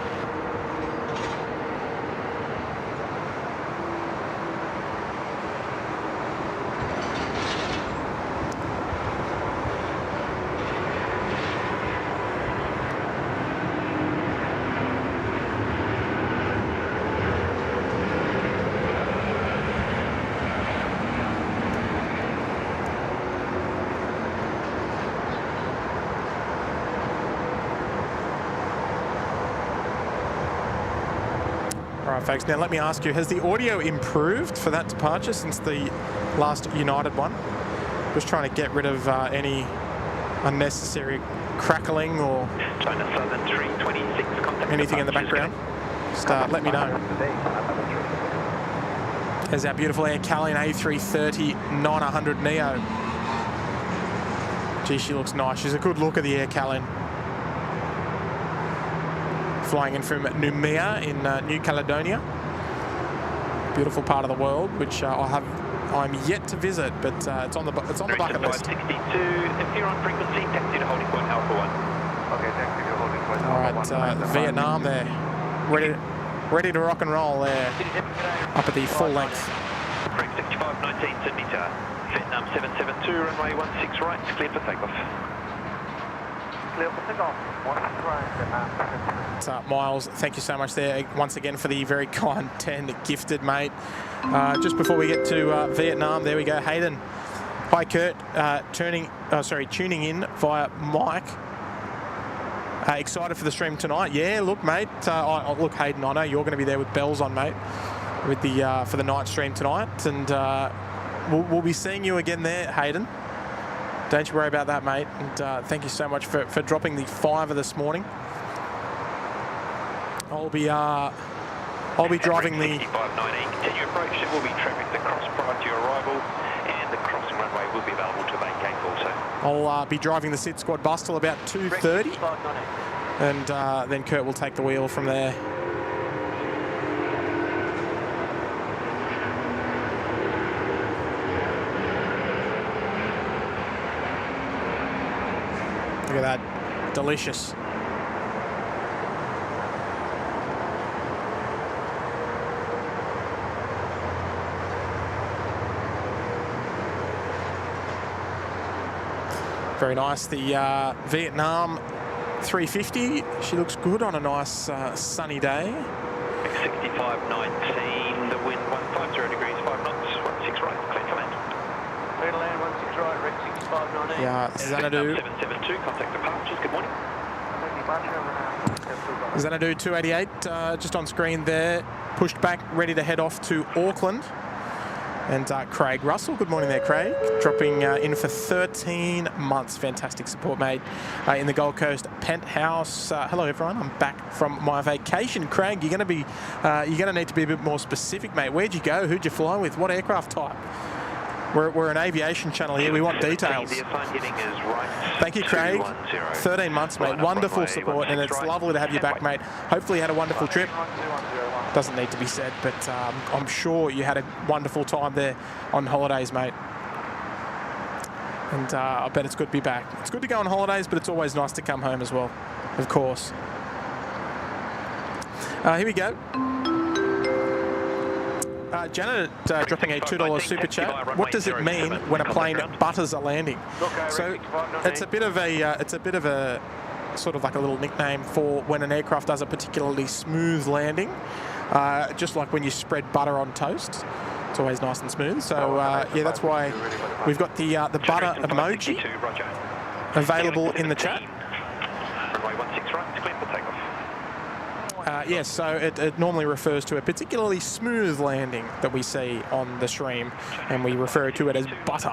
Folks, now let me ask you, has the audio improved for that departure since the last United one? Just trying to get rid of any unnecessary crackling or China Southern 326, contact anything in the background. Just let me know. There's our beautiful Air Callion A330 900 Neo. Gee, she looks nice. She's a good look at the Air Callion. Flying in from Noumea in New Caledonia. Beautiful part of the world, which I'm yet to visit, but it's on the bucket list. 62, if you're on frequency, taxi to holding point Alpha 1. Okay, taxi to holding point All Alpha 1. right, Vietnam there, ready to rock and roll there, up at the full length. Correct, 6519 Sydney Tower. Vietnam 772, runway 16 right, cleared for takeoff. Clear for takeoff. 16 right, Vietnam. Miles, thank you so much there once again for the very kind 10 gifted, mate. Just before we get to Vietnam, there we go. Hayden. Hi, Kurt. Tuning in via Mike. Excited for the stream tonight. Yeah, look, mate. Look, Hayden, I know you're going to be there with bells on, mate, with the for the night stream tonight, and we'll be seeing you again there, Hayden. Don't you worry about that, mate. And thank you so much for dropping the 5 this morning. I'll be driving the. 6519, continue approach. There will be traffic that cross prior to your arrival, and the crossing runway will be available to vacate also. I'll be driving the SydSquad bus till about 2:30, and then Kurt will take the wheel from there. Look at that, delicious. Very nice. The Vietnam 350, she looks good on a nice sunny day. 6519, the wind 150 degrees, 5 knots, 16 right, clear for land. Clear to land, 16 right, red 6519. Yeah, Xanadu. 772, contact departures, good morning. Xanadu 288, just on screen there, pushed back, ready to head off to Auckland. And Craig Russell, good morning there, Craig. Dropping in for 13 months. Fantastic support, mate. In the Gold Coast penthouse. Hello, everyone. I'm back from my vacation. Craig, you're going to need to be a bit more specific, mate. Where'd you go? Who'd you fly with? What aircraft type? We're an aviation channel here. We want details. Thank you, Craig. 13 months, mate. Wonderful support, and it's lovely to have you back, mate. Hopefully you had a wonderful trip. Doesn't need to be said, but I'm sure you had a wonderful time there on holidays, mate. And I bet it's good to be back. It's good to go on holidays, but it's always nice to come home as well, of course. Here we go. Janet dropping a $2 super chat. What does it mean when a plane butters a landing? So it's a bit of a sort of like a little nickname for when an aircraft does a particularly smooth landing, just like when you spread butter on toast. It's always nice and smooth. So yeah, that's why we've got the butter emoji available in the chat. Yes, so it normally refers to a particularly smooth landing that we see on the stream, and we refer to it as butter.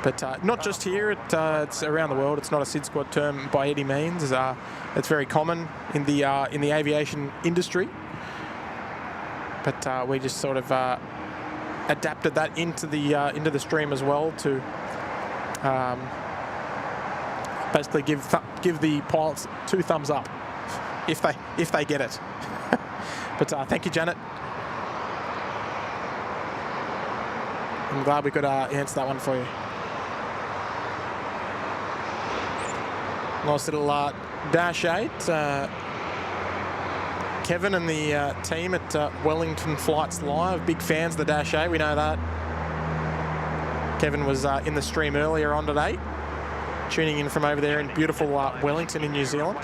But not just here, it's around the world. It's not a SydSquad term by any means. It's very common in the aviation industry. But we just sort of adapted that into the stream as well to basically give the pilots 2 thumbs up if they get it. But thank you, Janet. I'm glad we could answer that one for you. Nice little Dash 8. Kevin and the team at Wellington Flights Live, big fans of the Dash 8, we know that. Kevin was in the stream earlier on today, tuning in from over there in beautiful Wellington in New Zealand.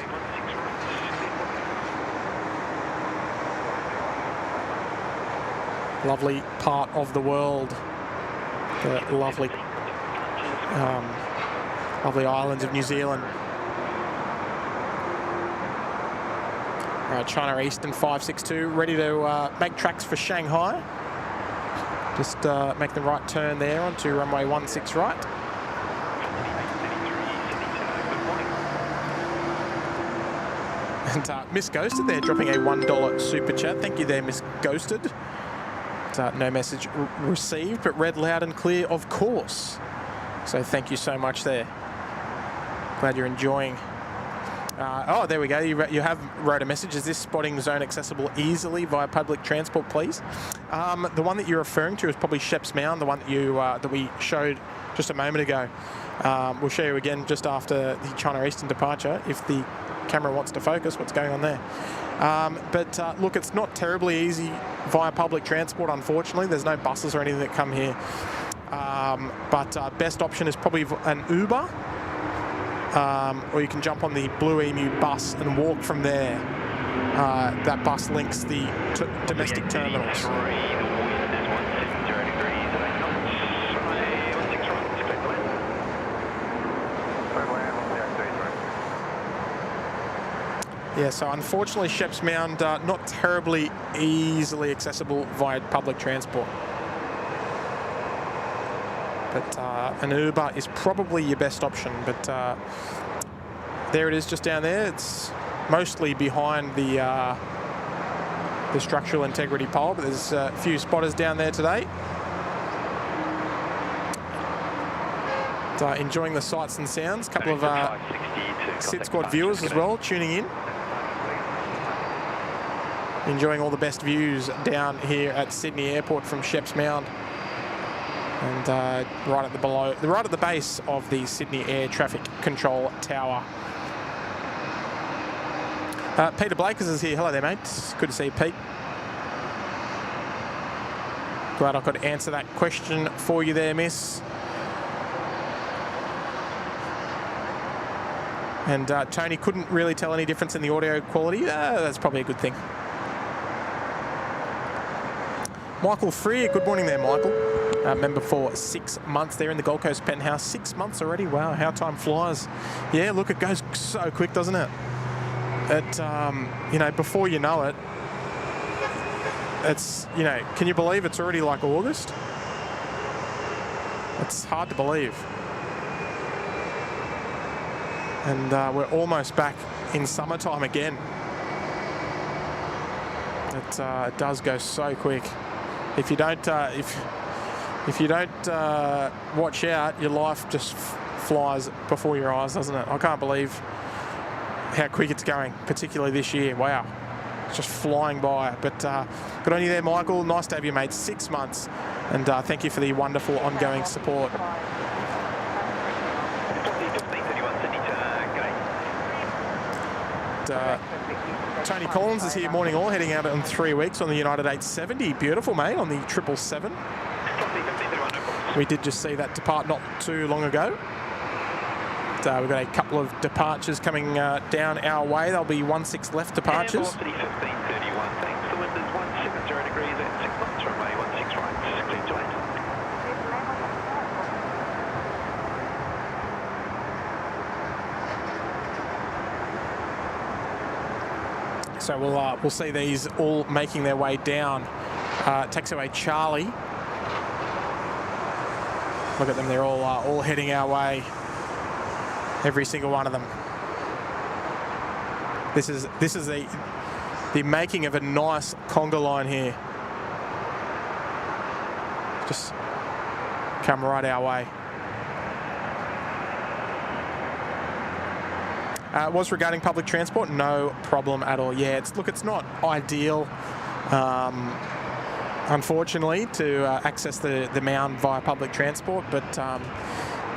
Lovely part of the world. The lovely islands of New Zealand. All right, China Eastern 562, ready to make tracks for Shanghai. Just make the right turn there onto runway 16 right. And Miss Ghosted there, dropping a $1 super chat. Thank you there, Miss Ghosted. No message received, but read loud and clear, of course. So thank you so much there. Glad you're enjoying. Oh, there we go. You have wrote a message. Is this spotting zone accessible easily via public transport, please? The one that you're referring to is probably Sheps Mound, the one that we showed just a moment ago. We'll show you again just after the China Eastern departure, if the camera wants to focus what's going on there. But look, it's not terribly easy via public transport, unfortunately. There's no buses or anything that come here. But best option is probably an Uber. Or you can jump on the Blue Emu bus and walk from there. That bus links the domestic terminals. Yeah, so unfortunately Sheps Mound not terribly easily accessible via public transport. But an Uber is probably your best option. But there it is just down there. It's mostly behind the structural integrity pole, but there's a few spotters down there today. Enjoying the sights and sounds. A couple of SydSquad viewers as well tuning in. Enjoying all the best views down here at Sydney Airport from Sheps Mound. And right at the base of the Sydney Air Traffic Control Tower. Peter Blakers is here. Hello there, mate. Good to see you, Pete. Glad I could answer that question for you there, miss. And Tony couldn't really tell any difference in the audio quality. That's probably a good thing. Michael Freer, good morning there, Michael. Member for 6 months there in the Gold Coast penthouse. 6 months already. Wow, how time flies. Yeah, look, it goes so quick, doesn't it? It, you know, before you know it, it's, you know, can you believe it's already like August? It's hard to believe. And we're almost back in summertime again. It does go so quick. If you don't, if you don't watch out, your life just flies before your eyes, doesn't it? I can't believe how quick it's going, particularly this year. Wow, it's just flying by. But good on you there, Michael. Nice to have you, mate. 6 months, and thank you for the wonderful ongoing support. Tony Collins is here, morning all, heading out in 3 weeks on the United 870. Beautiful, mate, on the 777. We did just see that depart not too long ago. We've got a couple of departures coming down our way. There'll be 16 left departures. Velocity 1531, thanks. The wind is 170 degrees at 6 knots, runway 16 right, clear to land. So we'll see these all making their way down taxiway Charlie. Look at them; they're all heading our way. Every single one of them. This is the making of a nice conga line here. Just come right our way. Was regarding public transport, no problem at all. Yeah, it's not ideal, unfortunately, to access the mound via public transport, but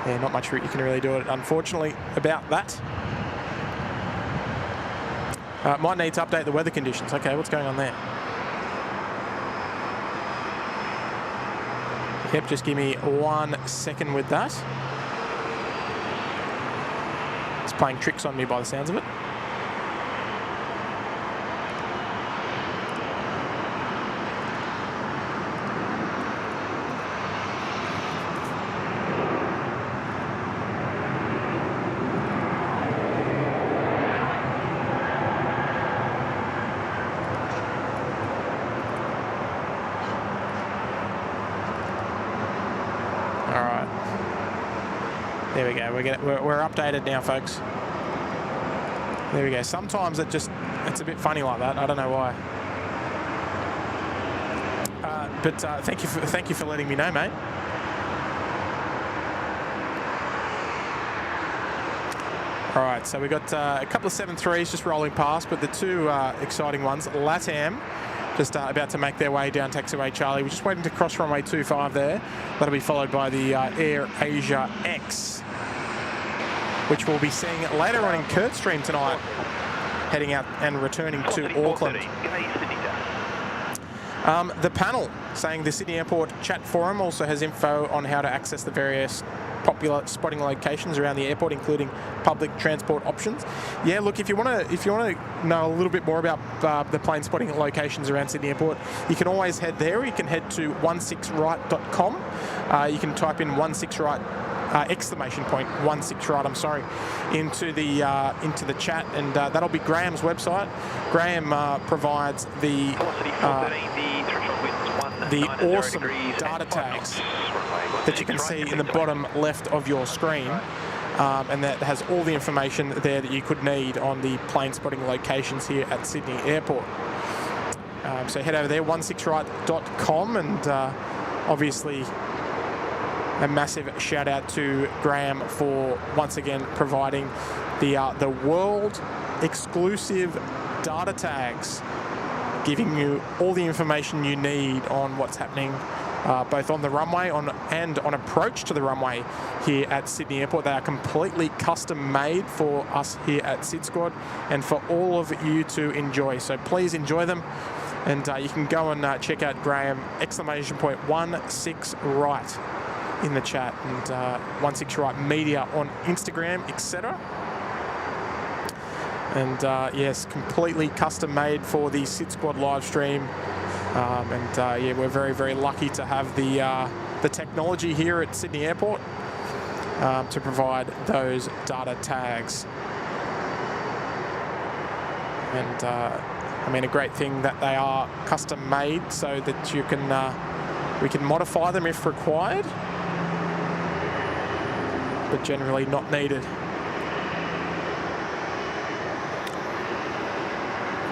yeah, not much you can really do it, unfortunately, about that. Might need to update the weather conditions. Okay, what's going on there? Yep, just give me 1 second with that. It's playing tricks on me by the sounds of it. There we go. We're updated now, folks. There we go. Sometimes it's a bit funny like that. I don't know why. But thank you for letting me know, mate. All right, so we got a couple of 7.3s just rolling past, but the two exciting ones, LATAM, just about to make their way down taxiway Charlie. We're just waiting to cross runway 25 there. That'll be followed by the Air Asia X, which we'll be seeing later on in Kurtstream tonight, heading out and returning to Auckland. The panel saying the Sydney Airport chat forum also has info on how to access the various popular spotting locations around the airport, including public transport options. Yeah, look, if you want to know a little bit more about the plane spotting locations around Sydney Airport, you can always head there. You can head to 16right.com. You can type in 16right exclamation point 16right, I'm sorry, into the chat, and that'll be Graham's website. Graham provides the awesome data tags that you can see in the bottom left of your screen. and that has all the information there that you could need on the plane spotting locations here at Sydney Airport. So head over there, 16right.com, and obviously a massive shout out to Graham for once again providing the world exclusive data tags, giving you all the information you need on what's happening both on the runway and on approach to the runway here at Sydney Airport. They are completely custom made for us here at SydSquad and for all of you to enjoy. So please enjoy them, and you can go and check out Graham, !16right in the chat, and 16right media on Instagram, etc. And yes, completely custom made for the SydSquad live stream. Yeah, we're very, very lucky to have the technology here at Sydney Airport to provide those data tags. And I mean, a great thing that they are custom made so that you can we can modify them if required, but generally not needed.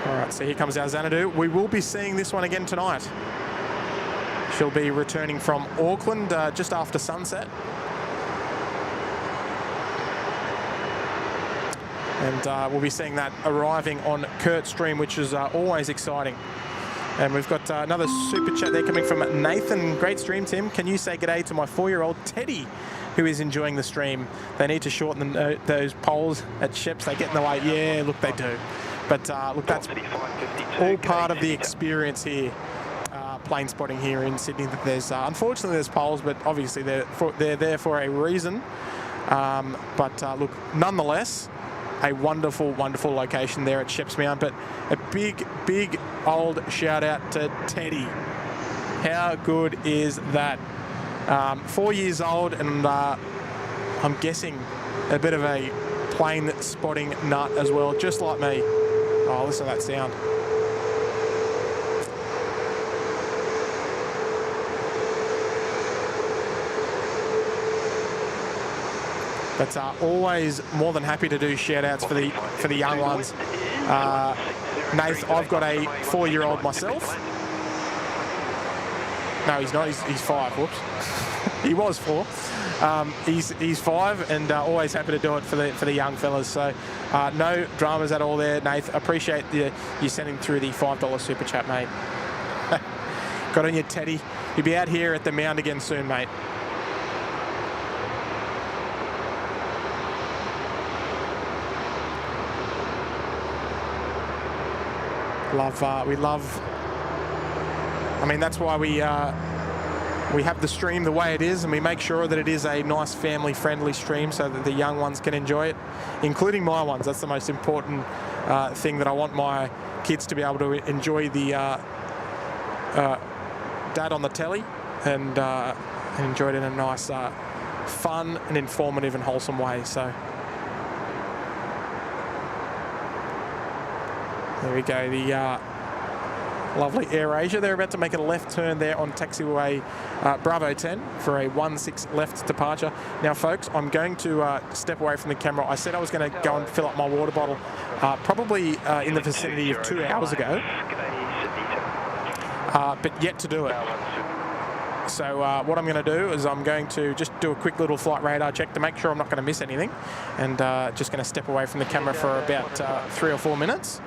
All right, so here comes our Xanadu. We will be seeing this one again tonight. She'll be returning from Auckland just after sunset. And we'll be seeing that arriving on Kurt Stream, which is always exciting. And we've got another super chat there coming from Nathan. Great stream, Tim. Can you say g'day to my 4-year-old Teddy, who is enjoying the stream? They need to shorten those poles at ships. They get in the way. Yeah, look, they do. But look, that's all part of the experience here, plane spotting here in Sydney. That there's unfortunately there's poles, but obviously they're there for a reason. Look, nonetheless, a wonderful, wonderful location there at Sheps Mound. But a big, big old shout out to Teddy. How good is that? 4 years old, and I'm guessing a bit of a plane spotting nut as well, just like me. Oh, listen to that sound. But always more than happy to do shout outs for the young ones. Nath, I've got a 4-year-old myself. No, he's not. He's 5. Whoops. He was 4. He's 5, and always happy to do it for the young fellas. So no dramas at all there, Nath. Appreciate you sending through the $5 super chat, mate. Got on your Teddy. You'll be out here at the mound again soon, mate. We love. I mean, that's why we have the stream the way it is, and we make sure that it is a nice family-friendly stream so that the young ones can enjoy it, including my ones. That's the most important thing, that I want my kids to be able to enjoy the dad on the telly and enjoy it in a nice, fun and informative and wholesome way. So there we go. The lovely AirAsia. They're about to make a left turn there on taxiway Bravo 10 for a 16 left departure. Now, folks, I'm going to step away from the camera. I said I was going to go and fill up my water bottle probably in the vicinity of 2 hours ago, but yet to do it. So what I'm going to do is I'm going to just do a quick little flight radar check to make sure I'm not going to miss anything, and just going to step away from the camera for about 3 or 4 minutes.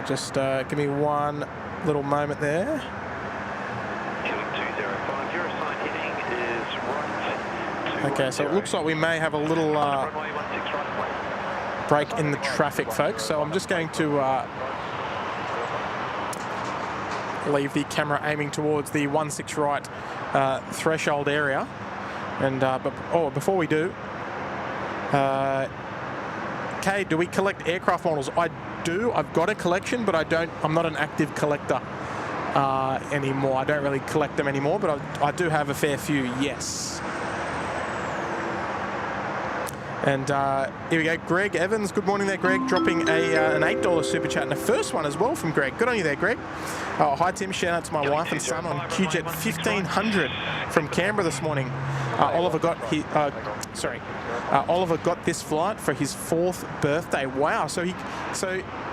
Just give me one little moment there. Okay, so it looks like we may have a little break in the traffic, folks. So I'm just going to leave the camera aiming towards the 16 right threshold area. And before we do, Kay, do we collect aircraft models? I do. I've got a collection, but I'm not an active collector. anymore. I don't really collect them anymore, but I do have a fair few, yes. And here we go, Greg Evans. Good morning there, Greg. Dropping an $8 super chat and the first one as well from Greg. Good on you there, Greg. Hi, Tim. Shout out to my wife and son on QJet 1500 from Canberra this morning. Oliver got this flight for his 4th birthday. Wow. So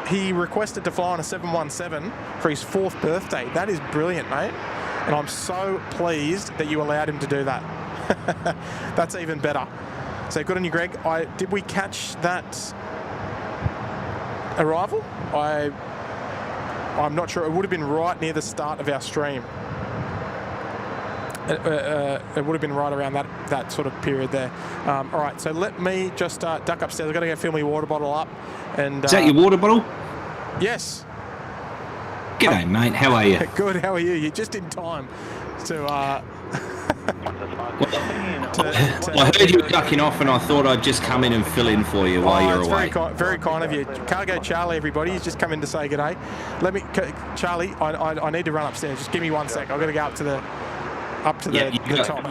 he requested to fly on a 717 for his 4th birthday. That is brilliant, mate. And I'm so pleased that you allowed him to do that. That's even better. So good on you, Greg. Did we catch that arrival? I'm not sure. It would have been right near the start of our stream. It would have been right around that sort of period there. All right, so let me just duck upstairs. I've got to go fill my water bottle up. And is that your water bottle? Yes. G'day, mate. How are you? Good. How are you? You're just in time to... I heard you were ducking off, and I thought I'd just come in and fill in for you while you're away. Very kind of you. Cargo Charlie, everybody. He's just come in to say g'day. Charlie, I need to run upstairs. Just give me 1 sec. I've got to go up to the top.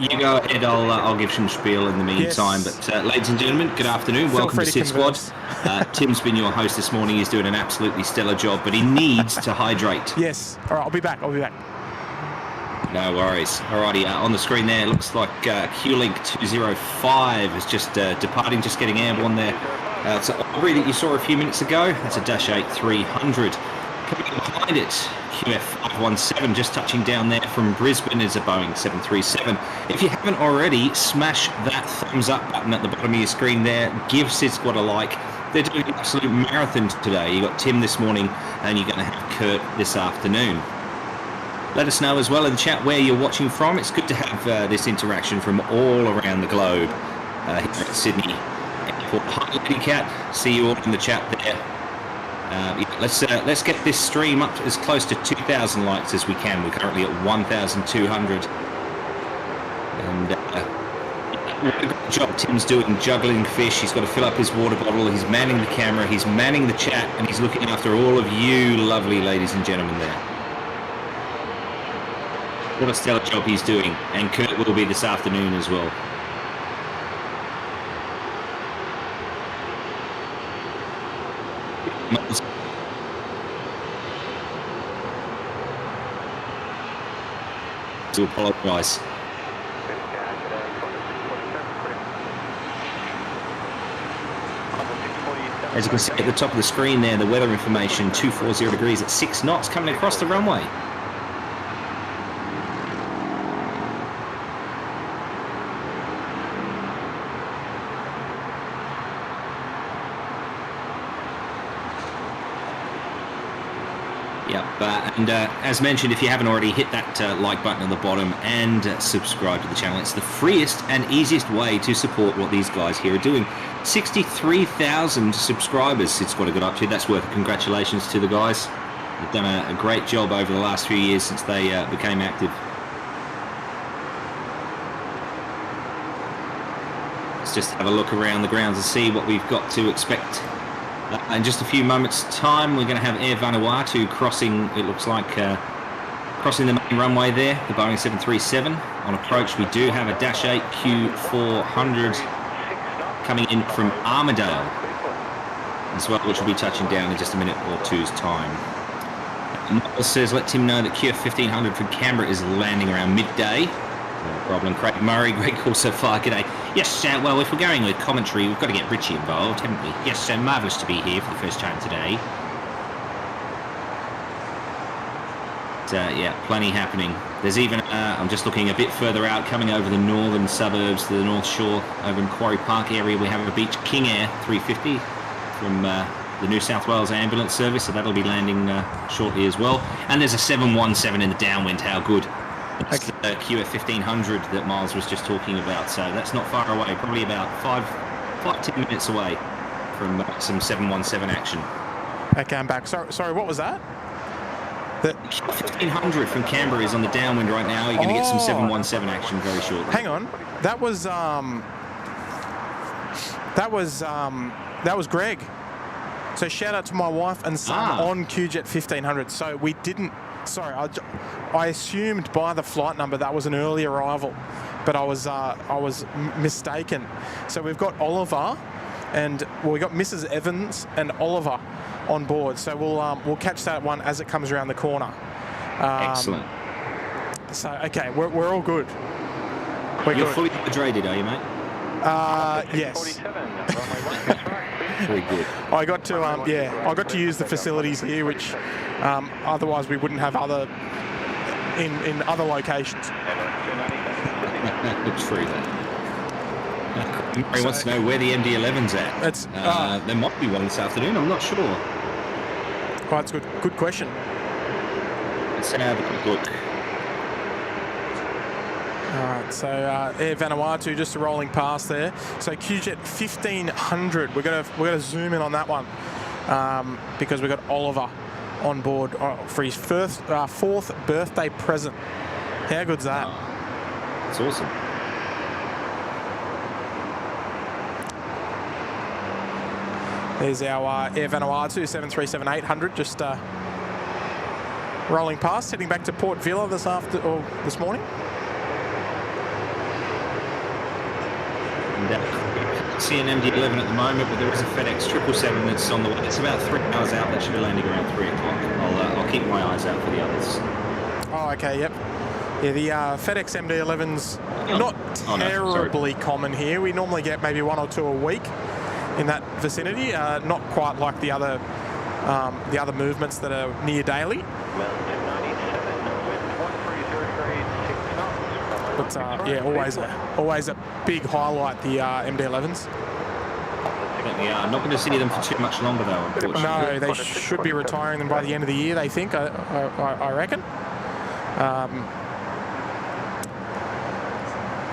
You go ahead. I'll give some spiel in the meantime. Yes. But ladies and gentlemen, good afternoon. Welcome to SydSquad. Tim's been your host this morning. He's doing an absolutely stellar job, but he needs to hydrate. Yes. All right. I'll be back. No worries. Alrighty, on the screen there, looks like Q-Link 205 is just departing, just getting airborne there. It's an Aubrey that you saw a few minutes ago. That's a Dash A300. Coming behind it, QF517 just touching down there from Brisbane is a Boeing 737. If you haven't already, smash that thumbs up button at the bottom of your screen there. Give SydSquad a like. They're doing an absolute marathon today. You got Tim this morning, and you're going to have Kurt this afternoon. Let us know as well in the chat where you're watching from. It's good to have this interaction from all around the globe here at Sydney Airport. Hi, Lady Cat. See you all in the chat there. Let's get this stream up as close to 2,000 likes as we can. We're currently at 1,200. And what a good job Tim's doing juggling fish. He's got to fill up his water bottle. He's manning the camera. He's manning the chat. And he's looking after all of you lovely ladies and gentlemen there. What a stellar job he's doing, and Kurt will be this afternoon as well. To apologise. As you can see at the top of the screen there, the weather information, 240 degrees at 6 knots coming across the runway. And as mentioned, if you haven't already, hit that like button at the bottom and subscribe to the channel. It's the freest and easiest way to support what these guys here are doing. 63,000 subscribers it's got to get up to. That's worth congratulations to the guys. They've done a great job over the last few years since they became active. Let's just have a look around the grounds and see what we've got to expect. In just a few moments' time, we're going to have Air Vanuatu crossing, it looks like, crossing the main runway there, the Boeing 737. On approach, we do have a Dash 8 Q400 coming in from Armidale as well, which will be touching down in just a minute or two's time. Michael says, let Tim know that QF 1500 from Canberra is landing around midday. No problem. Craig Murray, great call so far. G'day. Yes, well, if we're going with commentary, we've got to get Richie involved, haven't we? Yes, marvellous to be here for the first time today. Yeah, plenty happening. There's even, I'm just looking a bit further out, coming over the northern suburbs to the North Shore, over in Quarry Park area, we have a Beach King Air 350 from the New South Wales Ambulance Service, so that'll be landing shortly as well. And there's a 717 in the downwind, how good. That's the QF 1500 that Miles was just talking about, so that's not far away, probably about 5-10 minutes away from some 717 action. Okay, I'm back. Sorry, what was that? The QF 1500 from Canberra is on the downwind right now. You're going to get some 717 action very shortly. Hang on, that was Greg. So shout out to my wife and son on QJet 1500. So we didn't Sorry, I assumed by the flight number that was an early arrival, but I was mistaken. So we've got Oliver, and well, we got Mrs. Evans and Oliver on board. So we'll catch that one as it comes around the corner. Excellent. So okay, we're all good. You're fully hydrated, are you, mate? Yes. Very good. I got to use the facilities here, which otherwise we wouldn't have in other locations. True that. Murray wants to know where the MD-11's at. There might be one this afternoon. I'm not sure. Oh, that's a good question. Let's have a quick look. All right, so Air Vanuatu just rolling past there. So QJet 1500, we're gonna zoom in on that one because we've got Oliver on board for his fourth birthday present. How good's that? That's awesome. There's our Air Vanuatu 737-800 just rolling past, heading back to Port Vila this morning. See an MD-11 at the moment, but there is a FedEx 777 that's on the way. It's about 3 hours out. That should be landing around 3 o'clock. I'll keep my eyes out for the others. Oh, okay, yep. Yeah, the FedEx MD-11's not terribly common here. We normally get maybe 1 or 2 a week in that vicinity. Not quite like the other movements that are near daily. But yeah, always a big highlight, the MD-11s. We are not going to see them for too much longer, though, unfortunately. No, they should be retiring them by the end of the year, they think, I reckon.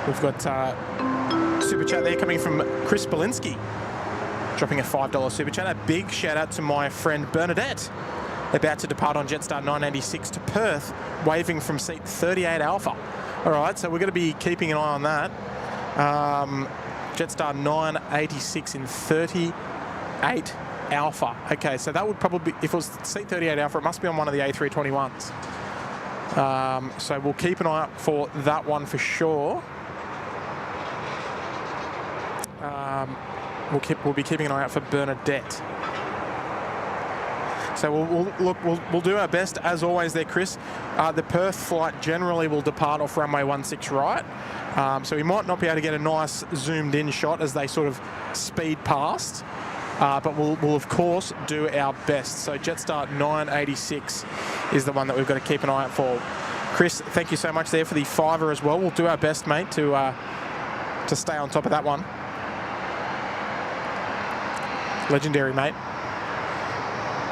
We've got super chat there coming from Chris Belinsky, dropping a $5 super chat. A big shout out to my friend Bernadette, about to depart on Jetstar 986 to Perth, waving from seat 38 Alpha. All right, so we're going to be keeping an eye on that. Jetstar 986 in 38 Alpha. Okay, so that would probably be, if it was seat 38 Alpha, it must be on one of the A321s. So we'll keep an eye out for that one for sure. We'll be keeping an eye out for Bernadette. So we'll do our best as always there, Chris. The Perth flight generally will depart off runway 16 right. So we might not be able to get a nice zoomed in shot as they sort of speed past. But we'll of course do our best. So Jetstar 986 is the one that we've got to keep an eye out for. Chris, thank you so much there for the $5 as well. We'll do our best, mate, to stay on top of that one. Legendary, mate.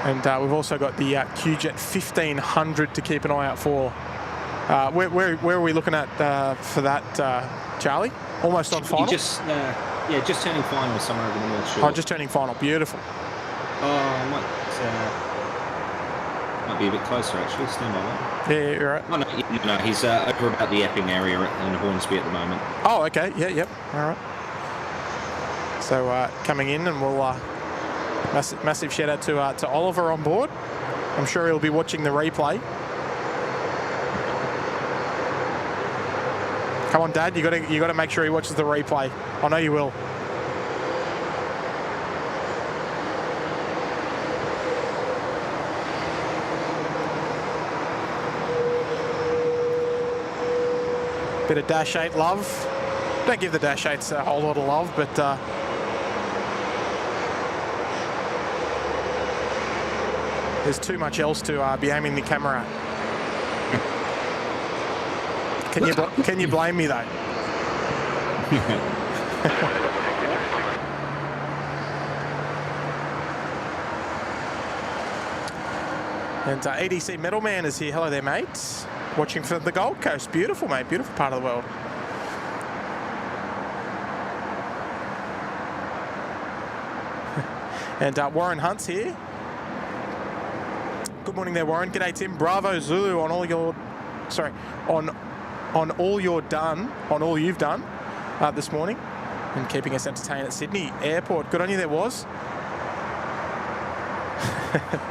And we've also got the QJet 1500 to keep an eye out for. Where are we looking at for that, Charlie? Almost on final? Just turning final somewhere over the North Shore. Oh, just turning final. Beautiful. Might be a bit closer, actually. Stand by that. Yeah, you're right. Oh, no, he's over about the Epping area in Hornsby at the moment. Oh, okay. Yeah, yep. All right. So coming in, and we'll massive shout out to Oliver on board. I'm sure he'll be watching the replay. Come on, Dad. You got to make sure he watches the replay. I know you will. Bit of Dash 8 love. Don't give the Dash 8s a whole lot of love, but there's too much else to be aiming the camera at. Can you blame me though? And ATC Metalman is here. Hello there, mates. Watching from the Gold Coast. Beautiful, mate. Beautiful part of the world. And Warren Hunt's here. Good morning there, Warren. G'day, Tim. Bravo Zulu on all your, on all you've done this morning, and keeping us entertained at Sydney Airport. Good on you there, was.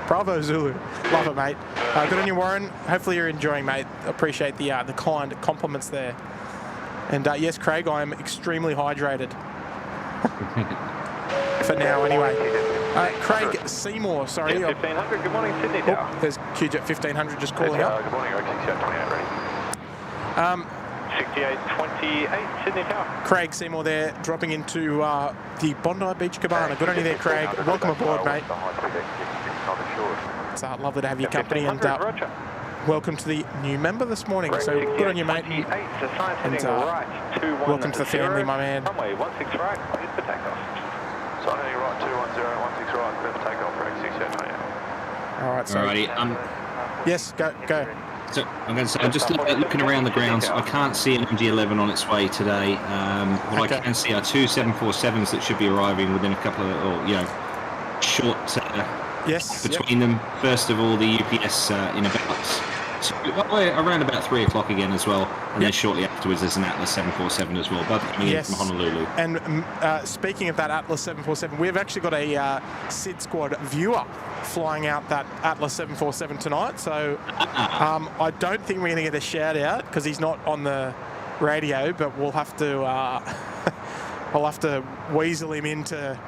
Bravo Zulu. Love it, mate. Good on you, Warren. Hopefully you're enjoying, mate. Appreciate the kind compliments there. And yes, Craig, I am extremely hydrated. For now, anyway. Craig Seymour, sorry. 1500, good morning, Sydney Tower. Oh, there's QJet 1500 just calling up. Good morning, 6828 ready. 6828, Sydney Tower. Craig Seymour there, dropping into the Bondi Beach Cabana. Good on you there, Craig. Welcome aboard, mate. It's lovely to have your company, and welcome to the new member this morning. So good on you, mate. And welcome to the family, my man. Runway 16 right, cleared for takeoff. Sign heading right, 210, 16 right, clear for takeoff, Craig 6828. All right, so... Alrighty, yes, go. so I'm going to say, I'm just looking around the grounds. I can't see an MG11 on its way today. What I can see are two 747s that should be arriving within a couple of, or short Yes. between them. First of all, the UPS in around about 3 o'clock again as well, and then shortly afterwards there's an Atlas 747 as well, both coming in from Honolulu. And speaking of that Atlas 747, we've actually got a SydSquad viewer flying out that Atlas 747 tonight, so I don't think we're going to get a shout out because he's not on the radio, but we'll have to I'll have to weasel him into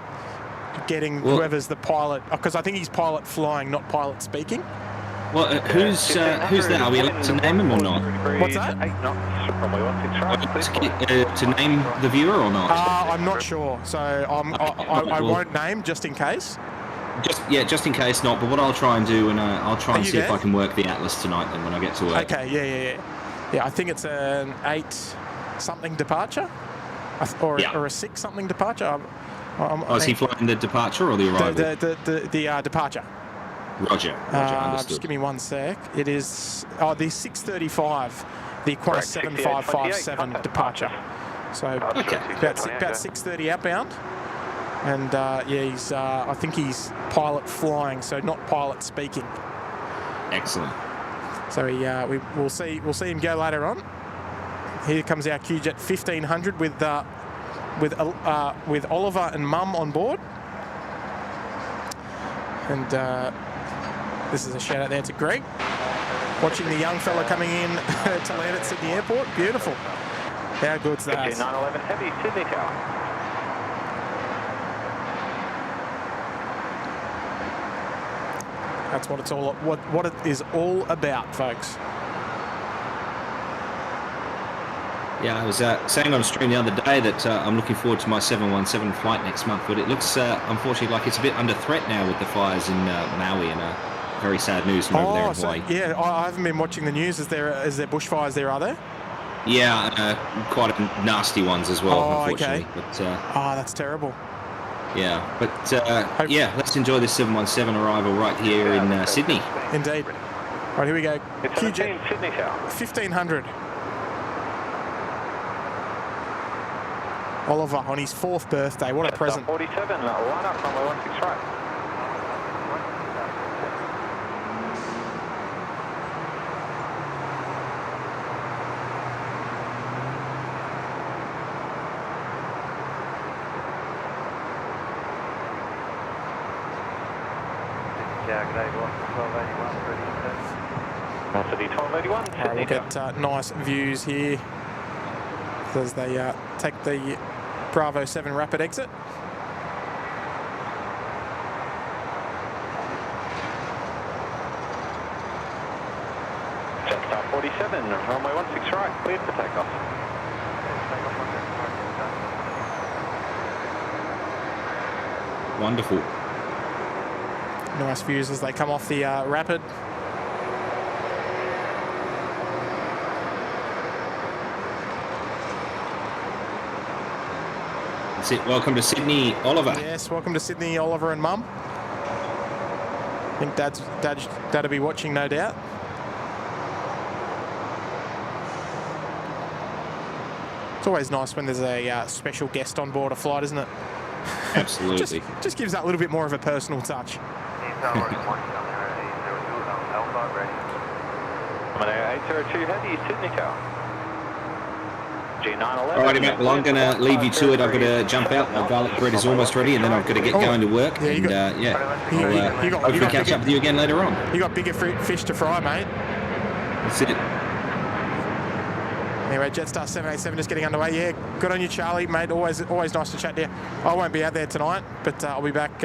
getting whoever's the pilot, because I think he's pilot flying, not pilot speaking. Well, who's that? Are we allowed to name him or not? What's that? 8 knots, runway 16 To name the viewer or not? I'm not sure, so I won't name just in case. Just in case not. But what I'll try and do, and I'll try and see if I can work the Atlas tonight. Then when I get to work. Okay, yeah. I think it's an 8-something departure, or a 6-something departure. Is he flying the departure or the arrival? The departure. Roger. Understood. Just give me one sec. It is the 6:35, the Qantas 7557 departure. So about 6:30 outbound, and he's I think he's pilot flying, so not pilot speaking. Excellent. So we'll see him go later on. Here comes our QJet 1500 with Oliver and Mum on board, and. This is a shout out there to Greg, watching the young fella coming in to land at Sydney Airport. Beautiful. How good's that? 911 Heavy, Sydney Tower. That's what it's all. What it is all about, folks. Yeah, I was saying on stream the other day that I'm looking forward to my 717 flight next month, but it looks unfortunately like it's a bit under threat now with the fires in Maui and. Very sad news from over there in Hawaii. Yeah, I haven't been watching the news. Is there bushfires there, are there? Yeah, quite nasty ones as well, unfortunately. Okay. But, that's terrible. Yeah, but let's enjoy this 717 arrival right here in Sydney. Indeed. Right, here we go. QJet Sydney Tower. 1500. Oliver on his 4th birthday. What a present. 47, line up, runway 16 right. We'll get nice views here as they take the Bravo 7 rapid exit. Jetstar 47, runway 16 right, cleared for takeoff. Wonderful. Nice views as they come off the rapid. That's it. Welcome to Sydney, Oliver. Yes, welcome to Sydney, Oliver and Mum. I think Dad'll be watching, no doubt. It's always nice when there's a special guest on board a flight, isn't it? Absolutely. just gives that a little bit more of a personal touch. 802 Heavy, Sydney Tower. Alrighty, mate. Well, I'm going to leave you to it. I've got to jump out. My garlic bread is almost ready, and then I've got to get going to work. I'll hopefully catch up with you again later on. You got bigger fish to fry, mate. That's it. Anyway, Jetstar 787 just getting underway. Yeah, good on you, Charlie, mate. Always nice to chat to you. I won't be out there tonight, but I'll be back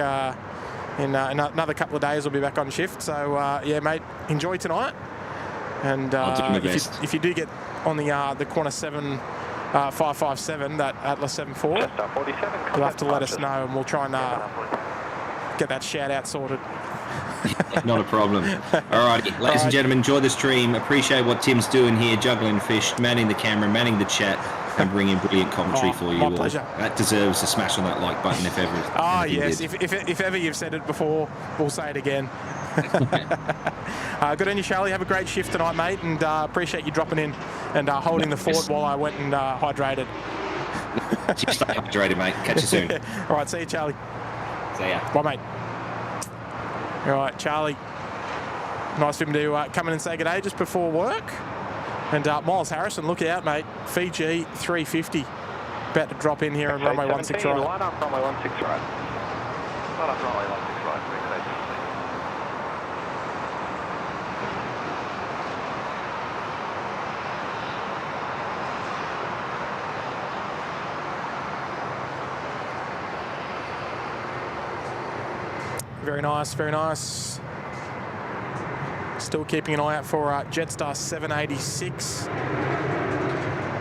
in another couple of days. I'll be back on shift. So yeah, mate, enjoy tonight. And I'll do my best. If you do get on the Qantas 557, that Atlas 74, you'll have to let us know, and we'll try and get that shout out sorted. Not a problem. Alrighty, ladies and gentlemen, enjoy the stream. Appreciate what Tim's doing here, juggling fish, manning the camera, manning the chat, and bringing brilliant commentary for you all. Pleasure. That deserves a smash on that like button if ever. Oh yes, if ever you've said it before, we'll say it again. Good on you, Charlie. Have a great shift tonight, mate, and appreciate you dropping in and holding the fort while I went and hydrated. Stay hydrated, mate. Catch you soon. All right, see you, Charlie. See ya. Bye, mate. All right, Charlie. Nice of him to come in and say good day just before work. And Miles Harrison, look out, mate. Fiji 350. About to drop in here on runway 16 right. Line up runway 16 right. Line up runway 16 right. Very nice, very nice. Still keeping an eye out for Jetstar 786.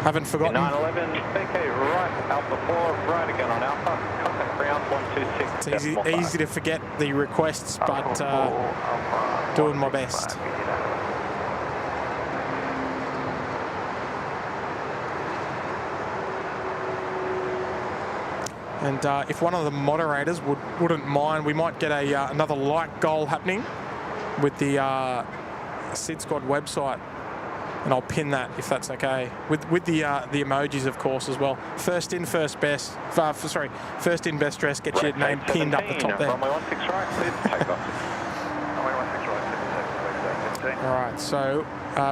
Haven't forgotten. 911, VK right, Alpha 4, right again on Alpha, contact ground 126. It's easy to forget the requests, but doing my best. And if one of the moderators wouldn't mind, we might get another like goal happening with the SydSquad website, and I'll pin that if that's okay. With the emojis, of course, as well. First in, first best. First in, best dressed. Get your name pinned up the top there. Runway 16 right, clear to take off. All right, so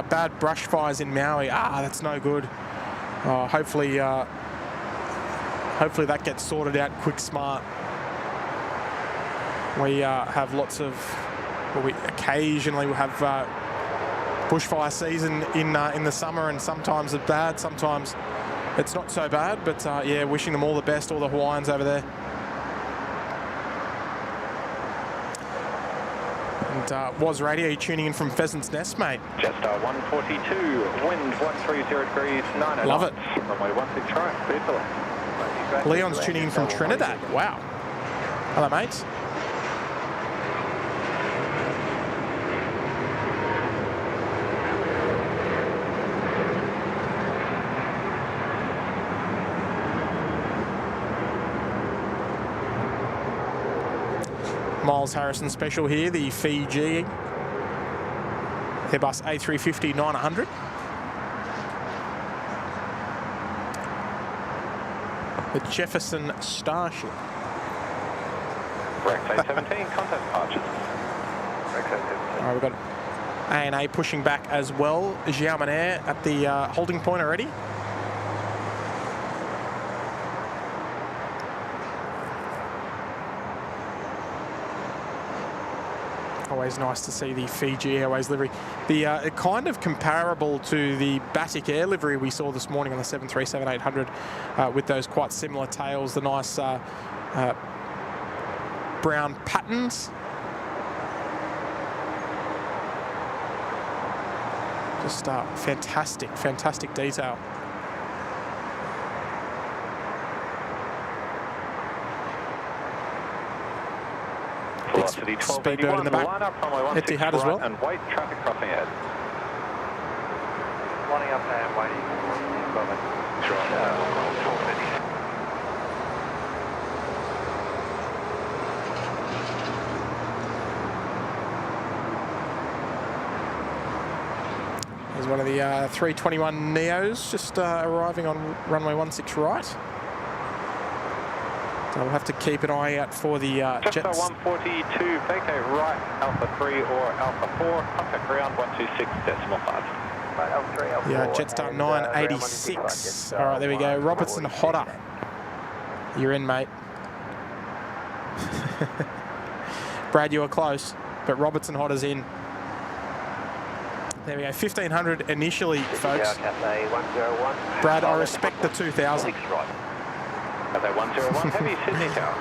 bad brush fires in Maui. That's no good. Hopefully that gets sorted out quick, smart. We have lots of, we occasionally will have bushfire season in the summer, and sometimes it's bad, sometimes it's not so bad. But yeah, wishing them all the best, all the Hawaiians over there. And Was Radio, you tuning in from Pheasant's Nest, mate? Jetstar 142, wind 130 degrees, 9 Love it. Runway 16 right, clear to left. Leon's tuning in from Trinidad. Wow. Hello, mates. Miles Harrison special here, the Fiji Airbus A350 900. The Jefferson Starship. Rex A17, contact departures. Rex A17. All right, we've got A&A pushing back as well. Xiaoman Air at the holding point already. Always nice to see the Fiji Airways livery. The kind of comparable to the Batik Air livery we saw this morning on the 737-800 with those quite similar tails, the nice brown patterns. Just fantastic detail. Velocity 1281, in the back. line up runway 16 Etihad as well. and wait, traffic crossing ahead. Lining up and waiting. There's one of the 321 Neos just arriving on runway 16 right. So we'll have to keep an eye out for the Jetstar jets. 142, vacate right, Alpha 3 or Alpha 4, contact ground 126.5. Yeah, Jetstar 986. All right, there we go. Robertson Hodder. You're in, mate. Brad, you were close, but Robertson Hodder's in. There we go, 1500 initially, folks. Brad, I respect the 2000. Cafe 101, heavy Sydney Tower.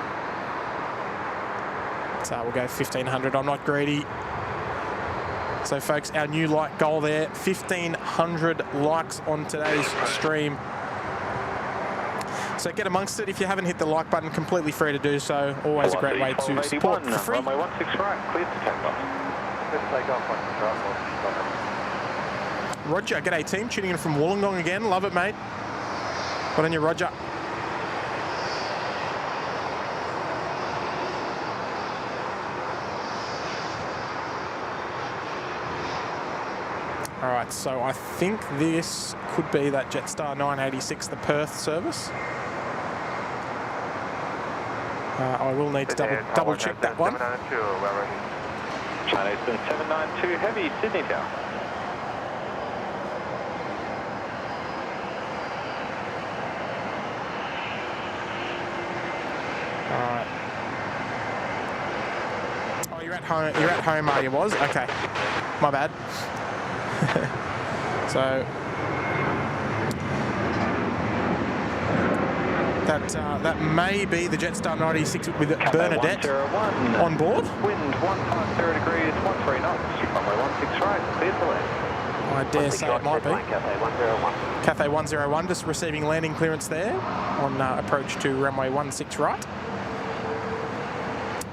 So we'll go 1500, I'm not greedy. So folks, our new like goal there, 1500 likes on today's stream. So get amongst it. If you haven't hit the like button, completely free to do so. Always a great way to support for free. Runway 16 right, clear to takeoff. Roger, g'day team, tuning in from Wollongong again. Love it, mate. What on you, Roger? All right, so I think this could be that Jetstar 986, the Perth service. I will need to double check that one. China Eastern 792, heavy Sydney Tower. All right. Oh, you're at home. You're at home, are you? Was okay. My bad. So that may be the Jetstar 96 with Bernadette on board. Wind 150 degrees, 13 knots. Runway 16 right, clear to land. I dare say it might be. Cathay 101 just receiving landing clearance there on approach to runway 16 right.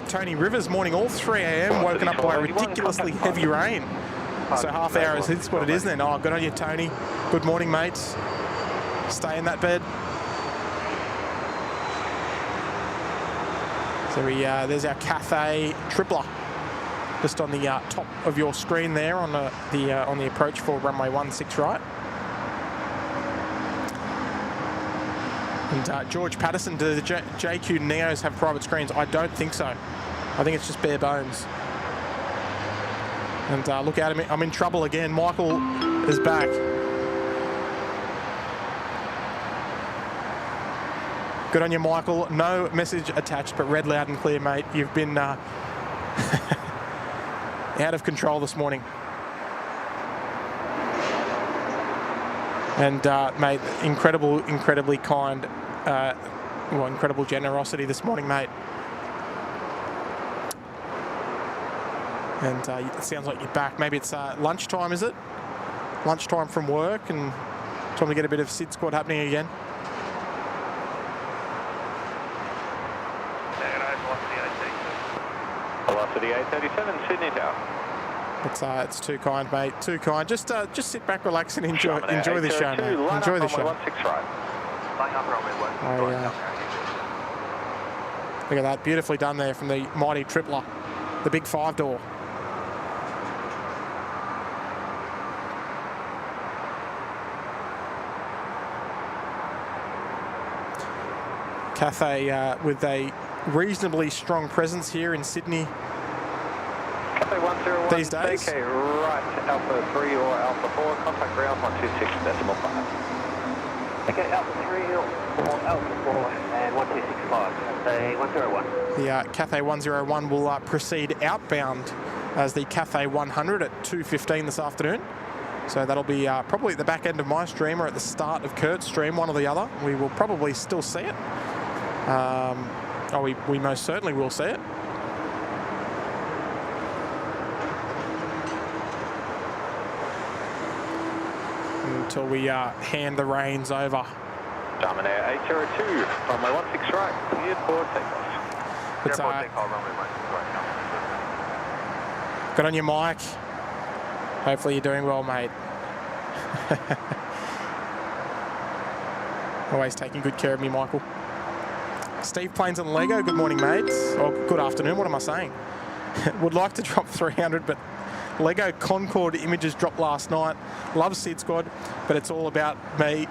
Tony Rivers, morning all, 3 a.m. woken up by ridiculously heavy rain. So half hour is what it is then. Oh, good on you, Tony. Good morning, mates. Stay in that bed. So there's our Cathay tripler, just on the top of your screen there on the approach for runway 16 right. And George Patterson, do the JQ Neos have private screens? I don't think so. I think it's just bare bones. And look out at me, I'm in trouble again. Michael is back. Good on you, Michael. No message attached, but read loud and clear, mate. You've been out of control this morning. And mate, incredibly kind, incredible generosity this morning, mate. And it sounds like you're back. Maybe it's lunchtime, is it? Lunchtime from work, and trying to get a bit of SydSquad happening again. Velocity 837, Sydney Tower. It's too kind, mate. Too kind. Just sit back, relax, and enjoy the show, mate. Enjoy the show. Look at that, beautifully done there from the mighty tripler, the big 5-door. Cathay with a reasonably strong presence here in Sydney Cathay 101, these days. Okay, right, Alpha 3 or Alpha 4, contact ground 126.5. Okay, Alpha 3 or Alpha 4 and 1265, Cathay 101. The Cathay 101 will proceed outbound as the Cathay 100 at 2:15 this afternoon. So that'll be probably at the back end of my stream or at the start of Kurt's stream, one or the other. We will probably still see it. We most certainly will see it. Until we hand the reins over. Diamond Air 802, runway 16 right, cleared for takeoff. It's, good on you, Mike. Hopefully you're doing well, mate. Always taking good care of me, Michael. Steve Plains and Lego, good morning, mates. Or good afternoon, what am I saying? Would like to drop 300, but Lego Concorde images dropped last night. Love SydSquad, but it's all about me.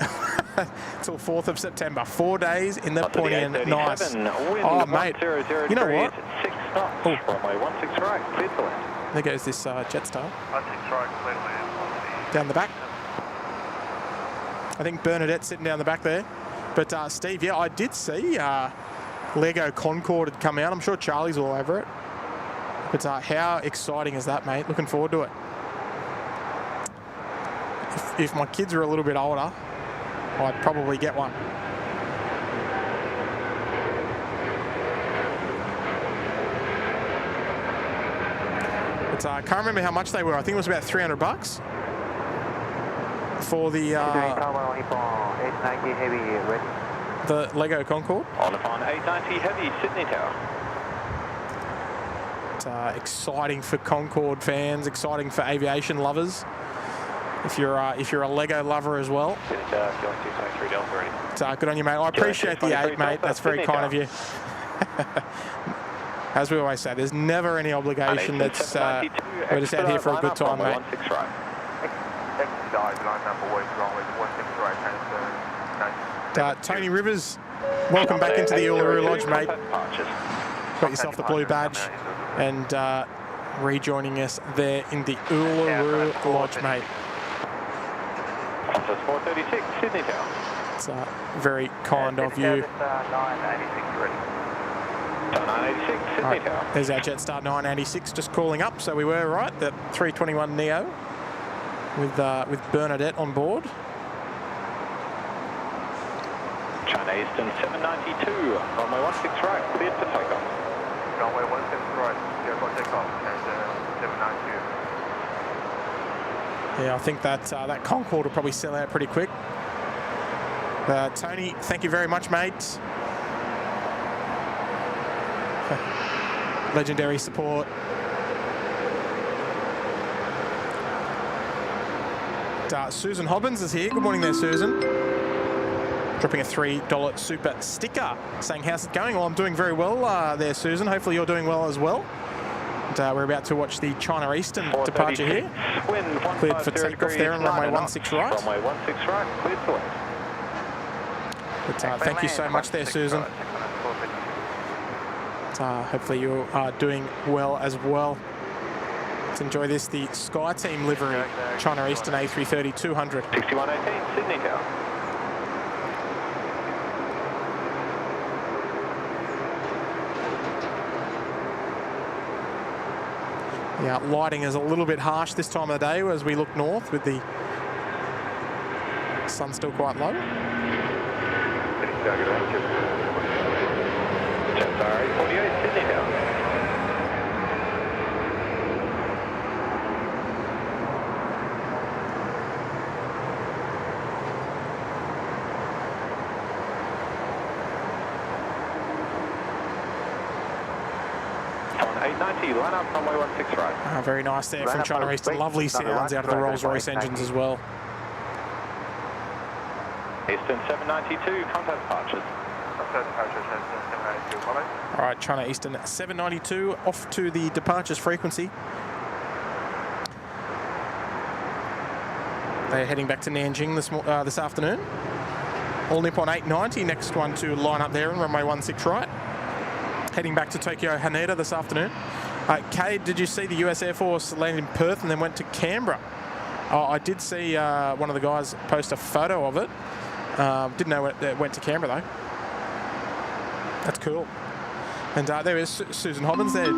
Till 4th of September. 4 days in the pointy end. Nice. Oh, mate. You know what? 6 knots, runway 16 right, clear to land. There goes this Jetstar. 16 right, clear to land. Down the back. I think Bernadette's sitting down the back there. But Steve, yeah, I did see Lego Concorde had come out. I'm sure Charlie's all over it. But how exciting is that, mate? Looking forward to it. If my kids were a little bit older, I'd probably get one. But I can't remember how much they were. I think it was about $300 for the Lego Concorde. On upon 890 Heavy, Sydney Tower. It's exciting for Concorde fans, exciting for aviation lovers. If you're a Lego lover as well. It's good on you, mate. I appreciate the 8, mate. That's very kind of you. As we always say, there's never any obligation. That's we're just out here for a good time, mate. Tony Rivers, welcome back into the Uluru Lodge, mate. Got yourself the blue badge and rejoining us there in the Uluru Lodge, mate. Qantas 436, Sydney Tower. It's very kind of you. 986, Sydney Tower. There's our Jetstar 986 just calling up, so we were right. The 321 Neo with Bernadette on board. China Eastern 792, runway 16 right, cleared for takeoff. Runway 16 right, clear for takeoff, and 792. Yeah, I think that that Concorde will probably sell out pretty quick. Tony, thank you very much, mate. Legendary support. Susan Hobbins is here. Good morning there, Susan. Dropping a $3 super sticker, saying, how's it going? Well, I'm doing very well there, Susan. Hopefully you're doing well as well. And, we're about to watch the China Eastern departure here. Cleared for takeoff there on runway 16 right. Runway 16 right, cleared for it. But, thank you so much there, Susan. Hopefully you are doing well as well. Let's enjoy this, the Sky Team livery, China Eastern A330 200. 6118, Sydney Tower. Yeah, lighting is a little bit harsh this time of the day as we look north with the sun still quite low. Jetstar A380, Sydney Tower. On 890, line up, runway 16 right. Very nice there from China Eastern. Lovely sounds out of the Rolls-Royce engines as well. Eastern 792, contact departures. All right, China Eastern 792 off to the departures frequency. They're heading back to Nanjing this afternoon. All Nippon 890, next one to line up there on runway 16 right. Heading back to Tokyo Haneda this afternoon. Kay, did you see the US Air Force land in Perth and then went to Canberra? I did see one of the guys post a photo of it. Didn't know it went to Canberra though. That's cool. And there is Susan Hobbins there,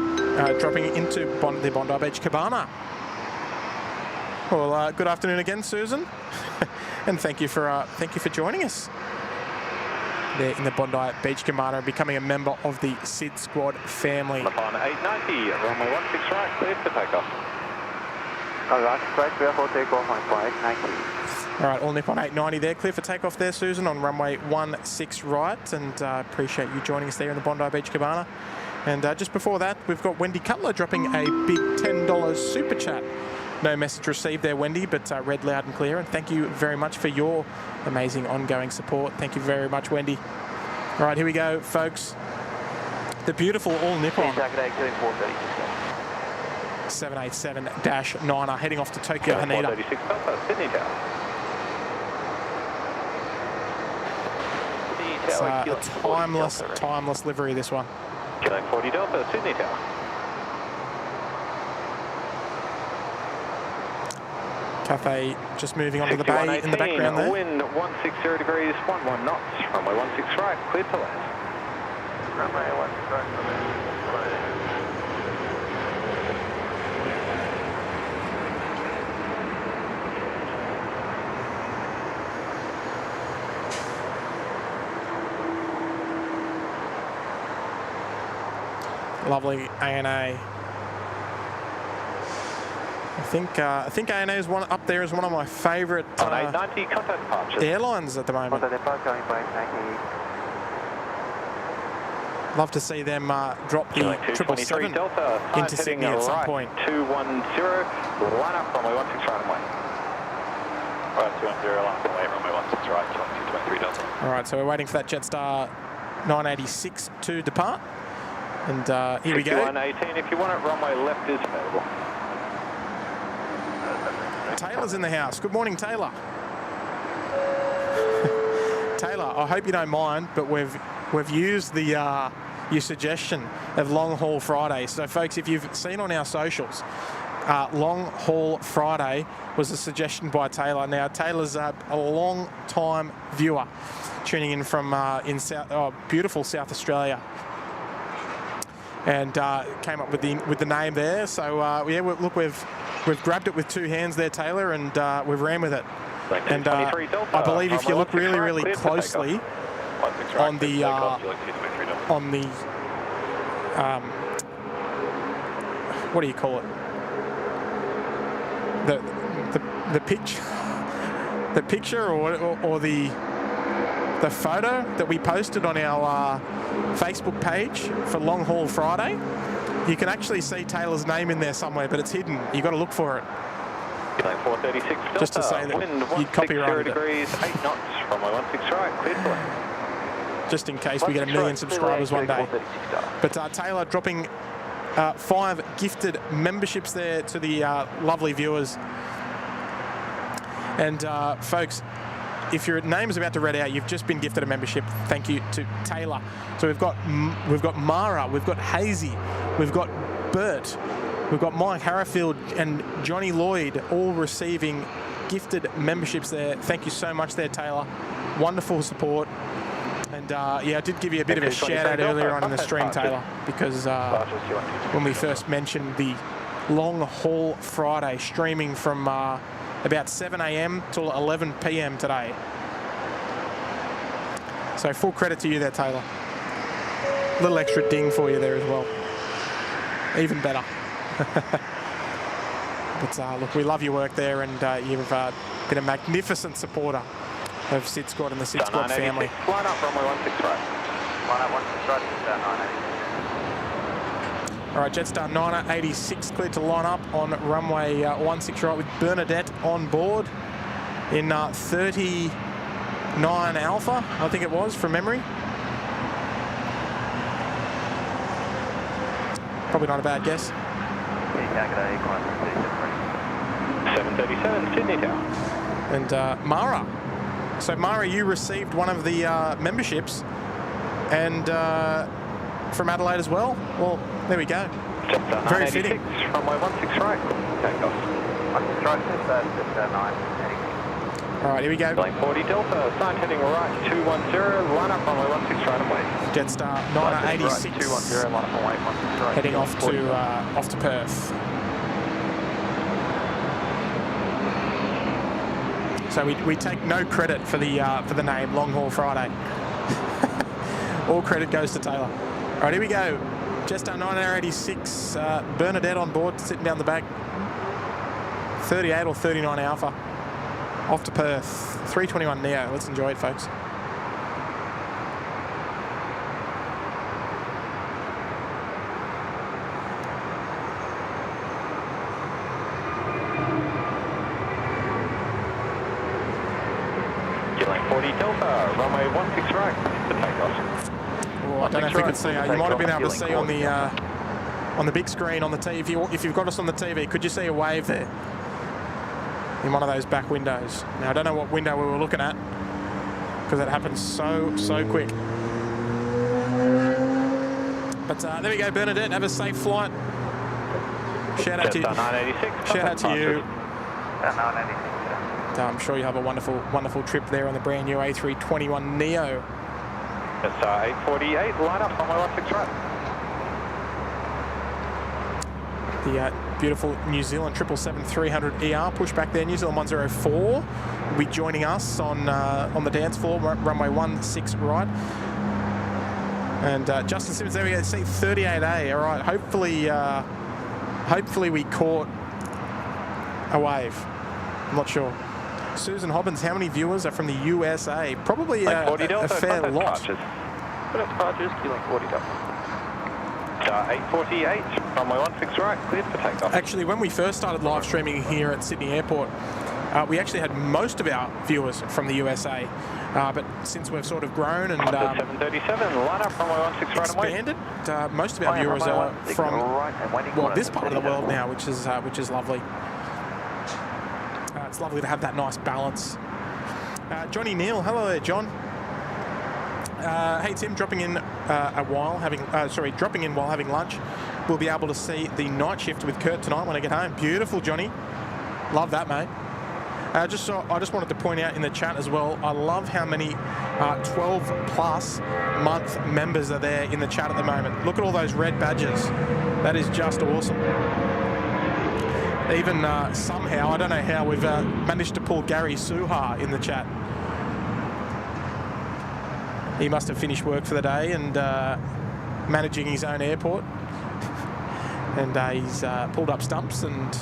dropping into the Bondi Beach Cabana. Well, good afternoon again, Susan, and thank you for joining us there in the Bondi Beach Cabana and becoming a member of the SydSquad family. Upon 890, runway 16 right, cleared for takeoff. Alright, clear for takeoff on 890. All right, all Nippon 890 there. Clear for takeoff there, Susan, on runway 16 right. And appreciate you joining us there in the Bondi Beach Cabana. And just before that, we've got Wendy Cutler dropping a big $10 super chat. No message received there, Wendy, but read loud and clear. And thank you very much for your amazing ongoing support. Thank you very much, Wendy. All right, here we go, folks. The beautiful all Nippon 787-9 heading off to Tokyo Haneda. 436 Sydney Tower. It's a timeless livery, this one. Quebec 40 Delta, Sydney Tower. Cathay just moving onto the bay in the background there. Wind 160 degrees, 11 knots, runway 16 right, cleared to land. Runway 16 right, Lovely ANA. I think ANA is one up there is one of my favourite airlines at the moment. Love to see them drop the 777 into Sydney at some point. 210, line up runway 16 right and way. Right, 210, line up runway 16 right, 223 Delta. All right, so we're waiting for that Jetstar 986 to depart. And here we go. 5118, if you want it, runway left is available. Taylor's in the house. Good morning, Taylor. Taylor, I hope you don't mind, but we've used the your suggestion of Long Haul Friday. So, folks, if you've seen on our socials, Long Haul Friday was a suggestion by Taylor. Now, Taylor's a long-time viewer, tuning in from beautiful South Australia, and came up with the name there. So, yeah, look, we've grabbed it with two hands there, Taylor, and we've ran with it. And I believe if you look really, really closely on the what do you call it? The picture or the photo that we posted on our Facebook page for Long Haul Friday, you can actually see Taylor's name in there somewhere, but it's hidden. You got to look for it. 436 just to say that you'd copyrighted it. 8 knots, runway 16 right, cleared to land. Just in case we get 1 million subscribers one day. But Taylor dropping 5 gifted memberships there to the lovely viewers. And folks, if your name is about to read out, you've just been gifted a membership. Thank you to Taylor. So we've got Mara, we've got Hazy, we've got Bert, we've got Mike Harrifield and Johnny Lloyd, all receiving gifted memberships there. Thank you so much there, Taylor. Wonderful support. And yeah, I did give you a bit of a shout out earlier on in the stream, Taylor, because when we first mentioned the Long Haul Friday streaming from about 7 a.m. till 11 p.m. today. So full credit to you there, Taylor. A little extra ding for you there as well. Even better. But look, we love your work there, and you've been a magnificent supporter of SydSquad and the SydSquad family. Line up runway 16 right. Line up 16 right, Jetstar 986. All right, Jetstar 986 cleared to line up on runway 16 right with Bernadette on board in 39 Alpha, I think it was, from memory. Probably not a bad guess. 737 Sydney Tower. And Mara. So Mara, you received one of the memberships, and from Adelaide as well. Well, there we go. Very fitting. Runway 16 right. Takeoff. 16 right, Jetstar 986. All right, here we go. 40 Delta, sign heading right 210, line up runway 16 right away. Jetstar 986. 210, line up runway 16 right. Heading off to Perth. So we take no credit for the name Long Haul Friday. All credit goes to Taylor. All right, here we go. Jetstar 986, Bernadette on board, sitting down the back. 38 or 39 Alpha. Off to Perth. 321 Neo. Let's enjoy it, folks. Lane 40 Delta, runway 16 right, for takeoff. Oh, I don't know if you could see. You might have been able to see on the big screen on the TV. If you've got us on the TV, could you see a wave there in one of those back windows? Now I don't know what window we were looking at because it happens so quick. But there we go, Bernadette. Have a safe flight. Shout out to you. now landing. I'm sure you have a wonderful, wonderful trip there on the brand new A321 Neo. It's 848, line up on my 16 right. The beautiful New Zealand 777-300 ER pushback there. New Zealand 104 will be joining us on the dance floor, runway 16 right. And Justin Simmons, there we go, seat 38A. All right, hopefully we caught a wave. I'm not sure. Susan Hobbins, how many viewers are from the USA? Probably a fair lot. Departures, Kilo 40 Delta. 848, runway 16 right, cleared for takeoff. Actually, when we first started live streaming here at Sydney Airport, we actually had most of our viewers from the USA. But since we've sort of grown and 737, line up, runway 16 right expanded, most of our viewers are from this part of the world now, which is lovely. It's lovely to have that nice balance. Johnny Neal, hello there, John. Hey Tim, dropping in while having lunch. We'll be able to see the night shift with Kurt tonight when I get home. Beautiful, Johnny. Love that, mate. I just wanted to point out in the chat as well, I love how many 12-plus month members are there in the chat at the moment. Look at all those red badges. That is just awesome. Even somehow, I don't know how, we've managed to pull Gary Suha in the chat. He must have finished work for the day and managing his own airport. And he's pulled up stumps and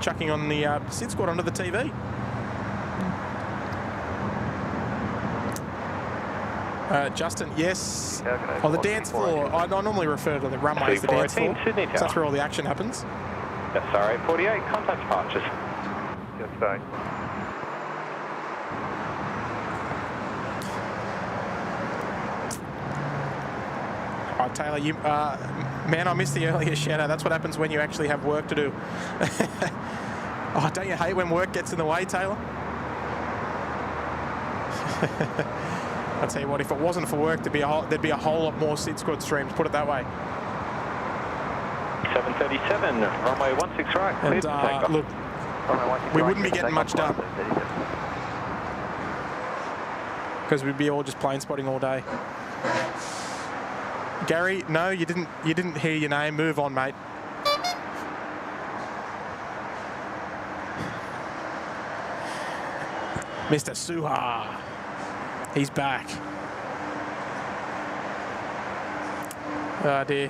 chucking on the SydSquad onto the TV. Justin, yes. Oh, the dance floor. I normally refer to the runway as the dance floor. So that's where all the action happens. Yes, sorry, 48, contact departures. Yes, sorry. Oh, Taylor, you, man, I missed the earlier shout out. That's what happens when you actually have work to do. Oh, don't you hate when work gets in the way, Taylor? I'll tell you what, if it wasn't for work, there'd be a whole lot more SydSquad streams, put it that way. 737, runway 16 right, cleared for takeoff. Look, we wouldn't be getting much done because we'd be all just plane spotting all day. Gary, no, you didn't hear your name. Move on, mate. Mr. Suha, he's back. Oh dear.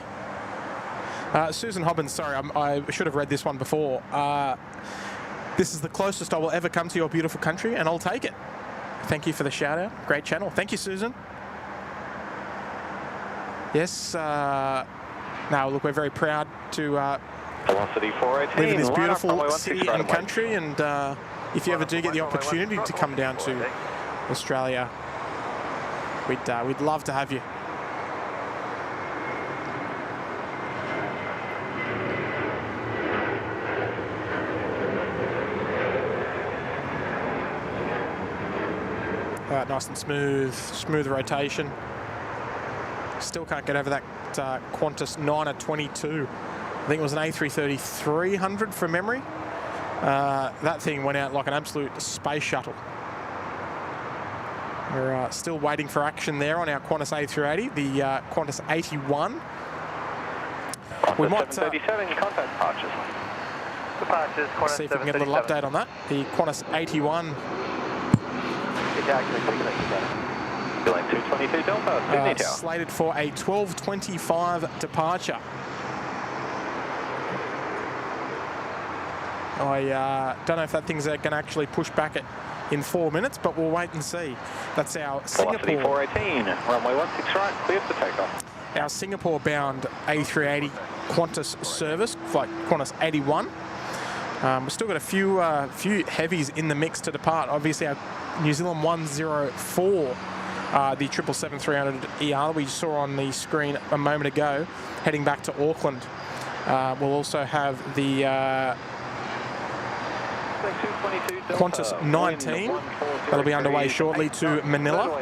Susan Hobbins, sorry, I should have read this one before. This is the closest I will ever come to your beautiful country, and I'll take it. Thank you for the shout out. Great channel. Thank you, Susan. Yes. Now, look, we're very proud to Velocity 418, live in this beautiful city and country, and if you ever do get the opportunity to come down to Australia, we'd love to have you. Nice and smooth rotation. Still can't get over that Qantas 922. I think it was an A330-300 from memory. That thing went out like an absolute space shuttle. We're still waiting for action there on our Qantas A380, the Qantas 81. We might 737 contact departures. See if we can get a little update on that. The Qantas 81. Feeling 222 Delta, Sydney Tower. Slated for a 12:25 departure. I don't know if that thing's going to actually push back in 4 minutes, but we'll wait and see. That's our Velocity Singapore. 418, runway 16 right, cleared for takeoff. Our Singapore-bound A380 Qantas service, flight Qantas 81. We've still got a few heavies in the mix to depart. Obviously, our New Zealand 104, the 777-300 ER we saw on the screen a moment ago, heading back to Auckland. We'll also have the Qantas 19 that'll be underway shortly to Manila.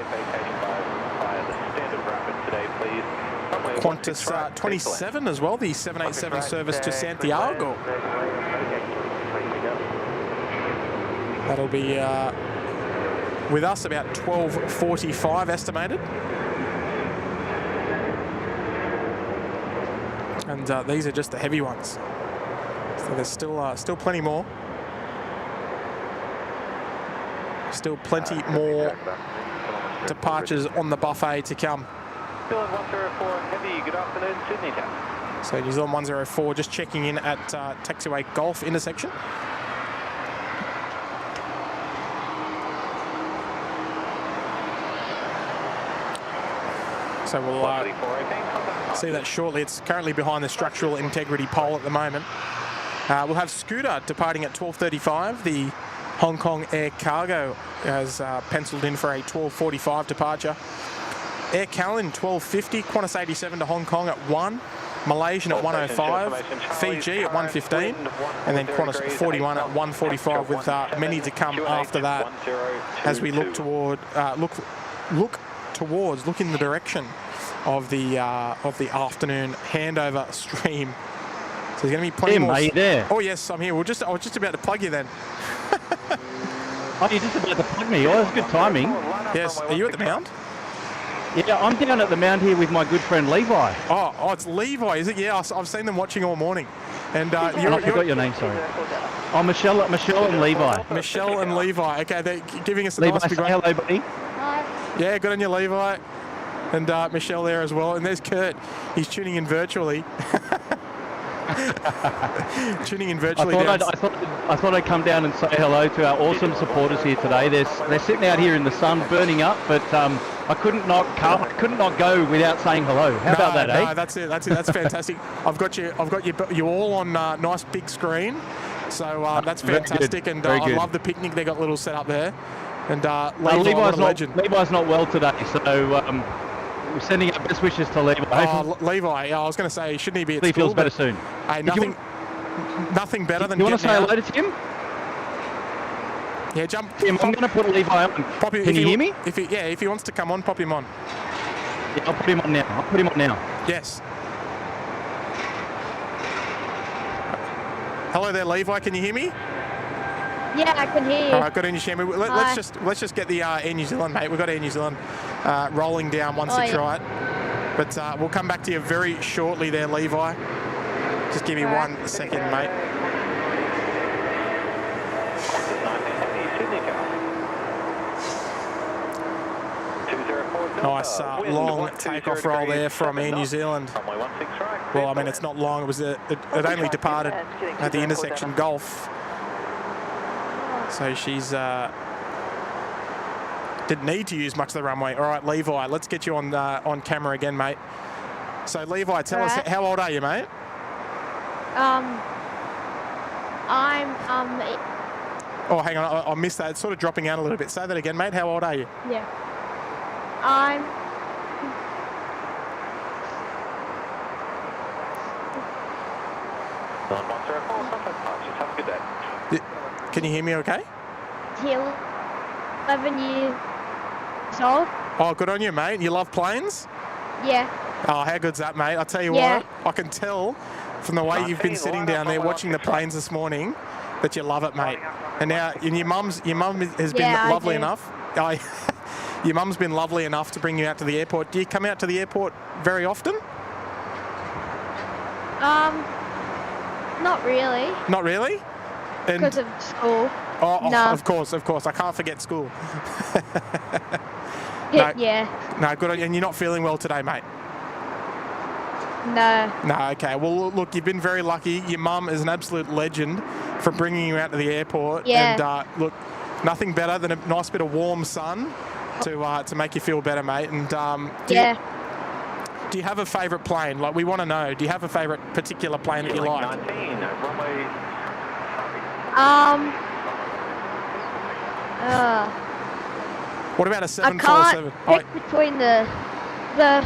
Qantas 27 as well, the 787 service to Santiago. That'll be with us about 12:45 estimated. And these are just the heavy ones. So there's still plenty more. Still plenty more departures on the buffet to come. New Zealand 104 Heavy, good afternoon, Sydney Town. So New Zealand 104 just checking in at taxiway Golf intersection. So we'll see that shortly. It's currently behind the structural integrity pole at the moment. We'll have Scooter departing at 12:35. The Hong Kong Air Cargo has penciled in for a 12:45 departure. Air Calin 12:50, Qantas 87 to Hong Kong at 1, Malaysian at 1:05, Fiji at 1:15, and then Qantas 41 at 1:45, with many to come after that as we look toward look in the direction of the afternoon handover stream. So there's going to be plenty more. Are you there? Oh yes, I'm here. I was just about to plug you then. Oh, you're just about to plug me. Oh, that's good timing. Yes. Are you at the Mount? Yeah, I'm down at the Mount here with my good friend Levi. Oh, it's Levi, is it? Yeah, I've seen them watching all morning. And I forgot your name, sorry. Oh, Michelle and Levi. Michelle and Levi. Okay, they're giving us a Levi, nice big say hello, buddy. Hi. Yeah, good on you, Levi. And Michelle there as well. And there's Kurt. He's tuning in virtually. Tuning in virtually. I thought I'd come down and say hello to our awesome supporters here today. They're sitting out here in the sun, burning up, but I couldn't not go without saying hello. How about that, eh? No, that's it. That's fantastic. I've got you all on nice big screen, so that's fantastic. And I love the picnic they got little set up there. And Levi's not well today, so we're sending our best wishes to Levi. Levi, I was going to say, shouldn't he be at He school? feels better soon. Hey, nothing better than. You want to say hello to Tim? Yeah, jump. Tim, I'm going to put Levi on. Can you hear me? If he wants to come on, pop him on. Yeah, I'll put him on now. Yes. Hello there, Levi. Can you hear me? Yeah, I can hear you. All right, good on you, Shammy. Let's just get the Air New Zealand, mate. We've got Air New Zealand rolling down once it's right. But we'll come back to you very shortly there, Levi. Just give me 1 second, mate. Nice long takeoff roll there from Air New Zealand. Well, I mean, it's not long. It only departed at the intersection Golf. So she's didn't need to use much of the runway. All right, Levi, let's get you on camera again, mate. So Levi, tell us, how old are you, mate? I'm Oh, hang on, I missed that. It's sort of dropping out a little bit. Say that again, mate. How old are you? Yeah. I'm Have a good day. Can you hear me okay? 11 years old. Oh, good on you, mate. You love planes? Yeah. Oh, how good's that, mate? I'll tell you Yeah. what, I can tell from the way you've been sitting down there watching the planes this morning that you love it, mate. And now, your mum has been lovely enough. Your mum's been lovely enough to bring you out to the airport. Do you come out to the airport very often? Not really. Not really? Because of school. Oh, No. Of course. I can't forget school. Yeah. No, good on you. And you're not feeling well today, mate? No. No, okay. Well, look, you've been very lucky. Your mum is an absolute legend for bringing you out to the airport. Yeah. And look, nothing better than a nice bit of warm sun to make you feel better, mate. And do you have a favourite plane? Like, we want to know. Do you have a favourite particular plane that you like? 19, runway. What about a I 747? can't pick between the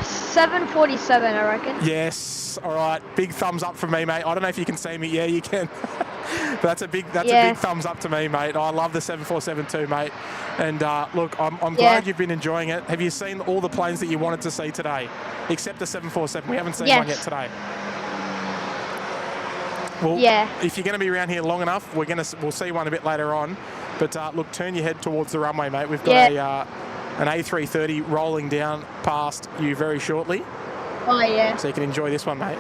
747, I reckon. Yes. All right. Big thumbs up from me, mate. I don't know if you can see me. Yeah, you can. But that's a big thumbs up to me, mate. I love the 747 too, mate. And look, I'm glad you've been enjoying it. Have you seen all the planes that you wanted to see today, except the 747? We haven't seen one yet today. Well, if you're going to be around here long enough, we'll see one a bit later on. But look, turn your head towards the runway, mate. We've got an A330 rolling down past you very shortly. Oh, yeah. So you can enjoy this one, mate.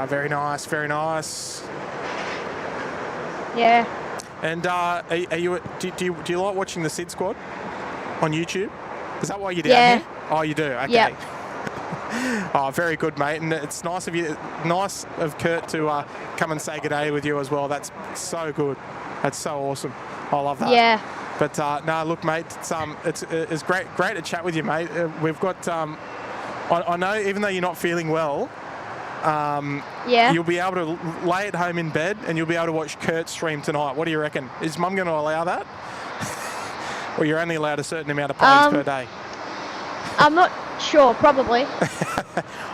Very nice, very nice. Yeah. And are you? Do you like watching the SydSquad on YouTube? Is that why you're down here? Oh, you do. Okay. Yep. Oh, very good, mate. And it's nice of you, nice of Kurt to come and say good day with you as well. That's so good. That's so awesome. I love that. Yeah. But no, look, mate. It's great to chat with you, mate. We've got. I know, even though you're not feeling well. You'll be able to lay at home in bed and you'll be able to watch Kurt stream tonight. What do you reckon? Is Mum going to allow that? Or you're only allowed a certain amount of planes per day? I'm not sure, probably.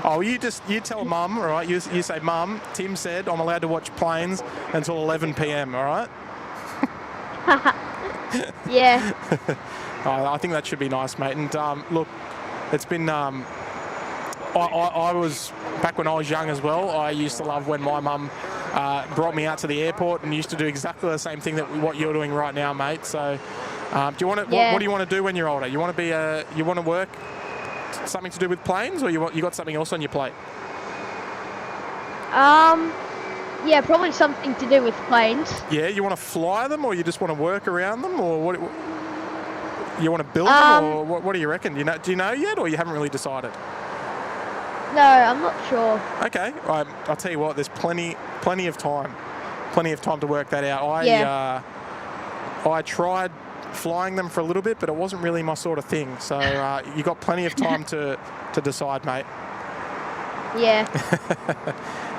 Oh, you tell Mum, all right? You say, Mum, Tim said I'm allowed to watch planes until 11 p.m, all right? Yeah. I think that should be nice, mate. And look, it's been... I was, back when I was young as well, I used to love when my mum brought me out to the airport and used to do exactly the same thing that what you're doing right now, mate. So do you want to, what do you want to do when you're older? You want to be you want to work something to do with planes, or you got something else on your plate? Yeah, probably something to do with planes. Yeah, you want to fly them, or you just want to work around them, or what? You want to build them, or what do you reckon? Do you know yet, or you haven't really decided? No, I'm not sure. Okay, I'll tell you what. There's plenty of time to work that out. I tried flying them for a little bit, but it wasn't really my sort of thing. So you got plenty of time to decide, mate. Yeah.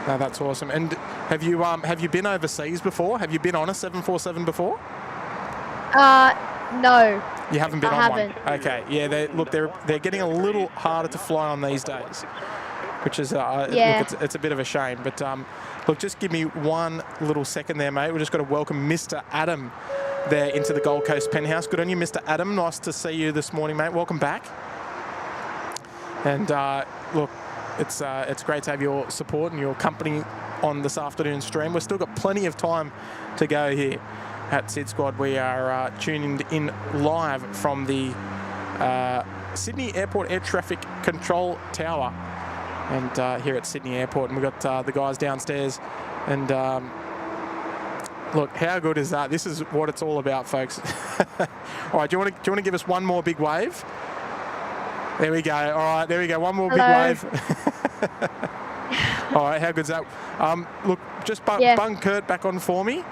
No, that's awesome. And have you been overseas before? Have you been on a 747 before? No. You haven't been I on haven't. one. Okay. Yeah. They're getting a little harder to fly on these days, which is look, it's a bit of a shame. But look, just give me one little second there, mate. We've just got to welcome Mr. Adam there into the Gold Coast penthouse. Good on you, Mr. Adam. Nice to see you this morning, mate. Welcome back. And look, it's great to have your support and your company on this afternoon stream. We've still got plenty of time to go here at SydSquad. We are tuned in live from the Sydney Airport Air Traffic Control Tower, and here at Sydney Airport, and we've got the guys downstairs. And look, how good is that? This is what it's all about, folks. All right, do you want to give us one more big wave? There we go. All right, there we go. One more big wave. All right, how good's that? Look, just bung Kurt back on for me,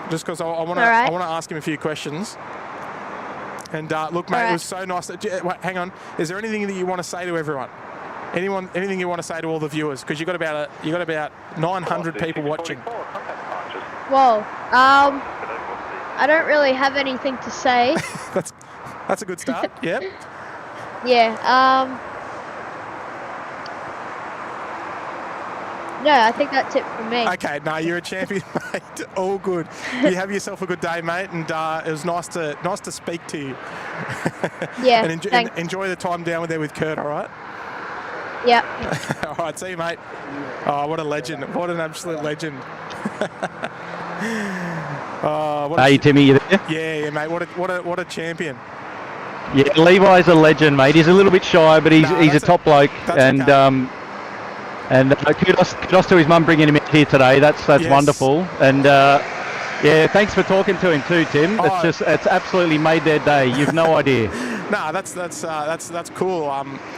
just because I want to ask him a few questions. And look, mate, it was so nice. Wait, hang on. Is there anything that you want to say to everyone? Anything you want to say to all the viewers? Because you got about 900 people watching. Whoa. I don't really have anything to say. That's a good start. Yep. Yeah. No, I think that's it from me. Okay, no, you're a champion, mate. All good. You have yourself a good day, mate, and it was nice to speak to you. Yeah. And enjoy the time down there with Kurt. All right. Yep. All right, see you, mate. Oh, what a legend! What an absolute legend. Hey, Timmy, you there? Yeah, mate. What a champion. Yeah, Levi's a legend, mate. He's a little bit shy, but he's a top bloke, and okay. And kudos to his mum bringing him in here today. That's Yes. wonderful. And yeah, thanks for talking to him too, Tim. It's absolutely made their day. You've no idea. No, that's cool.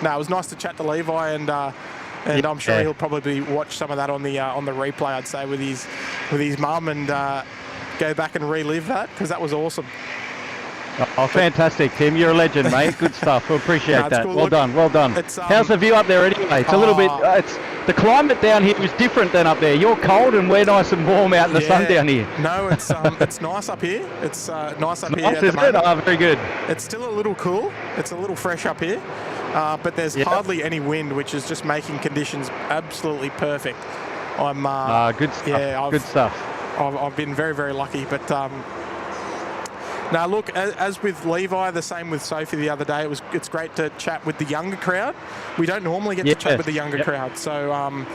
No, it was nice to chat to Levi, and I'm sure he'll probably watch some of that on the replay, I'd say, with his mum, and go back and relive that, because that was awesome. Oh, fantastic, Tim. You're a legend, mate. Good stuff. We appreciate that. Cool. Well done. Well done. How's the view up there anyway? It's a little bit... the climate down here is different than up there. You're cold and we're nice and warm out in the sun down here. No, it's nice up here. It's nice up here. Nice, isn't it? Oh, very good. It's still a little cool. It's a little fresh up here. but there's hardly any wind, which is just making conditions absolutely perfect. I'm good stuff. Yeah, good stuff. I've been very, very lucky, but now look, as with Levi, the same with Sophie the other day. It's great to chat with the younger crowd. We don't normally get to chat with the younger crowd, so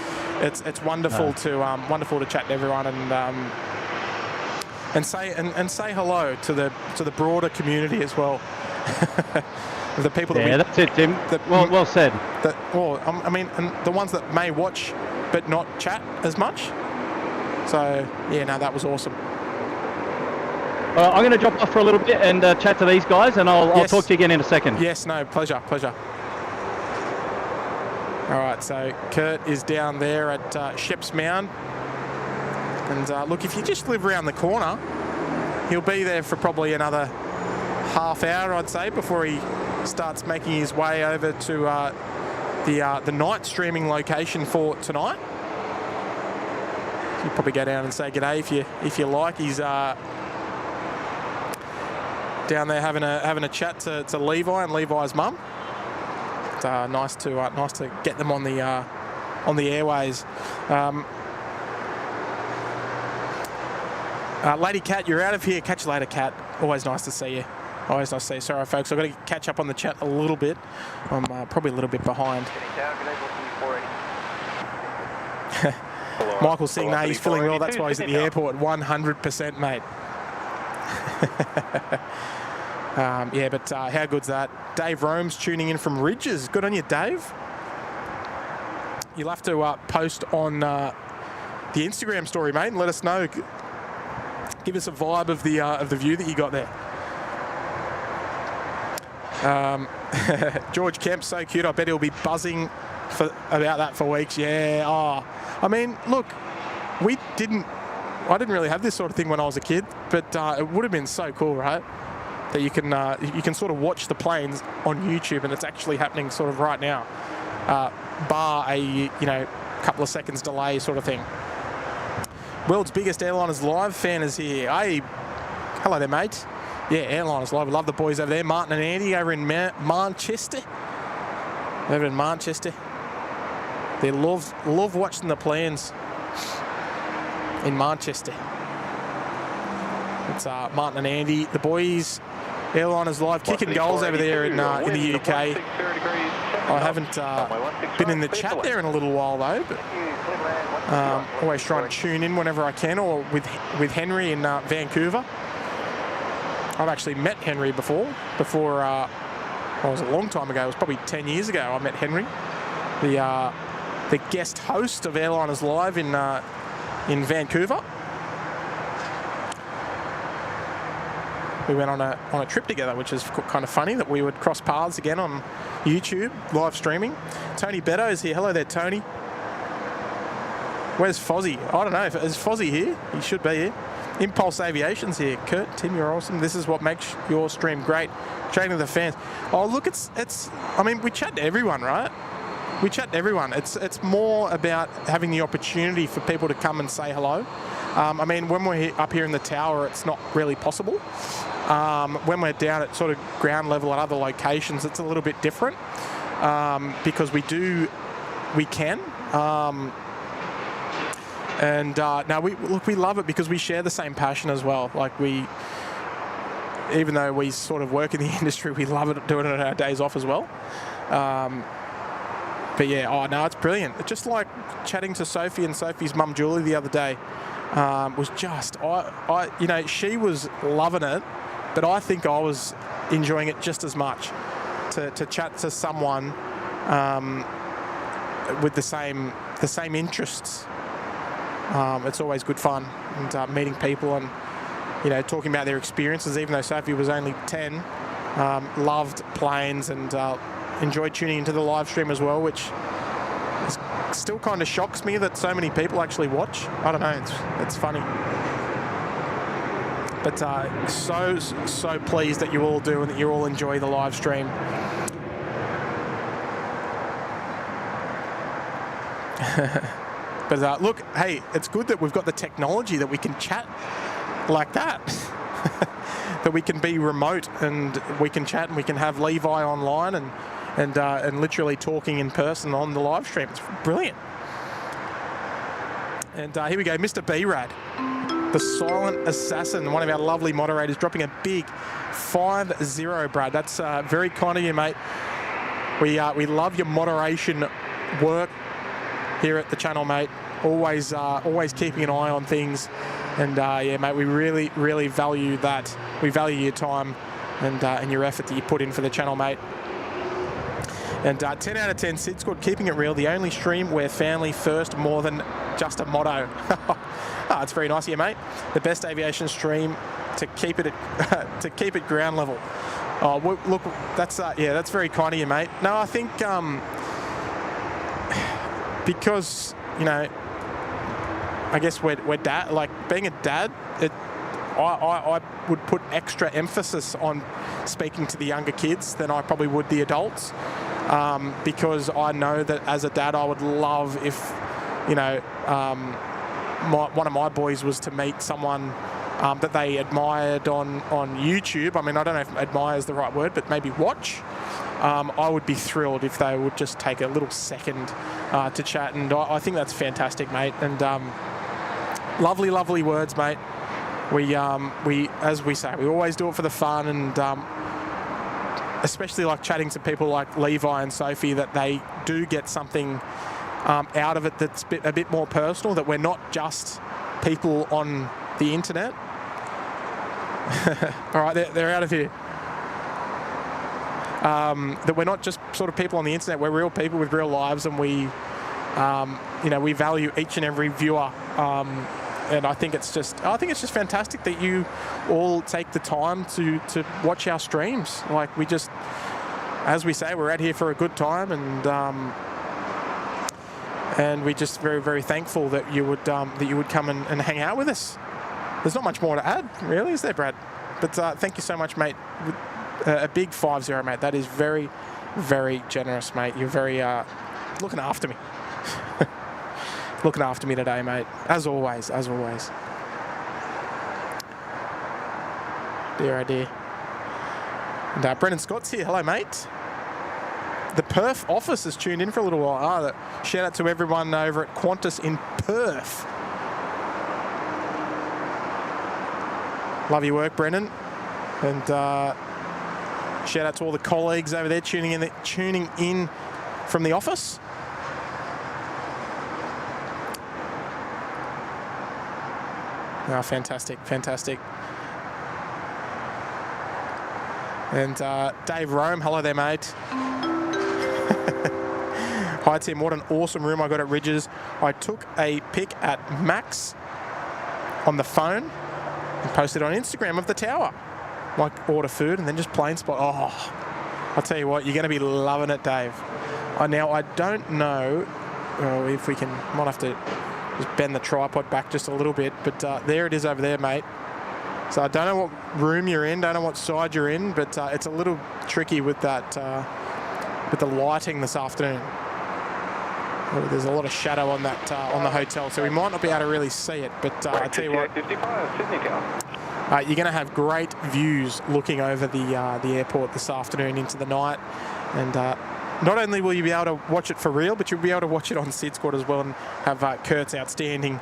it's wonderful to chat to everyone and say hello to the broader community as well. The people that that's it, Tim. Well said. I mean, and the ones that may watch but not chat as much. So yeah, no, that was awesome. I'm going to drop off for a little bit and chat to these guys, and I'll talk to you again in a second. Yes, no, pleasure. All right, so Kurt is down there at Sheps Mound. And look, if you just live around the corner, he'll be there for probably another half hour, I'd say, before he starts making his way over to the night streaming location for tonight. You probably go down and say g'day if you like. He's down there having a chat to Levi and Levi's mum. It's nice to get them on the airways. Lady Cat, you're out of here. Catch you later, Cat. Always nice to see you. Always nice to see you. Sorry, folks, I've got to catch up on the chat a little bit. I'm probably a little bit behind. Michael's saying, no, he's feeling well. That's why he's at the airport. 100%, mate. Yeah, but how good's that? Dave Rome's tuning in from Ridges. Good on you, Dave. You'll have to post on the Instagram story, mate, and let us know. Give us a vibe of the view that you got there. George Kemp's so cute. I bet he'll be buzzing about that for weeks. Yeah. Oh, I mean, look, I didn't really have this sort of thing when I was a kid, but it would have been so cool, right? That you can sort of watch the planes on YouTube, and it's actually happening sort of right now, bar a couple of seconds delay sort of thing. World's biggest Airliners Live fan is here. Hey, hello there, mate. Yeah, Airliners Live. We love the boys over there. Martin and Andy over in Manchester. Over in Manchester. They love watching the planes in Manchester. It's Martin and Andy, the boys. Airliners Live kicking goals over there in the UK. I haven't been in the chat there in a little while though, but always trying to tune in whenever I can, or with Henry in Vancouver. I've actually met Henry before it was a long time ago. It was probably 10 years ago I met Henry, the guest host of Airliners Live in Vancouver. We went on a trip together, which is kind of funny that we would cross paths again on YouTube, live streaming. Tony Beddoes here. Hello there, Tony. Where's Fozzie? I don't know. Is Fozzie here? He should be here. Impulse Aviation's here. Kurt, Tim, you're awesome. This is what makes your stream great. Chatting to the fans. Oh, look, I mean, we chat to everyone, right? We chat to everyone. It's more about having the opportunity for people to come and say hello. I mean, when we're up here in the tower, it's not really possible. When we're down at sort of ground level at other locations, it's a little bit different because we can. Now we love it because we share the same passion as well. Like even though we sort of work in the industry, we love it doing it on our days off as well. But yeah, oh no, it's brilliant. Just like chatting to Sophie and Sophie's mum Julie the other day was just she was loving it, but I think I was enjoying it just as much to chat to someone with the same interests. It's always good fun, and meeting people and talking about their experiences. Even though Sophie was only 10, loved planes and enjoyed tuning into the live stream as well, which still kind of shocks me that so many people actually watch. I don't know, it's funny. But so pleased that you all do and that you all enjoy the live stream. But look, hey, it's good that we've got the technology that we can chat like that. That we can be remote and we can chat and we can have Levi online and and literally talking in person on the live stream. It's brilliant. And here we go, Mr. B-Rad, the silent assassin, one of our lovely moderators, dropping a big 5-0, Brad. That's very kind of you, mate. We love your moderation work here at the channel, mate. Always keeping an eye on things. And yeah, mate, we really value that. We value your time and your effort that you put in for the channel, mate. And 10 out of 10, SydSquad, keeping it real. The only stream where family first more than just a motto. Oh, it's very nice of you, mate. The best aviation stream to keep it at ground level. Oh, look, that's yeah, that's very kind of you, mate. No, I think because, you know, I guess we're dad, like being a dad, I would put extra emphasis on speaking to the younger kids than I probably would the adults, because I know that as a dad I would love if, you know, one of my boys was to meet someone that they admired on YouTube. I mean, I don't know if admire is the right word, but maybe watch. I would be thrilled if they would just take a little second to chat, and I think that's fantastic, mate. And lovely words, mate. We as we say, we always do it for the fun, and especially like chatting to people like Levi and Sophie, that they do get something out of it that's a bit more personal, that we're not just people on the internet. All right, they're out of here. That we're not just sort of people on the internet, we're real people with real lives, and we, you know, we value each and every viewer. And I think it's just fantastic that you all take the time to watch our streams. Like, we just, as we say, we're out here for a good time, and we're just very thankful that you would come and hang out with us. There's not much more to add, really, is there, Brad? But thank you so much, mate. A big 5-0, mate. That is very generous, mate. You're very looking after me. Looking after me today, mate. As always. Dear idea. And Brendan Scott's here. Hello, mate. The Perth office has tuned in for a little while. Shout out to everyone over at Qantas in Perth. Love your work, Brendan. And shout out to all the colleagues over there tuning in from the office. Oh, fantastic. And Dave Rome, hello there, mate. Hi, Tim. What an awesome room I got at Ridges. I took a pic at Max on the phone and posted on Instagram of the tower. Like, order food and then just plain spot. Oh, I'll tell you what, you're going to be loving it, Dave. Now, I don't know if we can, might have to just bend the tripod back just a little bit, but there it is over there, mate. So I don't know what room you're in, don't know what side you're in, but it's a little tricky with that, with the lighting this afternoon. There's a lot of shadow on that on the hotel, so we might not be able to really see it. But I tell you what, you're going to have great views looking over the airport this afternoon into the night, and not only will you be able to watch it for real, but you'll be able to watch it on SydSquad as well, and have Kurt's outstanding,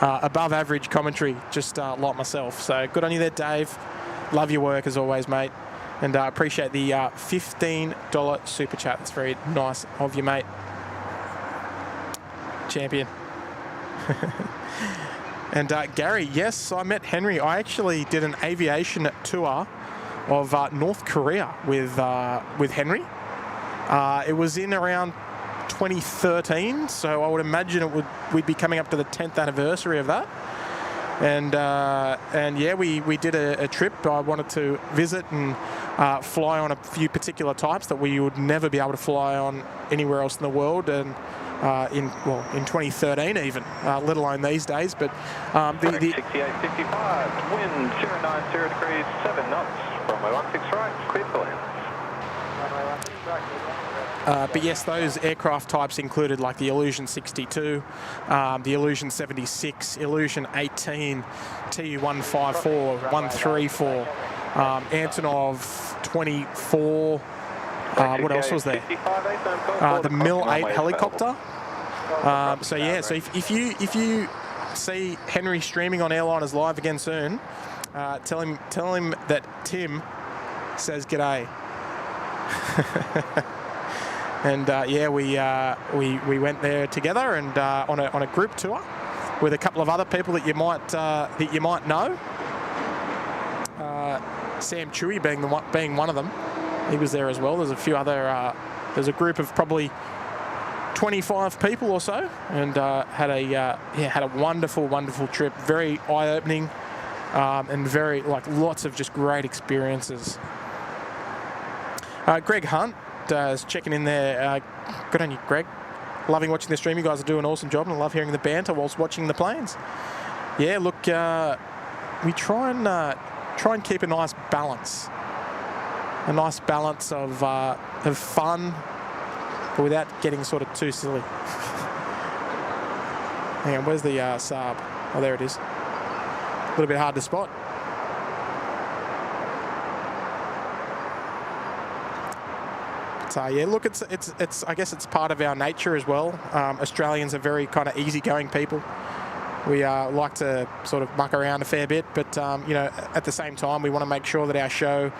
above average commentary, just like myself. So good on you there, Dave. Love your work as always, mate, and appreciate the $15 super chat. That's very nice of you, mate. Champion. And Gary, yes, I met Henry. I actually did an aviation tour of North Korea with Henry. It was in around 2013, so I would imagine we'd be coming up to the 10th anniversary of that. And yeah, we did a trip. I wanted to visit and fly on a few particular types that we would never be able to fly on anywhere else in the world, and in 2013 even, let alone these days. But the 6855, wind 090 degrees, 7 knots, runway 16 right, clear for land. But yes, those aircraft types included like the Illusion 62, the Illusion 76, Illusion 18, Tu-154, 134, Antonov 24, What else was there? The Mill 8 helicopter. So yeah, so if you see Henry streaming on Airliners Live again soon, tell him that Tim says g'day. And yeah, we went there together and on a group tour with a couple of other people that you might know. Sam Chewy being one of them. He was there as well. There's a few other. There's a group of probably 25 people or so, and had a wonderful trip. Very eye-opening, and very lots of just great experiences. Greg Hunt is checking in there. Good on you, Greg. Loving watching the stream. You guys are doing an awesome job, and I love hearing the banter whilst watching the planes. Yeah, look, we try and keep a nice balance of fun, but without getting sort of too silly. Hang on, where's the Saab? Oh, there it is. A little bit hard to spot. So yeah, look, it's I guess it's part of our nature as well. Australians are very kind of easygoing people. We like to sort of muck around a fair bit, but you know, at the same time, we want to make sure that our show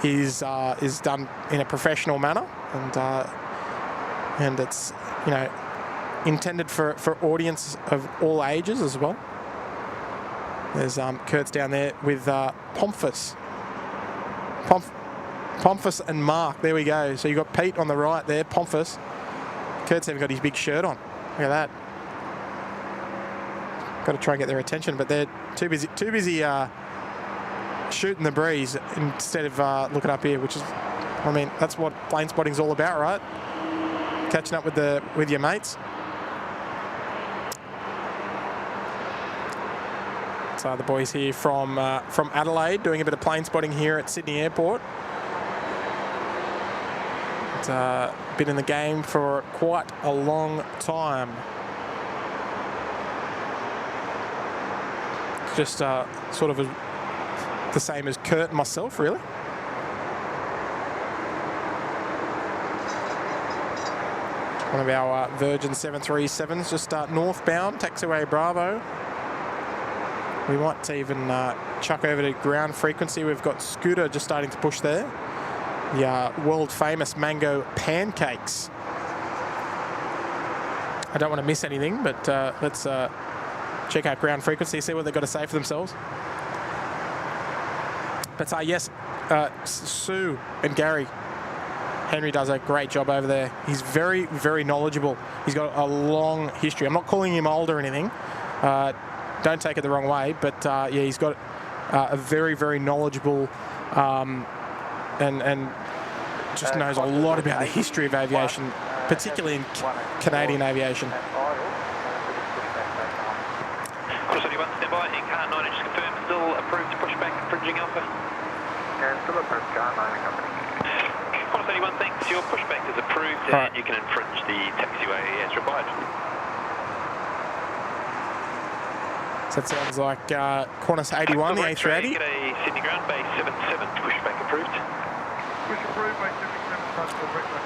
is done in a professional manner, and it's, you know, intended for audience of all ages as well. There's Kurt's down there with Pomphus and Mark. There we go. So you got Pete on the right there, Pomphus. Kurt's even got his big shirt on. Look at that. Got to try and get their attention, but they're too busy shooting the breeze instead of looking up here, which is, I mean, that's what plane spotting's all about, right? Catching up with your mates. So the boys here from Adelaide doing a bit of plane spotting here at Sydney Airport. It's been in the game for quite a long time. Just sort of the same as Kurt and myself, really. One of our Virgin 737s just northbound, taxiway Bravo. We might even chuck over to ground frequency. We've got Scooter just starting to push there. The world famous mango pancakes. I don't want to miss anything, but let's check out ground frequency, see what they've got to say for themselves. But yes, Sue and Gary, Henry does a great job over there. He's very, very knowledgeable. He's got a long history. I'm not calling him old or anything. Don't take it the wrong way, but yeah, he's got a very, very knowledgeable and just knows a lot about the history of aviation, particularly in Canadian aviation. Qantas 81, stand by, in car 9 inches confirmed, still approved to pushback, infringing Alpha. Yeah, still approved, car 9 company. Qantas 81, thanks, your pushback is approved, and you can infringe the taxiway as required. So that sounds like Qantas 81, the A380. Get a Sydney ground, base 77, pushback approved. Push approved, base 77, transport breakfast.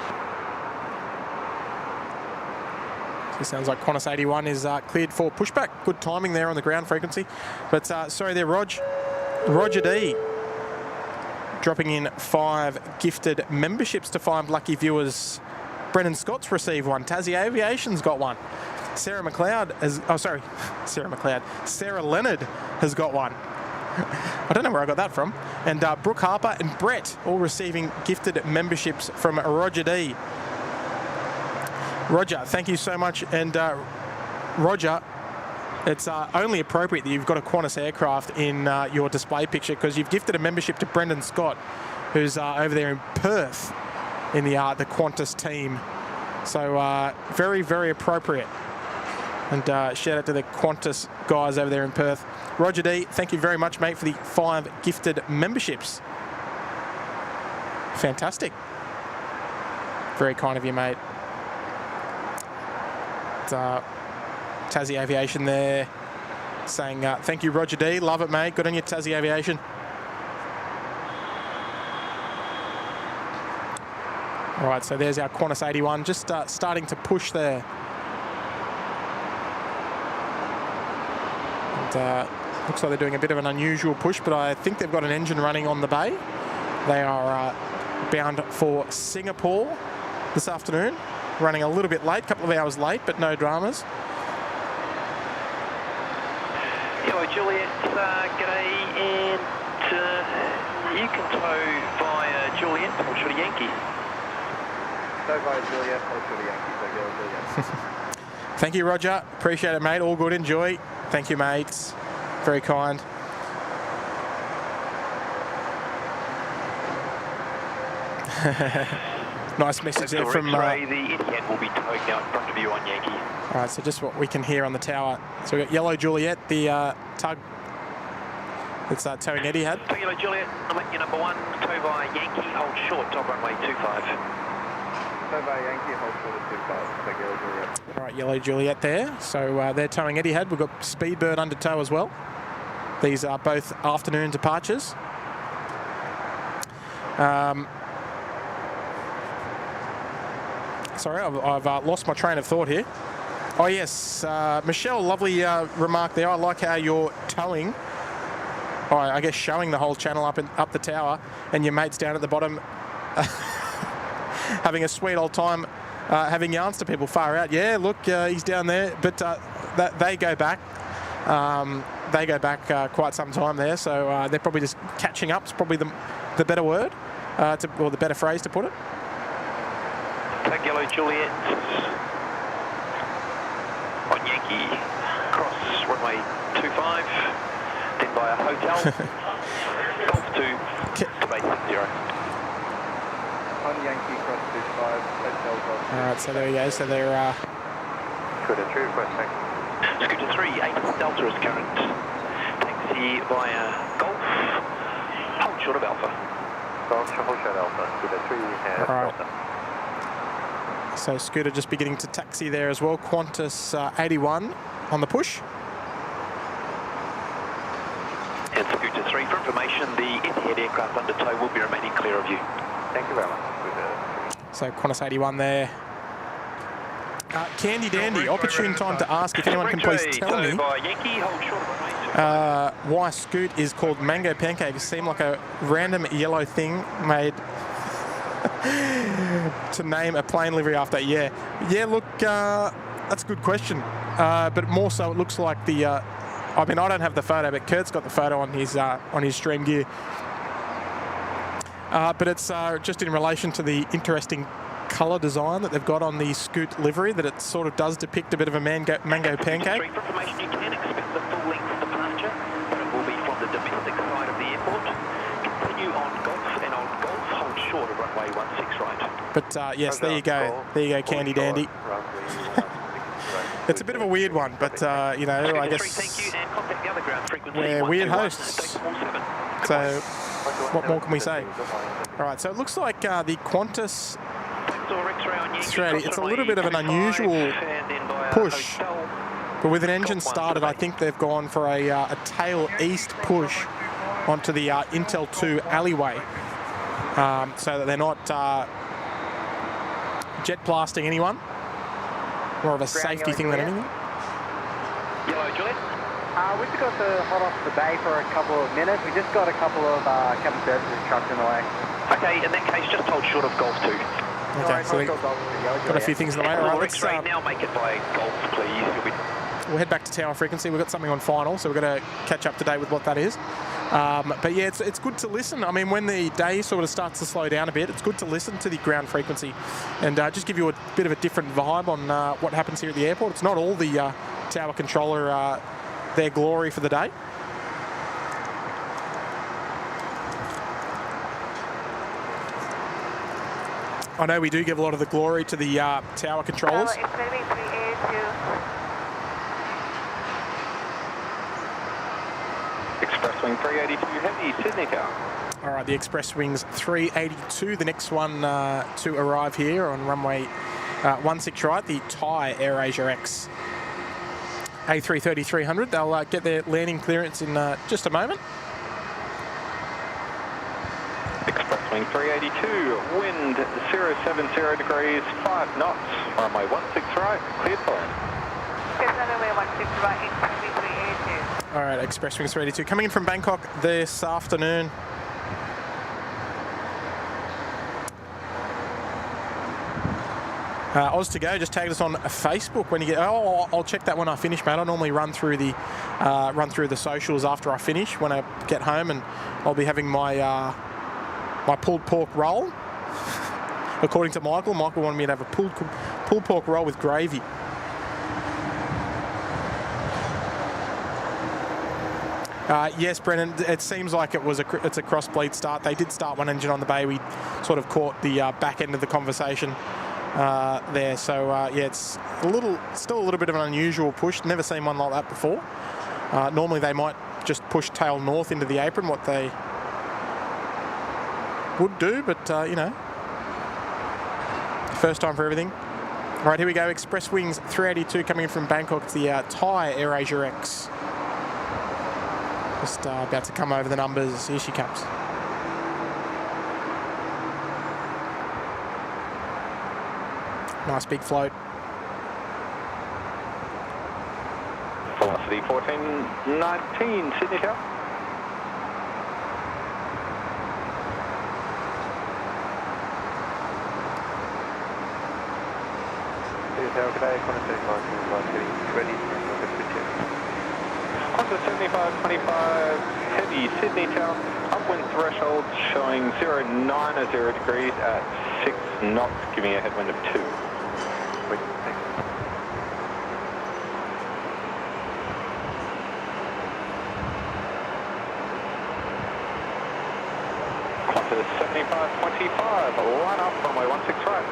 So it sounds like Qantas 81 is cleared for pushback. Good timing there on the ground frequency. But sorry there, Roger D. Dropping in 5 gifted memberships to 5 lucky viewers. Brendan Scott's received one. Tassie Aviation's got one. Sarah Leonard has got one. I don't know where I got that from. And Brooke Harper and Brett all receiving gifted memberships from Roger D. Roger, thank you so much. And Roger, it's only appropriate that you've got a Qantas aircraft in your display picture, because you've gifted a membership to Brendan Scott, who's over there in Perth in the Qantas team. So very, very appropriate. And shout out to the Qantas guys over there in Perth. Roger D, thank you very much, mate, for the 5 gifted memberships. Fantastic. Very kind of you, mate. Tassie Aviation there saying thank you, Roger D. Love it, mate. Good on you, Tassie Aviation. All right, so there's our Qantas 81, just starting to push there. And looks like they're doing a bit of an unusual push, but I think they've got an engine running on the bay. They are bound for Singapore this afternoon, running a little bit late, a couple of hours late, but no dramas. Hello, Juliet. G'day, and you can tow via Juliet, hold short of Yankee. Tow via Juliet, hold short of Yankee, so go Juliet. Thank you, Roger. Appreciate it, mate. All good. Enjoy. Thank you, mates. Very kind. Nice message there from... the Etihad will be towing now in front of you on Yankee. All right, so just what we can hear on the tower. So we've got Yellow Juliet, the tug that's towing Etihad. So Yellow Juliet, I'm at your number 1, tow via Yankee, hold short, top runway 25. Tow via Yankee, hold short of 25, so Yellow Juliet. All right, Yellow Juliet there. So they're towing Etihad. We've got Speedbird under tow as well. These are both afternoon departures. Sorry, I've lost my train of thought here. Oh yes, Michelle, lovely remark there. I like how you're towing, I guess showing the whole channel up the tower, and your mates down at the bottom having a sweet old time, having yarns to people far out. Yeah, look, he's down there, but they go back. They go back quite some time there, so they're probably just catching up. It's probably the better word, or the better phrase to put it. Tag Yellow Juliet on Yankee, cross runway 25, then by a hotel, Golf 2 to base 0. On Yankee, cross 25, hotel, Golf 2. All right, so there we go. So they're... Scooter 3, request taxi. Scooter 3, 8 Delta is current. Taxi via Golf, hold short of Alpha. Golf, hold short of Alpha. Scooter 3 and All right. Delta. So Scooter just beginning to taxi there as well. Qantas 81 on the push. And Scooter 3, for information, the Etihad aircraft under tow will be remaining clear of you. Thank you very much. So Qantas 81 there. Candy Dandy, opportune time to ask if anyone can please tell me why Scoot is called Mango Pancake. It seemed like a random yellow thing made to name a plane livery after. Yeah, look, that's a good question. But more so, it looks like the... I mean, I don't have the photo, but Kurt's got the photo on his stream gear. But it's just in relation to the interesting colour design that they've got on the Scoot livery, that it sort of does depict a bit of a mango pancake. For information, you can expect the full length departure, but it will be from the domestic side of the airport. Continue on Golf, and on Golf, hold short of runway 16 right. But yes, there you go. There you go, Candy Dandy. It's a bit of a weird one, but you know, I guess we're weird hosts. So what more can we say? All right, so it looks like the Qantas 380, it's a little bit of an unusual push, but with an engine started, I think they've gone for a tail east push onto the Intel 2 alleyway, so that they're not jet blasting anyone. More of a safety thing than anything. Yellow Juliet. We've just got to hold off the bay for a couple of minutes. We just got a couple of cabin services trucks in the way. Okay, in that case, just hold short of Golf 2. Okay, so we've got a few things in the way. All right, let's now make it by Golf, please. we'll head back to tower frequency. We've got something on final, so we've got to catch up to date with what that is. But yeah, it's good to listen. I mean, when the day sort of starts to slow down a bit, it's good to listen to the ground frequency and just give you a bit of a different vibe on what happens here at the airport. It's not all the tower controller their glory for the day. I know we do give a lot of the glory to the tower controllers. It's going to be 382. Express Wing 382 Heavy, Sydney Tower. All right, the Express Wings 382, the next one to arrive here on runway 16 right, the Thai AirAsia X A330-300. They'll get their landing clearance in just a moment. Express Expresswing 382, wind 070 degrees, 5 knots, runway 16 right, cleared for land. Runway 16 right, incoming 382. All right, Expresswing 382 coming in from Bangkok this afternoon. Oz to go, just tagged us on Facebook when you get. Oh, I'll check that when I finish, mate. I normally run through the socials after I finish when I get home, and I'll be having my my pulled pork roll. According to Michael wanted me to have a pulled pork roll with gravy. Yes, Brennan. It seems like it's a cross-bleed start. They did start one engine on the bay. We sort of caught the back end of the conversation. There, so yeah, it's still a little bit of an unusual push. Never seen one like that before. Normally they might just push tail north into the apron, what they would do, but you know, first time for everything. All right, here we go. Express Wings 382 coming in from Bangkok. It's the Thai AirAsia X. Just about to come over the numbers. Here she comes. Nice big float. Velocity 1419, Sydney Tower. Sydney Tower, good day, Qantas 7525, getting ready for a switch. Qantas 7525, heavy Sydney Tower, upwind threshold showing 090 degrees at 6 knots, giving a headwind of 2. Qantas 7525, line up, runway 16 right.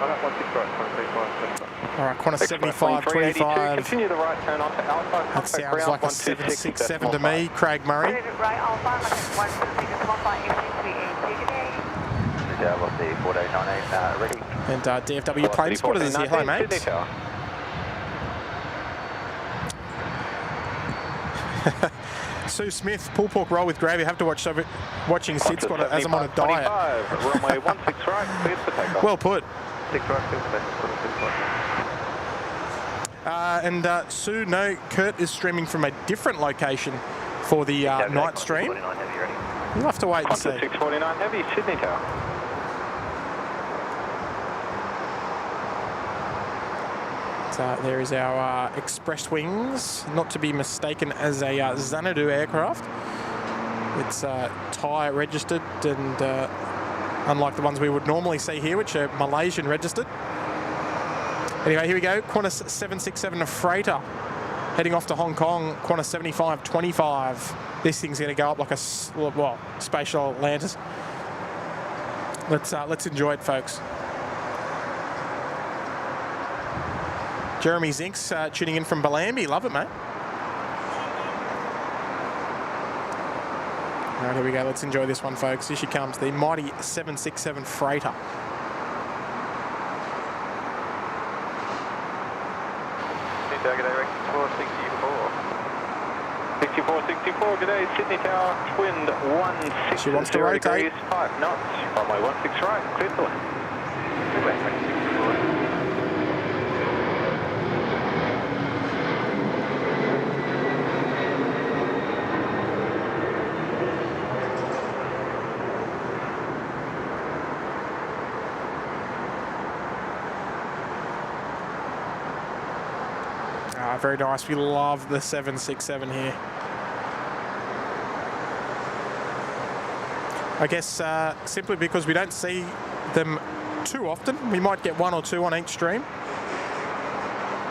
Line up 16 right, Qantas 7525. All right, Qantas 7525. Continue the right turn onto Alpha. That sounds like a 767 to me, Craig Murray. Right, Alpha, 126, Velocity 1419, ready. And DFW Plane Spotters is here. Hello, mate. Sue Smith, pulled pork roll with gravy. I have to watching SydSquad as I'm on a diet. Runway 16 right, cleared for takeoff. Well put. 6 right, clear for takeoff. And Sue, no, Kurt is streaming from a different location for the night stream. You'll have to wait and see. 649 heavy, Sydney Tower. There is our Express Wings, not to be mistaken as a Xanadu aircraft. It's Thai registered, and unlike the ones we would normally see here, which are Malaysian registered. Anyway, here we go. Qantas 767 Freighter heading off to Hong Kong. Qantas 7525. This thing's going to go up like a spatial Atlantis. Let's enjoy it, folks. Jeremy Zinks tuning in from Bellambi. Love it, mate. All right, here we go. Let's enjoy this one, folks. Here she comes, the mighty 767 Freighter. G'day, 64, g'day, Sydney Tower, wind 16. She wants to rotate. Degrees, 5 knots, runway 16 right, clear to land. Very nice. We love the 767 here. I guess simply because we don't see them too often. We might get one or two on each stream.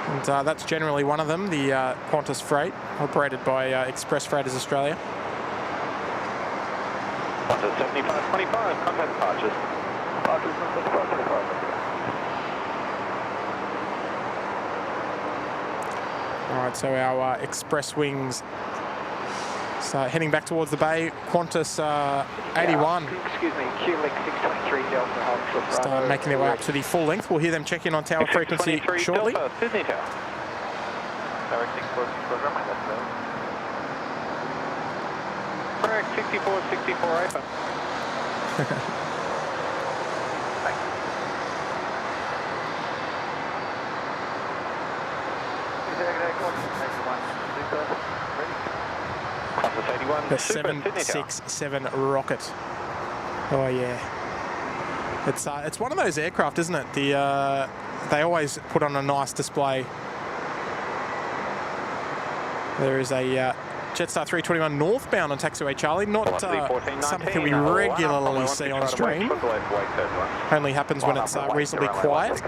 And that's generally one of them, the Qantas Freight, operated by Express Freighters Australia. Qantas 7525, contact departures. All right, so our Express Wings heading back towards the bay. Qantas 81. Excuse me, Q-Link 623 Delta. Just making their way up to the full length. We'll hear them check in on tower frequency shortly. Delta, Sydney Tower. Tower 64, runway, that's no. Correct, 64, open. Qantas 81, The Super, Sydney Tower. 767 rocket. Oh yeah. It's one of those aircraft, isn't it? They always put on a nice display. There is a Jetstar 321 northbound on taxiway Charlie, not something we regularly see on stream. Only happens when it's reasonably quiet.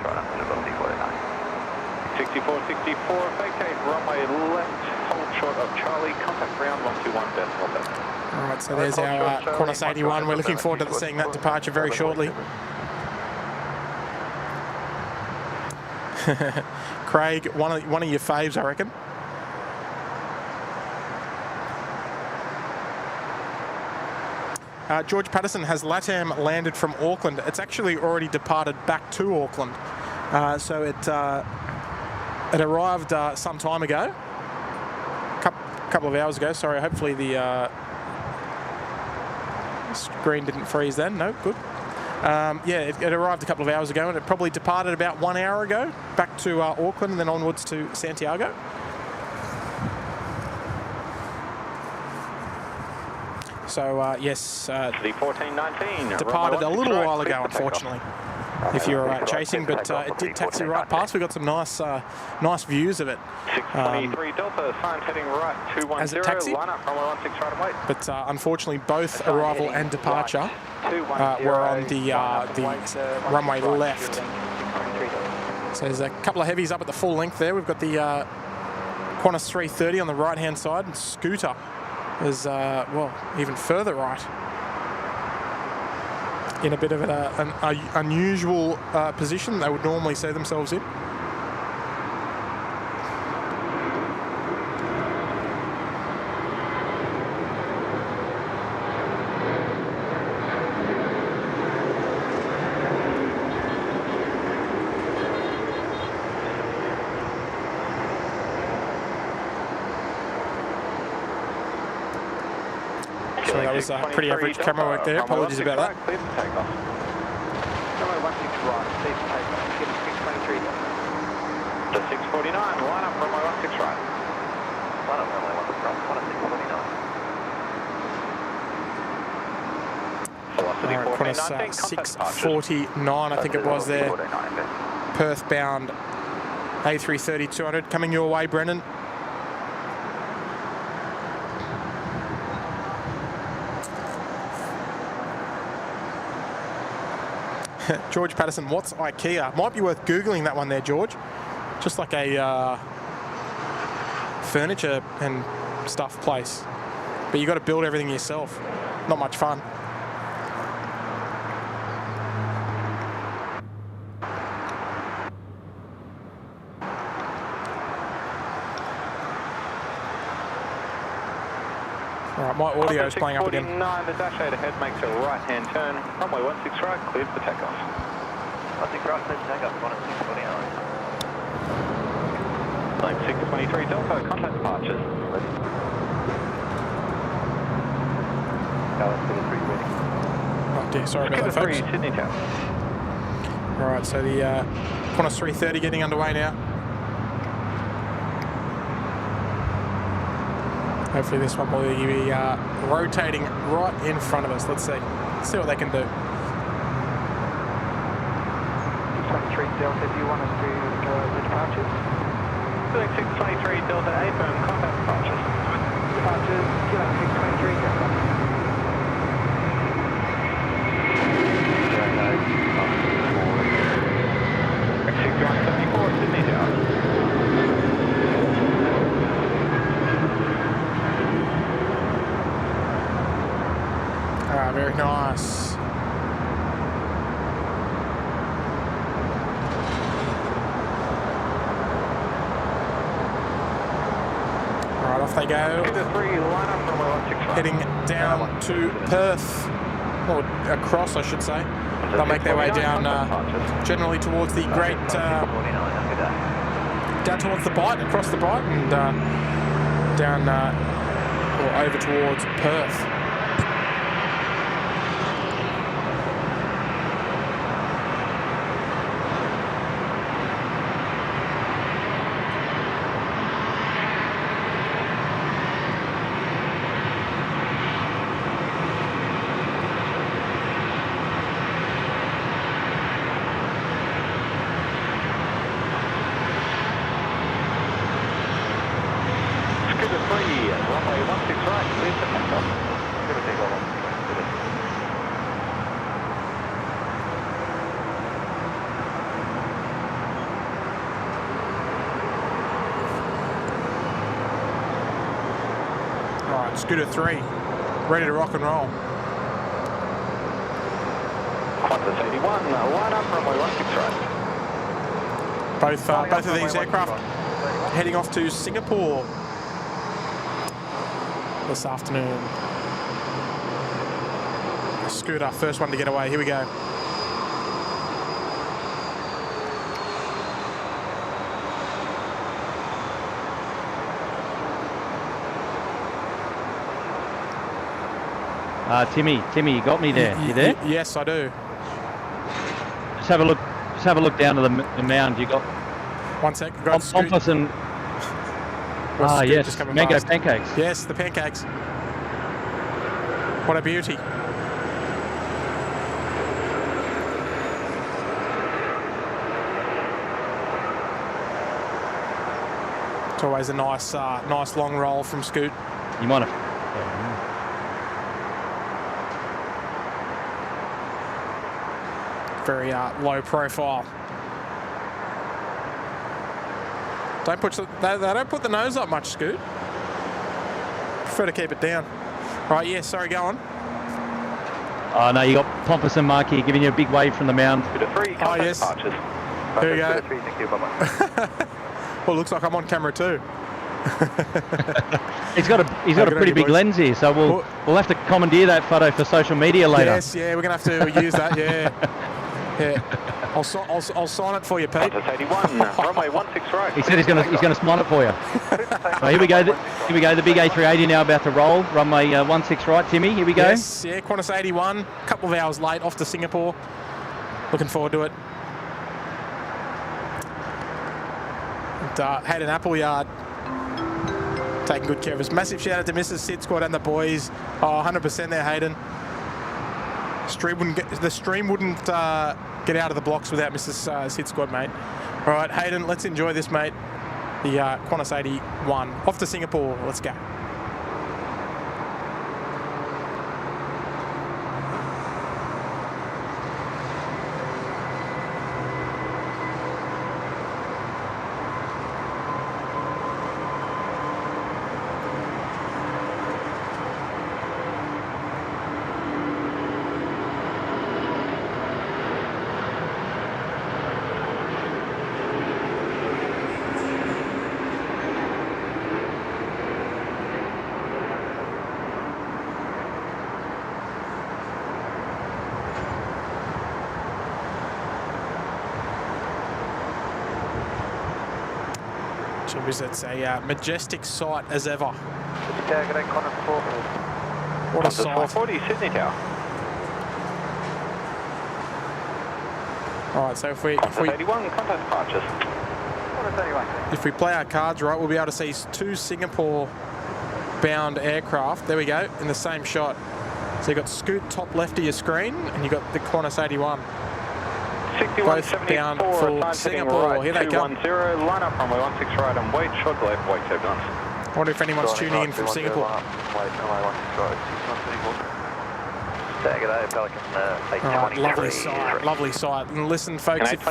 6464, vacate runway left, hold short of Charlie, contact ground 121.7. Alright, so there's our Qantas 81. We're looking forward to seeing that departure very shortly. Craig, one of your faves, I reckon. George Patterson, has LATAM landed from Auckland? It's actually already departed back to Auckland. So it arrived some time ago, couple of hours ago. Sorry, hopefully the screen didn't freeze then. No, good. Yeah, it arrived a couple of hours ago, and it probably departed about 1 hour ago back to Auckland and then onwards to Santiago. So yes, the 1419 departed a little while ago, unfortunately, if you're chasing, but it did taxi right past. We got some nice views of it. 623 Delta, signs heading right 210, line up runway 16 right away. But unfortunately, both arrival and departure were on the runway left. So there's a couple of heavies up at the full length there. We've got the Qantas 330 on the right-hand side, and Scooter is, well, even further right. In a bit of an unusual position they would normally see themselves in. So that was pretty average camera work there. Apologies about that. Clear for takeoff. Runway 16 right, clear for takeoff. Get 623. The 649, line up runway 16 right. Line up runway 16 right, 649. Velocity 649, I think it was there. Perth bound A330 200 coming your way, Brendan. George Patterson, what's IKEA? Might be worth Googling that one there, George. Just like a furniture and stuff place. But you got to build everything yourself. Not much fun. Alright, my audio is playing up again. The dash 8 ahead makes a right-hand turn. Runway 16 right, cleared for takeoff. 16 right, cleared for takeoff, 1649. Line 623 Delta, contact departures. Ready. Galaxy 3 ready. Oh dear, sorry about that, folks. Sydney Tower. Alright, so the Qantas 330 getting underway now. Hopefully this one will be rotating right in front of us. Let's see. Let's see what they can do. 623 Delta, do you want us to go over the departures? 623 Delta, A firm, contact departures. Departures, 623 Delta. X6174, Sydney Tower. Very nice. Right, off they go. Heading down to Perth, or across, I should say. They'll make their way down generally towards the great, down towards the Bight, across the Bight, and down or over towards Perth. Scooter 3, ready to rock and roll. Qantas 81, line up, runway 16 right. Both of these aircraft heading off to Singapore this afternoon. Scooter, first one to get away. Here we go. Timmy, you got me there. You there? Yes, I do. Just have a look. Just have a look down to the mound. You got 1 sec. Got Pompous and yes, mango past. pancakes. Yes, the pancakes. What a beauty. It's always a nice long roll from Scoot. You might have. Very low profile. They don't put the nose up much, Scoot. Prefer to keep it down. Right, yeah, sorry, go on. Oh no, you got Pompous and Markey giving you a big wave from the mound. Oh yes. Here we go. Well, it looks like I'm on camera too. He's got a pretty big lens here, so we'll have to commandeer that photo for social media later. Yes, yeah, we're gonna have to use that. Yeah, yeah. I'll sign it for you, Pete. 81, runway 16 right. He said he's gonna sign it for you. So here we go. Here we go. The big A380 now about to roll. Runway 16 right, Timmy. Here we go. Yes, yeah. Qantas 81. A couple of hours late, off to Singapore. Looking forward to it. And, Hayden Appleyard taking good care of us. Massive shout out to Mrs. SydSquad and the boys. Oh, 100% there, Hayden. The stream wouldn't get out of the blocks without Mrs. SydSquad, mate. All right, Hayden, let's enjoy this, mate. The Qantas 81 off to Singapore. Let's go. It's a majestic sight as ever. What a sight. 440 Sydney Tower. All right, so if we play our cards right, we'll be able to see two Singapore-bound aircraft. There we go, in the same shot. So you've got Scoot top left of your screen, and you've got the Qantas 81. Both bound for Singapore. Right, here they come. 210, line up runway 16 right and wait, short left, wait turbulence. I wonder if anyone's tuning in from Singapore. Lovely sight. And listen, folks, if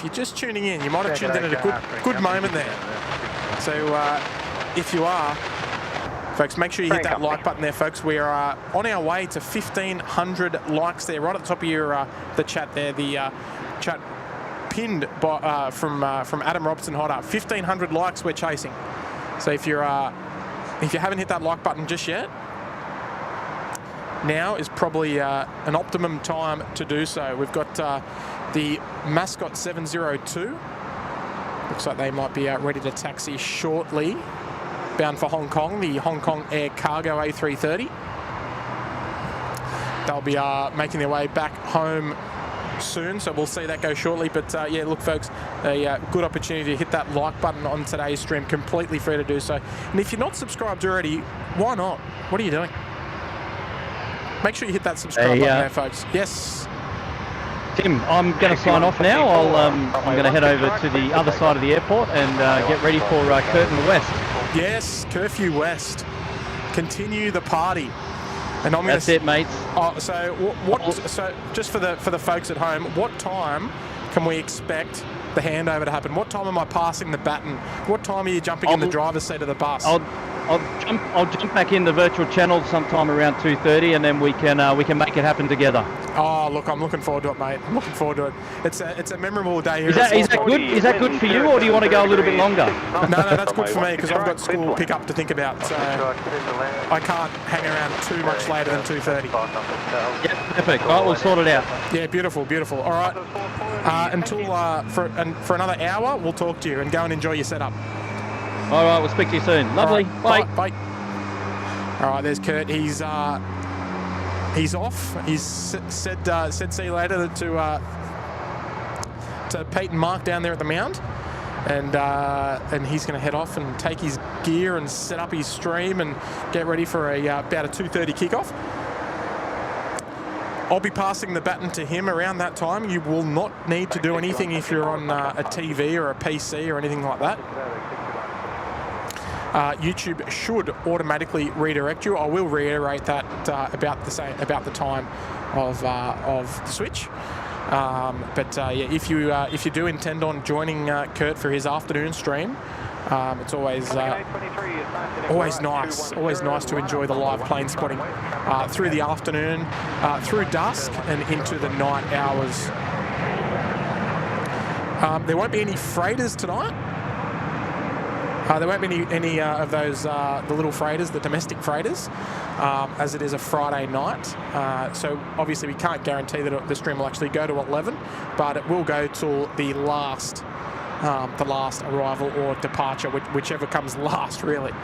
you're just tuning in, you might have tuned in at a good moment there. So if you are, folks, make sure you hit that like button there, folks. We are on our way to 1,500 likes there, right at the top of your the chat there. The chat pinned by, from Adam Robertson Hodder. 1,500 likes we're chasing. So if you haven't hit that like button just yet, now is probably an optimum time to do so. We've got the Mascot 702. Looks like they might be ready to taxi shortly. Bound for Hong Kong, the Hong Kong Air Cargo A330. They'll be making their way back home soon, so we'll see that go shortly. But yeah, look, folks, a good opportunity to hit that like button on today's stream. Completely free to do so. And if you're not subscribed already, why not? What are you doing? Make sure you hit that subscribe button there, folks. Yes. Tim, I'm going to sign off now. I'm going to head over to the other side of the airport and get ready for Curtin West. Yes, Curfew West. Continue the party. And I'm That's it, mates. Oh, so so just for the folks at home, what time can we expect the handover to happen? What time am I passing the baton? What time are you jumping in the driver's seat of the bus? I'll jump back in the virtual channel sometime around 2:30, and then we can make it happen together. Oh, look, I'm looking forward to it, mate. I'm looking forward to it. It's a memorable day here. Is that good? Is that good for you, or do you want to go a little bit longer? No, that's good for me because I've got school pick up to think about, so I can't hang around too much later than 2:30. Yeah, perfect. All right, we'll sort it out. Yeah, beautiful. All right. Until for another hour, we'll talk to you and go and enjoy your setup. All right, we'll speak to you soon. Lovely. Right, bye. All right, there's Kurt. He's off. He's said see you later to Pete and Mark down there at the mound, and he's going to head off and take his gear and set up his stream and get ready for about a 2:30 kickoff. I'll be passing the baton to him around that time. You will not need to do anything if you're on a TV or a PC or anything like that. YouTube should automatically redirect you. I will reiterate that about the time of the switch. Yeah, if you do intend on joining Kurt for his afternoon stream, it's always nice to enjoy the live plane spotting through the afternoon, through dusk, and into the night hours. There won't be any freighters tonight. There won't be any of those the little freighters, the domestic freighters, as it is a Friday night. So obviously we can't guarantee that the stream will actually go to 11, but it will go till the last arrival or departure, whichever comes last, really.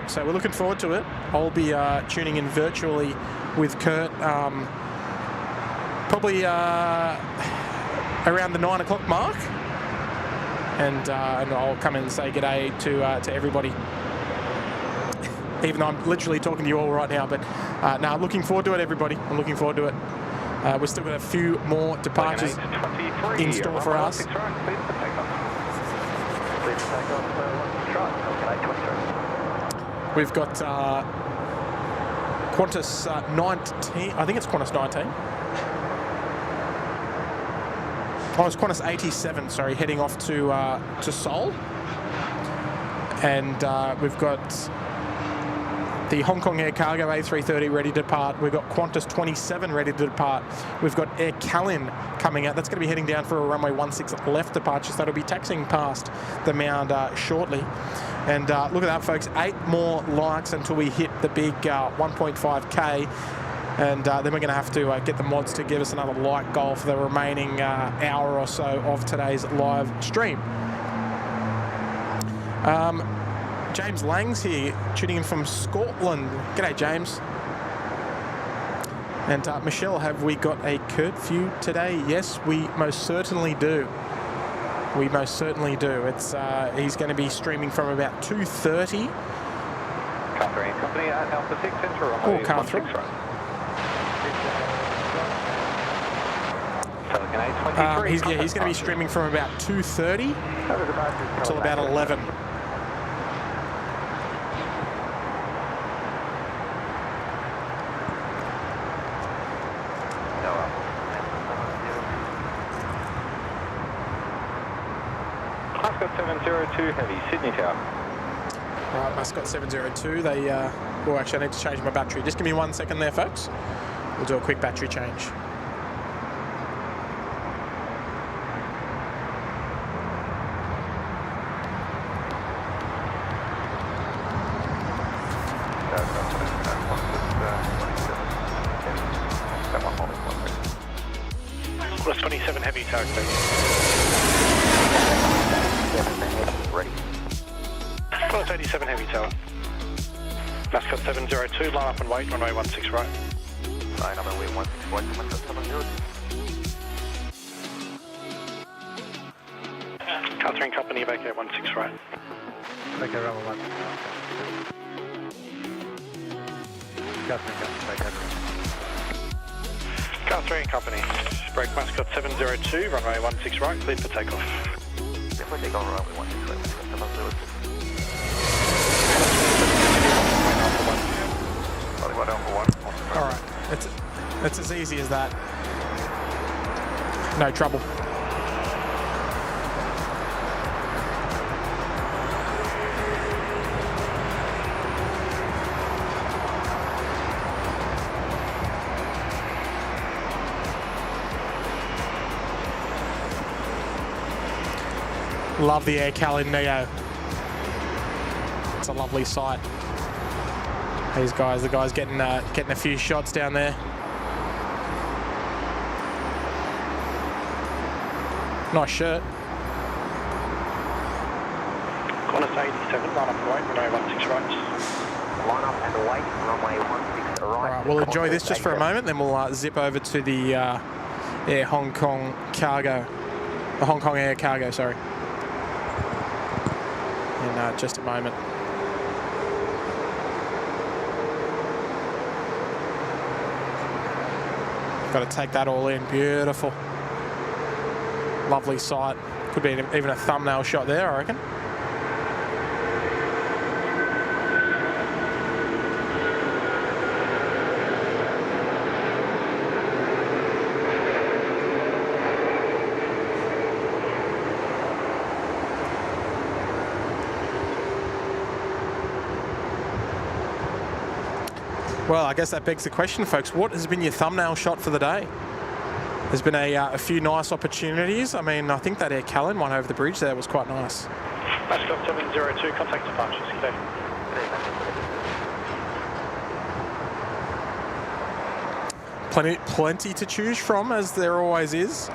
So we're looking forward to it. I'll be tuning in virtually with Kurt, probably around the 9 o'clock mark. And I'll come in and say g'day to everybody, even though I'm literally talking to you all right now. But no, I'm looking forward to it, everybody. I'm looking forward to it. We're still got a few more departures in store for us. We've got Qantas 19. I think it's Qantas 19. Oh, it's Qantas 87, sorry, heading off to Seoul. And we've got the Hong Kong Air Cargo A330 ready to depart. We've got Qantas 27 ready to depart. We've got Air Calin coming out. That's going to be heading down for a runway 16 left departure, so that'll be taxiing past the mound shortly. And look at that, folks, 8 more likes until we hit the big 1.5K. And then we're going to have to get the mods to give us another like goal for the remaining hour or so of today's live stream. James Lang's here, tuning in from Scotland. G'day, James. And Michelle, have we got a curfew today? Yes, we most certainly do. We most certainly do. It's he's going to be streaming from about 2:30. Car 3 and company at Alpha 6 Centre. Or car 3. He's going to be streaming from about 2:30 till about 11. Mascot 702 Heavy, Sydney Tower. Alright, Mascot 702, they, oh actually I need to change my battery. Just give me 1 second there, folks. We'll do a quick battery change. Qantas 27 Heavy Tower, Ready. Qantas 87 Heavy Tower. Mascot 702, line up and wait, runway 16 right. Line up and wait, 16 right, Mascot 702. Car 3 and company, vacate 16 right. Okay, runway 16. Car 3 and company, vacate. Car 3 and company, break Mascot 702, runway 16 right, cleared for takeoff. Cleared for takeoff, runway 16 right, Mascot 702. Alright, it's as easy as that. No trouble. Love the Air Calin Neo. It's a lovely sight. These guys, the guys getting a few shots down there. Nice shirt. Qantas 87, line up and wait, runway 16 right. Line up and wait, runway 16 right. Alright, we'll enjoy this just for a moment, then we'll zip over to the Air Hong Kong cargo. The Hong Kong Air cargo, sorry. In just a moment. Got to take that all in. Beautiful. Lovely sight. Could be even a thumbnail shot there, I reckon. Well, I guess that begs the question, folks. What has been your thumbnail shot for the day? There's been a few nice opportunities. I mean, I think that Air Calin one over the bridge there was quite nice. Mascot 702, contact departures. Good day. Plenty to choose from, as there always is.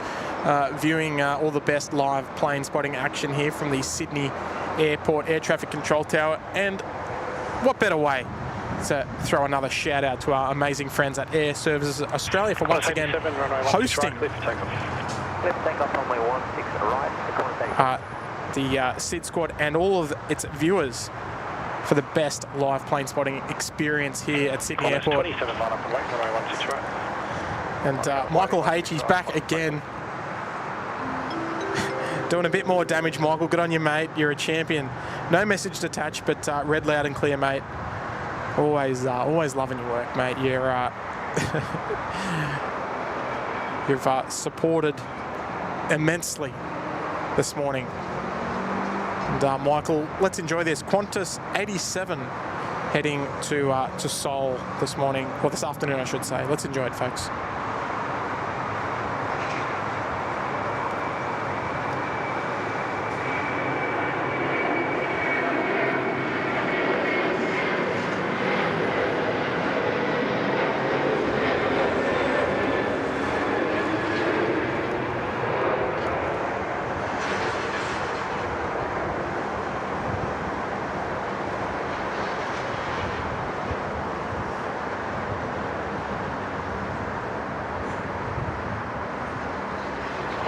Viewing all the best live plane spotting action here from the Sydney Airport Air Traffic Control Tower. And what better way to throw another shout out to our amazing friends at Air Services Australia for once again hosting the SydSquad and all of its viewers for the best live plane spotting experience here at Sydney Airport. And Michael H, he's back again. Doing a bit more damage, Michael. Good on you, mate. You're a champion. No message attached, but read loud and clear, mate. Always loving your work, mate. You're you've supported immensely this morning. And Michael, let's enjoy this. Qantas 87 heading to Seoul this morning, or this afternoon, I should say. Let's enjoy it, folks.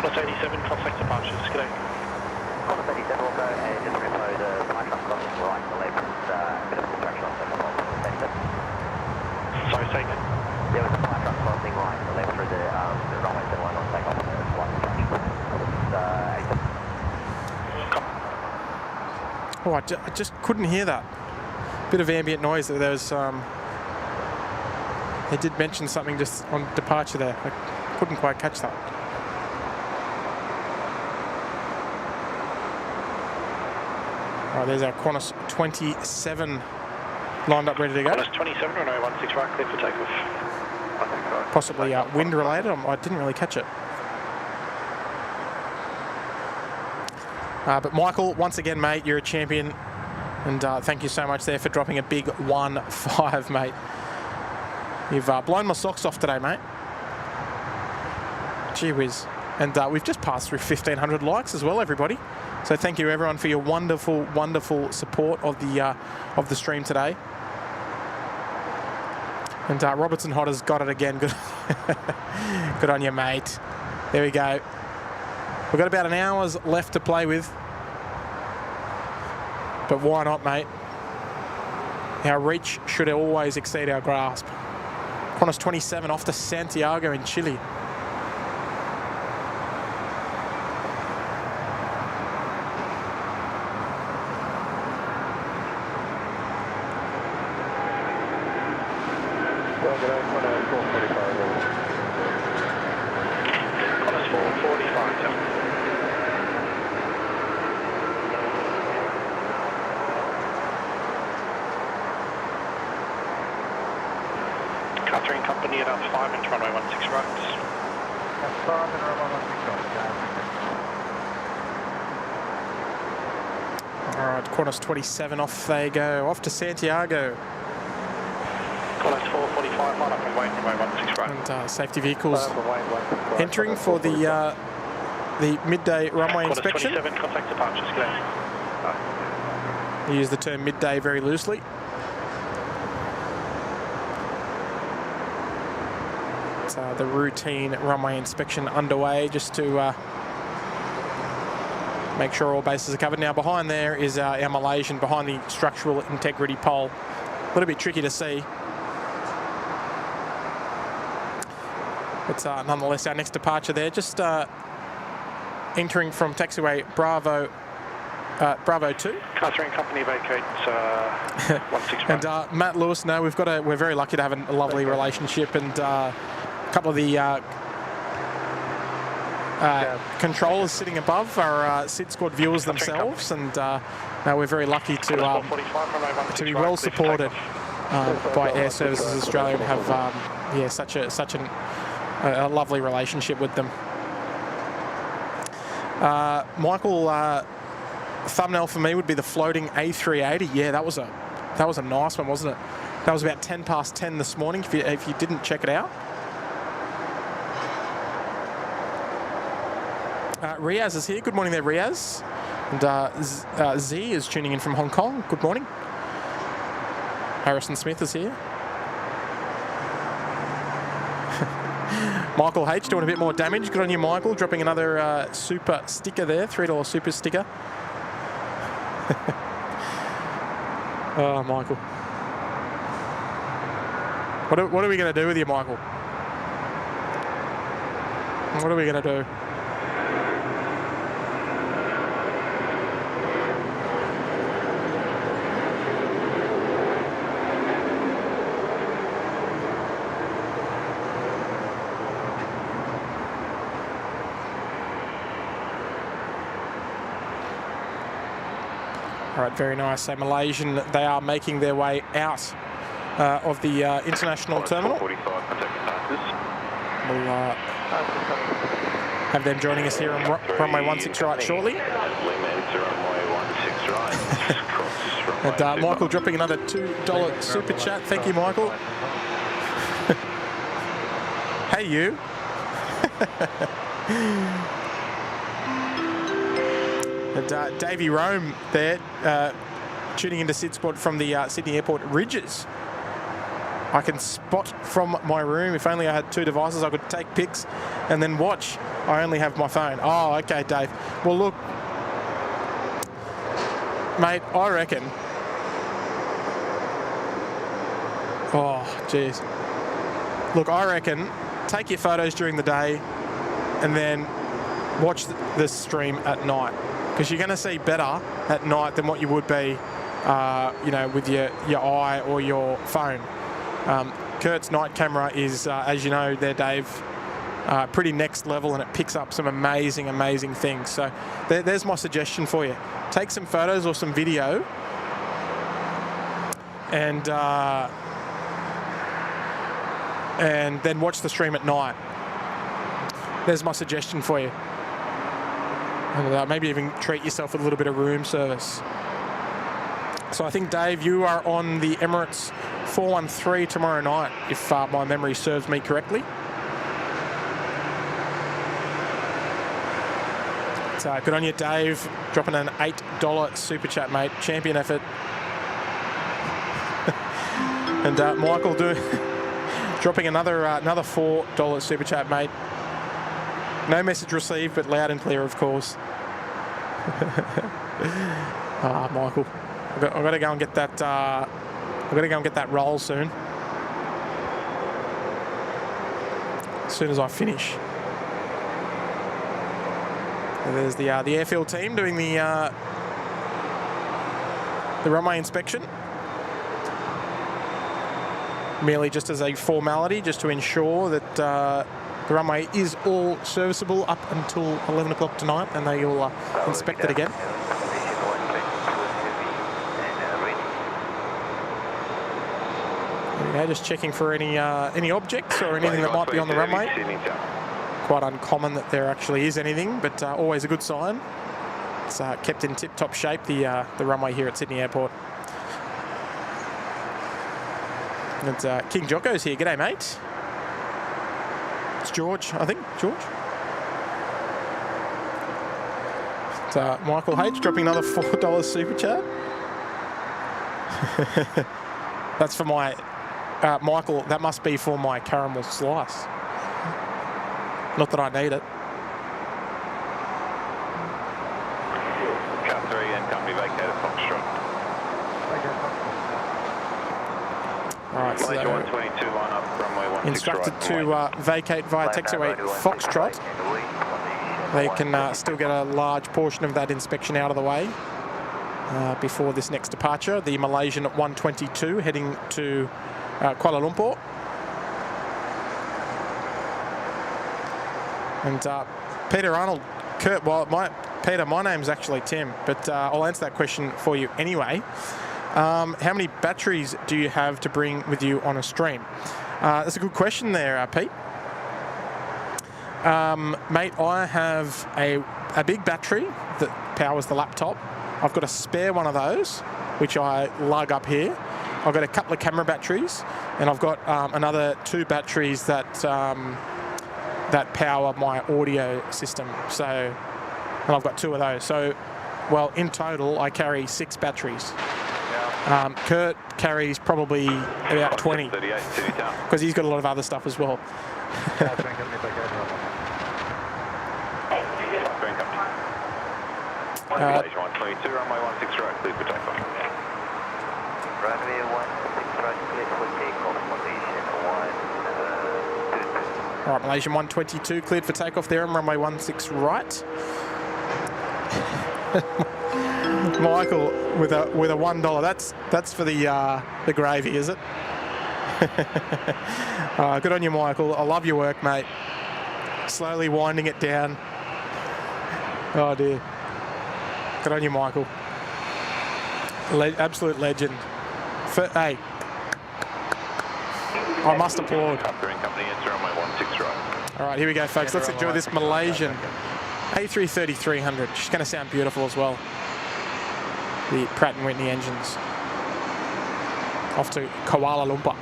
Qantas 87, contact departures. Good day. Qantas 87 will go and just repo the fire truck crossing right to left. A bit of construction on second floor. Sorry, say again. There was a fire truck crossing right to left through the runway 71 on takeoff on the flight construction. Oh, I just couldn't hear that. Bit of ambient noise. There was they did mention something just on departure there. I couldn't quite catch that. All right, there's our Qantas 27 lined up, ready to go. Qantas 27, runway 16 right, clear for takeoff. Possibly wind related. I didn't really catch it. But Michael, once again, mate, you're a champion. And thank you so much there for dropping a big 1-5, mate. You've blown my socks off today, mate. Gee whiz. And we've just passed through 1,500 likes as well, everybody. So thank you, everyone, for your wonderful, wonderful support of the stream today. And Robertson Hodder's got it again. Good, good on you, mate. There we go. We've got about an hour's left to play with. But why not, mate? Our reach should always exceed our grasp. Qantas 27 off to Santiago in Chile. right, Qantas 27 off they go, off to Santiago. Qantas 445, line up and wait, runway 16 right. And safety vehicles entering for the midday runway inspection. 27, contact departures, good day. We use the term midday very loosely. It's the routine runway inspection underway, just to make sure all bases are covered. Now behind there is our Malaysian behind the structural integrity pole. A little bit tricky to see. But nonetheless, our next departure there, just entering from taxiway Bravo 2. Catering company vacates 16 And Matt Lewis, no, we're very lucky to have a lovely relationship, and a couple of the controllers sitting above are SydSquad viewers themselves, and no, we're very lucky to be well supported by Air Services Australia and have such a lovely relationship with them. Michael, thumbnail for me would be the floating A380. Yeah, that was a nice one, wasn't it? That was about 10 past 10 this morning. If you didn't check it out. Riaz is here. Good morning there, Riaz. And Z is tuning in from Hong Kong. Good morning. Harrison Smith is here. Michael H doing a bit more damage. Good on you, Michael. Dropping another super sticker there. $3 super sticker. Oh, Michael. What are we going to do with you, Michael? What are we going to do? All right, very nice. So Malaysian, they are making their way out of the international terminal. We'll have them joining us here on runway 16 right shortly. And Michael dropping another $2 super chat. Thank you, Michael. Hey, you. And Davey Rome there, tuning into SydSquad from the Sydney Airport Ridges. I can spot from my room. If only I had two devices, I could take pics and then watch. I only have my phone. Oh, okay, Dave. Well, look, mate, I reckon. Oh, jeez. Look, I reckon take your photos during the day and then watch the stream at night, because you're going to see better at night than what you would be, with your eye or your phone. Kurt's night camera is, as you know there, Dave, pretty next level, and it picks up some amazing, amazing things. So there's my suggestion for you. Take some photos or some video and then watch the stream at night. There's my suggestion for you. And maybe even treat yourself with a little bit of room service. So I think, Dave, you are on the Emirates 413 tomorrow night, if my memory serves me correctly. So good on you, Dave. Dropping an $8 super chat, mate. Champion effort. And Michael dropping another $4 super chat, mate. No message received, but loud and clear, of course. Michael, I've got to go and get that. I've got to go and get that roll soon. As soon as I finish. And there's the airfield team doing the runway inspection. Merely just as a formality, just to ensure that the runway is all serviceable up until 11 o'clock tonight, and they will inspect it again. Yeah, just checking for any objects or anything that might be on the runway. Quite uncommon that there actually is anything, but always a good sign. It's kept in tip-top shape, the runway here at Sydney Airport. And King Jocko's here. G'day, mate. It's George, I think. George. It's, Michael H dropping another $4 super chat. That's for my Michael. That must be for my caramel slice. Not that I need it. Car 3 and company vacated Foxtrot. Alright, so Malaysia 122 line up, runway 16 instructed right, to vacate via taxiway Foxtrot. They can still get a large portion of that inspection out of the way before this next departure. The Malaysian 122 heading to Kuala Lumpur. And Peter Arnold, Kurt, well, Peter, my name's actually Tim, but I'll answer that question for you anyway. How many batteries do you have to bring with you on a stream? That's a good question there, Pete. Mate, I have a big battery that powers the laptop. I've got a spare one of those, which I lug up here. I've got a couple of camera batteries, and I've got another 2 batteries that that power my audio system. So, and I've got 2 of those. So, well, in total, I carry 6 batteries. Kurt carries probably about 20 because he's got a lot of other stuff as well. Malaysia 122, runway 16 right, clear for takeoff. Runway 16 right, clear for takeoff. Malaysian 122. All right, Malaysian 122 cleared for takeoff there on runway 16 right. Michael with a $1. That's for the gravy, is it? Good on you, Michael. I love your work, mate. Slowly winding it down. Oh dear. Good on you, Michael. Absolute legend. Hey, I must applaud. All right, here we go, folks. Let's enjoy this Malaysian A330 300. She's going to sound beautiful as well. The Pratt & Whitney engines. Off to Kuala Lumpur.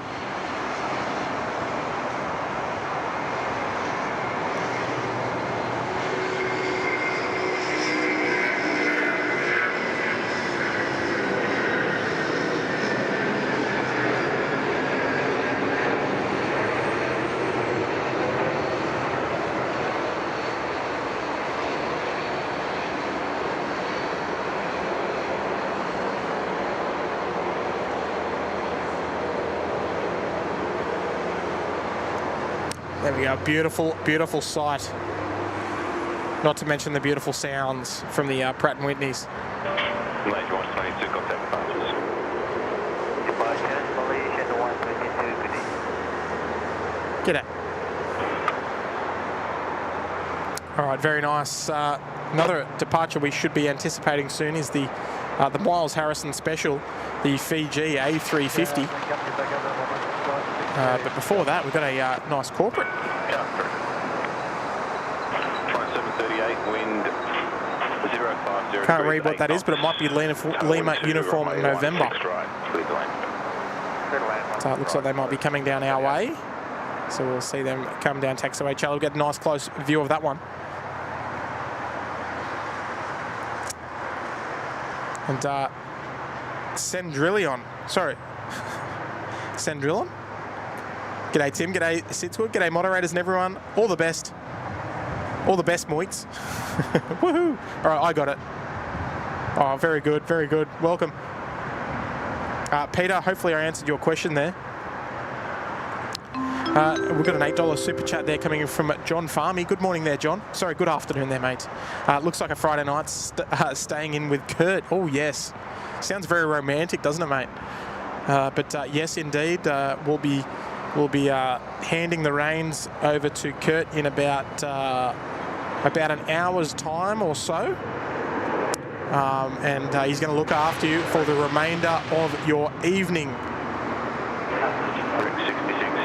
There we go, beautiful, beautiful sight. Not to mention the beautiful sounds from the Pratt & Whitneys. Malaysia 122, contact departures. Departure, Malaysian 122, good day. G'day. All right, very nice. Another departure we should be anticipating soon is the Miles Harrison Special, the Fiji A350. But before that, we've got a nice corporate. Yeah, 738, wind 050. Can't read what that is, but it might be Lima Uniform November. So it looks like they might be coming down our way. So we'll see them come down taxiway. Charlie, we'll get a nice close view of that one. And Sendrillion. Sorry. Sendrillon? G'day, Tim. G'day, SydSquad. G'day, moderators and everyone. All the best. All the best, Moits. Woohoo. All right, I got it. Oh, very good. Very good. Welcome. Peter, hopefully I answered your question there. We've got an $8 super chat there coming in from John Farmy. Good morning there, John. Sorry, good afternoon there, mate. Looks like a Friday night staying in with Kurt. Oh, yes. Sounds very romantic, doesn't it, mate? But yes, indeed, we'll be handing the reins over to Kurt in about an hour's time or so. And he's going to look after you for the remainder of your evening.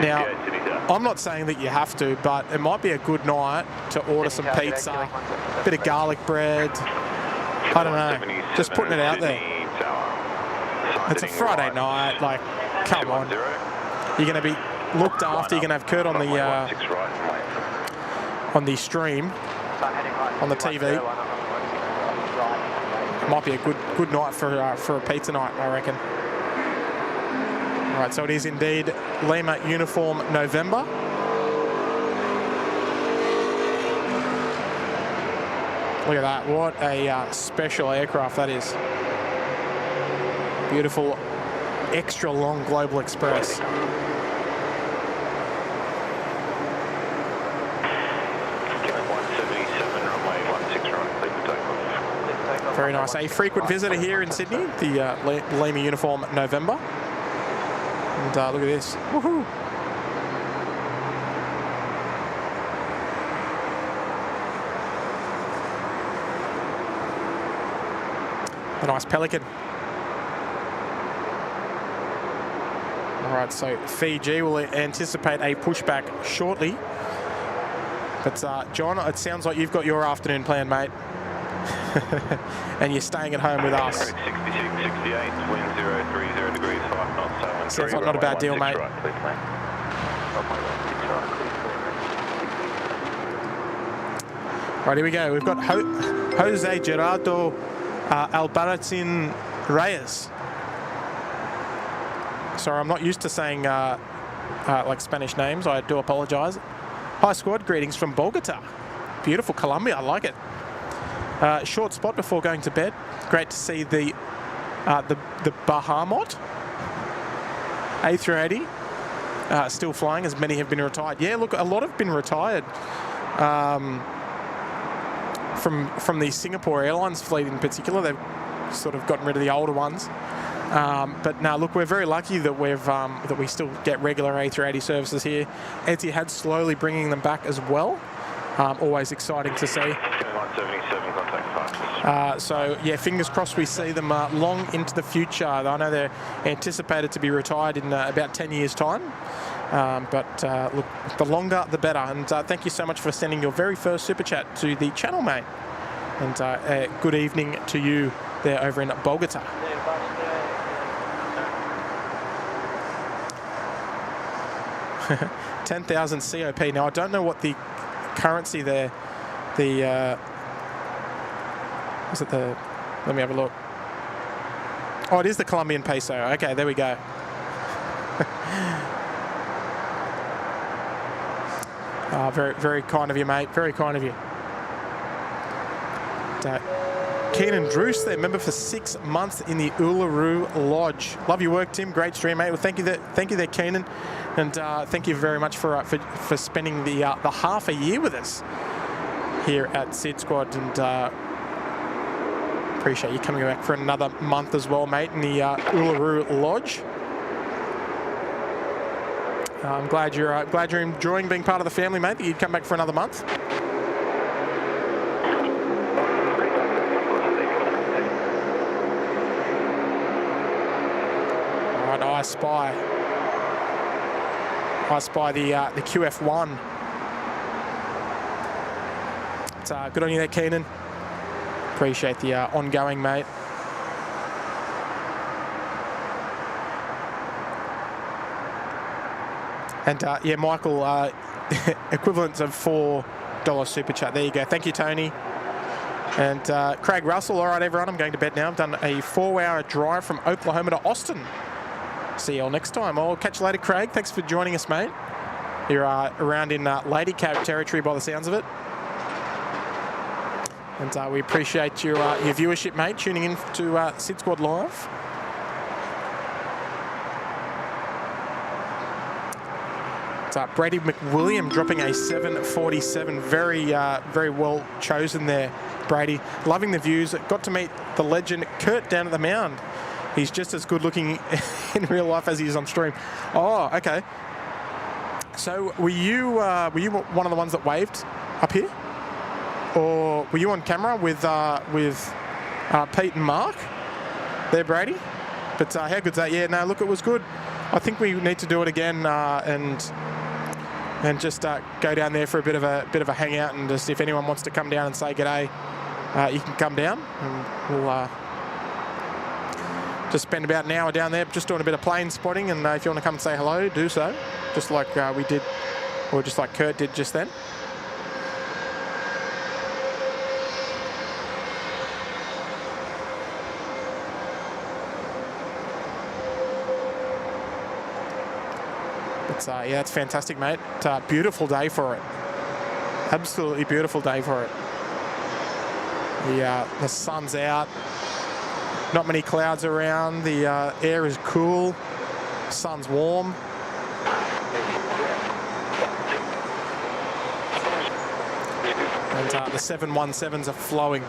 Now, I'm not saying that you have to, but it might be a good night to order some pizza, a bit of garlic bread, I don't know. Just putting it out there. It's a Friday night. Like, come on. You're going to be looked after. You're going to have Kurt on the stream, on the TV. Might be a good night for a pizza night, I reckon. All right, so it is indeed Lima uniform November. Look at that, what a special aircraft that is. Beautiful, extra long Global Express. Very nice. A frequent visitor here in Sydney, the Lima uniform November. And look at this. Woohoo! A nice Pelican. All right, so Fiji will anticipate a pushback shortly. But John, it sounds like you've got your afternoon planned, mate. And you're staying at home with us. 66, 68, wind 030 degrees, 5 knots, 7. Sounds like not a bad deal, mate. Right, here we go. We've got Jose Gerardo Albarracin Reyes. Sorry, I'm not used to saying like Spanish names. I do apologise. Hi, squad. Greetings from Bogota. Beautiful Colombia. I like it. Short spot before going to bed. Great to see the Bahamut A380 still flying, as many have been retired. Yeah, look, a lot have been retired from the Singapore Airlines fleet in particular. They've sort of gotten rid of the older ones. But now, look, we're very lucky that we still get regular A380 services here. Etihad slowly bringing them back as well. Always exciting to see. So, yeah, fingers crossed we see them long into the future. I know they're anticipated to be retired in about 10 years' time. But look, the longer, the better. And thank you so much for sending your very first Super Chat to the channel, mate. And good evening to you there over in Bogota. $10,000 COP. Now, I don't know what the currency there, is it the, let me have a look. Oh, it is the Colombian peso. Okay, there we go. Very, very kind of you, mate. Very kind of you. Keenan Druce, there, member for 6 months in the Uluru Lodge. Love your work, Tim. Great stream, mate. Well, thank you there, Keenan, and thank you very much for spending the half a year with us here at SydSquad, and appreciate you coming back for another month as well, mate, in the Uluru Lodge. I'm glad you're enjoying being part of the family, mate, that you'd come back for another month. All right, I spy the QF1. It's good on you there, Keenan. Appreciate the ongoing, mate. And yeah, Michael, equivalent of $4 super chat. There you go. Thank you, Tony. And Craig Russell. All right, everyone, I'm going to bed now. I've done a 4-hour drive from Oklahoma to Austin. See you all next time. I'll catch you later, Craig. Thanks for joining us, mate. You're around in Lady Cab territory by the sounds of it. And we appreciate your viewership, mate, tuning in to SydSquad Live. Brady McWilliam dropping a 747. Very, very well chosen there, Brady. Loving the views. Got to meet the legend Kurt down at the mound. He's just as good looking in real life as he is on stream. Oh, okay. So were you one of the ones that waved up here, or were you on camera with Pete and Mark there, Brady? But how good's that? Yeah, no, look, it was good. I think we need to do it again and just go down there for a bit of a hangout, and just if anyone wants to come down and say g'day, you can come down and we'll just spend about an hour down there just doing a bit of plane spotting, and if you want to come and say hello, do so, just like we did, or just like Kurt did just then. But yeah, it's fantastic, mate. Beautiful day for it. Absolutely beautiful day for it. The sun's out. Not many clouds around. The air is cool. Sun's warm. And the 717s are flowing.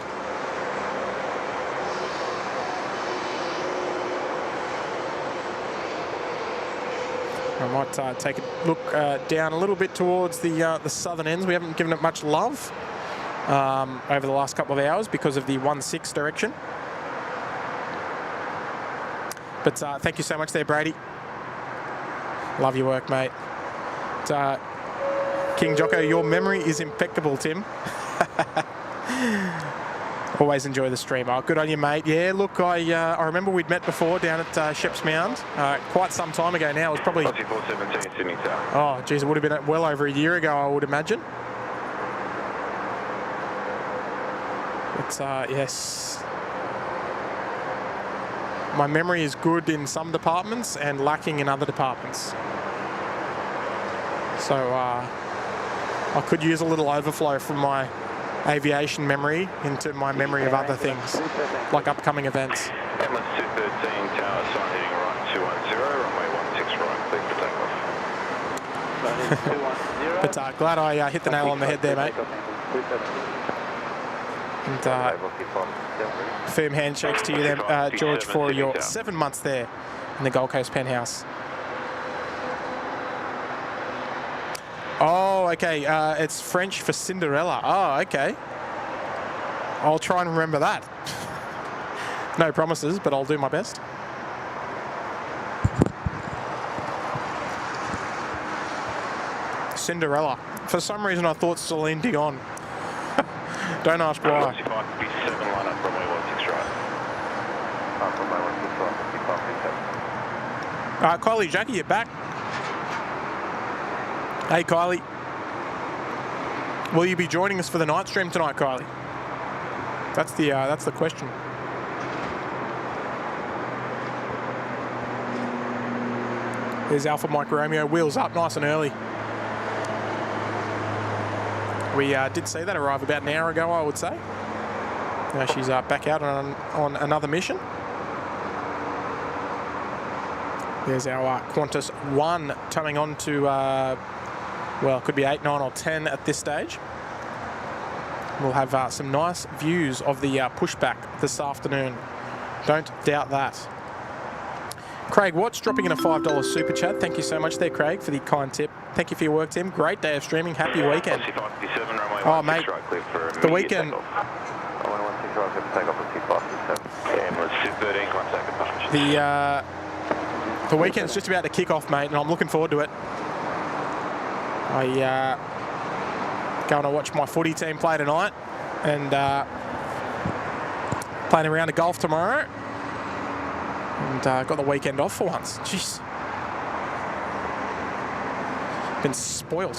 I might take a look down a little bit towards the southern ends. We haven't given it much love over the last couple of hours because of the 1-6 direction. But thank you so much there, Brady. Love your work, mate. But, King Jocko, your memory is impeccable, Tim. Always enjoy the stream. Oh, good on you, mate. Yeah, look, I remember we'd met before down at Sheps Mound quite some time ago now. It was probably... 417 Sydney Tower. Oh, geez, it would have been well over a year ago, I would imagine. But, yes... My memory is good in some departments and lacking in other departments. So I could use a little overflow from my aviation memory into my memory of other things, like upcoming events. Emirates 213 Tower, sign heading right 210, runway 16 right, clear for takeoff. But glad I hit the nail on the head there, mate. And firm handshakes to you then, George, for your 7 months there in the Gold Coast penthouse. Oh, okay. It's French for Cinderella. Oh, okay. I'll try and remember that. No promises, but I'll do my best. Cinderella. For some reason, I thought Celine Dion. Don't ask why. Kylie, Jackie, you're back. Hey, Kylie. Will you be joining us for the night stream tonight, Kylie? That's the question. There's Alpha Mike Romeo, wheels up nice and early. We did see that arrive about an hour ago, I would say. Now she's back out on another mission. There's our Qantas 1 coming on to, well, it could be 8, 9 or 10 at this stage. We'll have some nice views of the pushback this afternoon. Don't doubt that. Craig Watts dropping in a $5 super chat. Thank you so much there, Craig, for the kind tip. Thank you for your work, Tim. Great day of streaming. Happy weekend. Oh, mate, the weekend... The weekend's just about to kick off, mate, and I'm looking forward to it. I going to watch my footy team play tonight, and playing a round of golf tomorrow, and got the weekend off for once. Jeez, been spoilt.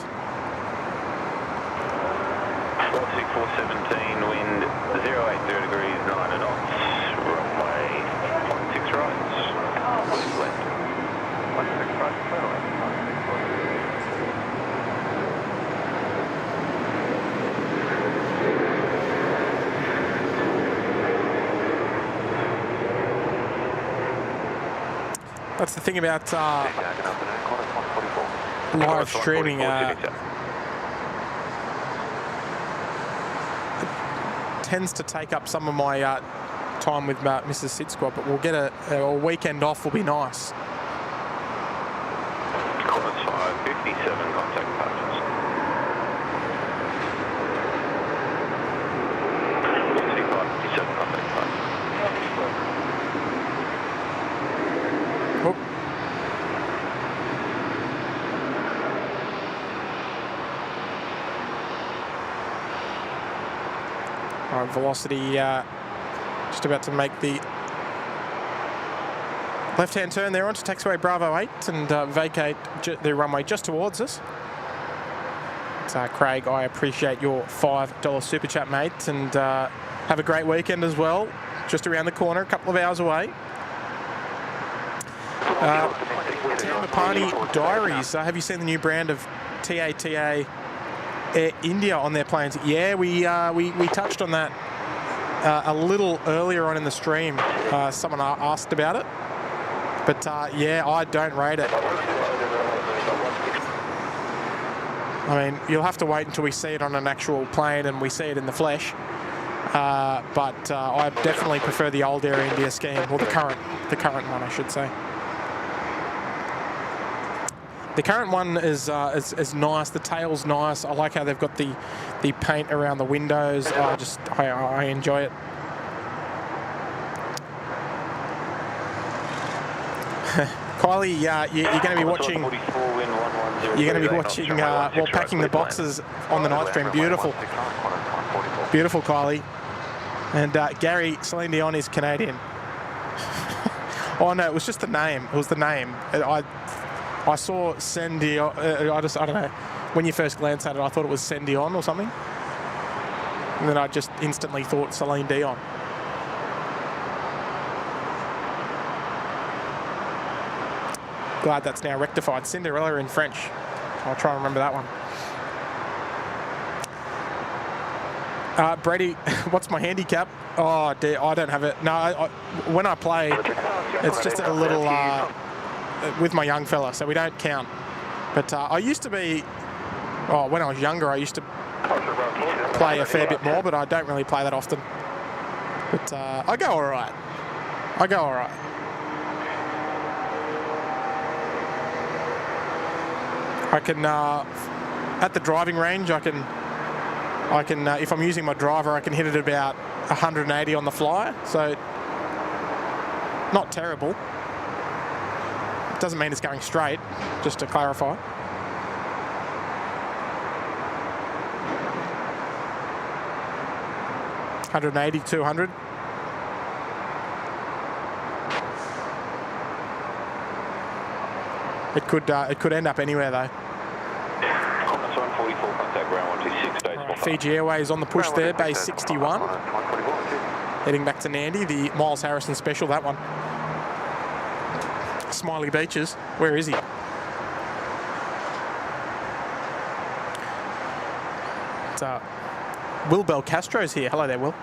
46417, wind 080 degrees, 9 knots, runway 16 right, left. 16 right, clear left. That's the thing about live streaming. It tends to take up some of my time with Mrs. SydSquad, but we'll get a weekend off. Will be nice. Qantas 557, contact passengers. 557, contact passengers. Current velocity just about to make the left-hand turn there onto taxiway Bravo 8 and vacate the runway just towards us. So, Craig, I appreciate your $5 super chat, mate, and have a great weekend as well. Just around the corner, a couple of hours away. Tamapani Diaries, have you seen the new brand of TATA Air India on their planes? Yeah, we touched on that a little earlier on in the stream. Someone asked about it. But yeah, I don't rate it. I mean, you'll have to wait until we see it on an actual plane and we see it in the flesh. But I definitely prefer the old Air India scheme, or the current one, I should say. The current one is nice. The tail's nice. I like how they've got the paint around the windows. I enjoy it. Kylie, you're going to be watching. You're going to be watching while packing the boxes on the night stream. Beautiful, beautiful, Kylie. And Gary, Celine Dion is Canadian. Oh no, it was just the name. It was the name. I saw Sendion. I don't know. When you first glanced at it, I thought it was Sendion or something, and then I just instantly thought Celine Dion. Glad that's now rectified. Cinderella in French. I'll try and remember that one. Brady, what's my handicap? Oh, dear, I don't have it. No, when I play, it's just a little with my young fella, so we don't count. But I used to be, when I was younger, I used to play a fair bit more, but I don't really play that often. But I go all right. I go all right. I can, at the driving range, I can, if I'm using my driver, I can hit it about 180 on the fly. So, not terrible. It doesn't mean it's going straight, just to clarify. $180, $200. It could end up anywhere though. Fiji Airways on the push there, base 61. Heading back to Nandi, the Miles Harrison special, that one. Smiley Beaches, where is he? It's Will Belcastro's here. Hello there, Will.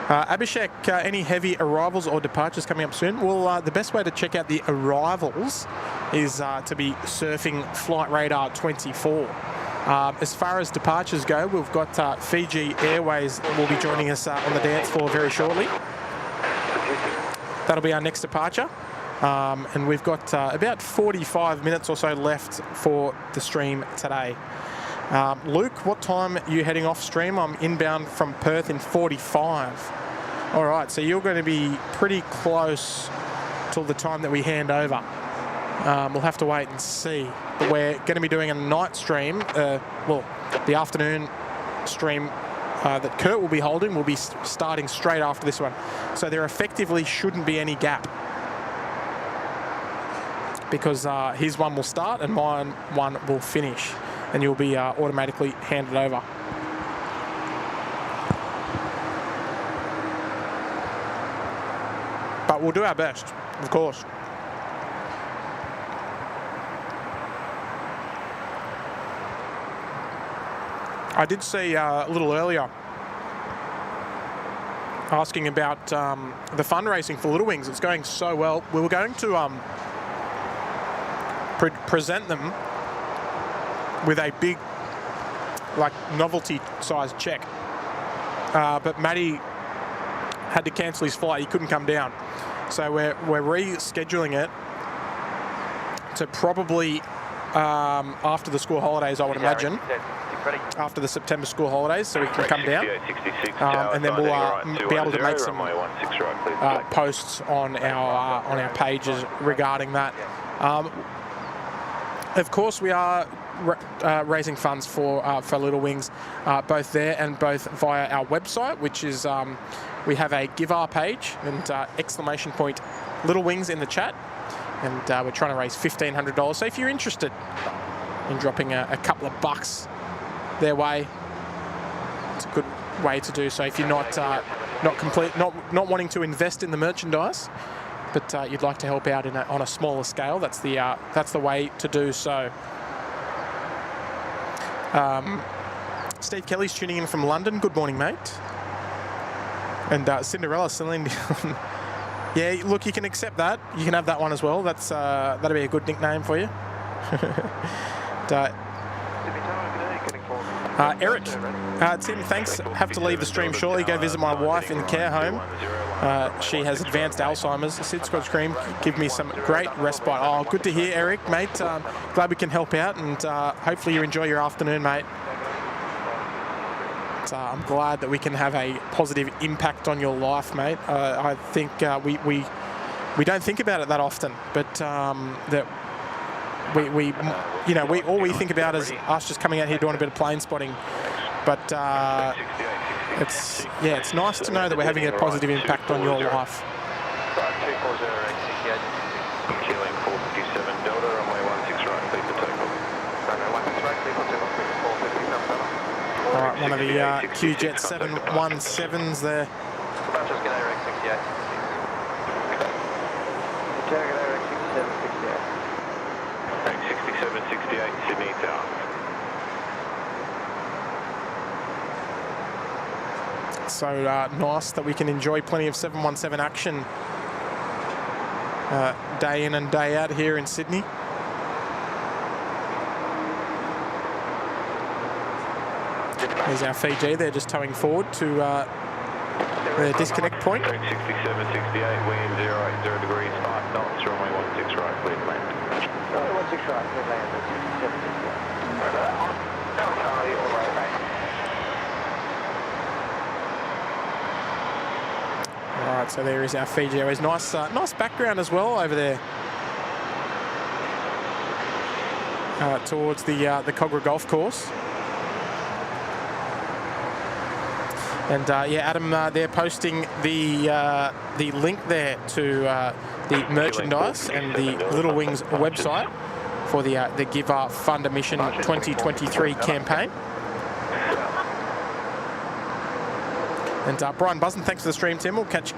Abhishek, any heavy arrivals or departures coming up soon? Well, the best way to check out the arrivals is to be surfing Flight Radar 24. As far as departures go, we've got Fiji Airways will be joining us on the dance floor very shortly. That'll be our next departure. And we've got about 45 minutes or so left for the stream today. Luke, what time are you heading off stream? I'm inbound from Perth in 45. All right, so you're going to be pretty close till the time that we hand over. We'll have to wait and see. But we're going to be doing a night stream. Well, the afternoon stream that Kurt will be holding will be starting straight after this one. So there effectively shouldn't be any gap, because his one will start and mine one will finish, and you'll be automatically handed over. But we'll do our best, of course. I did see a little earlier asking about the fundraising for Little Wings. It's going so well. We were going to present them with a big, like, novelty-sized check. But Matty had to cancel his flight. He couldn't come down. So we're rescheduling it to probably after the school holidays, I would imagine. After the September school holidays, so we can come down. And then we'll be able to make some posts on our pages regarding that. Of course, we are raising funds for Little Wings, both there and both via our website, which is we have a Give Our page and exclamation point Little Wings in the chat, and we're trying to raise $1,500. So if you're interested in dropping a couple of bucks their way, it's a good way to do so. If you're not wanting to invest in the merchandise, but you'd like to help out on a smaller scale, that's the way to do so. Steve Kelly's tuning in from London. Good morning, mate. And Cinderella Celine. Yeah, look, you can accept that. You can have that one as well. That's that'll be a good nickname for you. Eric, Tim, thanks. Have to leave the stream shortly. Go visit my wife in the care home. She has advanced Alzheimer's. SydSquad Scream, give me some great respite. Oh, good to hear, Eric, mate. Glad we can help out, and hopefully you enjoy your afternoon, mate. I'm glad that we can have a positive impact on your life, mate. I think we don't think about it that often, but that we all we think about is us just coming out here doing a bit of plane spotting. But it's nice to know that we're having a positive impact on your life. All right, one of the QJet 717s there. Sydney Tower. So nice that we can enjoy plenty of 717 action day in and day out here in Sydney. There's our Fiji. They're just towing forward to their disconnect point. 67, 68, wind 080 degrees, 5 knots, runway 16 right, clear land. Runway 16 right, clear land, 67, 68. All right, so there is our Fiji Airways. Nice background as well over there towards the Cogra Golf Course. And yeah, Adam, they're posting the link there to the merchandise and the Little Wings website for the Give Our Fund a Mission 2023 campaign. And Brian Buzzin, thanks for the stream, Tim. We'll catch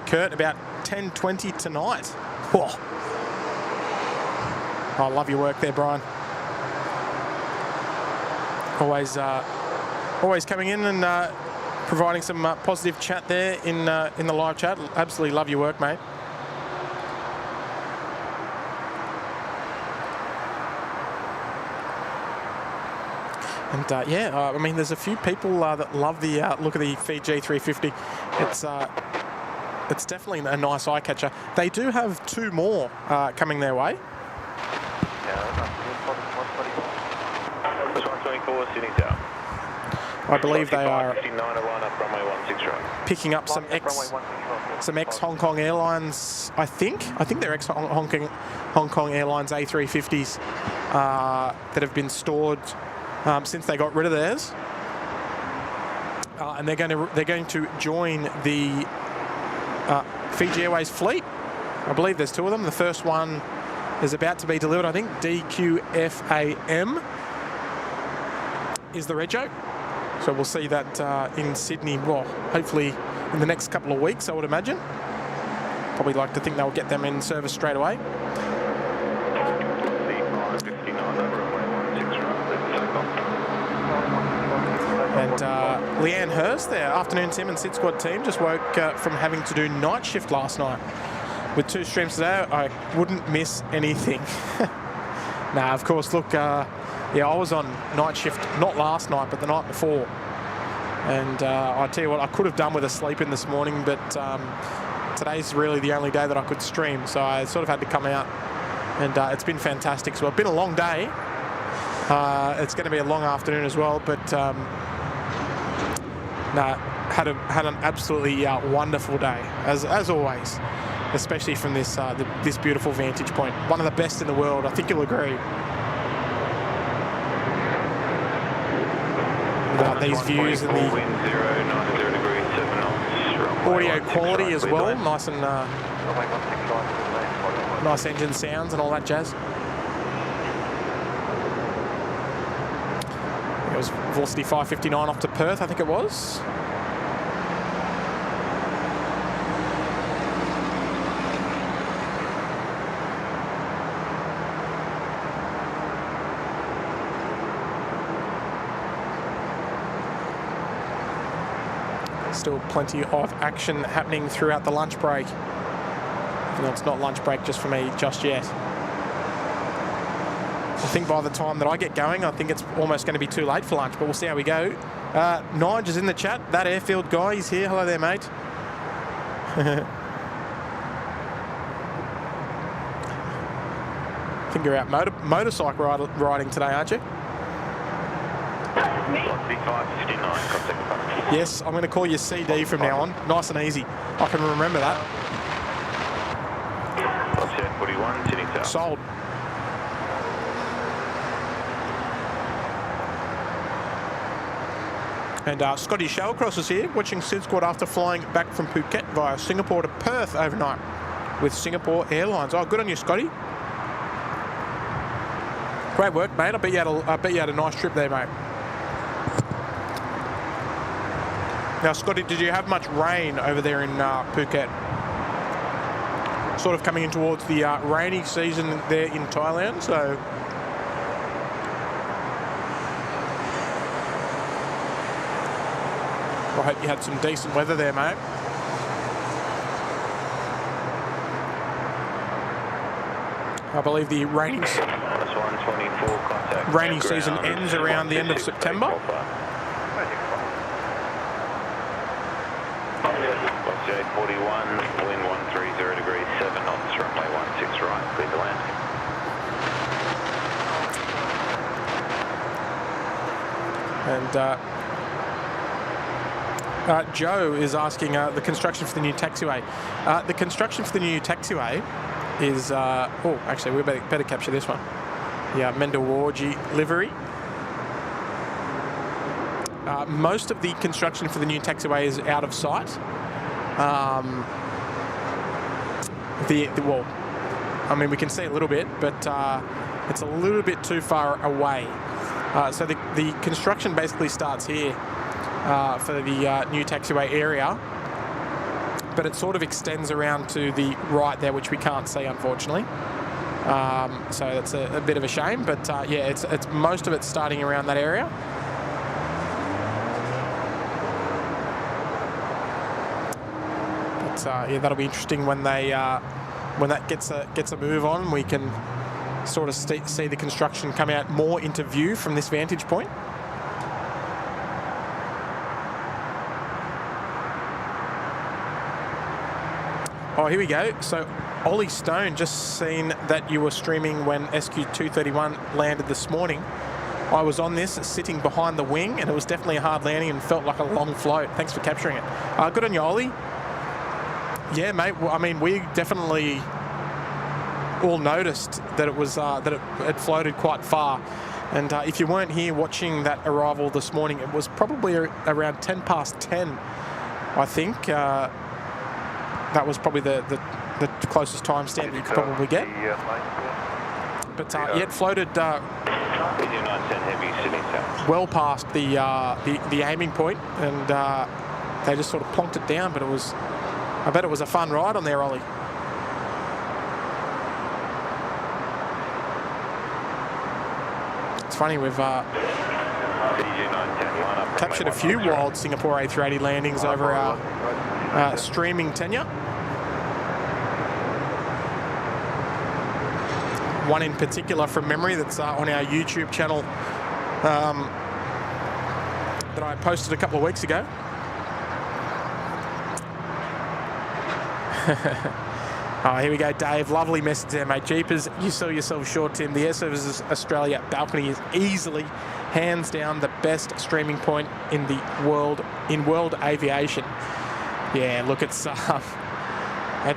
Kurt about 10:20 tonight. Whoa. I love your work there, Brian. Always coming in and providing some positive chat there in the live chat. Absolutely love your work, mate. And yeah, I mean, there's a few people that love the look of the Fiji 350. It's definitely a nice eye catcher. They do have two more coming their way. I believe they are picking up some ex-Hong Kong Airlines, I think they're ex-Hong Kong Airlines A350s that have been stored since they got rid of theirs, and they're going to join the Fiji Airways fleet. I believe there's two of them. The first one is about to be delivered. I think DQFAM is the rego. So we'll see that in Sydney, well, hopefully in the next couple of weeks, I would imagine. Probably like to think they'll get them in service straight away. And Leanne Hurst there, afternoon Tim and SydSquad team, just woke from having to do night shift last night. With 2 streams today, I wouldn't miss anything. Nah, of course, look, yeah, I was on night shift, not last night, but the night before. And I tell you what, I could have done with a sleep in this morning, but today's really the only day that I could stream. So I sort of had to come out, and it's been fantastic. So it's been a long day. It's going to be a long afternoon as well, but nah, had an absolutely wonderful day, as always, especially from this this beautiful vantage point. One of the best in the world, I think you'll agree. these views and the audio quality as well. Nice and nice engine sounds and all that jazz. It was Velocity 559 off to Perth, I think it was. Still plenty of action happening throughout the lunch break. No, it's not lunch break just for me just yet. I think by the time that I get going, I think it's almost going to be too late for lunch, but we'll see how we go. Nige is in the chat. That airfield guy, he's here. Hello there, mate. I think you're out motorcycle riding today, aren't you? Yes, I'm going to call you CD from now on. Nice and easy. I can remember that. Sold. And Scotty Shellcross is here, watching SydSquad after flying back from Phuket via Singapore to Perth overnight with Singapore Airlines. Oh, good on you, Scotty. Great work, mate. I bet you had a nice trip there, mate. Now, Scotty, did you have much rain over there in Phuket? Sort of coming in towards the rainy season there in Thailand, so... I hope you had some decent weather there, mate. I believe the rainy season ends around the end of September. J41, wind 130 degrees, 7 knots, runway 16 right, clear to land. And Joe is asking the construction for the new taxiway. The construction for the new taxiway is... oh, actually, we better capture this one. Yeah, Mendawarji livery. Most of the construction for the new taxiway is out of sight. Well, I mean, we can see a little bit, but it's a little bit too far away. So the construction basically starts here for the new taxiway area, but it sort of extends around to the right there, which we can't see, unfortunately. So that's a bit of a shame, but yeah, it's most of it's starting around that area. Yeah, that'll be interesting when they when that gets a move on. We can sort of see the construction come out more into view from this vantage point. Oh, here we go. So Ollie Stone, just seen that you were streaming when SQ231 landed this morning. I was on this sitting behind the wing, and it was definitely a hard landing and felt like a long float. Thanks for capturing it. Good on you, Ollie. Yeah, mate. Well, I mean, we definitely all noticed that it was that it floated quite far. And if you weren't here watching that arrival this morning, it was probably around 10 past 10, I think. That was probably the closest timestamp you could probably get. But yeah, it floated well past the aiming point, and they just sort of plonked it down. But it was... I bet it was a fun ride on there, Ollie. It's funny, we've captured a few wild Singapore A380 landings over our streaming tenure. One in particular from memory that's on our YouTube channel that I posted a couple of weeks ago. Here we go, Dave. Lovely message there, mate. Jeepers, you sell yourself short, Tim. The Air Services Australia balcony is easily, hands down, the best streaming point in the world, in world aviation. Yeah, look, it's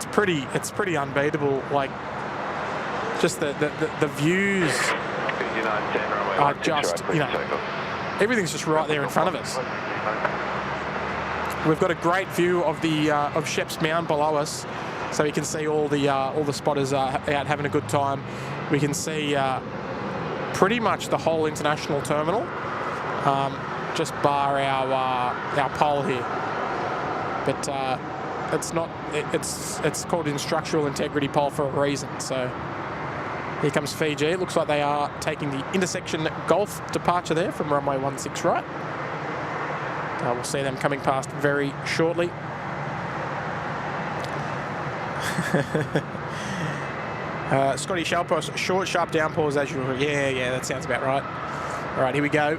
pretty unbeatable. Like, just the views are just, you know, everything's just right there in front of us. We've got a great view of the of Sheps Mound below us, so you can see all the spotters out having a good time. We can see pretty much the whole international terminal, just bar our pole here. But it's not. It's called an structural integrity pole for a reason. So here comes Fiji. It looks like they are taking the intersection Golf departure there from runway 16 right. We'll see them coming past very shortly. Scotty Shalpost, short, sharp downpours as usual. Yeah, that sounds about right. All right, here we go.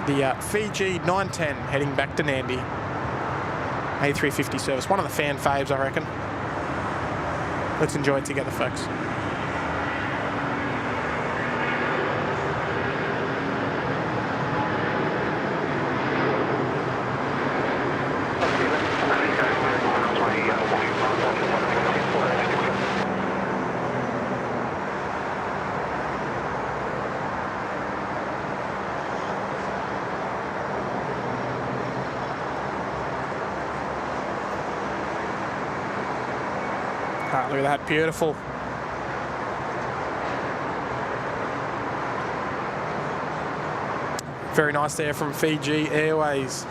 The Fiji 910 heading back to Nandi. A350 service, one of the fan faves, I reckon. Let's enjoy it together, folks. Look at that, beautiful. Very nice there from Fiji Airways.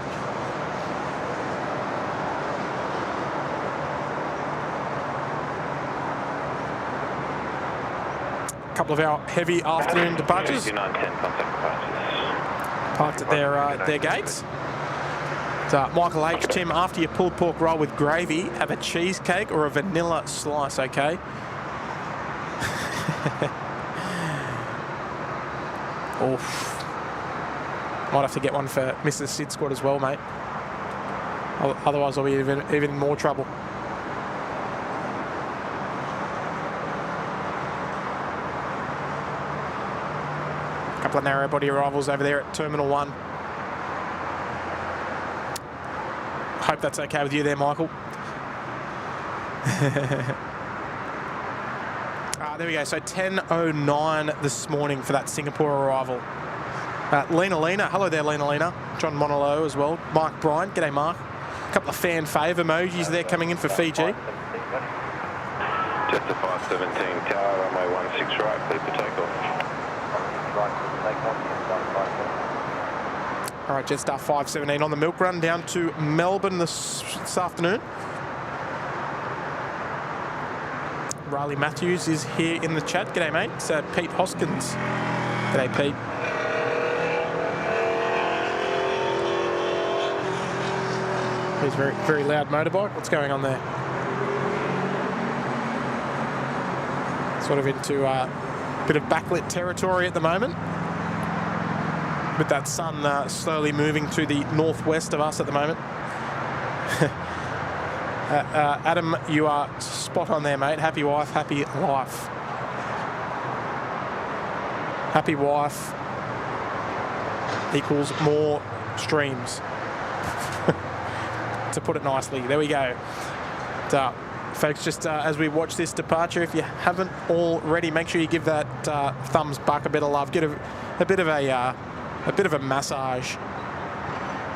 A couple of our heavy afternoon departures. Parked at their gates. Michael H. Tim, after your pulled pork roll with gravy, have a cheesecake or a vanilla slice, okay? Oof. Might have to get one for Mrs. SydSquad as well, mate. Otherwise I'll be even more trouble. A couple of narrow body arrivals over there at Terminal 1. Hope that's okay with you there, Michael. There we go. So 10:09 this morning for that Singapore arrival. Lena. Hello there, Lena. John Monolo as well. Mark Bryant. G'day, Mark. A couple of fan fave emojis there coming in for Fiji. Just a 517 tower, runway 16 right, clear for takeoff. All right, Jetstar 517 on the milk run down to Melbourne this afternoon. Riley Matthews is here in the chat. G'day, mate. It's Pete Hoskins. G'day, Pete. He's very, very loud motorbike. What's going on there? Sort of into a bit of backlit territory at the moment. With that sun slowly moving to the northwest of us at the moment. Adam, you are spot on there, mate. Happy wife, happy life. Happy wife equals more streams. To put it nicely. There we go. So, folks, just as we watch this departure, if you haven't already, make sure you give that thumbs buck a bit of love. Get a bit of a massage.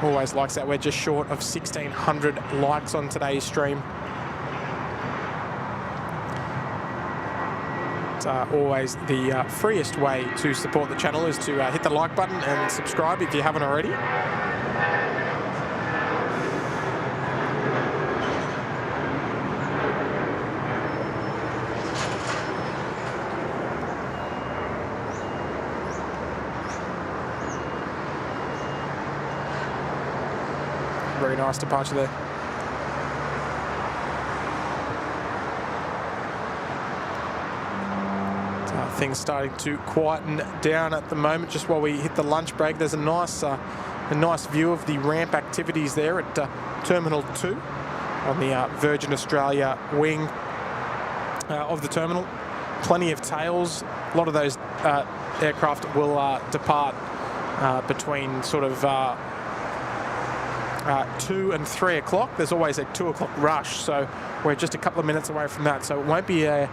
Always likes that. We're just short of 1,600 likes on today's stream. It's always the freest way to support the channel is to hit the like button and subscribe if you haven't already. Very nice departure there. So things starting to quieten down at the moment. Just while we hit the lunch break, there's a nice view of the ramp activities there at Terminal 2 on the Virgin Australia wing of the terminal. Plenty of tails. A lot of those aircraft will depart between sort of 2 and 3 o'clock. There's always a 2 o'clock rush, so we're just a couple of minutes away from that. So it won't be a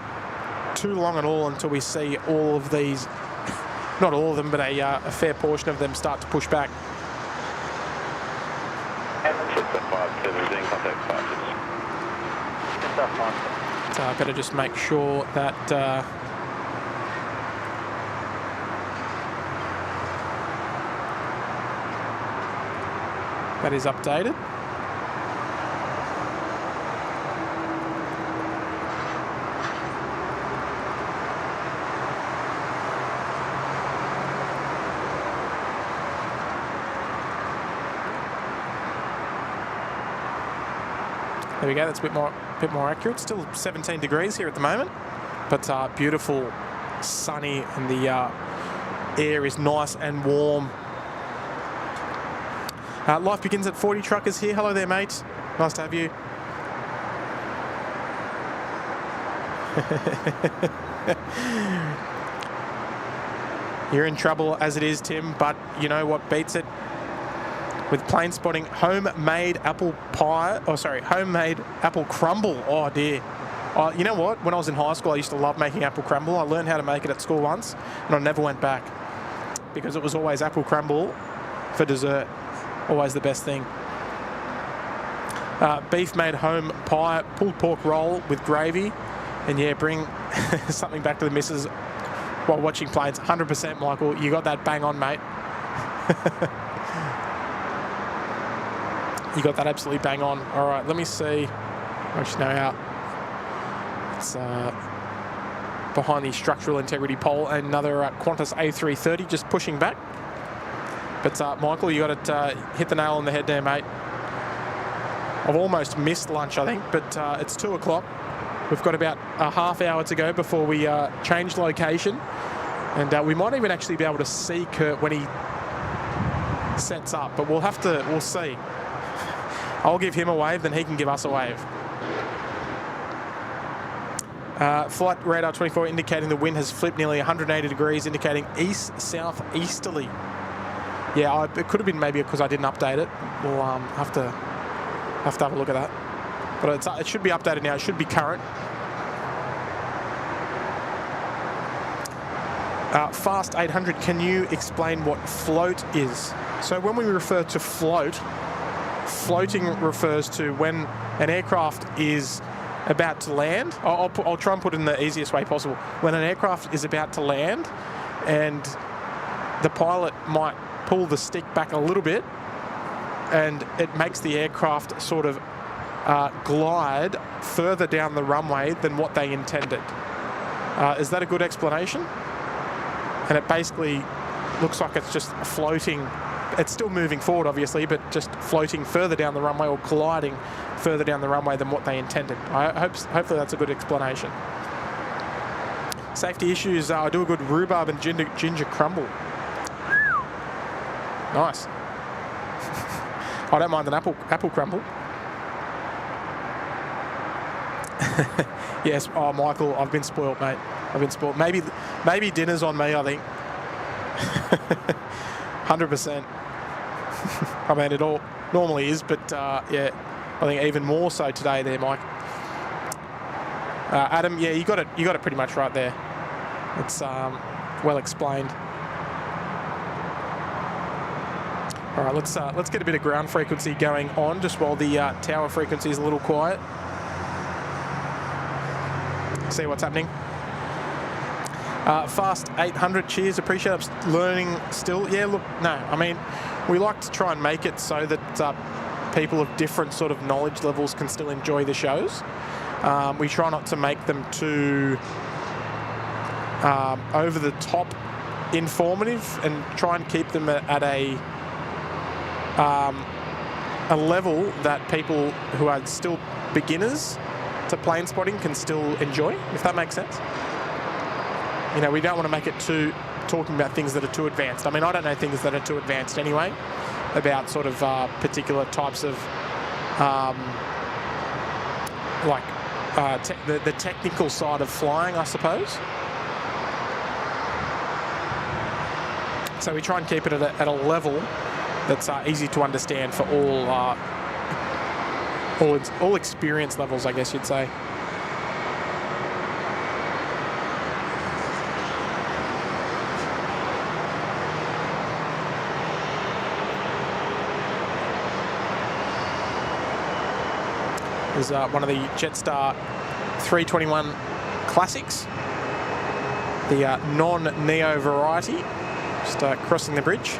too long at all until we see all of these, not all of them, but a fair portion of them start to push back. So I better just make sure that that is updated. There we go, that's a bit more accurate. Still 17 degrees here at the moment, but beautiful, sunny, and the air is nice and warm. Life begins at 40. Truckers here. Hello there, mate. Nice to have you. You're in trouble as it is, Tim, but you know what beats it? With plane spotting, homemade apple pie, homemade apple crumble. Oh dear. You know what? When I was in high school, I used to love making apple crumble. I learned how to make it at school once, and I never went back because it was always apple crumble for dessert. Always the best thing. Beef made home pie, pulled pork roll with gravy, and yeah, bring something back to the missus while watching planes. 100%, Michael. You got that bang on, mate. You got that absolutely bang on. All right, let me see. I actually know how. It's behind the structural integrity pole. Another Qantas A380 just pushing back. But Michael, you got it hit the nail on the head there, mate. I've almost missed lunch, I think, but it's 2 o'clock. We've got about a half hour to go before we change location. And we might even actually be able to see Kurt when he sets up, but we'll see. I'll give him a wave, then he can give us a wave. Flight radar 24 indicating the wind has flipped nearly 180 degrees, indicating east-southeasterly. Yeah, it could have been maybe because I didn't update it. We'll have to have a look at that. But it should be updated now. It should be current. Fast 800, can you explain what float is? So when we refer to float, floating refers to when an aircraft is about to land. I'll try and put it in the easiest way possible. When an aircraft is about to land and the pilot might pull the stick back a little bit and it makes the aircraft sort of glide further down the runway than what they intended. Is that a good explanation? And it basically looks like it's just floating. It's still moving forward, obviously, but just floating further down the runway or colliding further down the runway than what they intended. Hopefully that's a good explanation. Safety issues, I do a good rhubarb and ginger crumble. Nice. I don't mind an apple crumble. Yes, oh Michael, I've been spoiled, mate. I've been spoiled. Maybe dinner's on me, I think. 100%. I mean, it all normally is, but yeah, I think even more so today there, Mike. Adam, yeah, you got it pretty much right there. It's well explained. All right, let's get a bit of ground frequency going on just while the tower frequency is a little quiet. See what's happening. Fast 800, cheers, appreciate it. I'm learning still. Yeah, look, no, I mean, we like to try and make it so that people of different sort of knowledge levels can still enjoy the shows. We try not to make them too over the top informative and try and keep them at a level that people who are still beginners to plane spotting can still enjoy, if that makes sense. You know, we don't want to make it too talking about things that are too advanced. I mean, I don't know things that are too advanced anyway about sort of particular types of the technical side of flying, I suppose. So we try and keep it at a level that's easy to understand for all experience levels, I guess you'd say. is one of the Jetstar 321 Classics, the non-Neo variety. Just crossing the bridge.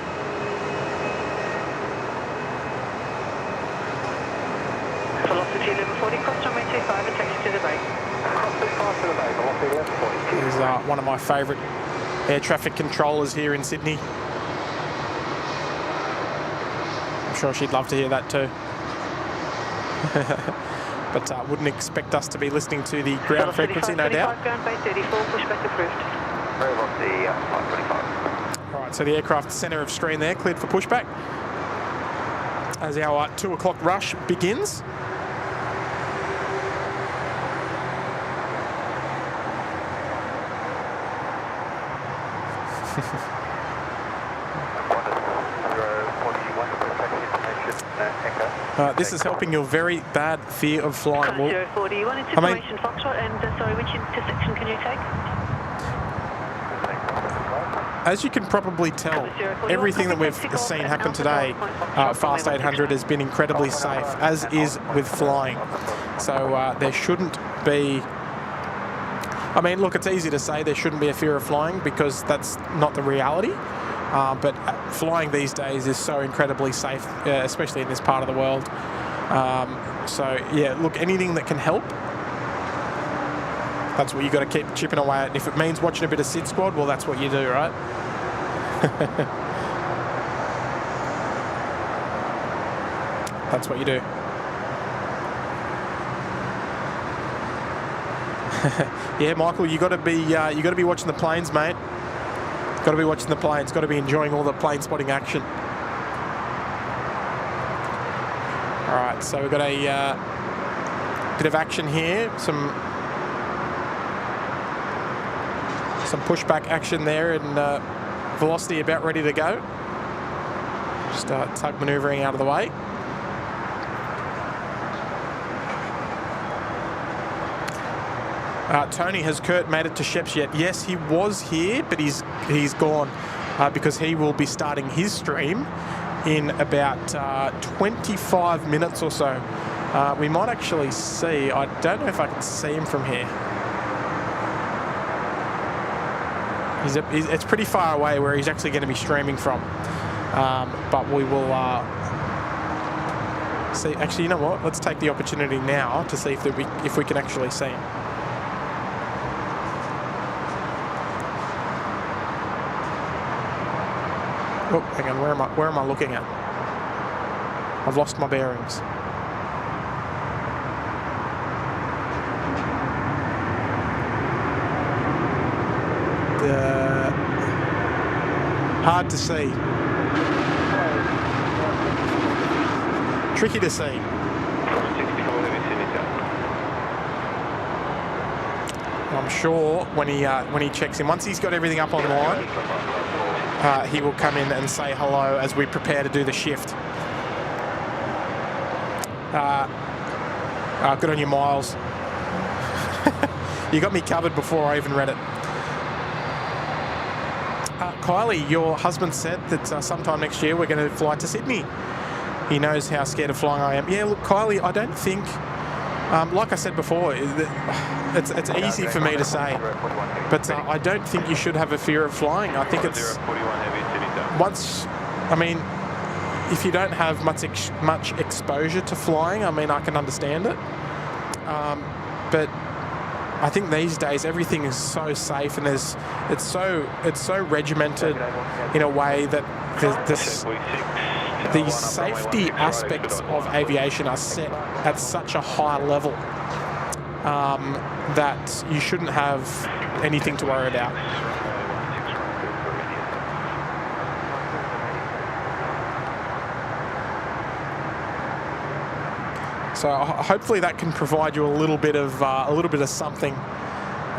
Velocity 1140, cross runway 25 and taxi to the bay. Cross 25 to the bay, velocity 1140. He's one of my favourite air traffic controllers here in Sydney. I'm sure she'd love to hear that too. But wouldn't expect us to be listening to the ground frequency, no doubt. Ground bay 34, pushback approved. Velocity 525. All right, so the aircraft centre of screen there, cleared for pushback. As our 2 o'clock rush begins. This is helping your very bad fear of flying. Well, 041, it's information Foxtrot, and sorry, which intersection can you take? As you can probably tell, everything that we've seen happen today, Fast 800 has been incredibly safe, as is with flying. So there shouldn't be... I mean, look, it's easy to say there shouldn't be a fear of flying because that's not the reality. But flying these days is so incredibly safe, especially in this part of the world. So, yeah, look, anything that can help, that's what you got to keep chipping away at. And if it means watching a bit of SydSquad, well, that's what you do, right? That's what you do. Yeah, Michael, you got to be watching the planes, mate. Got to be watching the planes. Got to be enjoying all the plane spotting action. All right, so we've got a bit of action here. Some pushback action there, and velocity about ready to go. Just tug manoeuvring out of the way. Tony, has Kurt made it to Sheps yet? Yes, he was here, but he's gone because he will be starting his stream in about 25 minutes or so. We might actually see. I don't know if I can see him from here. It's pretty far away where he's actually going to be streaming from. But we will see. Actually, you know what? Let's take the opportunity now to see if we can actually see him. Oh, hang on, where am I looking at? I've lost my bearings. Hard to see. Tricky to see. I'm sure when he checks in, once he's got everything up online, he will come in and say hello as we prepare to do the shift. Good on you, Miles. You got me covered before I even read it. Kylie, your husband said that sometime next year we're going to fly to Sydney. He knows how scared of flying I am. Yeah, look, Kylie, I don't think... like I said before, it's easy for me to say, but I don't think you should have a fear of flying. I think it's... I mean, if you don't have much exposure to flying, I mean, I can understand it. But I think these days everything is so safe, and it's so regimented in a way that the safety aspects of aviation are set at such a high level that you shouldn't have anything to worry about. So hopefully that can provide you a little bit of something,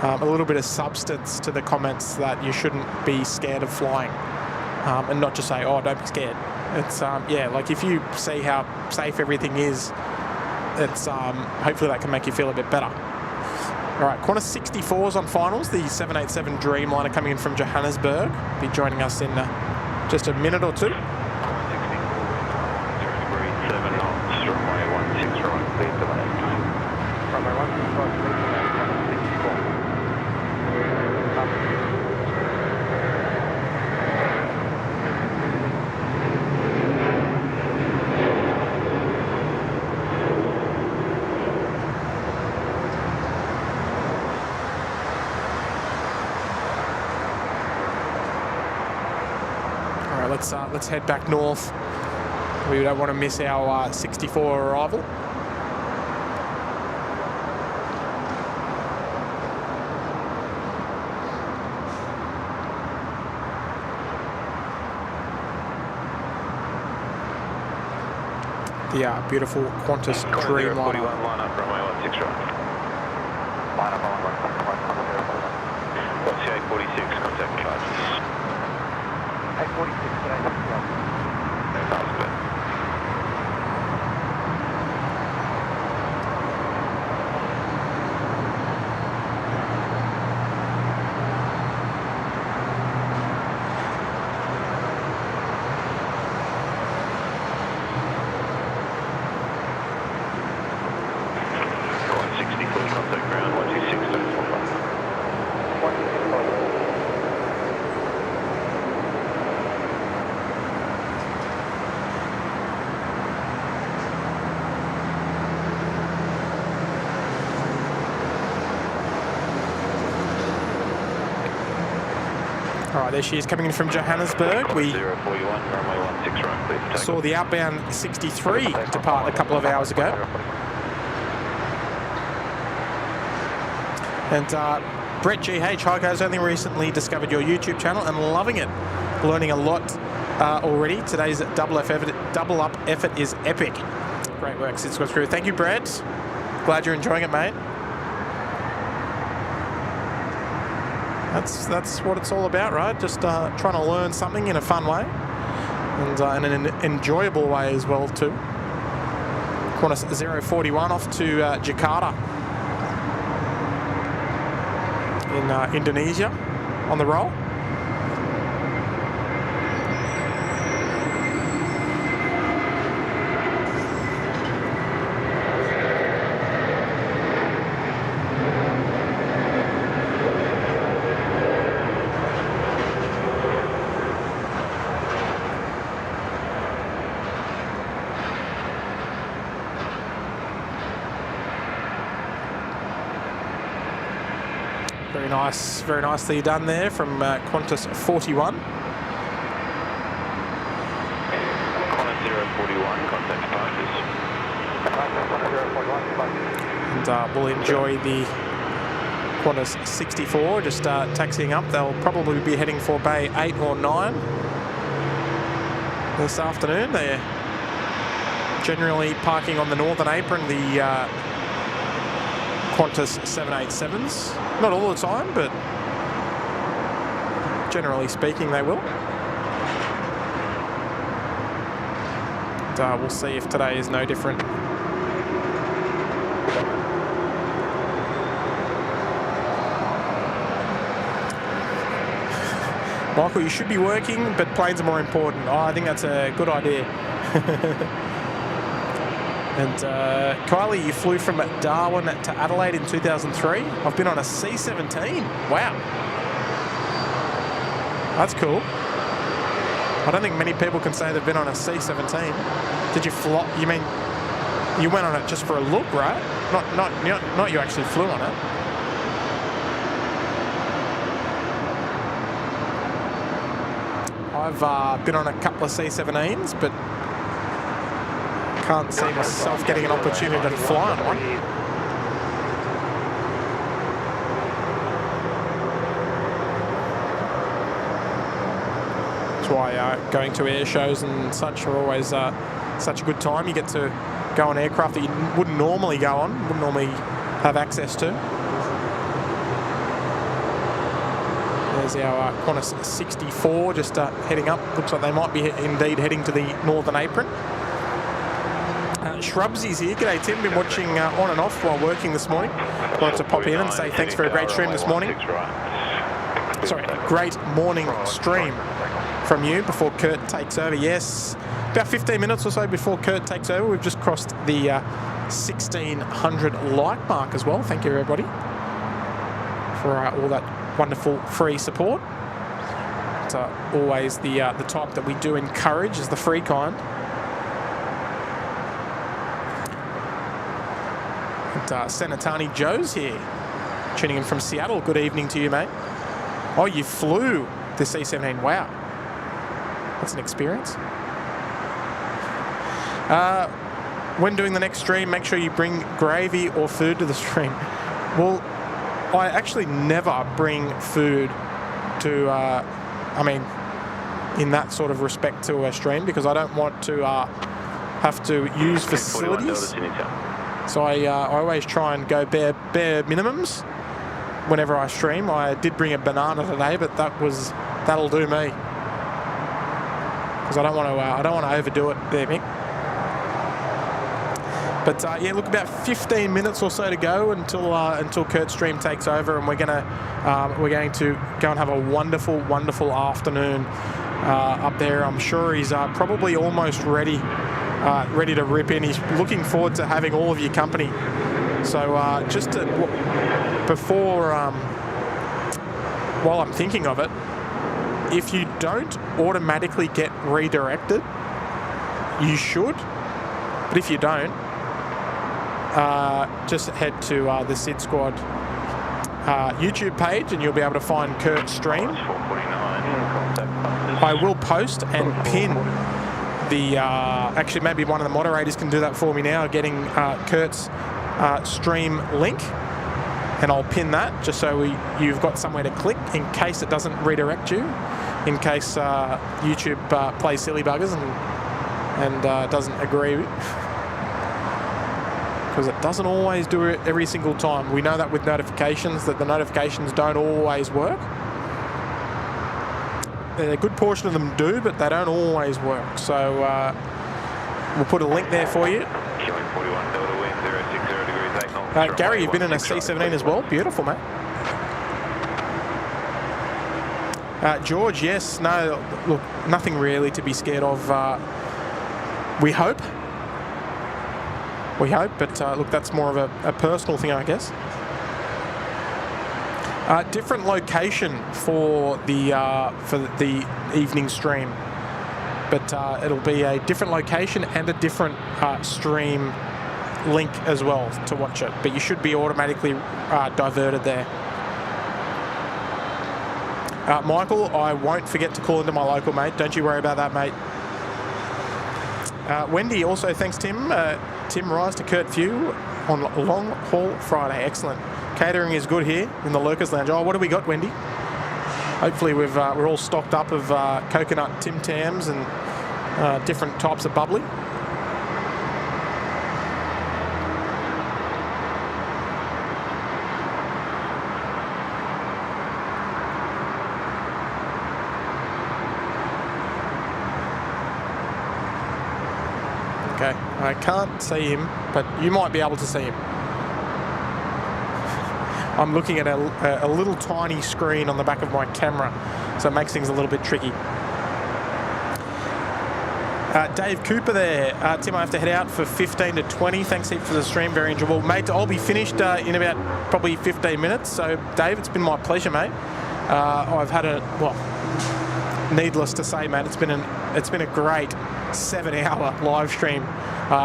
a little bit of substance to the comments that you shouldn't be scared of flying, and not just say, "Oh, don't be scared." It's yeah, like if you see how safe everything is, it's hopefully that can make you feel a bit better. All right, Qantas 64s on finals. The 787 Dreamliner coming in from Johannesburg. Be joining us in just a minute or two. let's head back north. We don't want to miss our 64 arrival. The beautiful Qantas Dreamliner. Line up, runway 16 right. Line up on 16 right, What's the A46 contact charges? A46 and A340. Sounds good. Alright, there she is coming in from Johannesburg. We 041, runway 16 right, clear for takeoff. saw the outbound 63 depart a couple of hours ago. And Brett GH, hi guys, only recently discovered your YouTube channel and loving it. Learning a lot already. Today's double up effort is epic. Great work, SydSquad crew. Thank you, Brett. Glad you're enjoying it, mate. That's what it's all about, right? Just trying to learn something in a fun way and in an enjoyable way as well too. Qantas 041 off to Jakarta in Indonesia on the roll. Very nicely done there from Qantas 41. Qantas 041, contact departures. And we'll enjoy the Qantas 64 just taxiing up. They'll probably be heading for Bay 8 or 9 this afternoon. They're generally parking on the northern apron, the Qantas 787s. Not all the time, but generally speaking, they will. And we'll see if today is no different. Michael, you should be working, but planes are more important. Oh, I think that's a good idea. And Kylie, you flew from Darwin to Adelaide in 2003. I've been on a C-17. Wow. That's cool. I don't think many people can say they've been on a C-17. Did you fly? You mean you went on it just for a look, right? Not you actually flew on it. I've been on a couple of C-17s, but can't see myself getting an opportunity to fly on one. That's why going to air shows and such are always such a good time. You get to go on aircraft that you wouldn't normally go on, wouldn't normally have access to. There's our Qantas 64 just heading up. Looks like they might be indeed heading to the northern apron. Shrubsy's here. G'day Tim, been watching on and off while working this morning. Wanted to pop in and say thanks for a great stream this morning. Sorry, a great morning stream from you before Kurt takes over. Yes, about 15 minutes or so before Kurt takes over. We've just crossed the 1,600 like mark as well. Thank you everybody for all that wonderful free support. It's always the type that we do encourage is the free kind. Senatani Joe's here, tuning in from Seattle. Good evening to you, mate. Oh, you flew the C-17. Wow. It's an experience. When doing the next stream, make sure you bring gravy or food to the stream. Well, I actually never bring food to, in that sort of respect to a stream, because I don't want to have to use facilities. So I always try and go bare minimums whenever I stream. I did bring a banana today, but that'll do me, because I don't want to overdo it there, Mick. But yeah, look, about 15 minutes or so to go until Kurt's stream takes over, and we're going to go and have a wonderful afternoon up there. I'm sure he's probably almost ready to rip in. He's looking forward to having all of your company. So while I'm thinking of it, if you don't automatically get redirected, you should. But if you don't, just head to the SydSquad YouTube page and you'll be able to find Kurt's stream. I will post and pin the... actually, maybe one of the moderators can do that for me now, getting Kurt's stream link. And I'll pin that just so you've got somewhere to click in case it doesn't redirect you, in case YouTube plays silly buggers and doesn't agree. Because it doesn't always do it every single time. We know that with notifications, that the notifications don't always work. A good portion of them do, but they don't always work. So we'll put a link there for you. Gary, you've been in a C-17 as well. Beautiful, mate. George, yes. No, look, nothing really to be scared of. We hope. But look, that's more of a personal thing, I guess. Different location for the evening stream, but it'll be a different location and a different stream link as well to watch it. But you should be automatically diverted there. Michael, I won't forget to call into my local, mate. Don't you worry about that, mate. Wendy, also thanks, Tim. Tim Rise to Kurt Few on Long Haul Friday. Excellent. Catering is good here in the Lurkers Lounge. Oh, what do we got, Wendy? Hopefully we're all stocked up of coconut Tim Tams and different types of bubbly. Okay, I can't see him, but you might be able to see him. I'm looking at a little tiny screen on the back of my camera, so it makes things a little bit tricky. Dave Cooper there. Tim, I have to head out for 15 to 20. Thanks heap for the stream, very enjoyable. Mate, I'll be finished in about probably 15 minutes. So, Dave, it's been my pleasure, mate. I've had needless to say, mate, it's been a great 7-hour live stream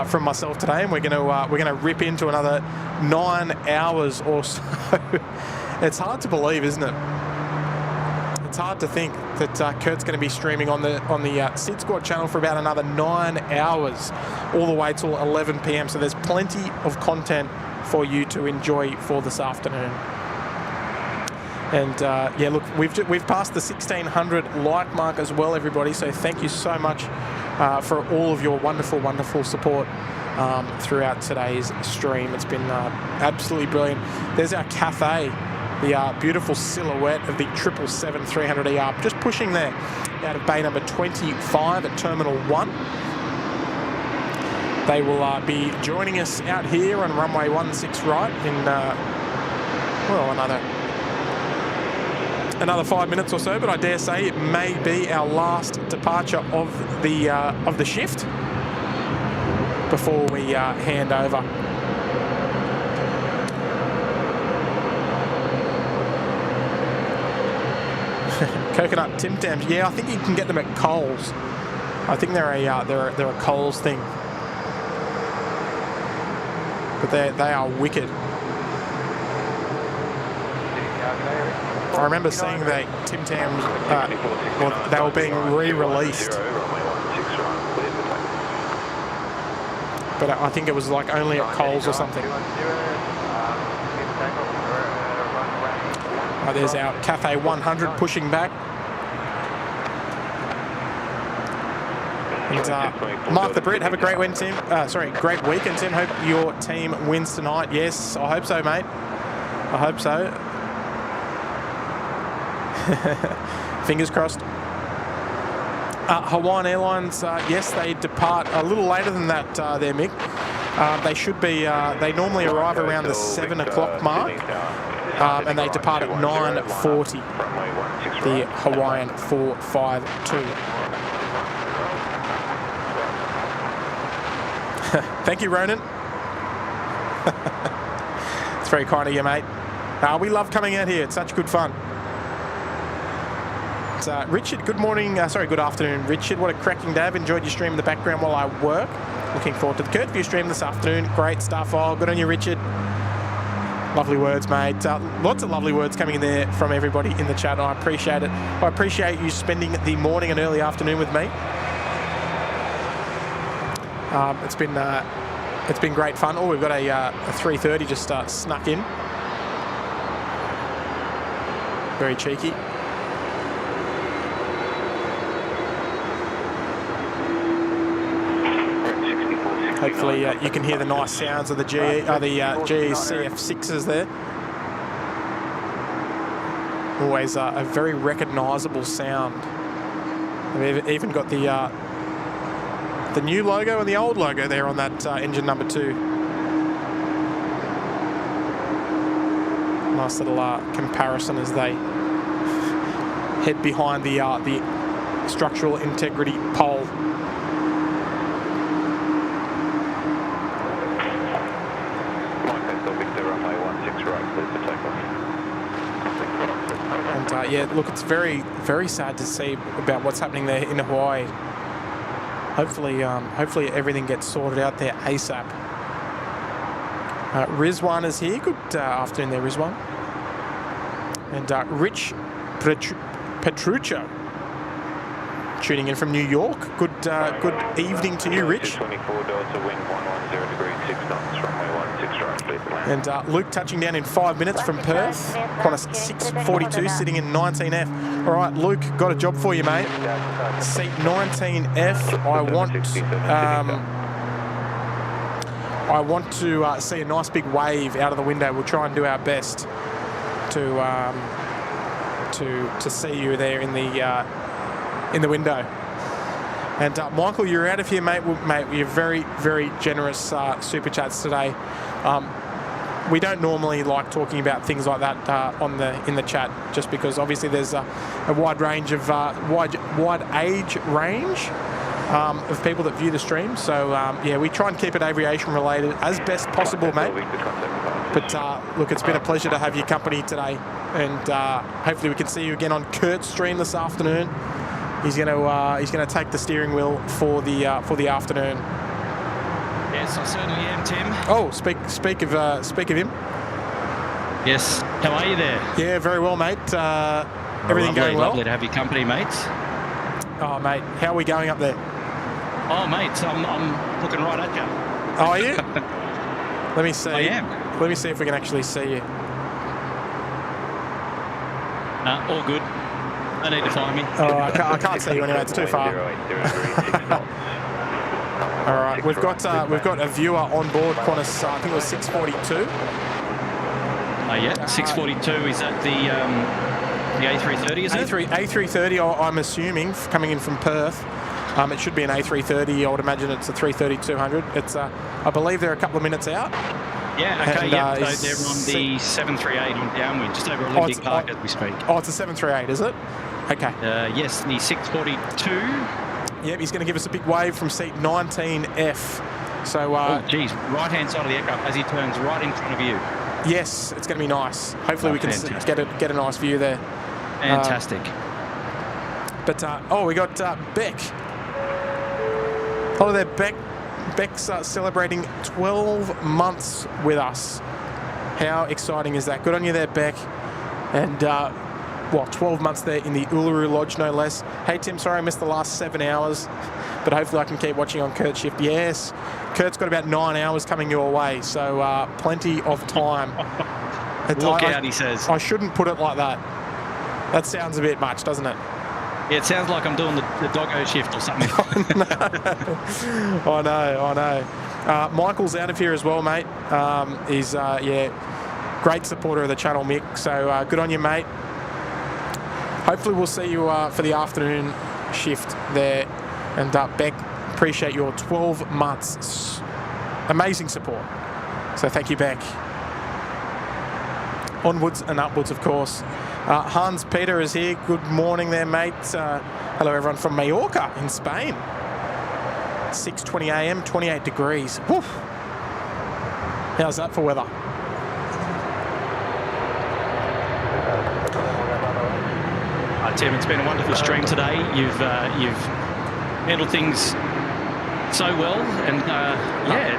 from myself today, and we're gonna rip into another 9 hours or so. It's hard to believe, isn't it? It's hard to think that Kurt's going to be streaming on the SydSquad channel for about another 9 hours, all the way till 11 p.m. So there's plenty of content for you to enjoy for this afternoon. And yeah, look, we've passed the 1,600 like mark as well, everybody. So thank you so much for all of your wonderful, wonderful support throughout today's stream. It's been absolutely brilliant. There's our cafe, the beautiful silhouette of the 777-300ER, just pushing there out of bay number 25 at Terminal 1. They will be joining us out here on runway 16 right in, well, another 5 minutes or so, but I dare say it may be our last departure of the shift before we hand over. Coconut Tim Tams. Yeah, I think you can get them at Coles. I think they're a Coles thing, but they are wicked. I remember seeing that Tim Tams, well, they were being re-released. But I think it was like only at Coles or something. Oh, there's our Cafe 100 pushing back. And Mark the Brit, have a great weekend, Tim. Great weekend, Tim. Hope your team wins tonight. Yes, I hope so, mate. I hope so. Fingers crossed. Hawaiian Airlines, yes, they depart a little later than that there, Mick. They should be, they normally arrive around the 7 o'clock mark, and they depart at 9:40, the Hawaiian 452. Thank you, Ronan. It's very kind of you, mate. We love coming out here. It's such good fun. Richard, good morning. Good afternoon, Richard. What a cracking day. I've enjoyed your stream in the background while I work. Looking forward to the Kurt View stream this afternoon. Great stuff. Oh, good on you, Richard. Lovely words, mate. Lots of lovely words coming in there from everybody in the chat. I appreciate it. I appreciate you spending the morning and early afternoon with me. It's been great fun. Oh, we've got a 330 just snuck in. Very cheeky. Hopefully you can hear the nice sounds of the GE CF6s there. Always a very recognisable sound. We've even got the new logo and the old logo there on that engine number 2. Nice little comparison as they head behind the structural integrity pole. And yeah, look, it's very, very sad to see about what's happening there in Hawaii. Hopefully everything gets sorted out there ASAP. Rizwan is here. Good afternoon there, Rizwan. And Rich Petruccio tuning in from New York. Good evening to you, Rich. 24 Delta, wind 110 degrees, 6 knots, runway 16 right, please. And Luke touching down in 5 minutes from Perth. Qantas 642 sitting in 19F. All right, Luke, got a job for you, mate. Seat 19F. I want to see a nice big wave out of the window. We'll try and do our best to see you there in the window. And Michael, you're out of here, mate. You're very, very generous super chats today. We don't normally like talking about things like that in the chat, just because obviously there's a wide range of wide age range of people that view the stream. So yeah, we try and keep it aviation related as best possible, mate. But look, it's been a pleasure to have your company today, and hopefully we can see you again on Kurt's stream this afternoon. He's gonna take the steering wheel for the afternoon. Yes, I certainly am, Tim. Oh, speak of him. Yes. How are you there? Yeah, very well, mate. Everything going well? Lovely to have your company, mates. Oh, mate, how are we going up there? Oh, mates, I'm looking right at you. Oh, are you? Let me see. I am. Let me see if we can actually see you. All good. No need to find me. Oh, I can't see you anyway. It's too far. All right, we've got a viewer on board Qantas. I think it was 642. Yeah, 642. Is that the A330? Is it? A330. I'm assuming coming in from Perth. It should be an A330. I would imagine it's a 330-200. It's I believe they're a couple of minutes out. Yeah. Okay. And, yeah. So they're on the 738 on downwind, just over Olympic Park as we speak. Oh, it's a 738, is it? Okay. Yes, the 642. Yep, he's going to give us a big wave from seat 19F. So, oh, geez, right-hand side of the aircraft as he turns right in front of you. Yes, it's going to be nice. Hopefully we can get a nice view there. Fantastic. We got Beck. Hello there, Beck. Beck's celebrating 12 months with us. How exciting is that? Good on you there, Beck. And 12 months there in the Uluru Lodge, no less. Hey, Tim, sorry I missed the last 7 hours, but hopefully I can keep watching on Kurt's shift. Yes, Kurt's got about 9 hours coming your way, so plenty of time. Walk out, he says. I shouldn't put it like that. That sounds a bit much, doesn't it? Yeah, it sounds like I'm doing the doggo shift or something. I know. Michael's out of here as well, mate. He's, great supporter of the channel, Mick. So good on you, mate. Hopefully we'll see you for the afternoon shift there. And Beck, appreciate your 12 months. Amazing support. So thank you, Beck. Onwards and upwards, of course. Hans Peter is here. Good morning there, mate. Hello, everyone from Mallorca in Spain. 6:20 a.m., 28 degrees. Woof. How's that for weather? Tim, it's been a wonderful stream today. You've handled things so well, and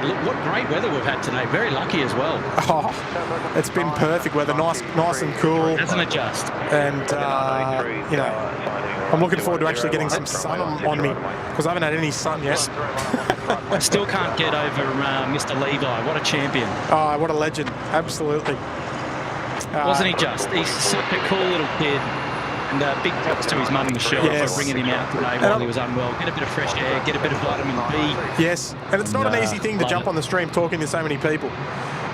look, what great weather we've had today. Very lucky as well. Oh, it's been perfect weather, nice and cool. Doesn't adjust. And I'm looking forward to actually getting some sun on me, because I haven't had any sun yet. I still can't get over Mr. Levi. What a champion. Oh, what a legend. Absolutely. Wasn't he just? He's such a cool little kid. And big props to his mum and Michelle for bringing him out today while he was unwell. Get a bit of fresh air, get a bit of vitamin B. Yes, and it's not an easy thing to jump on the stream talking to so many people,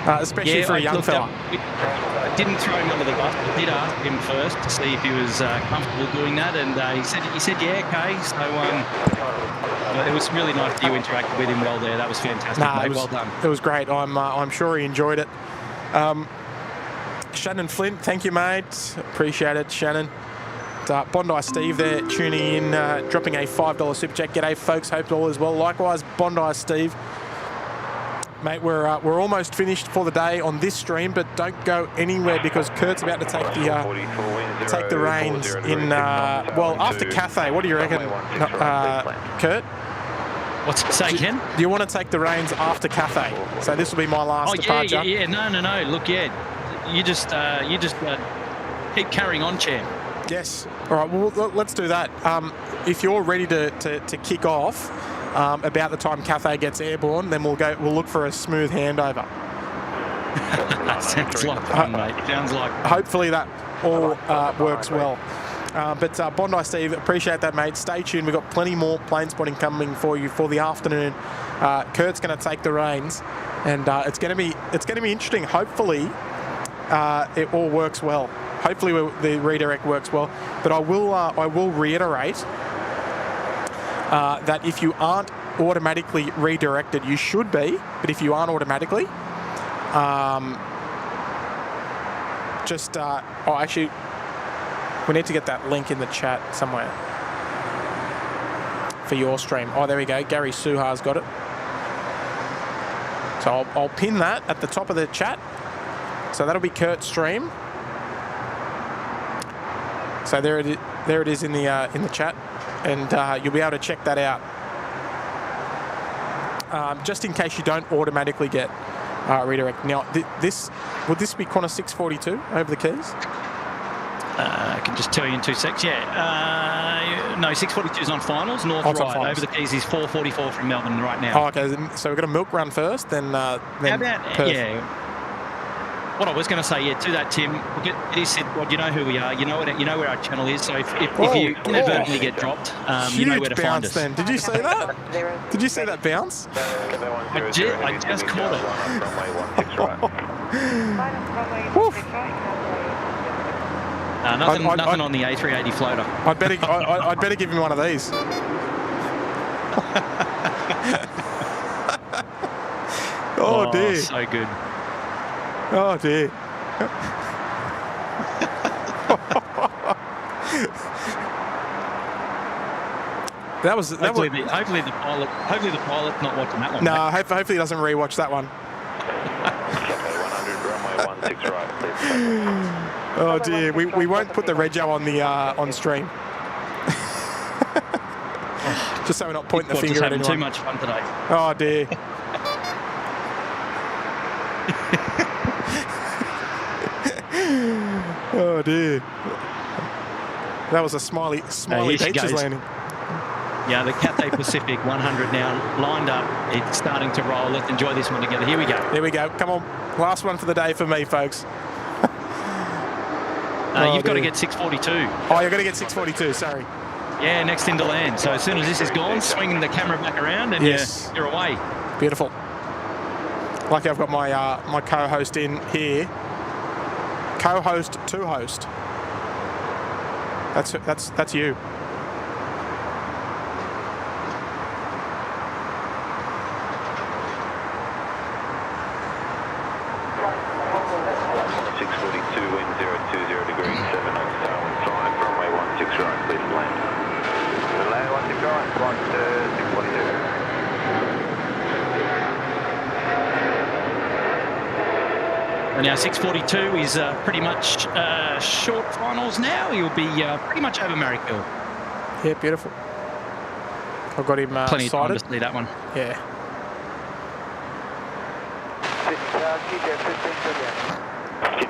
especially for a young fella. I didn't throw him under the bus. I did ask him first to see if he was comfortable doing that, and he said yeah, okay. So it was really nice that you interacted with him well there. That was fantastic, mate. Well done. It was great. I'm sure he enjoyed it. Shannon Flint, thank you, mate. Appreciate it, Shannon. Bondi Steve there tuning in, dropping a $5 super chat. G'day, folks. Hope all is well. Likewise, Bondi Steve. Mate, we're almost finished for the day on this stream, but don't go anywhere because Kurt's about to take the reins in after Cathay. What do you reckon, Kurt? What's it say again? Do you want to take the reins after Cathay? So this will be my last departure. Yeah. No. Look, you just keep carrying on, champ. Yes. All right. Well, let's do that. If you're ready to kick off about the time Cathay gets airborne, then we'll look for a smooth handover. Sounds like fun, mate. Sounds like fun. Hopefully that all works well. But Bondi Steve, appreciate that, mate. Stay tuned. We've got plenty more plane spotting coming for you for the afternoon. Kurt's going to take the reins, and it's going to be interesting. Hopefully, it all works well. Hopefully the redirect works well, but I will reiterate that if you aren't automatically redirected, you should be. But if you aren't automatically, actually, we need to get that link in the chat somewhere for your stream. Oh, there we go. Gary Suhar's got it. So I'll pin that at the top of the chat. So that'll be Kurt's stream. So there it is in the chat, and you'll be able to check that out. Just in case you don't automatically get redirect. Now, would this be Qantas 642 over the keys? I can just tell you in 2 secs. Yeah, no, 642 is on finals. North right finals. Over the keys is 444 from Melbourne right now. Oh, okay. So we've got a milk run first, then. How about Perth. What I was going to say, to that, Tim, it is SydSquad. You know who we are. You know where our channel is. So if you inadvertently get dropped, you know where to find us. Then. Did you see that? Did you see that bounce? I just caught it. Nothing on the A380 floater. I'd better give him one of these. Oh dear. So good. Oh dear. Hopefully the pilot's not watching that one. No, hopefully he doesn't rewatch that one. Oh dear, we won't put the rego on the on stream. Just so we're not pointing the finger at anyone. Too much fun today. Oh dear. Oh dear. That was a smiley Beaches landing. Yeah, the Cathay Pacific 100 now lined up. It's starting to roll. Let's enjoy this one together. Here we go. Here we go. Come on. Last one for the day for me, folks. You've got to get 642. Oh, you've got to get 642, sorry. Yeah, next into land. So as soon as this is gone, swinging the camera back around and you're away. Beautiful. Lucky I've got my my co-host in here. Co-host to host. That's you. And now 642 is pretty much short finals now. He'll be pretty much over Marrickville. Yeah, beautiful. I've got him plenty of time sighted. to see that one. Yeah. Keep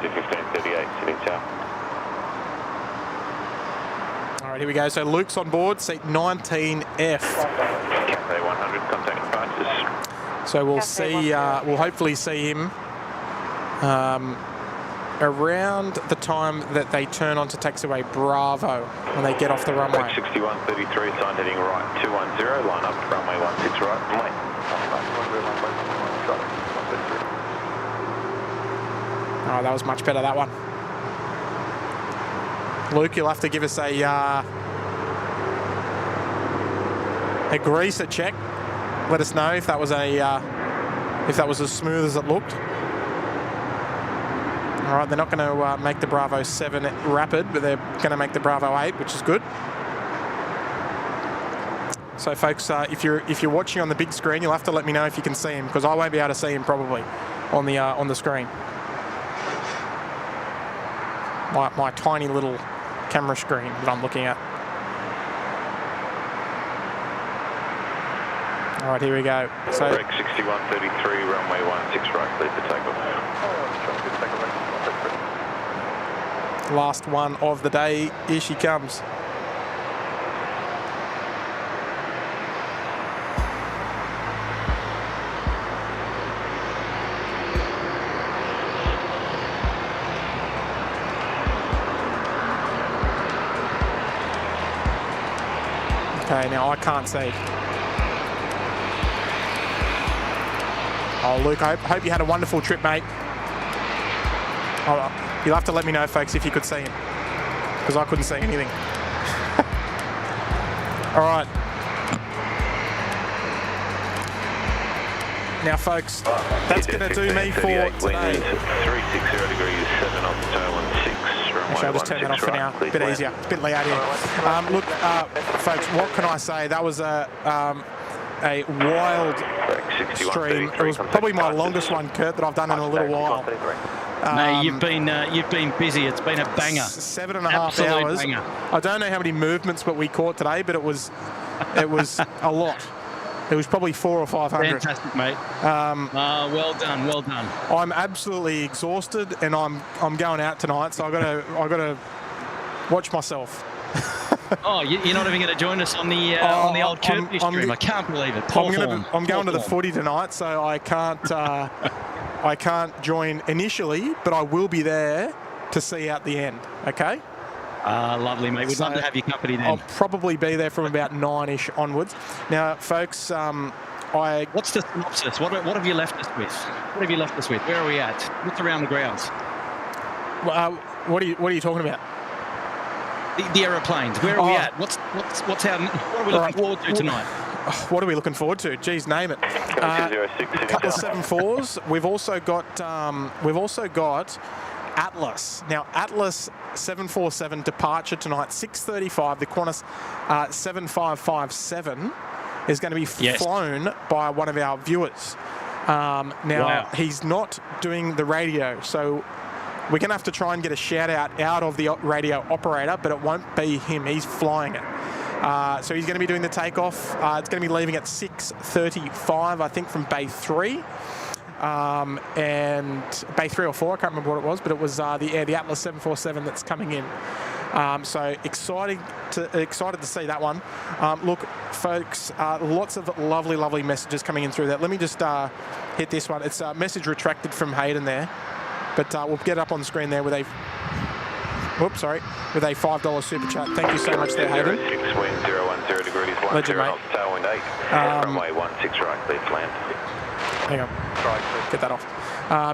1538, sitting south. All right, here we go. So Luke's on board, seat 19F. Cathay 100, contact departures. So we'll see. We'll hopefully see him around the time that they turn onto taxiway Bravo when they get off the runway. 6133, sign heading right 210, line up runway 16 right, lane. Oh, that was much better, that one. Luke, you'll have to give us a greaser check. Let us know if that was as smooth as it looked. All right, they're not going to make the Bravo 7 rapid, but they're going to make the Bravo 8, which is good. So, folks, if you're watching on the big screen, you'll have to let me know if you can see him, because I won't be able to see him probably on the screen. My tiny little camera screen that I'm looking at. All right, here we go. So, Break 6133, runway 16 right, clear for takeoff. last one of the day. Here she comes. Okay, now I can't see. Oh, Luke, I hope you had a wonderful trip, mate. Oh, you'll have to let me know, folks, if you could see him, because I couldn't see anything. All right. Now, folks, that's going to do me for today. 360 degrees, 7 off the tail and 6. Actually, I'll just turn that off for now. A bit easier. It's a bit loud here. Look, folks, what can I say? That was a wild stream. It was probably my longest one, Kurt, that I've done in a little while. No, you've been busy. It's been a banger. 7.5 Absolute hours. Banger. I don't know how many movements but we caught today, but it was a lot. It was probably 400 or 500. Fantastic, mate. Well done, well done. I'm absolutely exhausted, and I'm going out tonight, so I got to watch myself. Oh, you're not even going to join us on the old Kirby stream? I can't believe it. I'm going to the footy tonight, so I can't I can't join initially, but I will be there to see out the end. Okay. Lovely, mate. We'd love to have your company then. I'll probably be there from about 9-ish onwards. Now, folks, What's the synopsis? What have you left us with? What have you left us with? Where are we at? What's around the grounds? What are you talking about? The aeroplanes. Where are we at? What are we looking forward to tonight? What are we looking forward to? Geez, name it. A couple of 7.4s. We've also got Atlas. Now, Atlas 747 departure tonight, 6:35. The Qantas 7557 is going to be flown by one of our viewers. He's not doing the radio, so we're going to have to try and get a shout out of the radio operator, but it won't be him. He's flying it. So he's going to be doing the takeoff. It's going to be leaving at 6:35, I think, from Bay 3. And Bay 3 or 4, I can't remember what it was, but it was the Atlas 747 that's coming in. So excited to see that one. Look, folks, lots of lovely messages coming in through that. Let me just hit this one. It's a message retracted from Hayden there, but we'll get it up on the screen there with a with a $5 super chat. Thank you so much there, Hayden. 06 wind 010 degrees, 10 knots, tailwind 8, runway 16 right, clear to land. Hang on, get that off.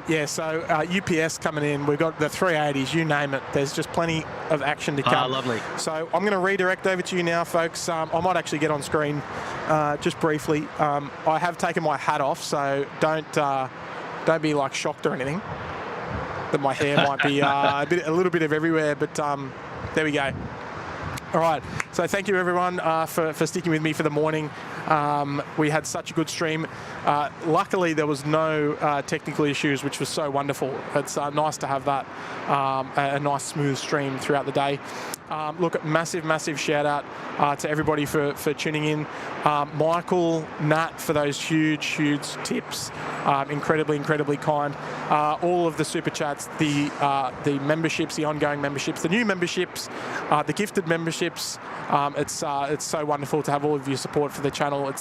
Yeah, so UPS coming in, we've got the 380s, you name it. There's just plenty of action to come. Lovely. So I'm going to redirect over to you now, folks. I might actually get on screen just briefly. I have taken my hat off, so don't be like shocked or anything that my hair might be a little bit of everywhere, but there we go. All right, so thank you everyone for sticking with me for the morning. We had such a good stream. Luckily, there was no technical issues, which was so wonderful. It's nice to have that, a nice smooth stream throughout the day. Look, massive shout out to everybody for tuning in. Michael, Nat for those huge tips. Incredibly kind. All of the super chats, the memberships, the ongoing memberships, the new memberships, the gifted memberships. It's so wonderful to have all of your support for the channel. It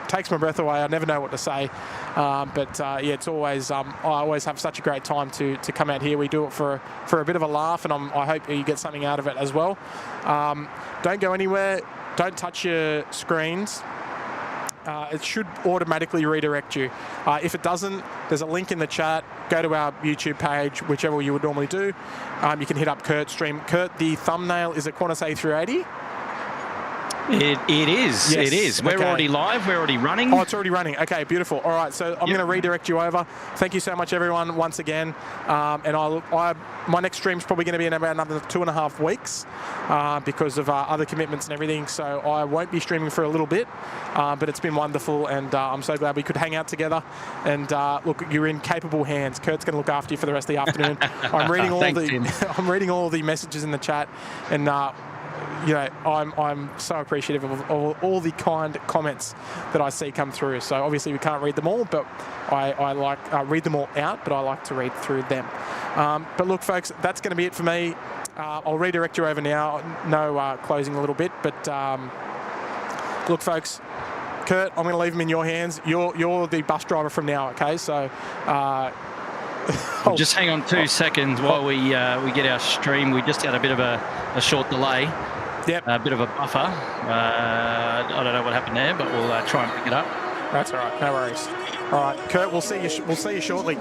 takes my breath away. I never know what to say, but yeah, it's always I always have such a great time to come out here. We do it for a bit of a laugh, and I hope you get something out of it as well. Don't go anywhere. Don't touch your screens. It should automatically redirect you. If it doesn't, there's a link in the chat. Go to our YouTube page, whichever you would normally do. You can hit up Kurt's stream. Kurt, the thumbnail is a Qantas A380. It is. Yes. It is. We're already live. We're already running. Oh, it's already running. Okay, beautiful. All right, so I'm going to redirect you over. Thank you so much, everyone, once again. And my next stream's probably going to be in about another 2.5 weeks because of other commitments and everything. So I won't be streaming for a little bit, but it's been wonderful, and I'm so glad we could hang out together. And look, you're in capable hands. Kurt's going to look after you for the rest of the afternoon. I'm reading I'm reading all the messages in the chat, and you know, I'm so appreciative of all the kind comments that I see come through. So obviously we can't read them all, but I like read them all out, but I like to read through them. But look, folks, that's going to be it for me. I'll redirect you over now. No closing a little bit, but look, folks, Kurt, I'm going to leave them in your hands. You're the bus driver from now, okay? So. Just hang on 2 seconds while we get our stream. We just had a bit of a short delay. Yep. A bit of a buffer. I don't know what happened there, but we'll try and pick it up. That's all right. No worries. All right, Kurt. We'll see you shortly.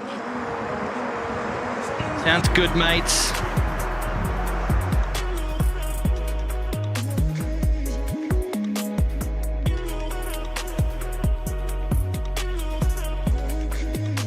Sounds good, mates.